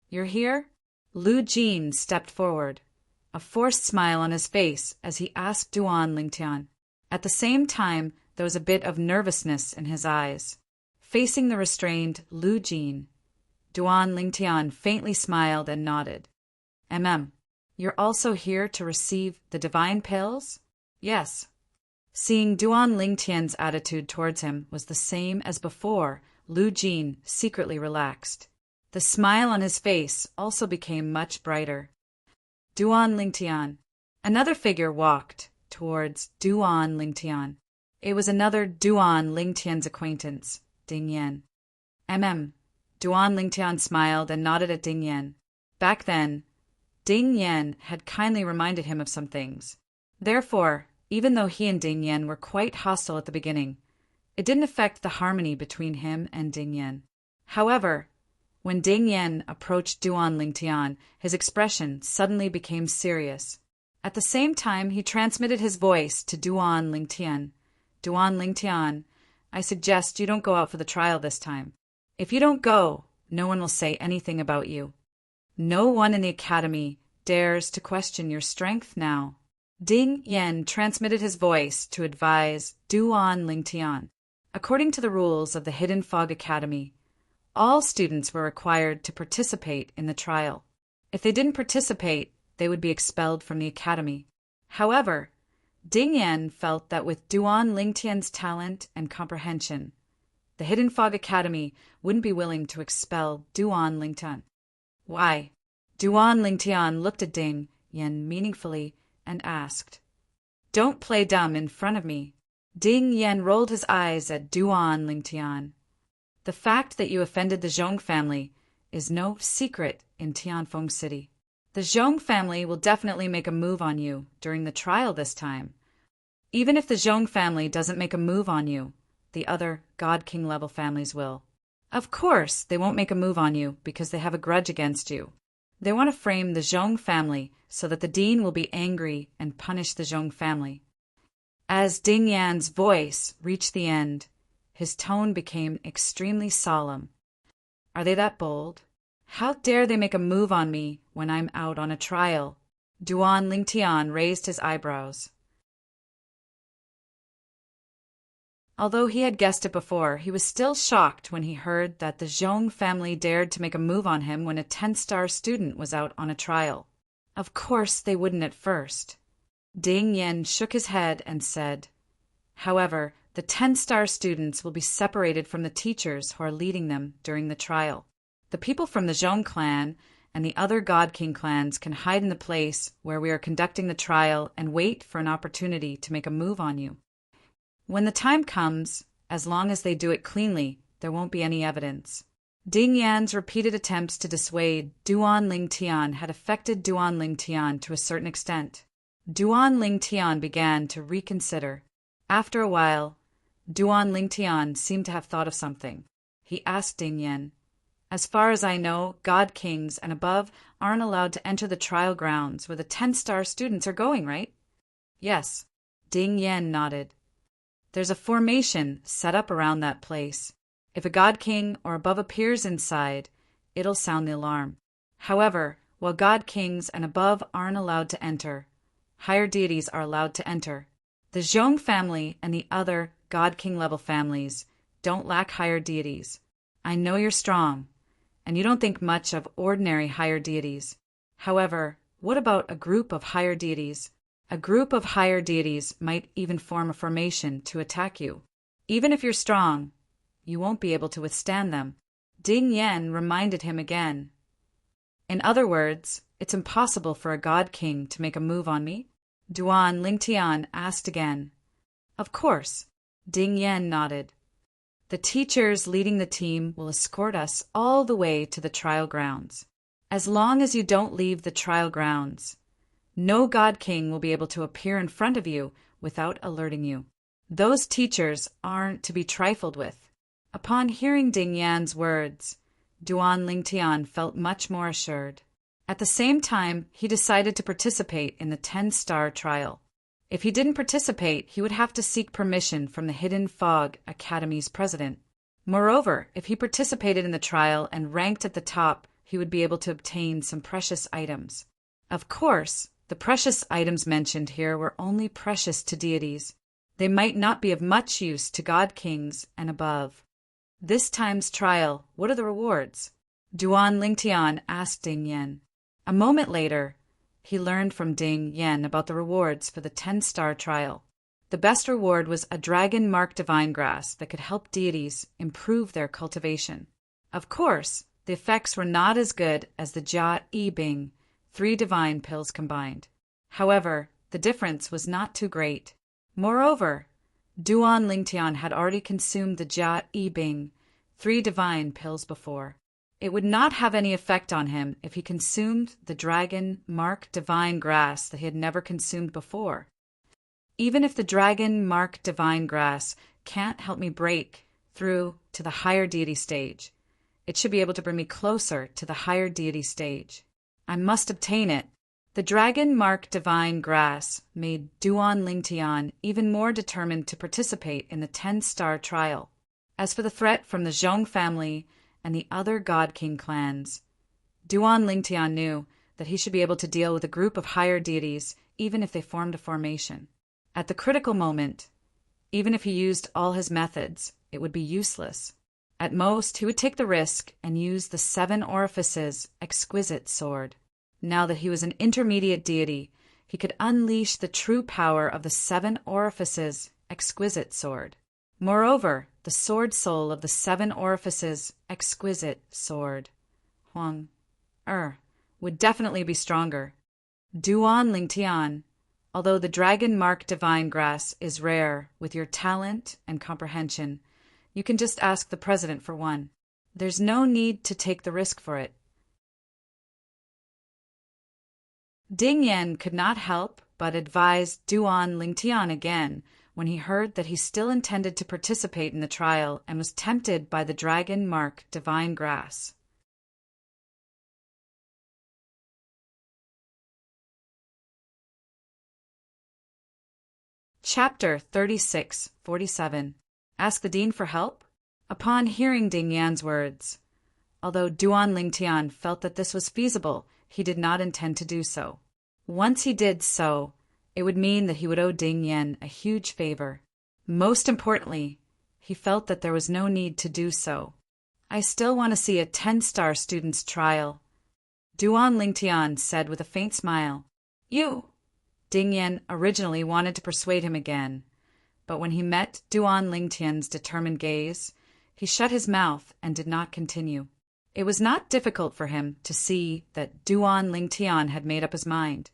[SPEAKER 1] "You're here?" Lu Jin stepped forward, a forced smile on his face as he asked Duan Lingtian. At the same time, there was a bit of nervousness in his eyes. Facing the restrained Lu Jin, Duan Lingtian faintly smiled and nodded. You're also here to receive the divine pills?" "Yes." Seeing Duan Lingtian's attitude towards him was the same as before, Lu Jin secretly relaxed. The smile on his face also became much brighter. Duan Lingtian. Another figure walked towards Duan Lingtian. It was another Duan Lingtian's acquaintance, Ding Yan. Duan Lingtian smiled and nodded at Ding Yan. Back then, Ding Yan had kindly reminded him of some things. Therefore, even though he and Ding Yan were quite hostile at the beginning, it didn't affect the harmony between him and Ding Yan. However, when Ding Yan approached Duan Lingtian, his expression suddenly became serious. At the same time, he transmitted his voice to Duan Lingtian. "Duan Lingtian, I suggest you don't go out for the trial this time. If you don't go, no one will say anything about you. No one in the academy dares to question your strength now." Ding Yan transmitted his voice to advise Duan Lingtian. According to the rules of the Hidden Fog Academy, all students were required to participate in the trial. If they didn't participate, they would be expelled from the academy. However, Ding Yan felt that with Duan Lingtian's talent and comprehension, the Hidden Fog Academy wouldn't be willing to expel Duan Lingtian. "Why?" Duan Lingtian looked at Ding Yan meaningfully and asked. "Don't play dumb in front of me." Ding Yan rolled his eyes at Duan Lingtian. "The fact that you offended the Zhong family is no secret in Tianfeng City. The Zhong family will definitely make a move on you during the trial this time. Even if the Zhong family doesn't make a move on you, the other God King level families will. Of course, they won't make a move on you because they have a grudge against you. They want to frame the Zhong family so that the dean will be angry and punish the Zhong family." As Ding Yan's voice reached the end, his tone became extremely solemn. "Are they that bold? How dare they make a move on me when I'm out on a trial?" Duan Lingtian raised his eyebrows. Although he had guessed it before, he was still shocked when he heard that the Zhong family dared to make a move on him when a 10-star student was out on a trial. Of course they wouldn't at first. Ding Yan shook his head and said, "However, the 10-star students will be separated from the teachers who are leading them during the trial. The people from the Zhong clan and the other God King clans can hide in the place where we are conducting the trial and wait for an opportunity to make a move on you. When the time comes, as long as they do it cleanly, there won't be any evidence." Ding Yan's repeated attempts to dissuade Duan Lingtian had affected Duan Lingtian to a certain extent. Duan Lingtian began to reconsider. After a while, Duan Lingtian seemed to have thought of something. He asked Ding Yan, "As far as I know, God Kings and above aren't allowed to enter the trial grounds where the 10-star students are going, right?" "Yes." Ding Yan nodded. "There's a formation set up around that place. If a God King or above appears inside, it'll sound the alarm. However, while god kings and above aren't allowed to enter, higher deities are allowed to enter. The Zhong family and the other god king level families don't lack higher deities. I know you're strong, and you don't think much of ordinary higher deities. However, what about a group of higher deities? A group of higher deities might even form a formation to attack you. Even if you're strong, you won't be able to withstand them. Ding Yan reminded him again. In other words, it's impossible for a god king to make a move on me? Duan Lingtian asked again. Of course. Ding Yan nodded. The teachers leading the team will escort us all the way to the trial grounds. As long as you don't leave the trial grounds, no god king will be able to appear in front of you without alerting you. Those teachers aren't to be trifled with. Upon hearing Ding Yan's words, Duan Lingtian felt much more assured. At the same time, he decided to participate in the 10-star trial. If he didn't participate, he would have to seek permission from the Hidden Fog Academy's president. Moreover, if he participated in the trial and ranked at the top, he would be able to obtain some precious items. Of course, the precious items mentioned here were only precious to deities. They might not be of much use to god kings and above. This time's trial, what are the rewards? Duan Lingtian asked Ding Yan. A moment later, he learned from Ding Yan about the rewards for the 10-star trial. The best reward was a dragon-marked divine grass that could help deities improve their cultivation. Of course, the effects were not as good as the Jia Yi Bing, 3 divine pills combined. However, the difference was not too great. Moreover, Duan Lingtian had already consumed the Jia Yi Bing, 3 divine pills before. It would not have any effect on him if he consumed the dragon-marked divine grass that he had never consumed before. Even if the dragon-marked divine grass can't help me break through to the higher deity stage, it should be able to bring me closer to the higher deity stage. I must obtain it. The dragon-marked divine grass made Duan Lingtian even more determined to participate in the 10-star trial. As for the threat from the Zhong family and the other God King clans, Duan Lingtian knew that he should be able to deal with a group of higher deities even if they formed a formation. At the critical moment, even if he used all his methods, it would be useless. At most, he would take the risk and use the 7 Orifices exquisite sword. Now that he was an intermediate deity, he could unleash the true power of the 7 Orifices exquisite sword. Moreover, the sword soul of the 7 Orifices exquisite sword, Huang would definitely be stronger. Duan Lingtian, although the dragon-marked divine grass is rare, with your talent and comprehension, you can just ask the president for one. There's no need to take the risk for it. Ding Yan could not help but advise Duan Lingtian again when he heard that he still intended to participate in the trial and was tempted by the dragon-marked divine grass. Chapter 36-47. Ask the Dean for help? Upon hearing Ding Yan's words, although Duan Lingtian felt that this was feasible, he did not intend to do so. Once he did so, it would mean that he would owe Ding Yan a huge favor. Most importantly, he felt that there was no need to do so. I still want to see a 10-star student's trial, Duan Lingtian said with a faint smile. You! Ding Yan originally wanted to persuade him again, but when he met Duan Lingtian's determined gaze, he shut his mouth and did not continue. It was not difficult for him to see that Duan Lingtian had made up his mind.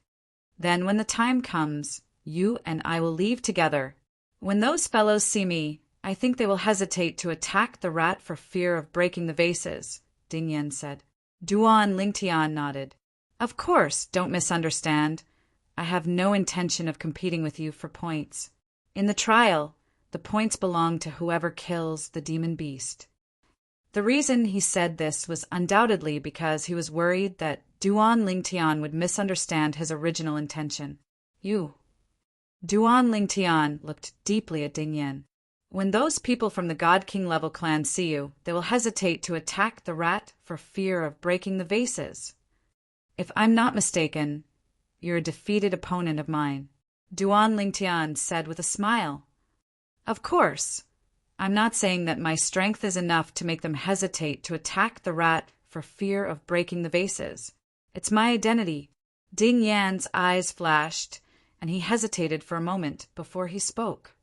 [SPEAKER 1] Then when the time comes, you and I will leave together. When those fellows see me, I think they will hesitate to attack the rat for fear of breaking the vases, Ding Yan said. Duan Lingtian nodded. Of course, don't misunderstand. I have no intention of competing with you for points. In the trial, the points belong to whoever kills the demon beast. The reason he said this was undoubtedly because he was worried that Duan Lingtian would misunderstand his original intention. You. Duan Lingtian looked deeply at Ding Yan. When those people from the God King level clan see you, they will hesitate to attack the rat for fear of breaking the vases. If I'm not mistaken, you're a defeated opponent of mine, Duan Lingtian said with a smile. Of course. I'm not saying that my strength is enough to make them hesitate to attack the rat for fear of breaking the vases. It's my identity. Ding Yan's eyes flashed, and he hesitated for a moment before he spoke.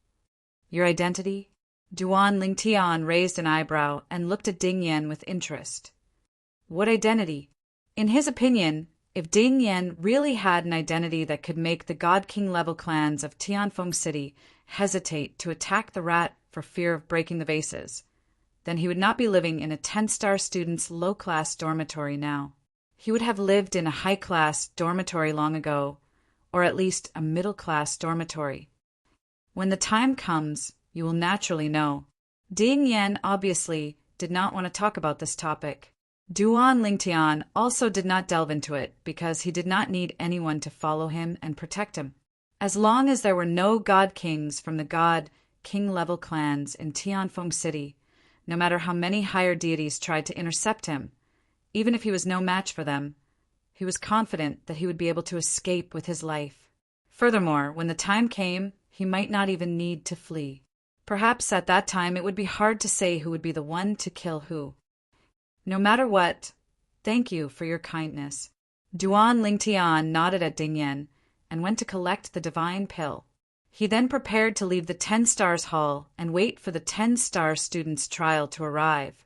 [SPEAKER 1] Your identity? Duan Lingtian raised an eyebrow and looked at Ding Yan with interest. What identity? In his opinion, if Ding Yan really had an identity that could make the God King level clans of Tianfeng City hesitate to attack the rat for fear of breaking the vases, then he would not be living in a 10-star student's low-class dormitory now. He would have lived in a high-class dormitory long ago, or at least a middle-class dormitory. When the time comes, you will naturally know. Ding Yan obviously did not want to talk about this topic. Duan Lingtian also did not delve into it because he did not need anyone to follow him and protect him. As long as there were no God Kings from the God King level clans in Tianfeng City, no matter how many higher deities tried to intercept him, even if he was no match for them, he was confident that he would be able to escape with his life. Furthermore, when the time came, he might not even need to flee. Perhaps at that time it would be hard to say who would be the one to kill who. No matter what, thank you for your kindness. Duan Lingtian nodded at Ding Yan and went to collect the divine pill. He then prepared to leave the 10 Stars Hall and wait for the 10-star student's trial to arrive.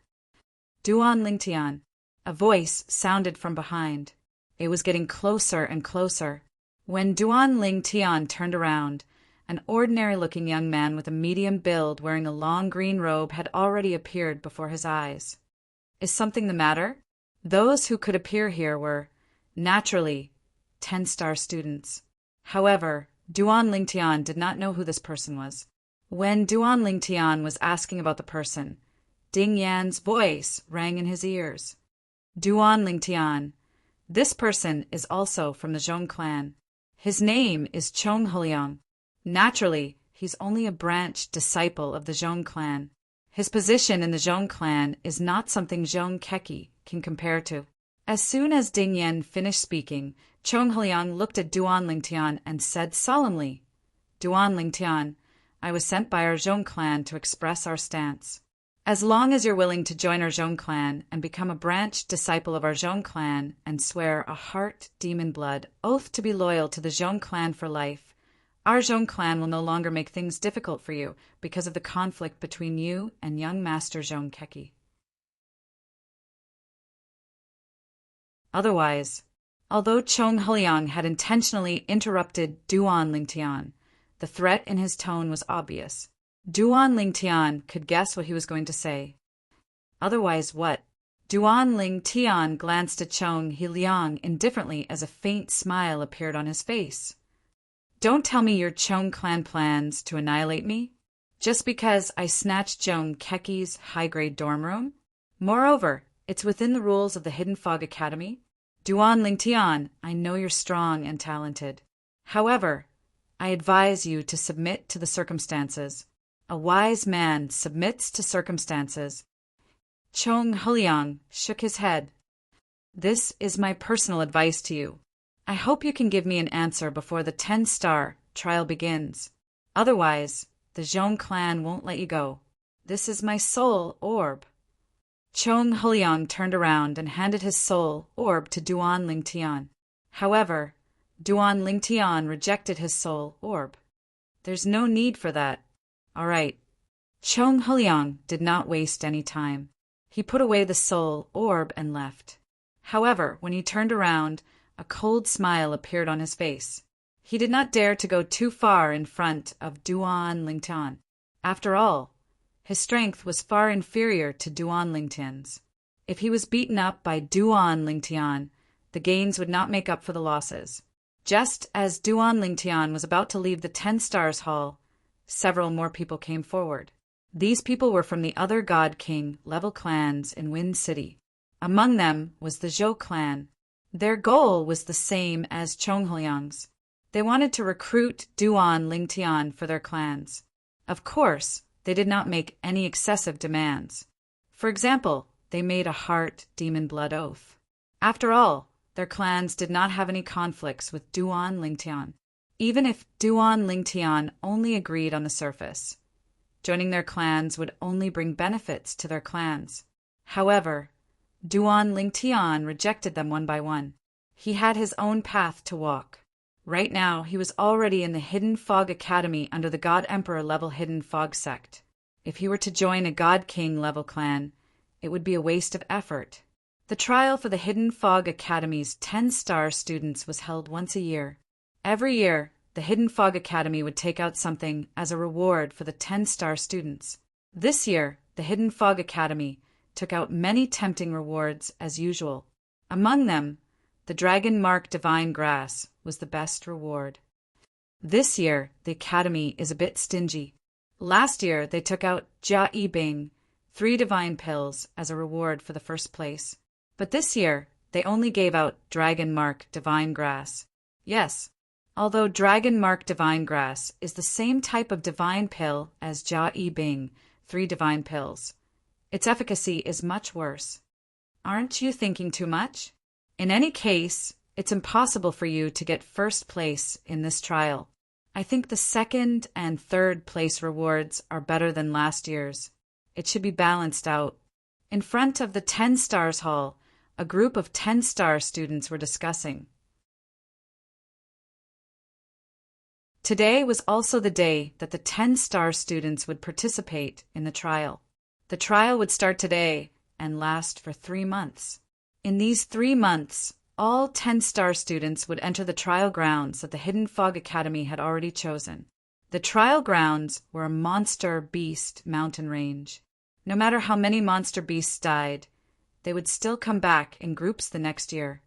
[SPEAKER 1] Duan Lingtian. A voice sounded from behind. It was getting closer and closer. When Duan Lingtian turned around, an ordinary-looking young man with a medium build wearing a long green robe had already appeared before his eyes. Is something the matter? Those who could appear here were, naturally, 10-star students. However, Duan Lingtian did not know who this person was. When Duan Lingtian was asking about the person, Ding Yan's voice rang in his ears. Duan Lingtian. This person is also from the Zhong clan. His name is Chong Huliang. Naturally, he's only a branch disciple of the Zhong clan. His position in the Zhong clan is not something Zhong Keki can compare to. As soon as Ding Yan finished speaking, Chong Huliang looked at Duan Lingtian and said solemnly, Duan Lingtian, I was sent by our Zhong clan to express our stance. As long as you're willing to join our Zhong clan and become a branch disciple of our Zhong clan and swear a heart demon blood oath to be loyal to the Zhong clan for life, our Zhong clan will no longer make things difficult for you because of the conflict between you and young Master Zhong Keki. Otherwise, although Chong Huliang had intentionally interrupted Duan Lingtian, the threat in his tone was obvious. Duan Lingtian could guess what he was going to say. Otherwise what? Duan Lingtian glanced at Chong Huliang indifferently as a faint smile appeared on his face. Don't tell me your Chong clan plans to annihilate me, just because I snatched Zhong Keki's high-grade dorm room? Moreover, it's within the rules of the Hidden Fog Academy. Duan Lingtian, I know you're strong and talented. However, I advise you to submit to the circumstances. A wise man submits to circumstances. Chong Huliang shook his head. This is my personal advice to you. I hope you can give me an answer before the 10-star trial begins. Otherwise, the Zhong clan won't let you go. This is my soul orb. Chong Huliang turned around and handed his soul orb to Duan Lingtian. However, Duan Lingtian rejected his soul orb. There's no need for that. All right. Chong Huliang did not waste any time. He put away the soul orb and left. However, when he turned around, a cold smile appeared on his face. He did not dare to go too far in front of Duan Lingtian. After all, his strength was far inferior to Duan Lingtian's. If he was beaten up by Duan Lingtian, the gains would not make up for the losses. Just as Duan Lingtian was about to leave the 10 Stars Hall, several more people came forward. These people were from the other God King level clans in Wind City. Among them was the Zhou clan. Their goal was the same as Chong Huliang's. They wanted to recruit Duan Lingtian for their clans. Of course, They did not make any excessive demands. For example, they made a heart demon blood oath. After all, their clans did not have any conflicts with Duan Lingtian, even if Duan Lingtian only agreed on the surface. Joining their clans would only bring benefits to their clans. However, Duan Lingtian rejected them one by one. He had his own path to walk. Right now, he was already in the Hidden Fog Academy under the God Emperor level Hidden Fog sect. If he were to join a God King level clan, it would be a waste of effort. The trial for the Hidden Fog Academy's 10-star students was held once a year. Every year, the Hidden Fog Academy would take out something as a reward for the 10-star students. This year, the Hidden Fog Academy took out many tempting rewards as usual. Among them, the Dragon Mark Divine Grass was the best reward. This year, the Academy is a bit stingy. Last year, they took out Jia Yi Bing, 3 divine pills, as a reward for the first place. But this year, they only gave out Dragon Mark Divine Grass. Yes, although Dragon Mark Divine Grass is the same type of divine pill as Jia Yi Bing, 3 divine pills, its efficacy is much worse. Aren't you thinking too much? In any case, it's impossible for you to get first place in this trial. I think the second and third place rewards are better than last year's. It should be balanced out. In front of the 10 Stars Hall, a group of 10-star students were discussing. Today was also the day that the 10-star students would participate in the trial. The trial would start today and last for 3 months. In these 3 months, all 10-star students would enter the trial grounds that the Hidden Fog Academy had already chosen. The trial grounds were a monster beast mountain range. No matter how many monster beasts died, they would still come back in groups the next year.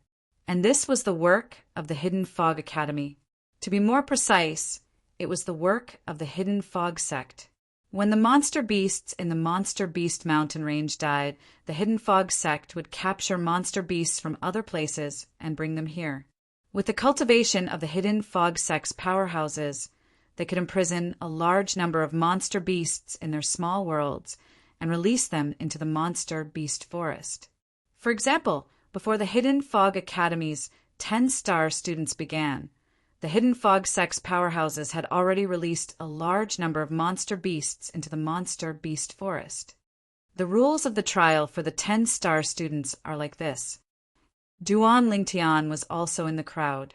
[SPEAKER 1] And this was the work of the Hidden Fog Academy. To be more precise, it was the work of the Hidden Fog sect. When the monster beasts in the Monster Beast mountain range died, the Hidden Fog sect would capture monster beasts from other places and bring them here. With the cultivation of the Hidden Fog sect's powerhouses, they could imprison a large number of monster beasts in their small worlds and release them into the Monster Beast Forest. For example, before the Hidden Fog Academy's 10-star students began, the Hidden Fog sect's powerhouses had already released a large number of monster beasts into the Monster Beast Forest. The rules of the trial for the 10-star students are like this. Duan Lingtian was also in the crowd.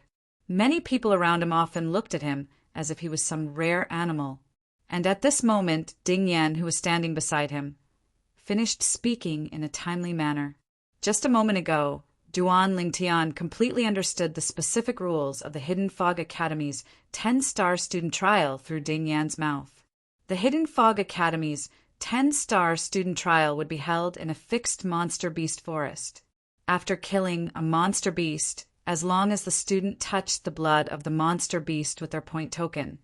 [SPEAKER 1] Many people around him often looked at him as if he was some rare animal. And at this moment, Ding Yan, who was standing beside him, finished speaking in a timely manner. Just a moment ago, Duan Lingtian completely understood the specific rules of the Hidden Fog Academy's 10-star student trial through Ding Yan's mouth. The Hidden Fog Academy's 10-star student trial would be held in a fixed monster beast forest. After killing a monster beast, as long as the student touched the blood of the monster beast with their point token,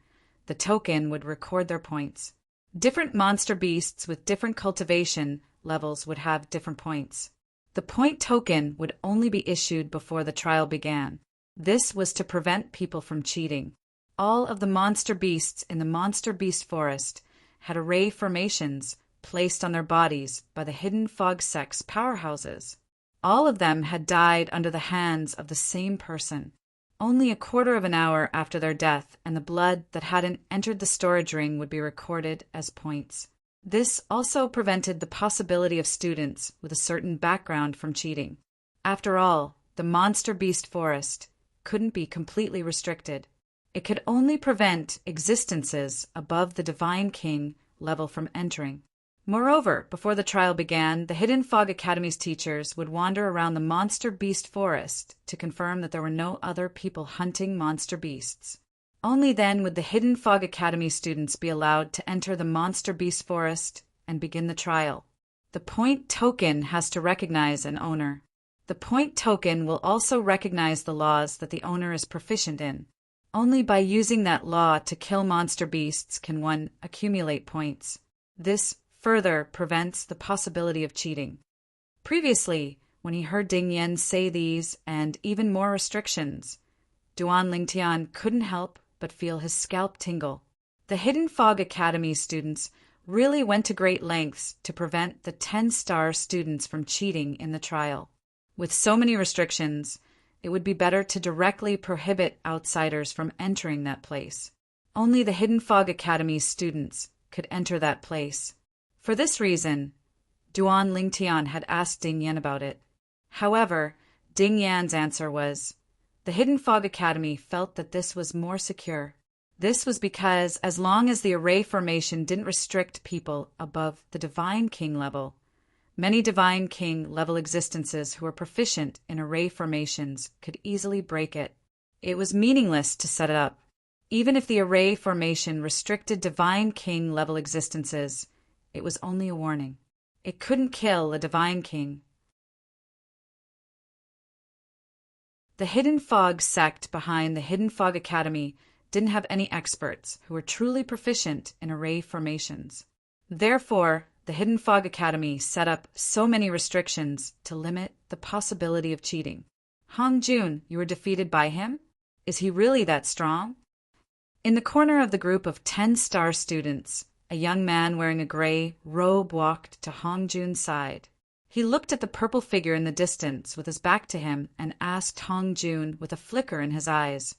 [SPEAKER 1] the token would record their points. Different monster beasts with different cultivation levels would have different points. The point token would only be issued before the trial began. This was to prevent people from cheating. All of the monster beasts in the Monster Beast Forest had array formations placed on their bodies by the Hidden Fog sect's powerhouses. All of them had died under the hands of the same person. Only a quarter of an hour after their death, and the blood that hadn't entered the storage ring would be recorded as points. This also prevented the possibility of students with a certain background from cheating. After all, the Monster Beast Forest couldn't be completely restricted. It could only prevent existences above the Divine King level from entering. Moreover, before the trial began, the Hidden Fog Academy's teachers would wander around the Monster Beast Forest to confirm that there were no other people hunting monster beasts. Only then would the Hidden Fog Academy students be allowed to enter the Monster Beast Forest and begin the trial. The point token has to recognize an owner. The point token will also recognize the laws that the owner is proficient in. Only by using that law to kill monster beasts can one accumulate points. This further prevents the possibility of cheating. Previously, when he heard Ding Yan say these and even more restrictions, Duan Lingtian couldn't help but feel his scalp tingle. The Hidden Fog Academy students really went to great lengths to prevent the 10-star students from cheating in the trial. With so many restrictions, it would be better to directly prohibit outsiders from entering that place. Only the Hidden Fog Academy's students could enter that place. For this reason, Duan Lingtian had asked Ding Yan about it. However, Ding Yan's answer was, the Hidden Fog Academy felt that this was more secure. This was because as long as the array formation didn't restrict people above the Divine King level, many Divine King level existences who were proficient in array formations could easily break it. It was meaningless to set it up. Even if the array formation restricted Divine King level existences, it was only a warning. It couldn't kill a Divine King. The Hidden Fog sect behind the Hidden Fog Academy didn't have any experts who were truly proficient in array formations. Therefore, the Hidden Fog Academy set up so many restrictions to limit the possibility of cheating. Hong Jun, you were defeated by him? Is he really that strong? In the corner of the group of 10-star students, a young man wearing a gray robe walked to Hong Jun's side. He looked at the purple figure in the distance with his back to him and asked Hong Jun with a flicker in his eyes,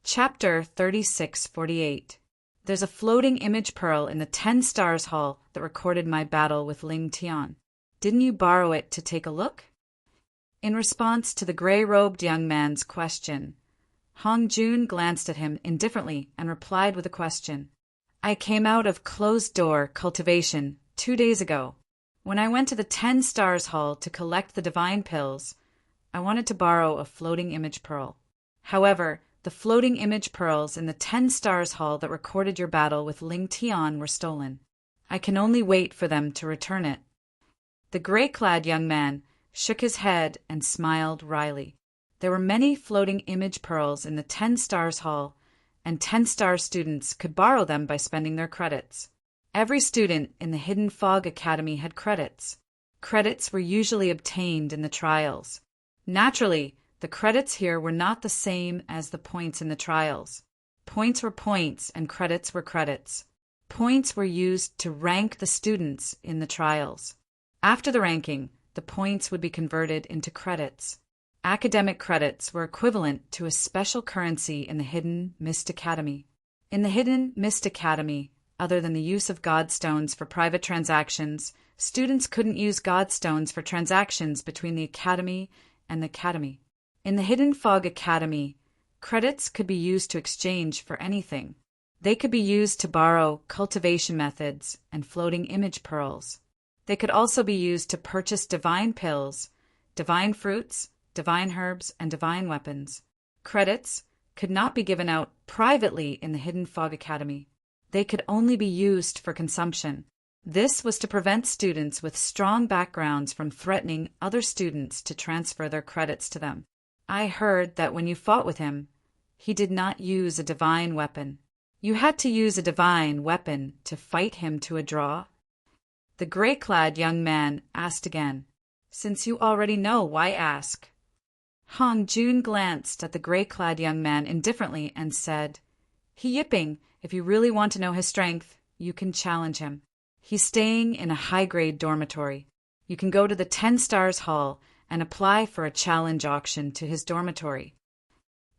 [SPEAKER 1] Chapter 3648. There's a floating image pearl in the 10 Stars Hall that recorded my battle with Ling Tian. Didn't you borrow it to take a look? In response to the gray-robed young man's question, Hong Jun glanced at him indifferently and replied with a question. I came out of closed-door cultivation 2 days ago. When I went to the 10 Stars Hall to collect the divine pills, I wanted to borrow a floating image pearl. However, the floating image pearls in the 10 Stars Hall that recorded your battle with Ling Tian were stolen. I can only wait for them to return it. The gray-clad young man shook his head and smiled wryly. There were many floating image pearls in the 10 Stars Hall, and 10-star students could borrow them by spending their credits. Every student in the Hidden Fog Academy had credits. Credits were usually obtained in the trials. Naturally, the credits here were not the same as the points in the trials. Points were points and credits were credits. Points were used to rank the students in the trials. After the ranking, the points would be converted into credits. Academic credits were equivalent to a special currency in the Hidden Mist Academy. In the Hidden Mist Academy, other than the use of Godstones for private transactions, students couldn't use Godstones for transactions between the Academy and the Academy. In the Hidden Fog Academy, credits could be used to exchange for anything. They could be used to borrow cultivation methods and floating image pearls. They could also be used to purchase divine pills, divine fruits, divine herbs, and divine weapons. Credits could not be given out privately in the Hidden Fog Academy. They could only be used for consumption. This was to prevent students with strong backgrounds from threatening other students to transfer their credits to them. I heard that when you fought with him, he did not use a divine weapon. You had to use a divine weapon to fight him to a draw? The gray-clad young man asked again. Since you already know, why ask? Hong Jun glanced at the gray-clad young man indifferently and said, He Yiping, if you really want to know his strength, you can challenge him. He's staying in a high-grade dormitory. You can go to the 10 Stars Hall and apply for a challenge auction to his dormitory.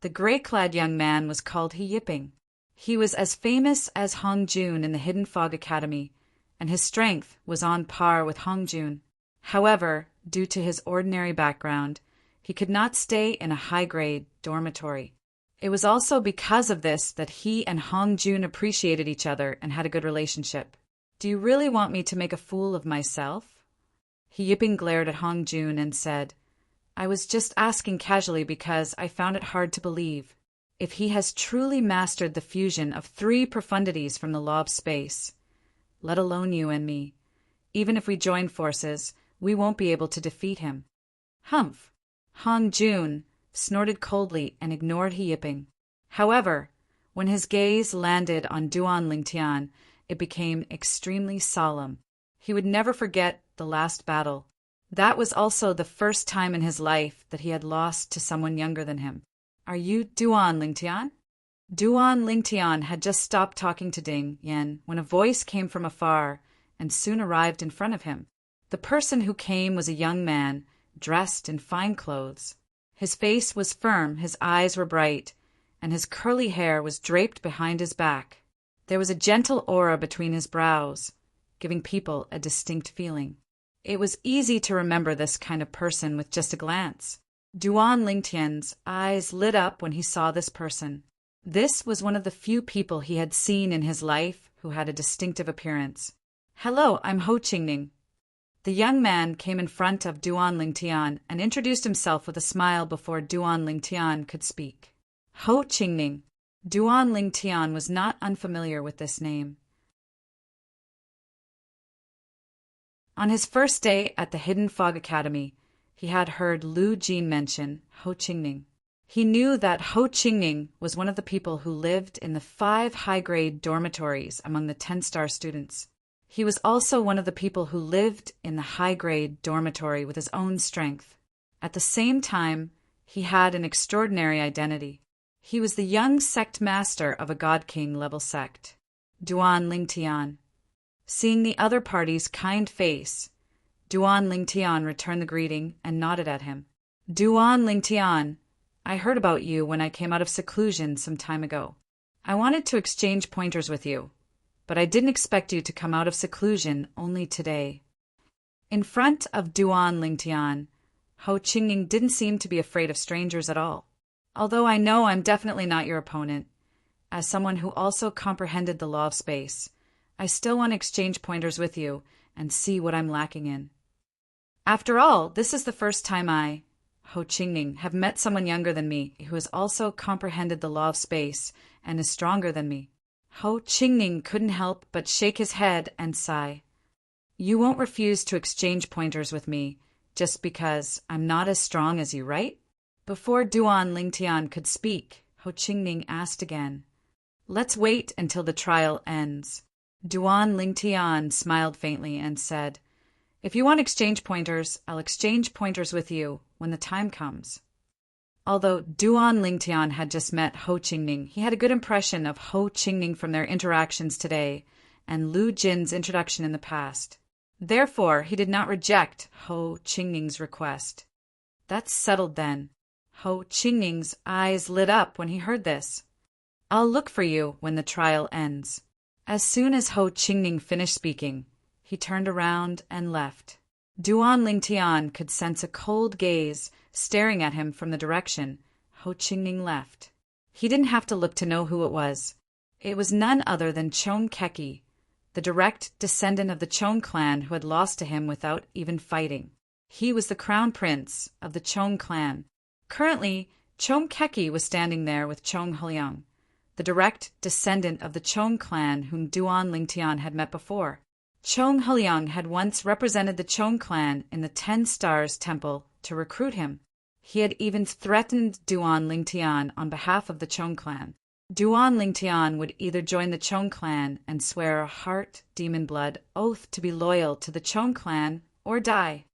[SPEAKER 1] The gray-clad young man was called He Yiping. He was as famous as Hong Jun in the Hidden Fog Academy, and his strength was on par with Hong Jun. However, due to his ordinary background, he could not stay in a high-grade dormitory. It was also because of this that he and Hong Jun appreciated each other and had a good relationship. Do you really want me to make a fool of myself? He Yiping glared at Hong Jun and said, I was just asking casually because I found it hard to believe. If he has truly mastered the fusion of 3 profundities from the law of space, let alone you and me, even if we join forces, we won't be able to defeat him. Humph! Hong Jun snorted coldly and ignored He Yiping. However, when his gaze landed on Duan Lingtian, it became extremely solemn. He would never forget the last battle. That was also the first time in his life that he had lost to someone younger than him. Are you Duan Lingtian? Duan Lingtian had just stopped talking to Ding Yen when a voice came from afar and soon arrived in front of him. The person who came was a young man, dressed in fine clothes. His face was firm, his eyes were bright, and his curly hair was draped behind his back. There was a gentle aura between his brows, giving people a distinct feeling. It was easy to remember this kind of person with just a glance. Duan Lingtian's eyes lit up when he saw this person. This was one of the few people he had seen in his life who had a distinctive appearance. "Hello, I'm Ho Qingning." The young man came in front of Duan Lingtian and introduced himself with a smile before Duan Lingtian could speak. Ho Qingning. Duan Lingtian was not unfamiliar with this name. On his first day at the Hidden Fog Academy, he had heard Lu Jin mention Ho Qingning. He knew that Ho Qingning was one of the people who lived in the 5 high-grade dormitories among the 10-star students. He was also one of the people who lived in the high-grade dormitory with his own strength. At the same time, he had an extraordinary identity. He was the young sect master of a God King level sect, Duan Lingtian. Seeing the other party's kind face, Duan Lingtian returned the greeting and nodded at him. "Duan Lingtian, I heard about you when I came out of seclusion some time ago. I wanted to exchange pointers with you, but I didn't expect you to come out of seclusion only today." In front of Duan Lingtian, Ho Qingning didn't seem to be afraid of strangers at all. "Although I know I'm definitely not your opponent, as someone who also comprehended the law of space, I still want to exchange pointers with you and see what I'm lacking in. After all, this is the first time I, Ho Qingning, have met someone younger than me who has also comprehended the law of space and is stronger than me." Ho Qingning couldn't help but shake his head and sigh. "You won't refuse to exchange pointers with me just because I'm not as strong as you, right?" Before Duan Lingtian could speak, Ho Qingning asked again. "Let's wait until the trial ends." Duan Lingtian smiled faintly and said, "If you want exchange pointers, I'll exchange pointers with you when the time comes." Although Duan Lingtian had just met Ho Qingning, he had a good impression of Ho Qingning from their interactions today and Lu Jin's introduction in the past. Therefore, he did not reject Ho Qingning's request. "That's settled then." Ho Qingning's eyes lit up when he heard this. "I'll look for you when the trial ends." As soon as Ho Qingning finished speaking, he turned around and left. Duan Lingtian could sense a cold gaze staring at him from the direction Ho Qingning left. He didn't have to look to know who it was. It was none other than Chong Keki, the direct descendant of the Chong clan who had lost to him without even fighting. He was the crown prince of the Chong clan. Currently, Chong Keki was standing there with Chong Huliang, the direct descendant of the Chong clan whom Duan Lingtian had met before. Chong Huliang had once represented the Chong clan in the 10 Stars Temple to recruit him. He had even threatened Duan Lingtian on behalf of the Chong clan. Duan Lingtian would either join the Chong clan and swear a heart, demon blood oath to be loyal to the Chong clan or die.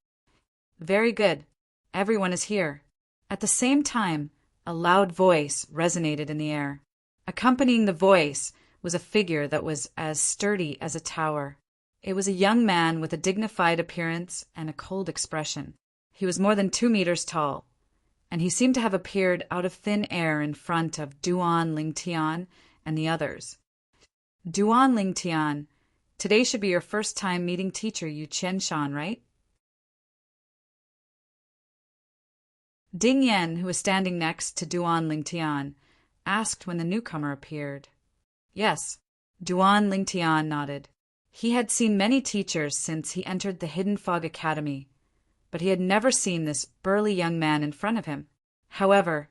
[SPEAKER 1] Very good. Everyone is here. At the same time, a loud voice resonated in the air. Accompanying the voice was a figure that was as sturdy as a tower. It was a young man with a dignified appearance and a cold expression. He was more than 2 meters tall, and he seemed to have appeared out of thin air in front of Duan Lingtian and the others. "Duan Lingtian, today should be your first time meeting teacher Yu Qianshan, right?" Ding Yen, who was standing next to Duan Lingtian, asked when the newcomer appeared. "Yes." Duan Lingtian nodded. He had seen many teachers since he entered the Hidden Fog Academy, but he had never seen this burly young man in front of him. However,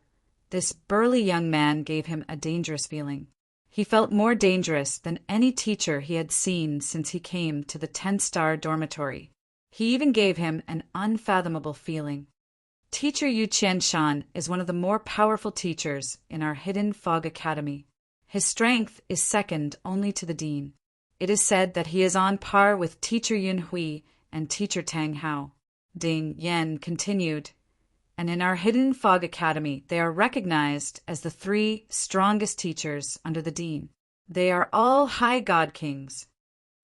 [SPEAKER 1] this burly young man gave him a dangerous feeling. He felt more dangerous than any teacher he had seen since he came to the 10-star dormitory. He even gave him an unfathomable feeling. Teacher Yu Qianshan is one of the more powerful teachers in our Hidden Fog Academy. His strength is second only to the Dean. It is said that he is on par with Teacher Yun Hui and Teacher Tang Hao. Ding Yen continued, and in our Hidden Fog Academy they are recognized as the 3 strongest teachers under the dean. They are all high god kings.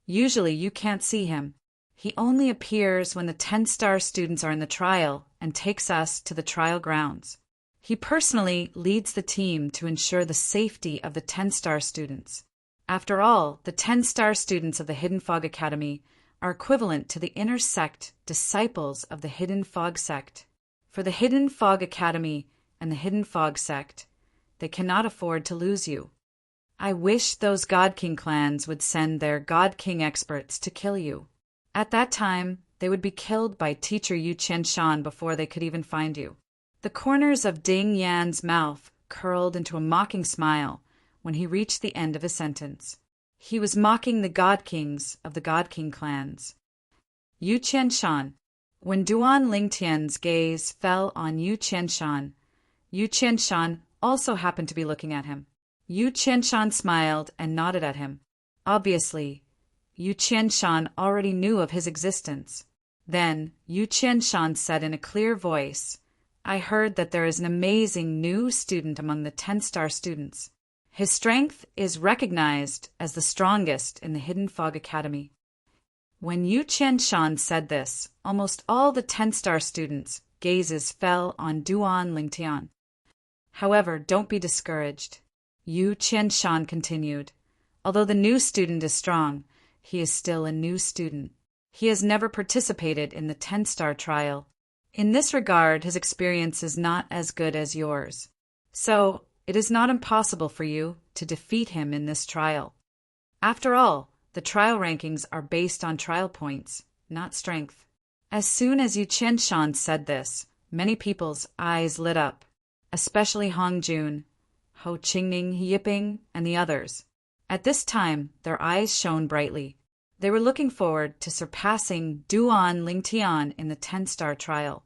[SPEAKER 1] Usually you can't see him. He only appears when the 10-star students are in the trial and takes us to the trial grounds. He personally leads the team to ensure the safety of the 10-star students. After all, the 10-star students of the Hidden Fog Academy are equivalent to the inner sect disciples of the Hidden Fog sect. For the Hidden Fog Academy and the Hidden Fog sect, they cannot afford to lose you. I wish those God King clans would send their God King experts to kill you. At that time, they would be killed by teacher Yu Qianshan before they could even find you. The corners of Ding Yan's mouth curled into a mocking smile when he reached the end of his sentence. He was mocking the God Kings of the God King clans. Yu Qianshan. When Duan Lingtian's gaze fell on Yu Qianshan also happened to be looking at him. Yu Qianshan smiled and nodded at him. Obviously, Yu Qianshan already knew of his existence. Then Yu Qianshan said in a clear voice, I heard that there is an amazing new student among the 10-star students. His strength is recognized as the strongest in the Hidden Fog Academy. When Yu Qianshan said this, almost all the 10-star students' gazes fell on Duan Lingtian. However, don't be discouraged. Yu Qianshan continued. Although the new student is strong, he is still a new student. He has never participated in the 10-star trial. In this regard, his experience is not as good as yours. So, it is not impossible for you to defeat him in this trial. After all, the trial rankings are based on trial points, not strength. As soon as Yu Qianshan said this, many people's eyes lit up, especially Hong Jun, Ho Qingning, Yiping, and the others. At this time, their eyes shone brightly. They were looking forward to surpassing Duan Lingtian in the 10-star trial.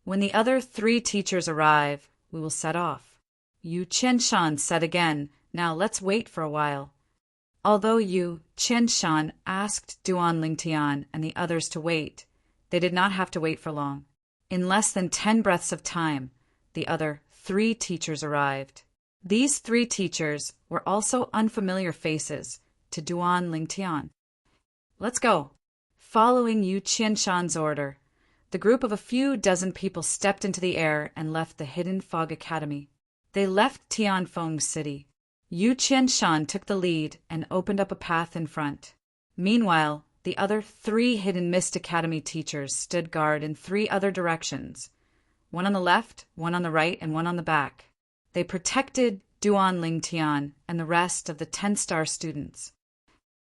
[SPEAKER 1] When the other 3 teachers arrive, we will set off. Yu Qianshan said again, now let's wait for a while. Although Yu Qianshan asked Duan Lingtian and the others to wait, they did not have to wait for long. In less than 10 breaths of time, the other 3 teachers arrived. These 3 teachers were also unfamiliar faces to Duan Lingtian. Let's go. Following Yu Qianshan's order, the group of a few dozen people stepped into the air and left the Hidden Fog Academy. They left Tianfeng City. Yu Qianshan took the lead and opened up a path in front. Meanwhile, the other 3 Hidden Mist Academy teachers stood guard in 3 other directions, one on the left, one on the right, and one on the back. They protected Duan Lingtian and the rest of the 10-star students.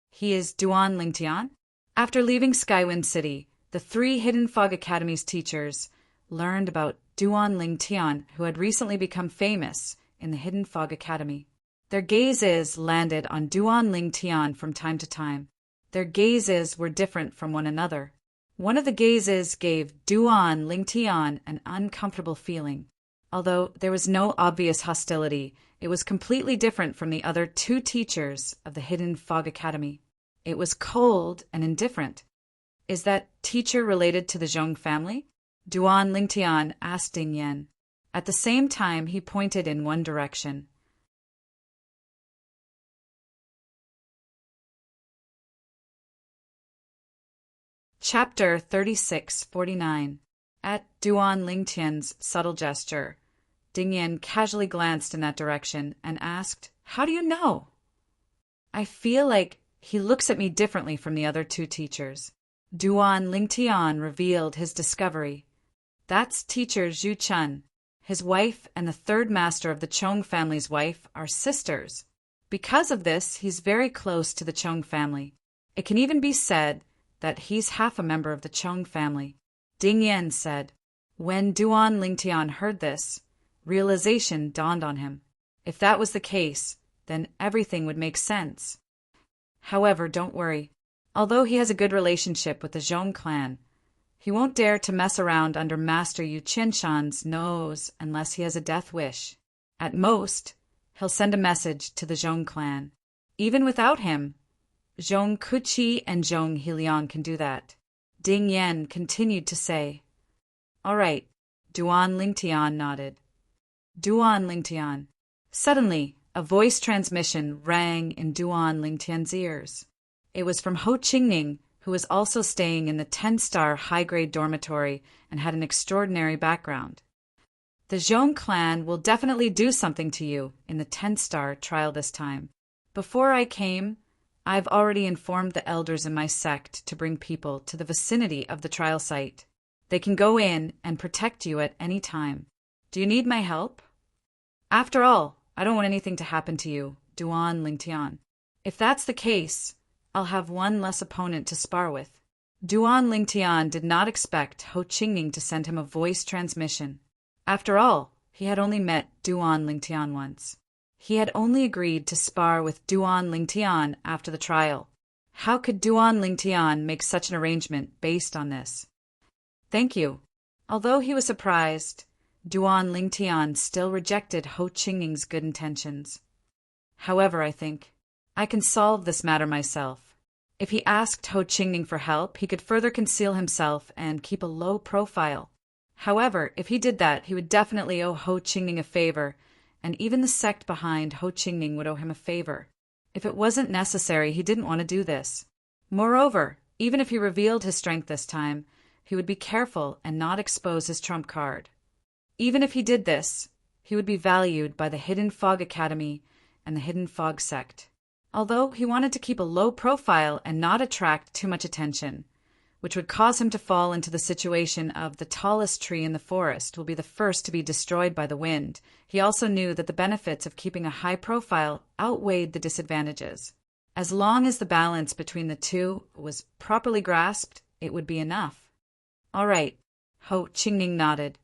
[SPEAKER 1] He is Duan Lingtian? After leaving Skywind City, the 3 Hidden Fog Academy's teachers learned about Duan Lingtian, who had recently become famous in the Hidden Fog Academy. Their gazes landed on Duan Lingtian from time to time. Their gazes were different from one another. One of the gazes gave Duan Lingtian an uncomfortable feeling. Although there was no obvious hostility, it was completely different from the other 2 teachers of the Hidden Fog Academy. It was cold and indifferent. Is that teacher related to the Zhong family? Duan Lingtian asked Ding Yan. At the same time, he pointed in one direction. Chapter 3649. At Duan Lingtian's subtle gesture, Ding Yan casually glanced in that direction and asked, How do you know? I feel like he looks at me differently from the other 2 teachers. Duan Lingtian revealed his discovery. That's teacher Zhu Chun. His wife and the 3rd master of the Chong family's wife are sisters. Because of this, he's very close to the Chong family. It can even be said that he's half a member of the Chong family. Ding Yan said. When Duan Lingtian heard this, realization dawned on him. If that was the case, then everything would make sense. However, don't worry. Although he has a good relationship with the Zhong clan, he won't dare to mess around under Master Yu Qianshan's nose unless he has a death wish. At most, he'll send a message to the Zhong clan. Even without him, Zhong Kuqi and Zhong Heliang can do that. Ding Yan continued to say, All right, Duan Lingtian nodded. Duan Lingtian. Suddenly, a voice transmission rang in Duan Lingtian's ears. It was from Ho Qingning, who was also staying in the 10-star high-grade dormitory and had an extraordinary background. The Zhong clan will definitely do something to you in the 10-star trial this time. Before I came, I've already informed the elders in my sect to bring people to the vicinity of the trial site. They can go in and protect you at any time. Do you need my help? After all, I don't want anything to happen to you, Duan Lingtian. If that's the case, I'll have one less opponent to spar with. Duan Lingtian did not expect Ho Qingning to send him a voice transmission. After all, he had only met Duan Lingtian once. He had only agreed to spar with Duan Lingtian after the trial. How could Duan Lingtian make such an arrangement based on this? Thank you. Although he was surprised, Duan Lingtian still rejected Ho Qingning's good intentions. However, I think I can solve this matter myself. If he asked Ho Qingning for help, he could further conceal himself and keep a low profile. However, if he did that, he would definitely owe Ho Qingning a favor, and even the sect behind Ho Qingning would owe him a favor. If it wasn't necessary, he didn't want to do this. Moreover, even if he revealed his strength this time, he would be careful and not expose his trump card. Even if he did this, he would be valued by the Hidden Fog Academy and the Hidden Fog sect. Although he wanted to keep a low profile and not attract too much attention, which would cause him to fall into the situation of the tallest tree in the forest will be the first to be destroyed by the wind, he also knew that the benefits of keeping a high profile outweighed the disadvantages. As long as the balance between the two was properly grasped, it would be enough. All right, Ho Qingning nodded.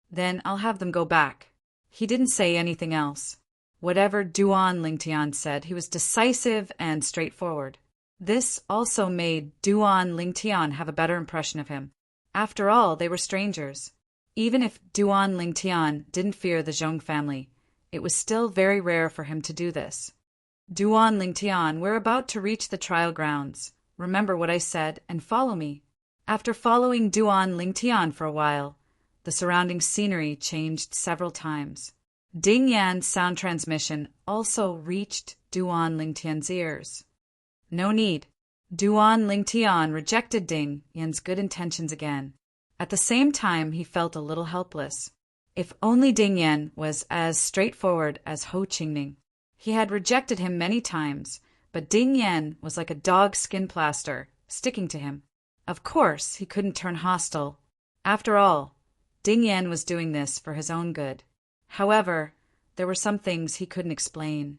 [SPEAKER 1] Then I'll have them go back. He didn't say anything else. Whatever Duan Lingtian said, he was decisive and straightforward. This also made Duan Lingtian have a better impression of him. After all, they were strangers. Even if Duan Lingtian didn't fear the Zhong family, it was still very rare for him to do this. Duan Lingtian, we're about to reach the trial grounds. Remember what I said and follow me. After following Duan Lingtian for a while, the surrounding scenery changed several times. Ding Yan's sound transmission also reached Duan Lingtian's ears. No need. Duan Lingtian rejected Ding Yan's good intentions again. At the same time, he felt a little helpless. If only Ding Yan was as straightforward as Ho Qingning. He had rejected him many times, but Ding Yan was like a dog's skin plaster, sticking to him. Of course, he couldn't turn hostile. After all, Ding Yan was doing this for his own good. However, there were some things he couldn't explain.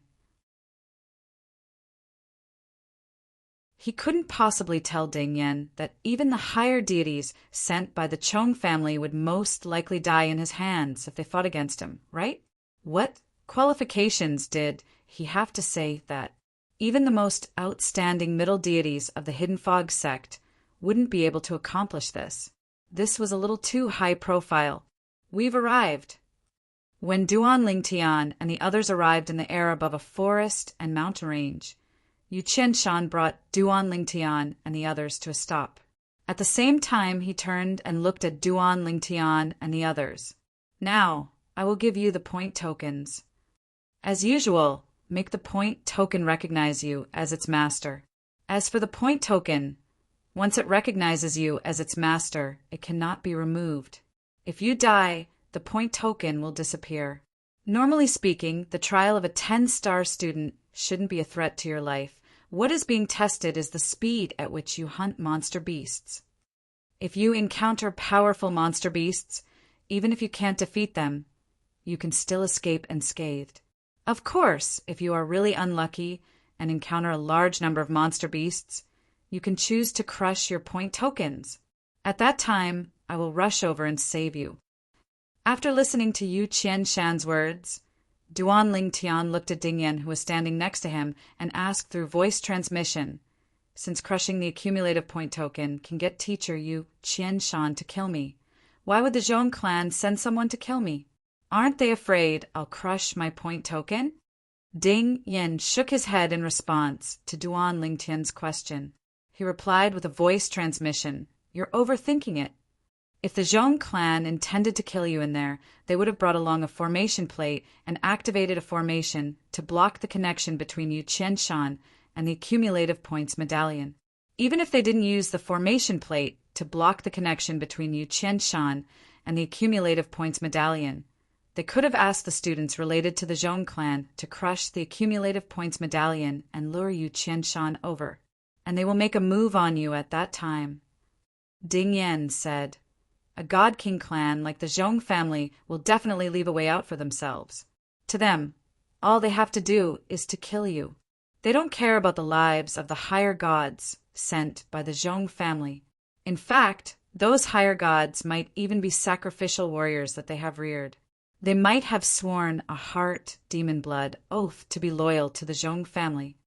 [SPEAKER 1] He couldn't possibly tell Ding Yan that even the higher deities sent by the Chong family would most likely die in his hands if they fought against him, right? What qualifications did he have to say that even the most outstanding middle deities of the Hidden Fog sect wouldn't be able to accomplish this? This was a little too high profile. We've arrived. When Duan Lingtian and the others arrived in the air above a forest and mountain range, Yu Qianshan brought Duan Lingtian and the others to a stop. At the same time, he turned and looked at Duan Lingtian and the others. Now, I will give you the point tokens. As usual, make the point token recognize you as its master. As for the point token, once it recognizes you as its master, it cannot be removed. If you die, the point token will disappear. Normally speaking, the trial of a 10-star student shouldn't be a threat to your life. What is being tested is the speed at which you hunt monster beasts. If you encounter powerful monster beasts, even if you can't defeat them, you can still escape unscathed. Of course, if you are really unlucky and encounter a large number of monster beasts, you can choose to crush your point tokens. At that time, I will rush over and save you. After listening to Yu Qianshan's words, Duan Lingtian looked at Ding Yan, who was standing next to him, and asked through voice transmission, since crushing the accumulative point token can get teacher Yu Qianshan to kill me, why would the Zhong clan send someone to kill me? Aren't they afraid I'll crush my point token? Ding Yan shook his head in response to Duan Lingtian's question. He replied with a voice transmission, "You're overthinking it. If the Zhong clan intended to kill you in there, they would have brought along a formation plate and activated a formation to block the connection between Yu Qianshan and the accumulative points medallion. Even if they didn't use the formation plate to block the connection between Yu Qianshan and the accumulative points medallion, they could have asked the students related to the Zhong clan to crush the accumulative points medallion and lure Yu Qianshan over. And they will make a move on you at that time. Ding Yan said, "A God King clan like the Zhong family will definitely leave a way out for themselves. To them, all they have to do is to kill you. They don't care about the lives of the higher gods sent by the Zhong family. In fact, those higher gods might even be sacrificial warriors that they have reared. They might have sworn a heart, demon blood oath to be loyal to the Zhong family.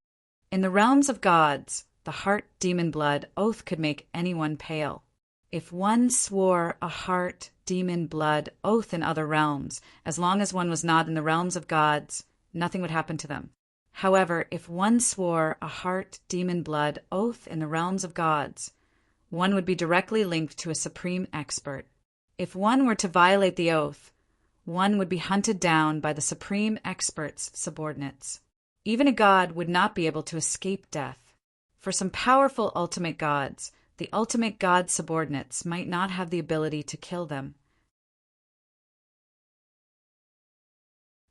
[SPEAKER 1] In the realms of gods, the heart, demon blood oath could make anyone pale. If one swore a heart, demon blood oath in other realms, as long as one was not in the realms of gods, nothing would happen to them. However, if one swore a heart, demon blood oath in the realms of gods, one would be directly linked to a supreme expert. If one were to violate the oath, one would be hunted down by the supreme expert's subordinates. Even a god would not be able to escape death. For some powerful ultimate gods, the ultimate god subordinates might not have the ability to kill them.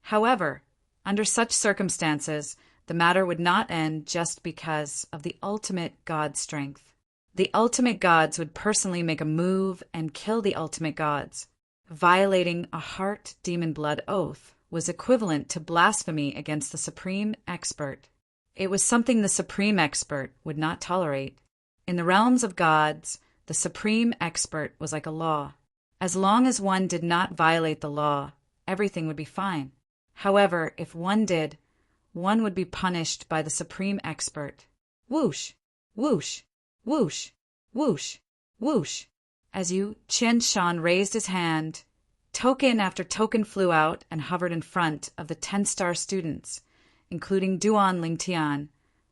[SPEAKER 1] However, under such circumstances, the matter would not end just because of the ultimate god strength. The ultimate gods would personally make a move and kill the ultimate gods. Violating a heart demon blood oath was equivalent to blasphemy against the supreme expert. It was something the supreme expert would not tolerate. In the realms of gods, the supreme expert was like a law. As long as one did not violate the law, everything would be fine. However, if one did, one would be punished by the supreme expert. Whoosh, whoosh, whoosh, whoosh, whoosh. As Yu Qianshan raised his hand, token after token flew out and hovered in front of the 10-star students, including Duan Lingtian,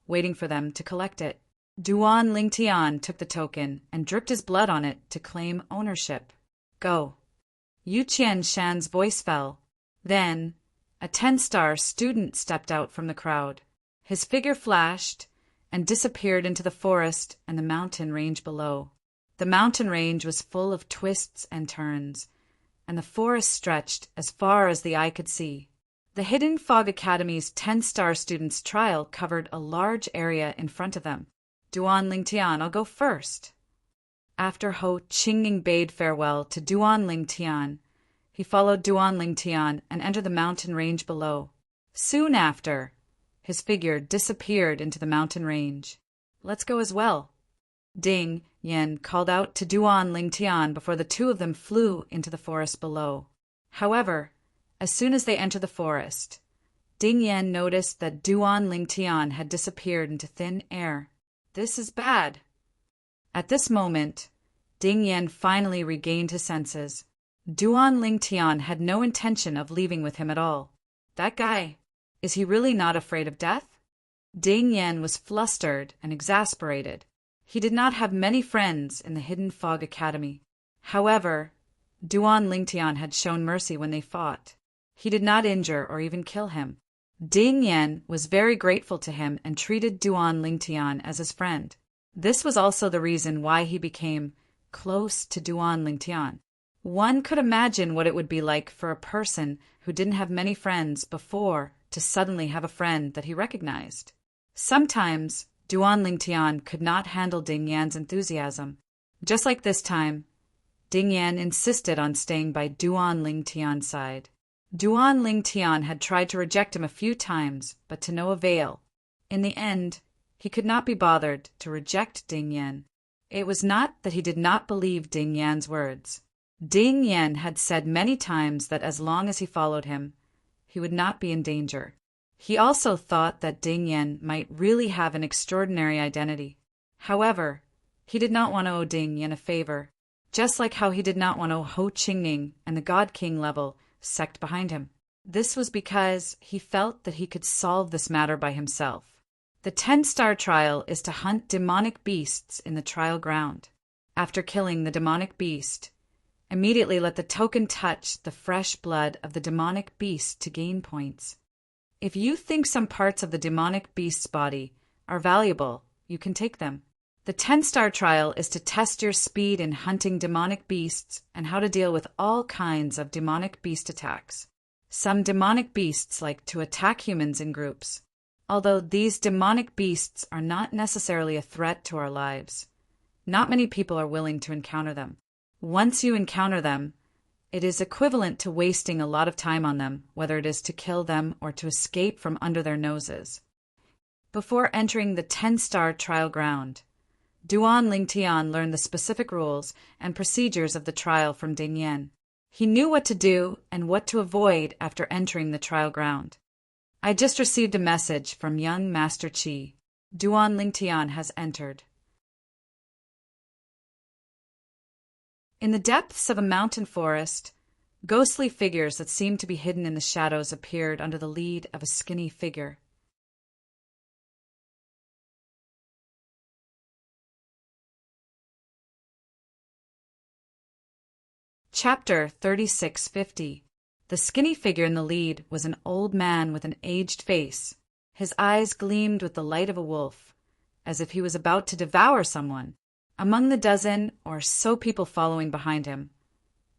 [SPEAKER 1] waiting for them to collect it. Duan Lingtian took the token and dripped his blood on it to claim ownership. Go. Yu Qianshan's voice fell. Then, a 10-star student stepped out from the crowd. His figure flashed and disappeared into the forest and the mountain range below. The mountain range was full of twists and turns, and the forest stretched as far as the eye could see. The Hidden Fog Academy's 10-star students' trial covered a large area in front of them. Duan Lingtian, I'll go first. After Ho Qingning bade farewell to Duan Lingtian, he followed Duan Lingtian and entered the mountain range below. Soon after, his figure disappeared into the mountain range. Let's go as well. Ding Yan called out to Duan Lingtian before the two of them flew into the forest below. However, as soon as they entered the forest, Ding Yan noticed that Duan Lingtian had disappeared into thin air. This is bad. At this moment, Ding Yan finally regained his senses. Duan Lingtian had no intention of leaving with him at all. That guy, is he really not afraid of death? Ding Yan was flustered and exasperated. He did not have many friends in the Hidden Fog Academy. However, Duan Lingtian had shown mercy when they fought. He did not injure or even kill him. Ding Yan was very grateful to him and treated Duan Lingtian as his friend. This was also the reason why he became close to Duan Lingtian. One could imagine what it would be like for a person who didn't have many friends before to suddenly have a friend that he recognized. Sometimes, Duan Lingtian could not handle Ding Yan's enthusiasm. Just like this time, Ding Yan insisted on staying by Duan Lingtian's side. Duan Lingtian had tried to reject him a few times, but to no avail. In the end, he could not be bothered to reject Ding Yan. It was not that he did not believe Ding Yan's words. Ding Yan had said many times that as long as he followed him, he would not be in danger. He also thought that Ding Yan might really have an extraordinary identity. However, he did not want to owe Ding Yan a favor, just like how he did not want to owe Ho Qingning and the God King level sect behind him. This was because he felt that he could solve this matter by himself. The 10-star trial is to hunt demonic beasts in the trial ground. After killing the demonic beast, Immediately let the token touch the fresh blood of the demonic beast to gain points. If you think some parts of the demonic beast's body are valuable, you can take them. The 10-star trial is to test your speed in hunting demonic beasts and how to deal with all kinds of demonic beast attacks. Some demonic beasts like to attack humans in groups, although these demonic beasts are not necessarily a threat to our lives. Not many people are willing to encounter them. Once you encounter them, it is equivalent to wasting a lot of time on them, whether it is to kill them or to escape from under their noses. Before entering the 10-star trial ground, Duan Lingtian learned the specific rules and procedures of the trial from Ding Yen. He knew what to do and what to avoid after entering the trial ground. I just received a message from young Master Qi. Duan Lingtian has entered. In the depths of a mountain forest, ghostly figures that seemed to be hidden in the shadows appeared under the lead of a skinny figure. Chapter 3650. The skinny figure in the lead was an old man with an aged face. His eyes gleamed with the light of a wolf, as if he was about to devour someone. Among the dozen or so people following behind him,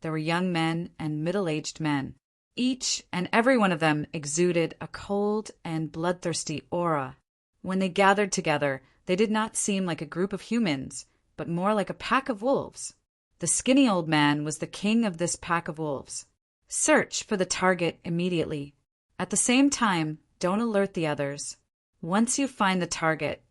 [SPEAKER 1] there were young men and middle-aged men. Each and every one of them exuded a cold and bloodthirsty aura. When they gathered together, they did not seem like a group of humans, but more like a pack of wolves. The skinny old man was the king of this pack of wolves. Search for the target immediately. At the same time, don't alert the others. Once you find the target,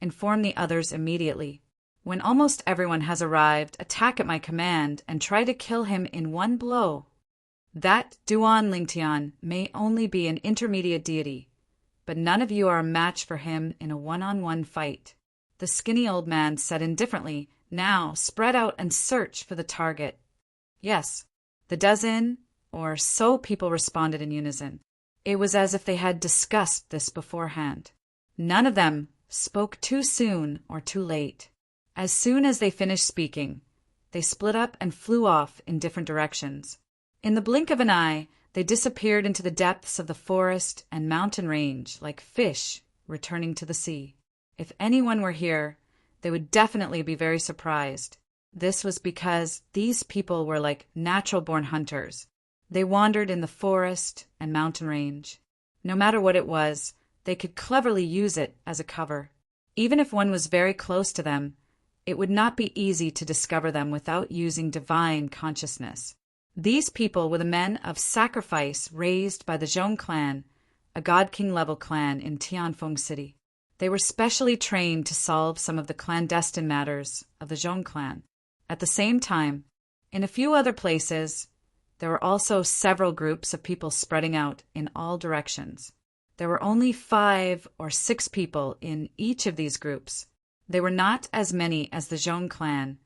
[SPEAKER 1] inform the others immediately. When almost everyone has arrived, attack at my command and try to kill him in one blow. That Duan Lingtian may only be an intermediate deity, but none of you are a match for him in a one-on-one fight. The skinny old man said indifferently, now spread out and search for the target. Yes, the dozen or so people responded in unison. It was as if they had discussed this beforehand. None of them spoke too soon or too late. As soon as they finished speaking, they split up and flew off in different directions. In the blink of an eye, they disappeared into the depths of the forest and mountain range like fish returning to the sea. If anyone were here, they would definitely be very surprised. This was because these people were like natural-born hunters. They wandered in the forest and mountain range. No matter what it was, they could cleverly use it as a cover. Even if one was very close to them, it would not be easy to discover them without using divine consciousness. These people were the men of sacrifice raised by the Zhong clan, a God King level clan in Tianfeng City. They were specially trained to solve some of the clandestine matters of the Zhong clan. At the same time, in a few other places, there were also several groups of people spreading out in all directions. There were only 5 or 6 people in each of these groups. They were not as many as the Zhong clan,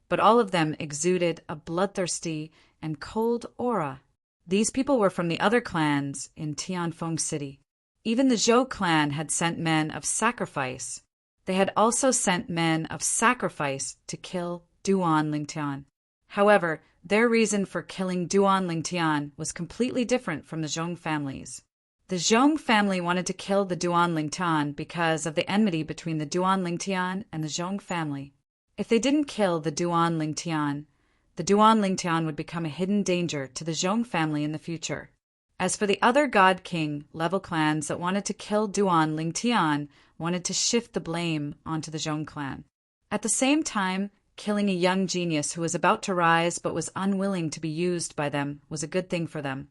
[SPEAKER 1] but all of them exuded a bloodthirsty and cold aura. These people were from the other clans in Tianfeng City. Even the Zhou clan had sent men of sacrifice. They had also sent men of sacrifice to kill Duan Lingtian. However, their reason for killing Duan Lingtian was completely different from the Zhong families. The Zhong family wanted to kill the Duan Lingtian because of the enmity between the Duan Lingtian and the Zhong family. If they didn't kill the Duan Lingtian would become a hidden danger to the Zhong family in the future. As for the other God King level clans that wanted to kill Duan Lingtian wanted to shift the blame onto the Zhong clan. At the same time, killing a young genius who was about to rise but was unwilling to be used by them was a good thing for them,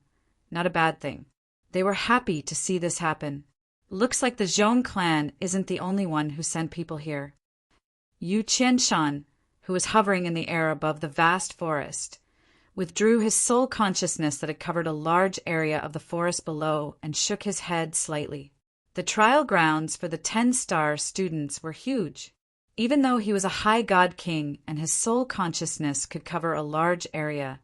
[SPEAKER 1] not a bad thing. They were happy to see this happen. Looks like the Zhong clan isn't the only one who sent people here. Yu Qianshan, who was hovering in the air above the vast forest, withdrew his soul consciousness that had covered a large area of the forest below and shook his head slightly. The trial grounds for the 10-star students were huge. Even though he was a high god king and his soul consciousness could cover a large area,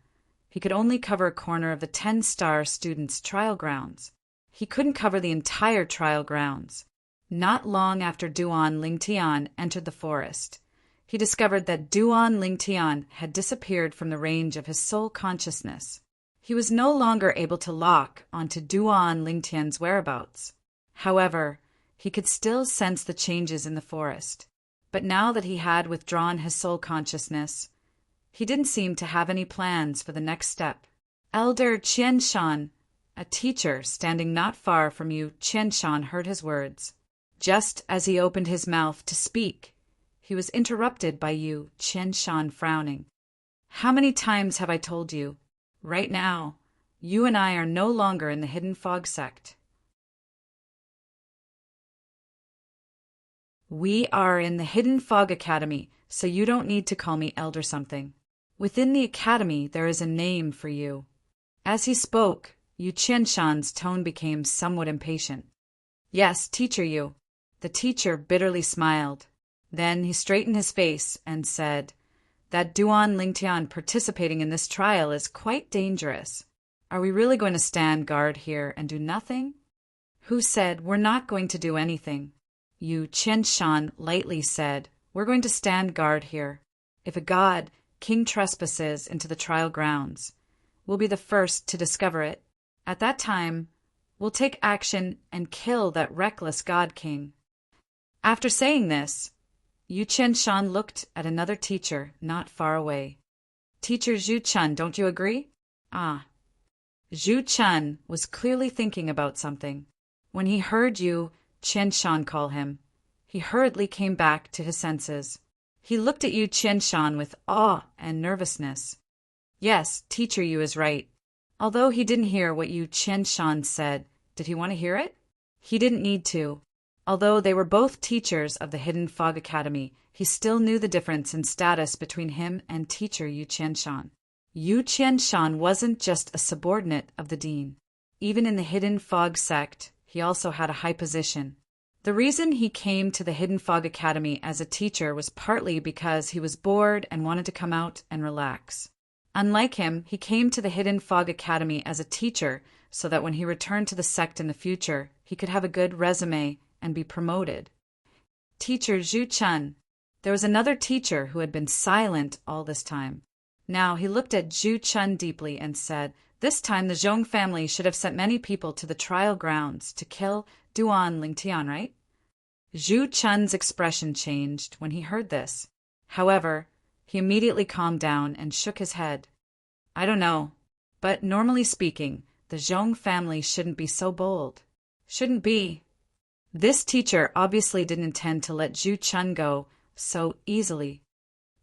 [SPEAKER 1] he could only cover a corner of the 10-star students' trial grounds. He couldn't cover the entire trial grounds. Not long after Duan Lingtian entered the forest, he discovered that Duan Lingtian had disappeared from the range of his soul consciousness. He was no longer able to lock onto Duan Lingtian's whereabouts. However, he could still sense the changes in the forest. But now that he had withdrawn his soul consciousness, he didn't seem to have any plans for the next step. Elder Qian Shan, a teacher standing not far from Yu Qianshan, heard his words. Just as he opened his mouth to speak, he was interrupted by Yu Qianshan frowning. How many times have I told you? Right now, you and I are no longer in the Hidden Fog sect. We are in the Hidden Fog Academy, so you don't need to call me Elder something. Within the academy there is a name for you. As he spoke, Yu Qianshan's tone became somewhat impatient. Yes, teacher Yu. The teacher bitterly smiled. Then he straightened his face and said, that Duan Lingtian participating in this trial is quite dangerous. Are we really going to stand guard here and do nothing? Who said we're not going to do anything? Yu Qianshan lightly said, we're going to stand guard here. If a god king trespasses into the trial grounds, we'll be the first to discover it. At that time, we'll take action and kill that reckless god king. After saying this, Yu Qianshan looked at another teacher not far away. Teacher Zhu Chun, don't you agree? Ah. Zhu Chun was clearly thinking about something. When he heard Yu Qianshan call him, he hurriedly came back to his senses. He looked at Yu Qianshan with awe and nervousness. Yes, teacher Yu is right. Although he didn't hear what Yu Qianshan said, did he want to hear it? He didn't need to. Although they were both teachers of the Hidden Fog Academy, he still knew the difference in status between him and teacher Yu Qianshan. Yu Qianshan wasn't just a subordinate of the dean. Even in the Hidden Fog sect, he also had a high position. The reason he came to the Hidden Fog Academy as a teacher was partly because he was bored and wanted to come out and relax. Unlike him, he came to the Hidden Fog Academy as a teacher so that when he returned to the sect in the future, he could have a good resume and be promoted. Teacher Zhu Chun. There was another teacher who had been silent all this time. Now he looked at Zhu Chun deeply and said, this time the Zhong family should have sent many people to the trial grounds to kill Duan Lingtian, right? Zhu Chun's expression changed when he heard this. However, he immediately calmed down and shook his head. I don't know, but normally speaking, the Zhong family shouldn't be so bold. Shouldn't be. This teacher obviously didn't intend to let Zhu Chun go so easily.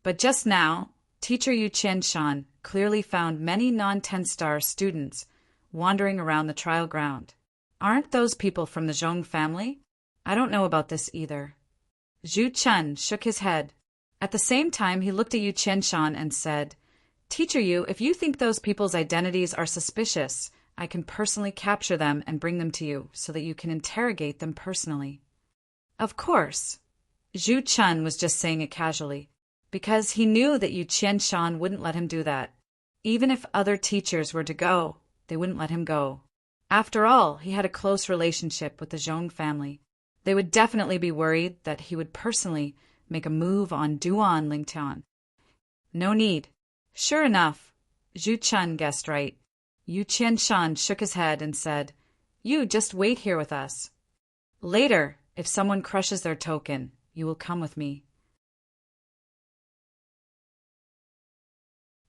[SPEAKER 1] But just now, teacher Yu Qianshan clearly found many non-10-star students wandering around the trial ground. Aren't those people from the Zhong family? I don't know about this either. Zhu Chun shook his head. At the same time, he looked at Yu Qianshan and said, Teacher Yu, if you think those people's identities are suspicious, I can personally capture them and bring them to you so that you can interrogate them personally. Of course. Zhu Chun was just saying it casually, because he knew that Yu Qianshan wouldn't let him do that. Even if other teachers were to go, they wouldn't let him go. After all, he had a close relationship with the Zhong family. They would definitely be worried that he would personally make a move on Duan Lingtian. No need. Sure enough, Zhu Chun guessed right. Yu Qianshan shook his head and said, You just wait here with us. Later, if someone crushes their token, you will come with me.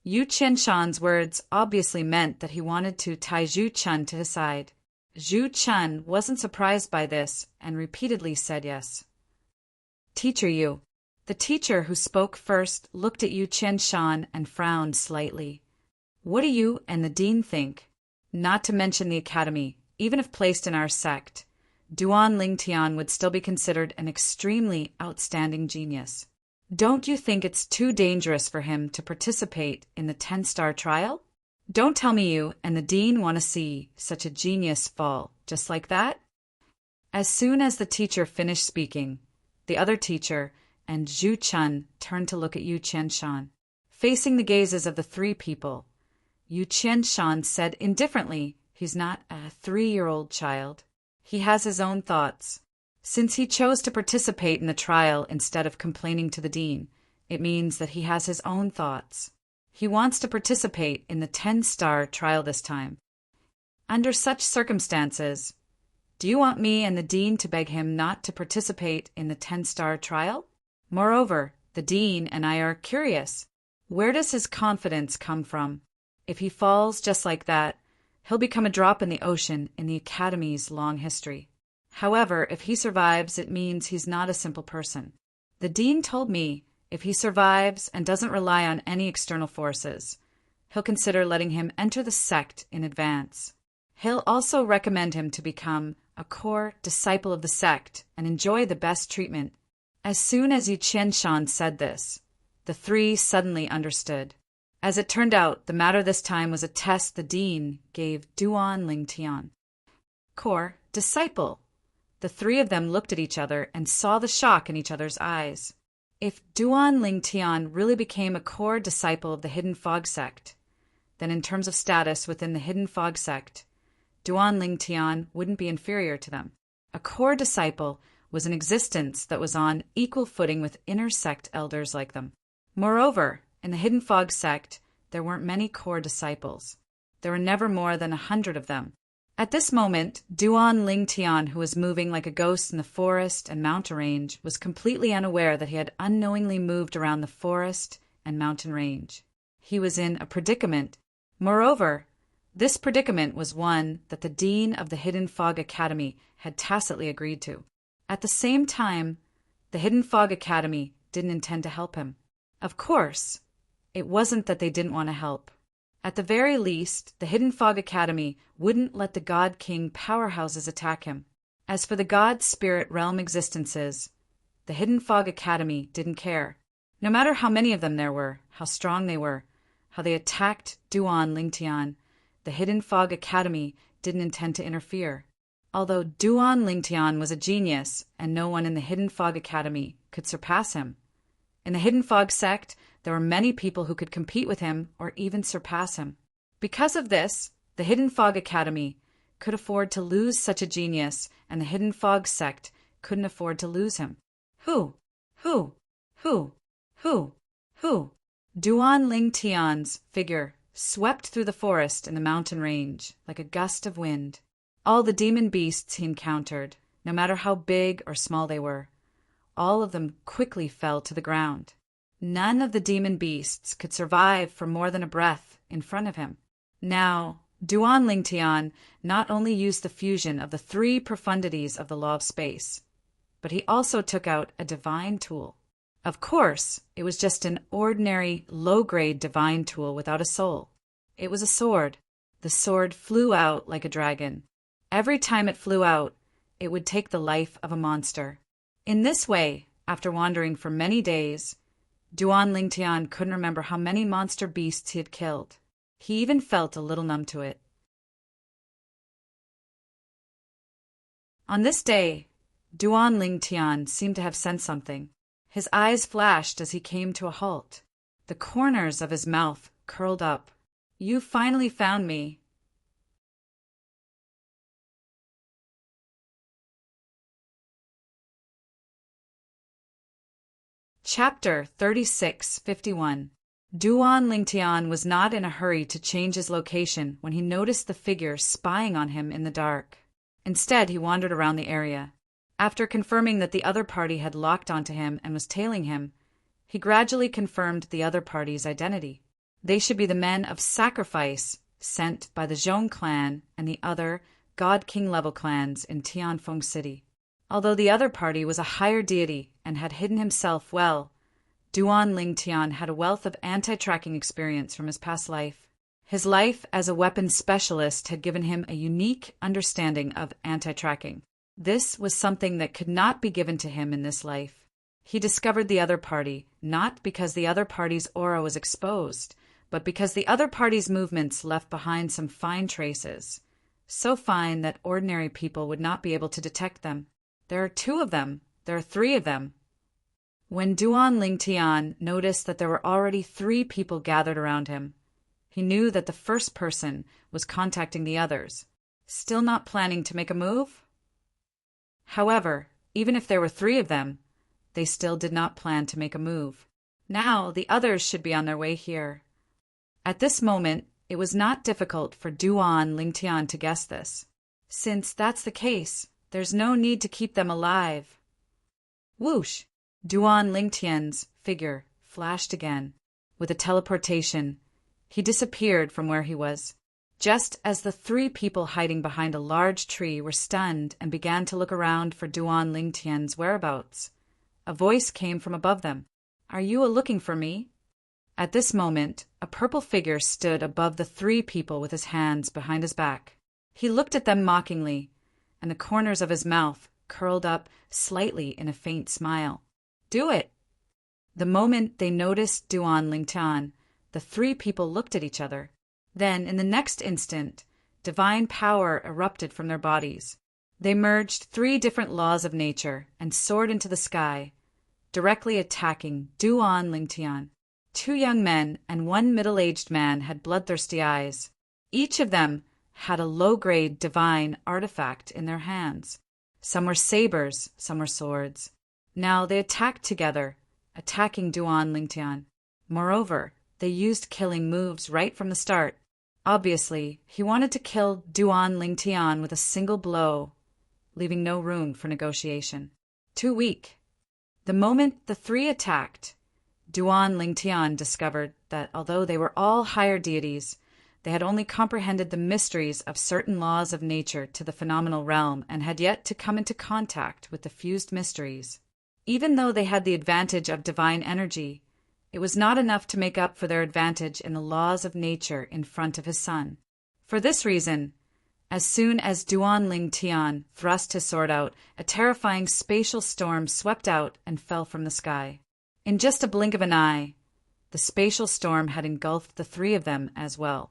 [SPEAKER 1] Yu Qianshan's words obviously meant that he wanted to tie Zhu Chun to his side. Zhu Chun wasn't surprised by this and repeatedly said yes. Teacher Yu. The teacher who spoke first looked at Yu Qianshan and frowned slightly. What do you and the dean think? Not to mention the academy, even if placed in our sect, Duan Lingtian would still be considered an extremely outstanding genius. Don't you think it's too dangerous for him to participate in the 10-star trial? Don't tell me you and the dean want to see such a genius fall just like that? As soon as the teacher finished speaking, the other teacher and Zhu Chun turned to look at Yu Qianshan. Facing the gazes of the three people, Yu Qianshan said indifferently, he's not a 3-year-old child. He has his own thoughts. Since he chose to participate in the trial instead of complaining to the dean, It means that he has his own thoughts. He wants to participate in the 10-star trial this time. Under such circumstances, do you want me and the dean to beg him not to participate in the 10-star trial? Moreover, the dean and I are curious. Where does his confidence come from? If he falls just like that, he'll become a drop in the ocean in the Academy's long history. However, if he survives, it means he's not a simple person. The dean told me if he survives and doesn't rely on any external forces, he'll consider letting him enter the sect in advance. He'll also recommend him to become a core disciple of the sect and enjoy the best treatment. As soon as Yu Qianshan said this, the three suddenly understood. As it turned out, the matter this time was a test the dean gave Duan Lingtian. Core disciple. The three of them looked at each other and saw the shock in each other's eyes. If Duan Lingtian really became a core disciple of the Hidden Fog sect, then in terms of status within the Hidden Fog sect, Duan Lingtian wouldn't be inferior to them. A core disciple was an existence that was on equal footing with inner sect elders like them. Moreover, in the Hidden Fog sect, there weren't many core disciples. There were never more than 100 of them. At this moment, Duan Lingtian, who was moving like a ghost in the forest and mountain range, was completely unaware that he had unknowingly moved around the forest and mountain range. He was in a predicament. Moreover, this predicament was one that the dean of the Hidden Fog Academy had tacitly agreed to. At the same time, the Hidden Fog Academy didn't intend to help him. Of course, it wasn't that they didn't want to help. At the very least, the Hidden Fog Academy wouldn't let the God King powerhouses attack him. As for the God Spirit Realm existences, the Hidden Fog Academy didn't care. No matter how many of them there were, how strong they were, how they attacked Duan Lingtian, the Hidden Fog Academy didn't intend to interfere. Although Duan Lingtian was a genius and no one in the Hidden Fog Academy could surpass him. In the Hidden Fog sect, there were many people who could compete with him or even surpass him. Because of this, the Hidden Fog Academy could afford to lose such a genius, and the Hidden Fog sect couldn't afford to lose him. Who? Duan Lingtian's figure swept through the forest and the mountain range like a gust of wind. All the demon beasts he encountered, no matter how big or small they were, all of them quickly fell to the ground. None of the demon beasts could survive for more than a breath in front of him. Now, Duan Lingtian not only used the fusion of the three profundities of the law of space, but he also took out a divine tool. Of course, it was just an ordinary, low-grade divine tool without a soul. It was a sword. The sword flew out like a dragon. Every time it flew out, it would take the life of a monster. In this way, after wandering for many days, Duan Lingtian couldn't remember how many monster beasts he had killed. He even felt a little numb to it. On this day, Duan Lingtian seemed to have sensed something. His eyes flashed as he came to a halt. The corners of his mouth curled up. "You finally found me." Chapter 3651. Duan Lingtian was not in a hurry to change his location when he noticed the figure spying on him in the dark. Instead, he wandered around the area. After confirming that the other party had locked onto him and was tailing him, he gradually confirmed the other party's identity. They should be the men of sacrifice sent by the Zhong clan and the other God King level clans in Tianfeng City. Although the other party was a higher deity and had hidden himself well, Duan Lingtian had a wealth of anti-tracking experience from his past life. His life as a weapons specialist had given him a unique understanding of anti-tracking. This was something that could not be given to him in this life. He discovered the other party, not because the other party's aura was exposed, but because the other party's movements left behind some fine traces, so fine that ordinary people would not be able to detect them. There are two of them. There are three of them. When Duan Lingtian noticed that there were already 3 people gathered around him, he knew that the first person was contacting the others, still not planning to make a move. However, even if there were 3 of them, they still did not plan to make a move. Now the others should be on their way here. At this moment, it was not difficult for Duan Lingtian to guess this. Since that's the case, there's no need to keep them alive. Whoosh! Duan Lingtian's figure flashed again. With a teleportation, he disappeared from where he was. Just as the three people hiding behind a large tree were stunned and began to look around for Duan Lingtian's whereabouts, a voice came from above them. "Are you looking for me?" At this moment, a purple figure stood above the three people with his hands behind his back. He looked at them mockingly, and the corners of his mouth curled up slightly in a faint smile. "Do it!" The moment they noticed Duan Lingtian, the three people looked at each other. Then, in the next instant, divine power erupted from their bodies. They merged three different laws of nature and soared into the sky, directly attacking Duan Lingtian. Two young men and one middle-aged man had bloodthirsty eyes. Each of them had a low-grade divine artifact in their hands. Some were sabers, some were swords. Now they attacked together, attacking Duan Lingtian. Moreover, they used killing moves right from the start. Obviously, he wanted to kill Duan Lingtian with a single blow, leaving no room for negotiation. Too weak. The moment the three attacked, Duan Lingtian discovered that although they were all higher deities, they had only comprehended the mysteries of certain laws of nature to the phenomenal realm and had yet to come into contact with the fused mysteries. Even though they had the advantage of divine energy, it was not enough to make up for their advantage in the laws of nature in front of his son. For this reason, as soon as Duan Lingtian thrust his sword out, a terrifying spatial storm swept out and fell from the sky. In just a blink of an eye, the spatial storm had engulfed the three of them as well.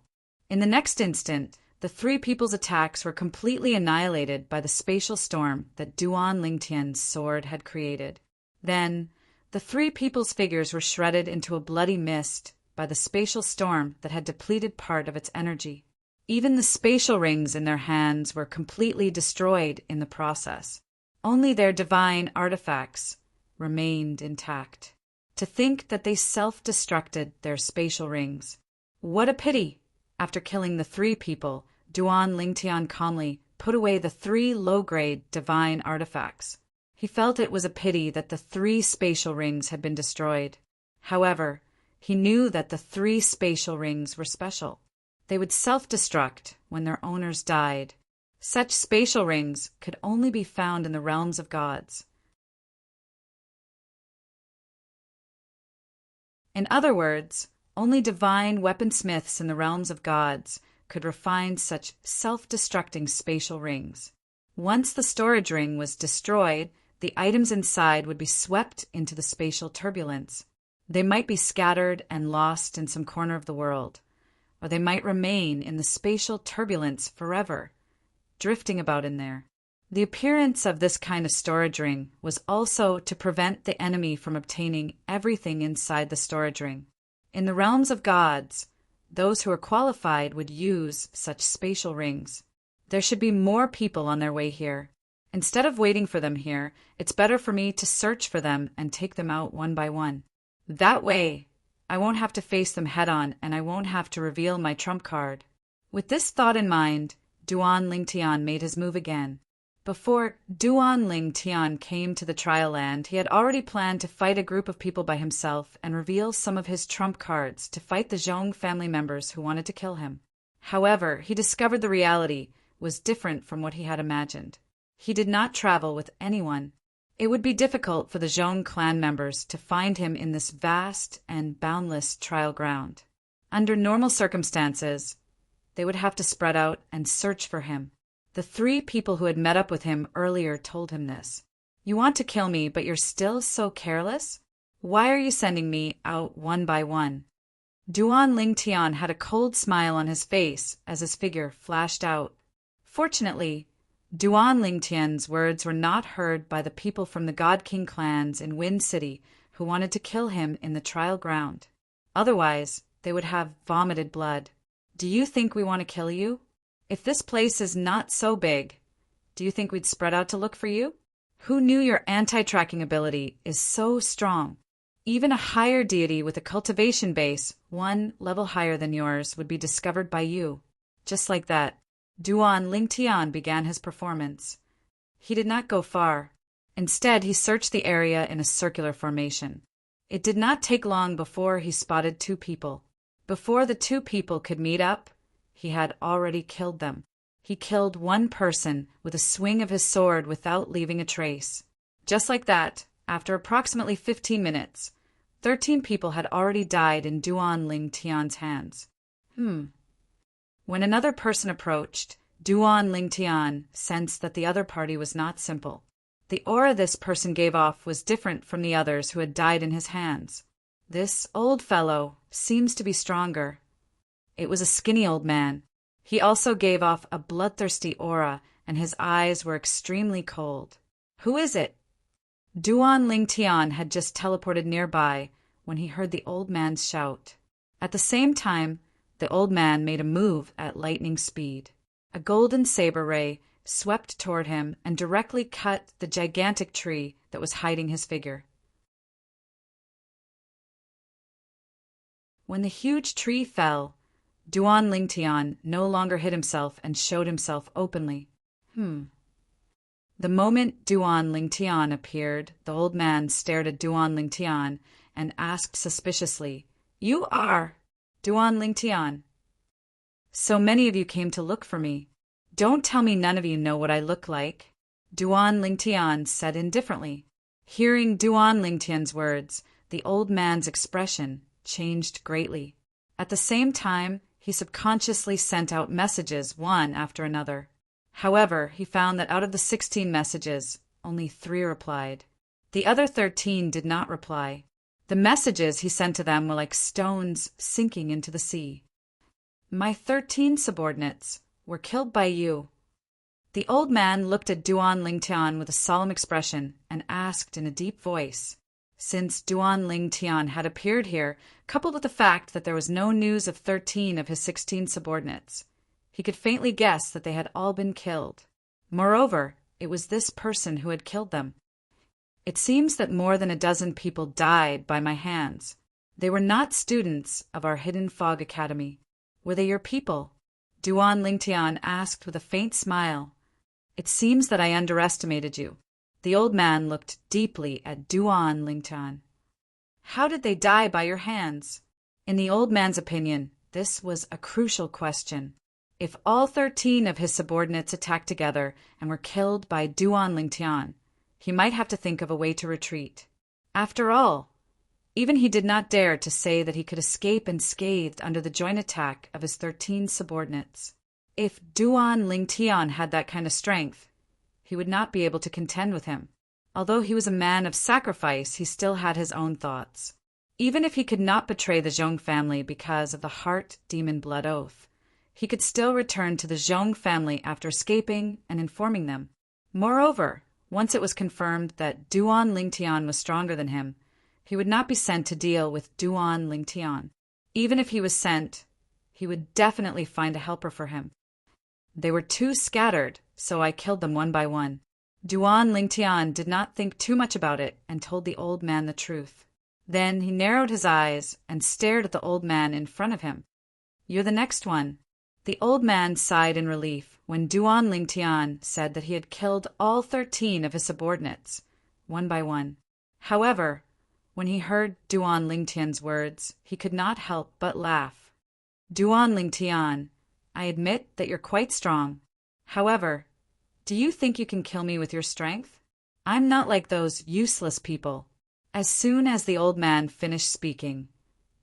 [SPEAKER 1] In the next instant, the three people's attacks were completely annihilated by the spatial storm that Duan Lingtian's sword had created. Then, the three people's figures were shredded into a bloody mist by the spatial storm that had depleted part of its energy. Even the spatial rings in their hands were completely destroyed in the process. Only their divine artifacts remained intact. To think that they self-destructed their spatial rings. What a pity! After killing the three people, Duan Lingtian calmly put away the three low-grade divine artifacts. He felt it was a pity that the three spatial rings had been destroyed. However, he knew that the three spatial rings were special. They would self-destruct when their owners died. Such spatial rings could only be found in the realms of gods. In other words, only divine weaponsmiths in the realms of gods could refine such self-destructing spatial rings. Once the storage ring was destroyed, the items inside would be swept into the spatial turbulence. They might be scattered and lost in some corner of the world, or they might remain in the spatial turbulence forever, drifting about in there. The appearance of this kind of storage ring was also to prevent the enemy from obtaining everything inside the storage ring. In the realms of gods, those who are qualified would use such spatial rings. There should be more people on their way here. Instead of waiting for them here, it's better for me to search for them and take them out one by one. That way, I won't have to face them head-on and I won't have to reveal my trump card. With this thought in mind, Duan Lingtian made his move again. Before Duan Lingtian came to the trial land, he had already planned to fight a group of people by himself and reveal some of his trump cards to fight the Zhong family members who wanted to kill him. However, he discovered the reality was different from what he had imagined. He did not travel with anyone. It would be difficult for the Zhong clan members to find him in this vast and boundless trial ground. Under normal circumstances, they would have to spread out and search for him. The three people who had met up with him earlier told him this. "You want to kill me, but you're still so careless? Why are you sending me out one by one?" Duan Lingtian had a cold smile on his face as his figure flashed out. Fortunately, Duan Lingtian's words were not heard by the people from the God King clans in Wind City who wanted to kill him in the trial ground. Otherwise, they would have vomited blood. "Do you think we want to kill you? If this place is not so big, do you think we'd spread out to look for you? Who knew your anti-tracking ability is so strong? Even a higher deity with a cultivation base, one level higher than yours, would be discovered by you. Just like that, Duan Lingtian began his performance. He did not go far. Instead, he searched the area in a circular formation. It did not take long before he spotted two people. Before the two people could meet up, he had already killed them. He killed one person with a swing of his sword without leaving a trace. Just like that, after approximately 15 minutes, 13 people had already died in Duan Lingtian's hands. When another person approached, Duan Lingtian sensed that the other party was not simple. The aura this person gave off was different from the others who had died in his hands. This old fellow seems to be stronger. It was a skinny old man. He also gave off a bloodthirsty aura, and his eyes were extremely cold. Who is it? Duan Lingtian had just teleported nearby when he heard the old man's shout. At the same time, the old man made a move at lightning speed. A golden saber ray swept toward him and directly cut the gigantic tree that was hiding his figure. When the huge tree fell, Duan Lingtian no longer hid himself and showed himself openly. The moment Duan Lingtian appeared, the old man stared at Duan Lingtian and asked suspiciously, "You are Duan Lingtian? So many of you came to look for me. Don't tell me none of you know what I look like." Duan Lingtian said indifferently. Hearing Duan Lingtian's words, the old man's expression changed greatly. At the same time, he subconsciously sent out messages one after another. However, he found that out of the 16 messages, only 3 replied. The other 13 did not reply. The messages he sent to them were like stones sinking into the sea. "My 13 subordinates were killed by you." The old man looked at Duan Lingtian with a solemn expression and asked in a deep voice. Since Duan Lingtian had appeared here, coupled with the fact that there was no news of 13 of his 16 subordinates, he could faintly guess that they had all been killed. Moreover, it was this person who had killed them. "It seems that more than a dozen people died by my hands. They were not students of our Hidden Fog Academy. Were they your people?" Duan Lingtian asked with a faint smile. "It seems that I underestimated you." The old man looked deeply at Duan Lingtian. "How did they die by your hands?" In the old man's opinion, this was a crucial question. If all 13 of his subordinates attacked together and were killed by Duan Lingtian, he might have to think of a way to retreat. After all, even he did not dare to say that he could escape unscathed under the joint attack of his 13 subordinates. If Duan Lingtian had that kind of strength, he would not be able to contend with him. Although he was a man of sacrifice, he still had his own thoughts. Even if he could not betray the Zhong family because of the heart demon blood oath, he could still return to the Zhong family after escaping and informing them. Moreover, once it was confirmed that Duan Lingtian was stronger than him, he would not be sent to deal with Duan Lingtian. Even if he was sent, he would definitely find a helper for him. They were too scattered, so I killed them one by one. Duan Lingtian did not think too much about it and told the old man the truth. Then he narrowed his eyes and stared at the old man in front of him. "You're the next one." The old man sighed in relief when Duan Lingtian said that he had killed all 13 of his subordinates, one by one. However, when he heard Duan Lingtian's words, he could not help but laugh. "Duan Lingtian, I admit that you're quite strong. However, do you think you can kill me with your strength? I'm not like those useless people." As soon as the old man finished speaking,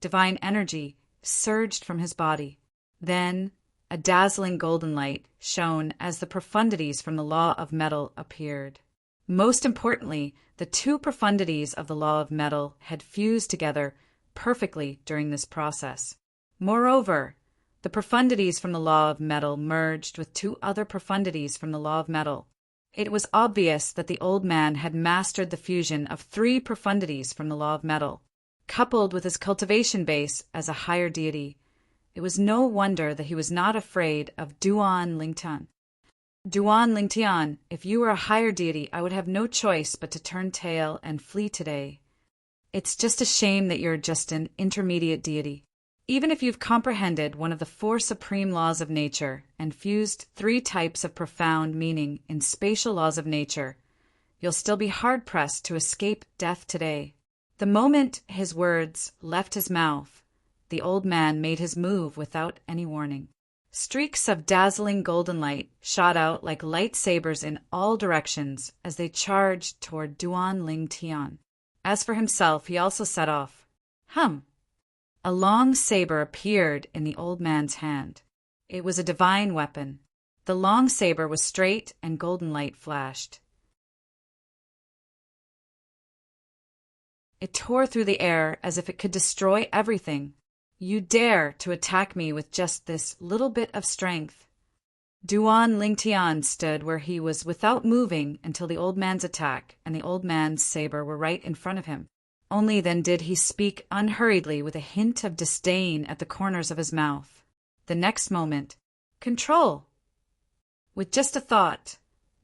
[SPEAKER 1] divine energy surged from his body. Then a dazzling golden light shone as the profundities from the law of metal appeared. Most importantly, the 2 profundities of the law of metal had fused together perfectly during this process. Moreover, the profundities from the law of metal merged with 2 other profundities from the law of metal. It was obvious that the old man had mastered the fusion of 3 profundities from the law of metal. Coupled with his cultivation base as a higher deity, it was no wonder that he was not afraid of Duan Lingtian. "Duan Lingtian, if you were a higher deity, I would have no choice but to turn tail and flee today." It's just a shame that you're just an intermediate deity. Even if you've comprehended one of the four supreme laws of nature and fused three types of profound meaning in spatial laws of nature, you'll still be hard-pressed to escape death today. The moment his words left his mouth, the old man made his move without any warning. Streaks of dazzling golden light shot out like lightsabers in all directions as they charged toward Duan Ling Tian. As for himself, he also set off. A long saber appeared in the old man's hand. It was a divine weapon. The long saber was straight and golden light flashed. It tore through the air as if it could destroy everything. You dare to attack me with just this little bit of strength. Duan Lingtian stood where he was without moving until the old man's attack and the old man's saber were right in front of him. Only then did he speak unhurriedly with a hint of disdain at the corners of his mouth. The next moment, control! With just a thought,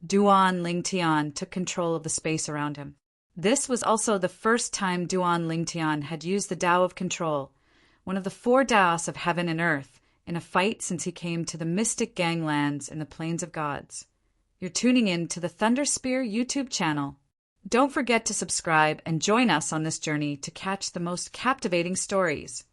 [SPEAKER 1] Duan Lingtian took control of the space around him. This was also the first time Duan Lingtian had used the Tao of control, one of the four Taos of heaven and earth, in a fight since he came to the mystic ganglands in the Plains of Gods. You're tuning in to the Thunder Spear YouTube channel. Don't forget to subscribe and join us on this journey to catch the most captivating stories.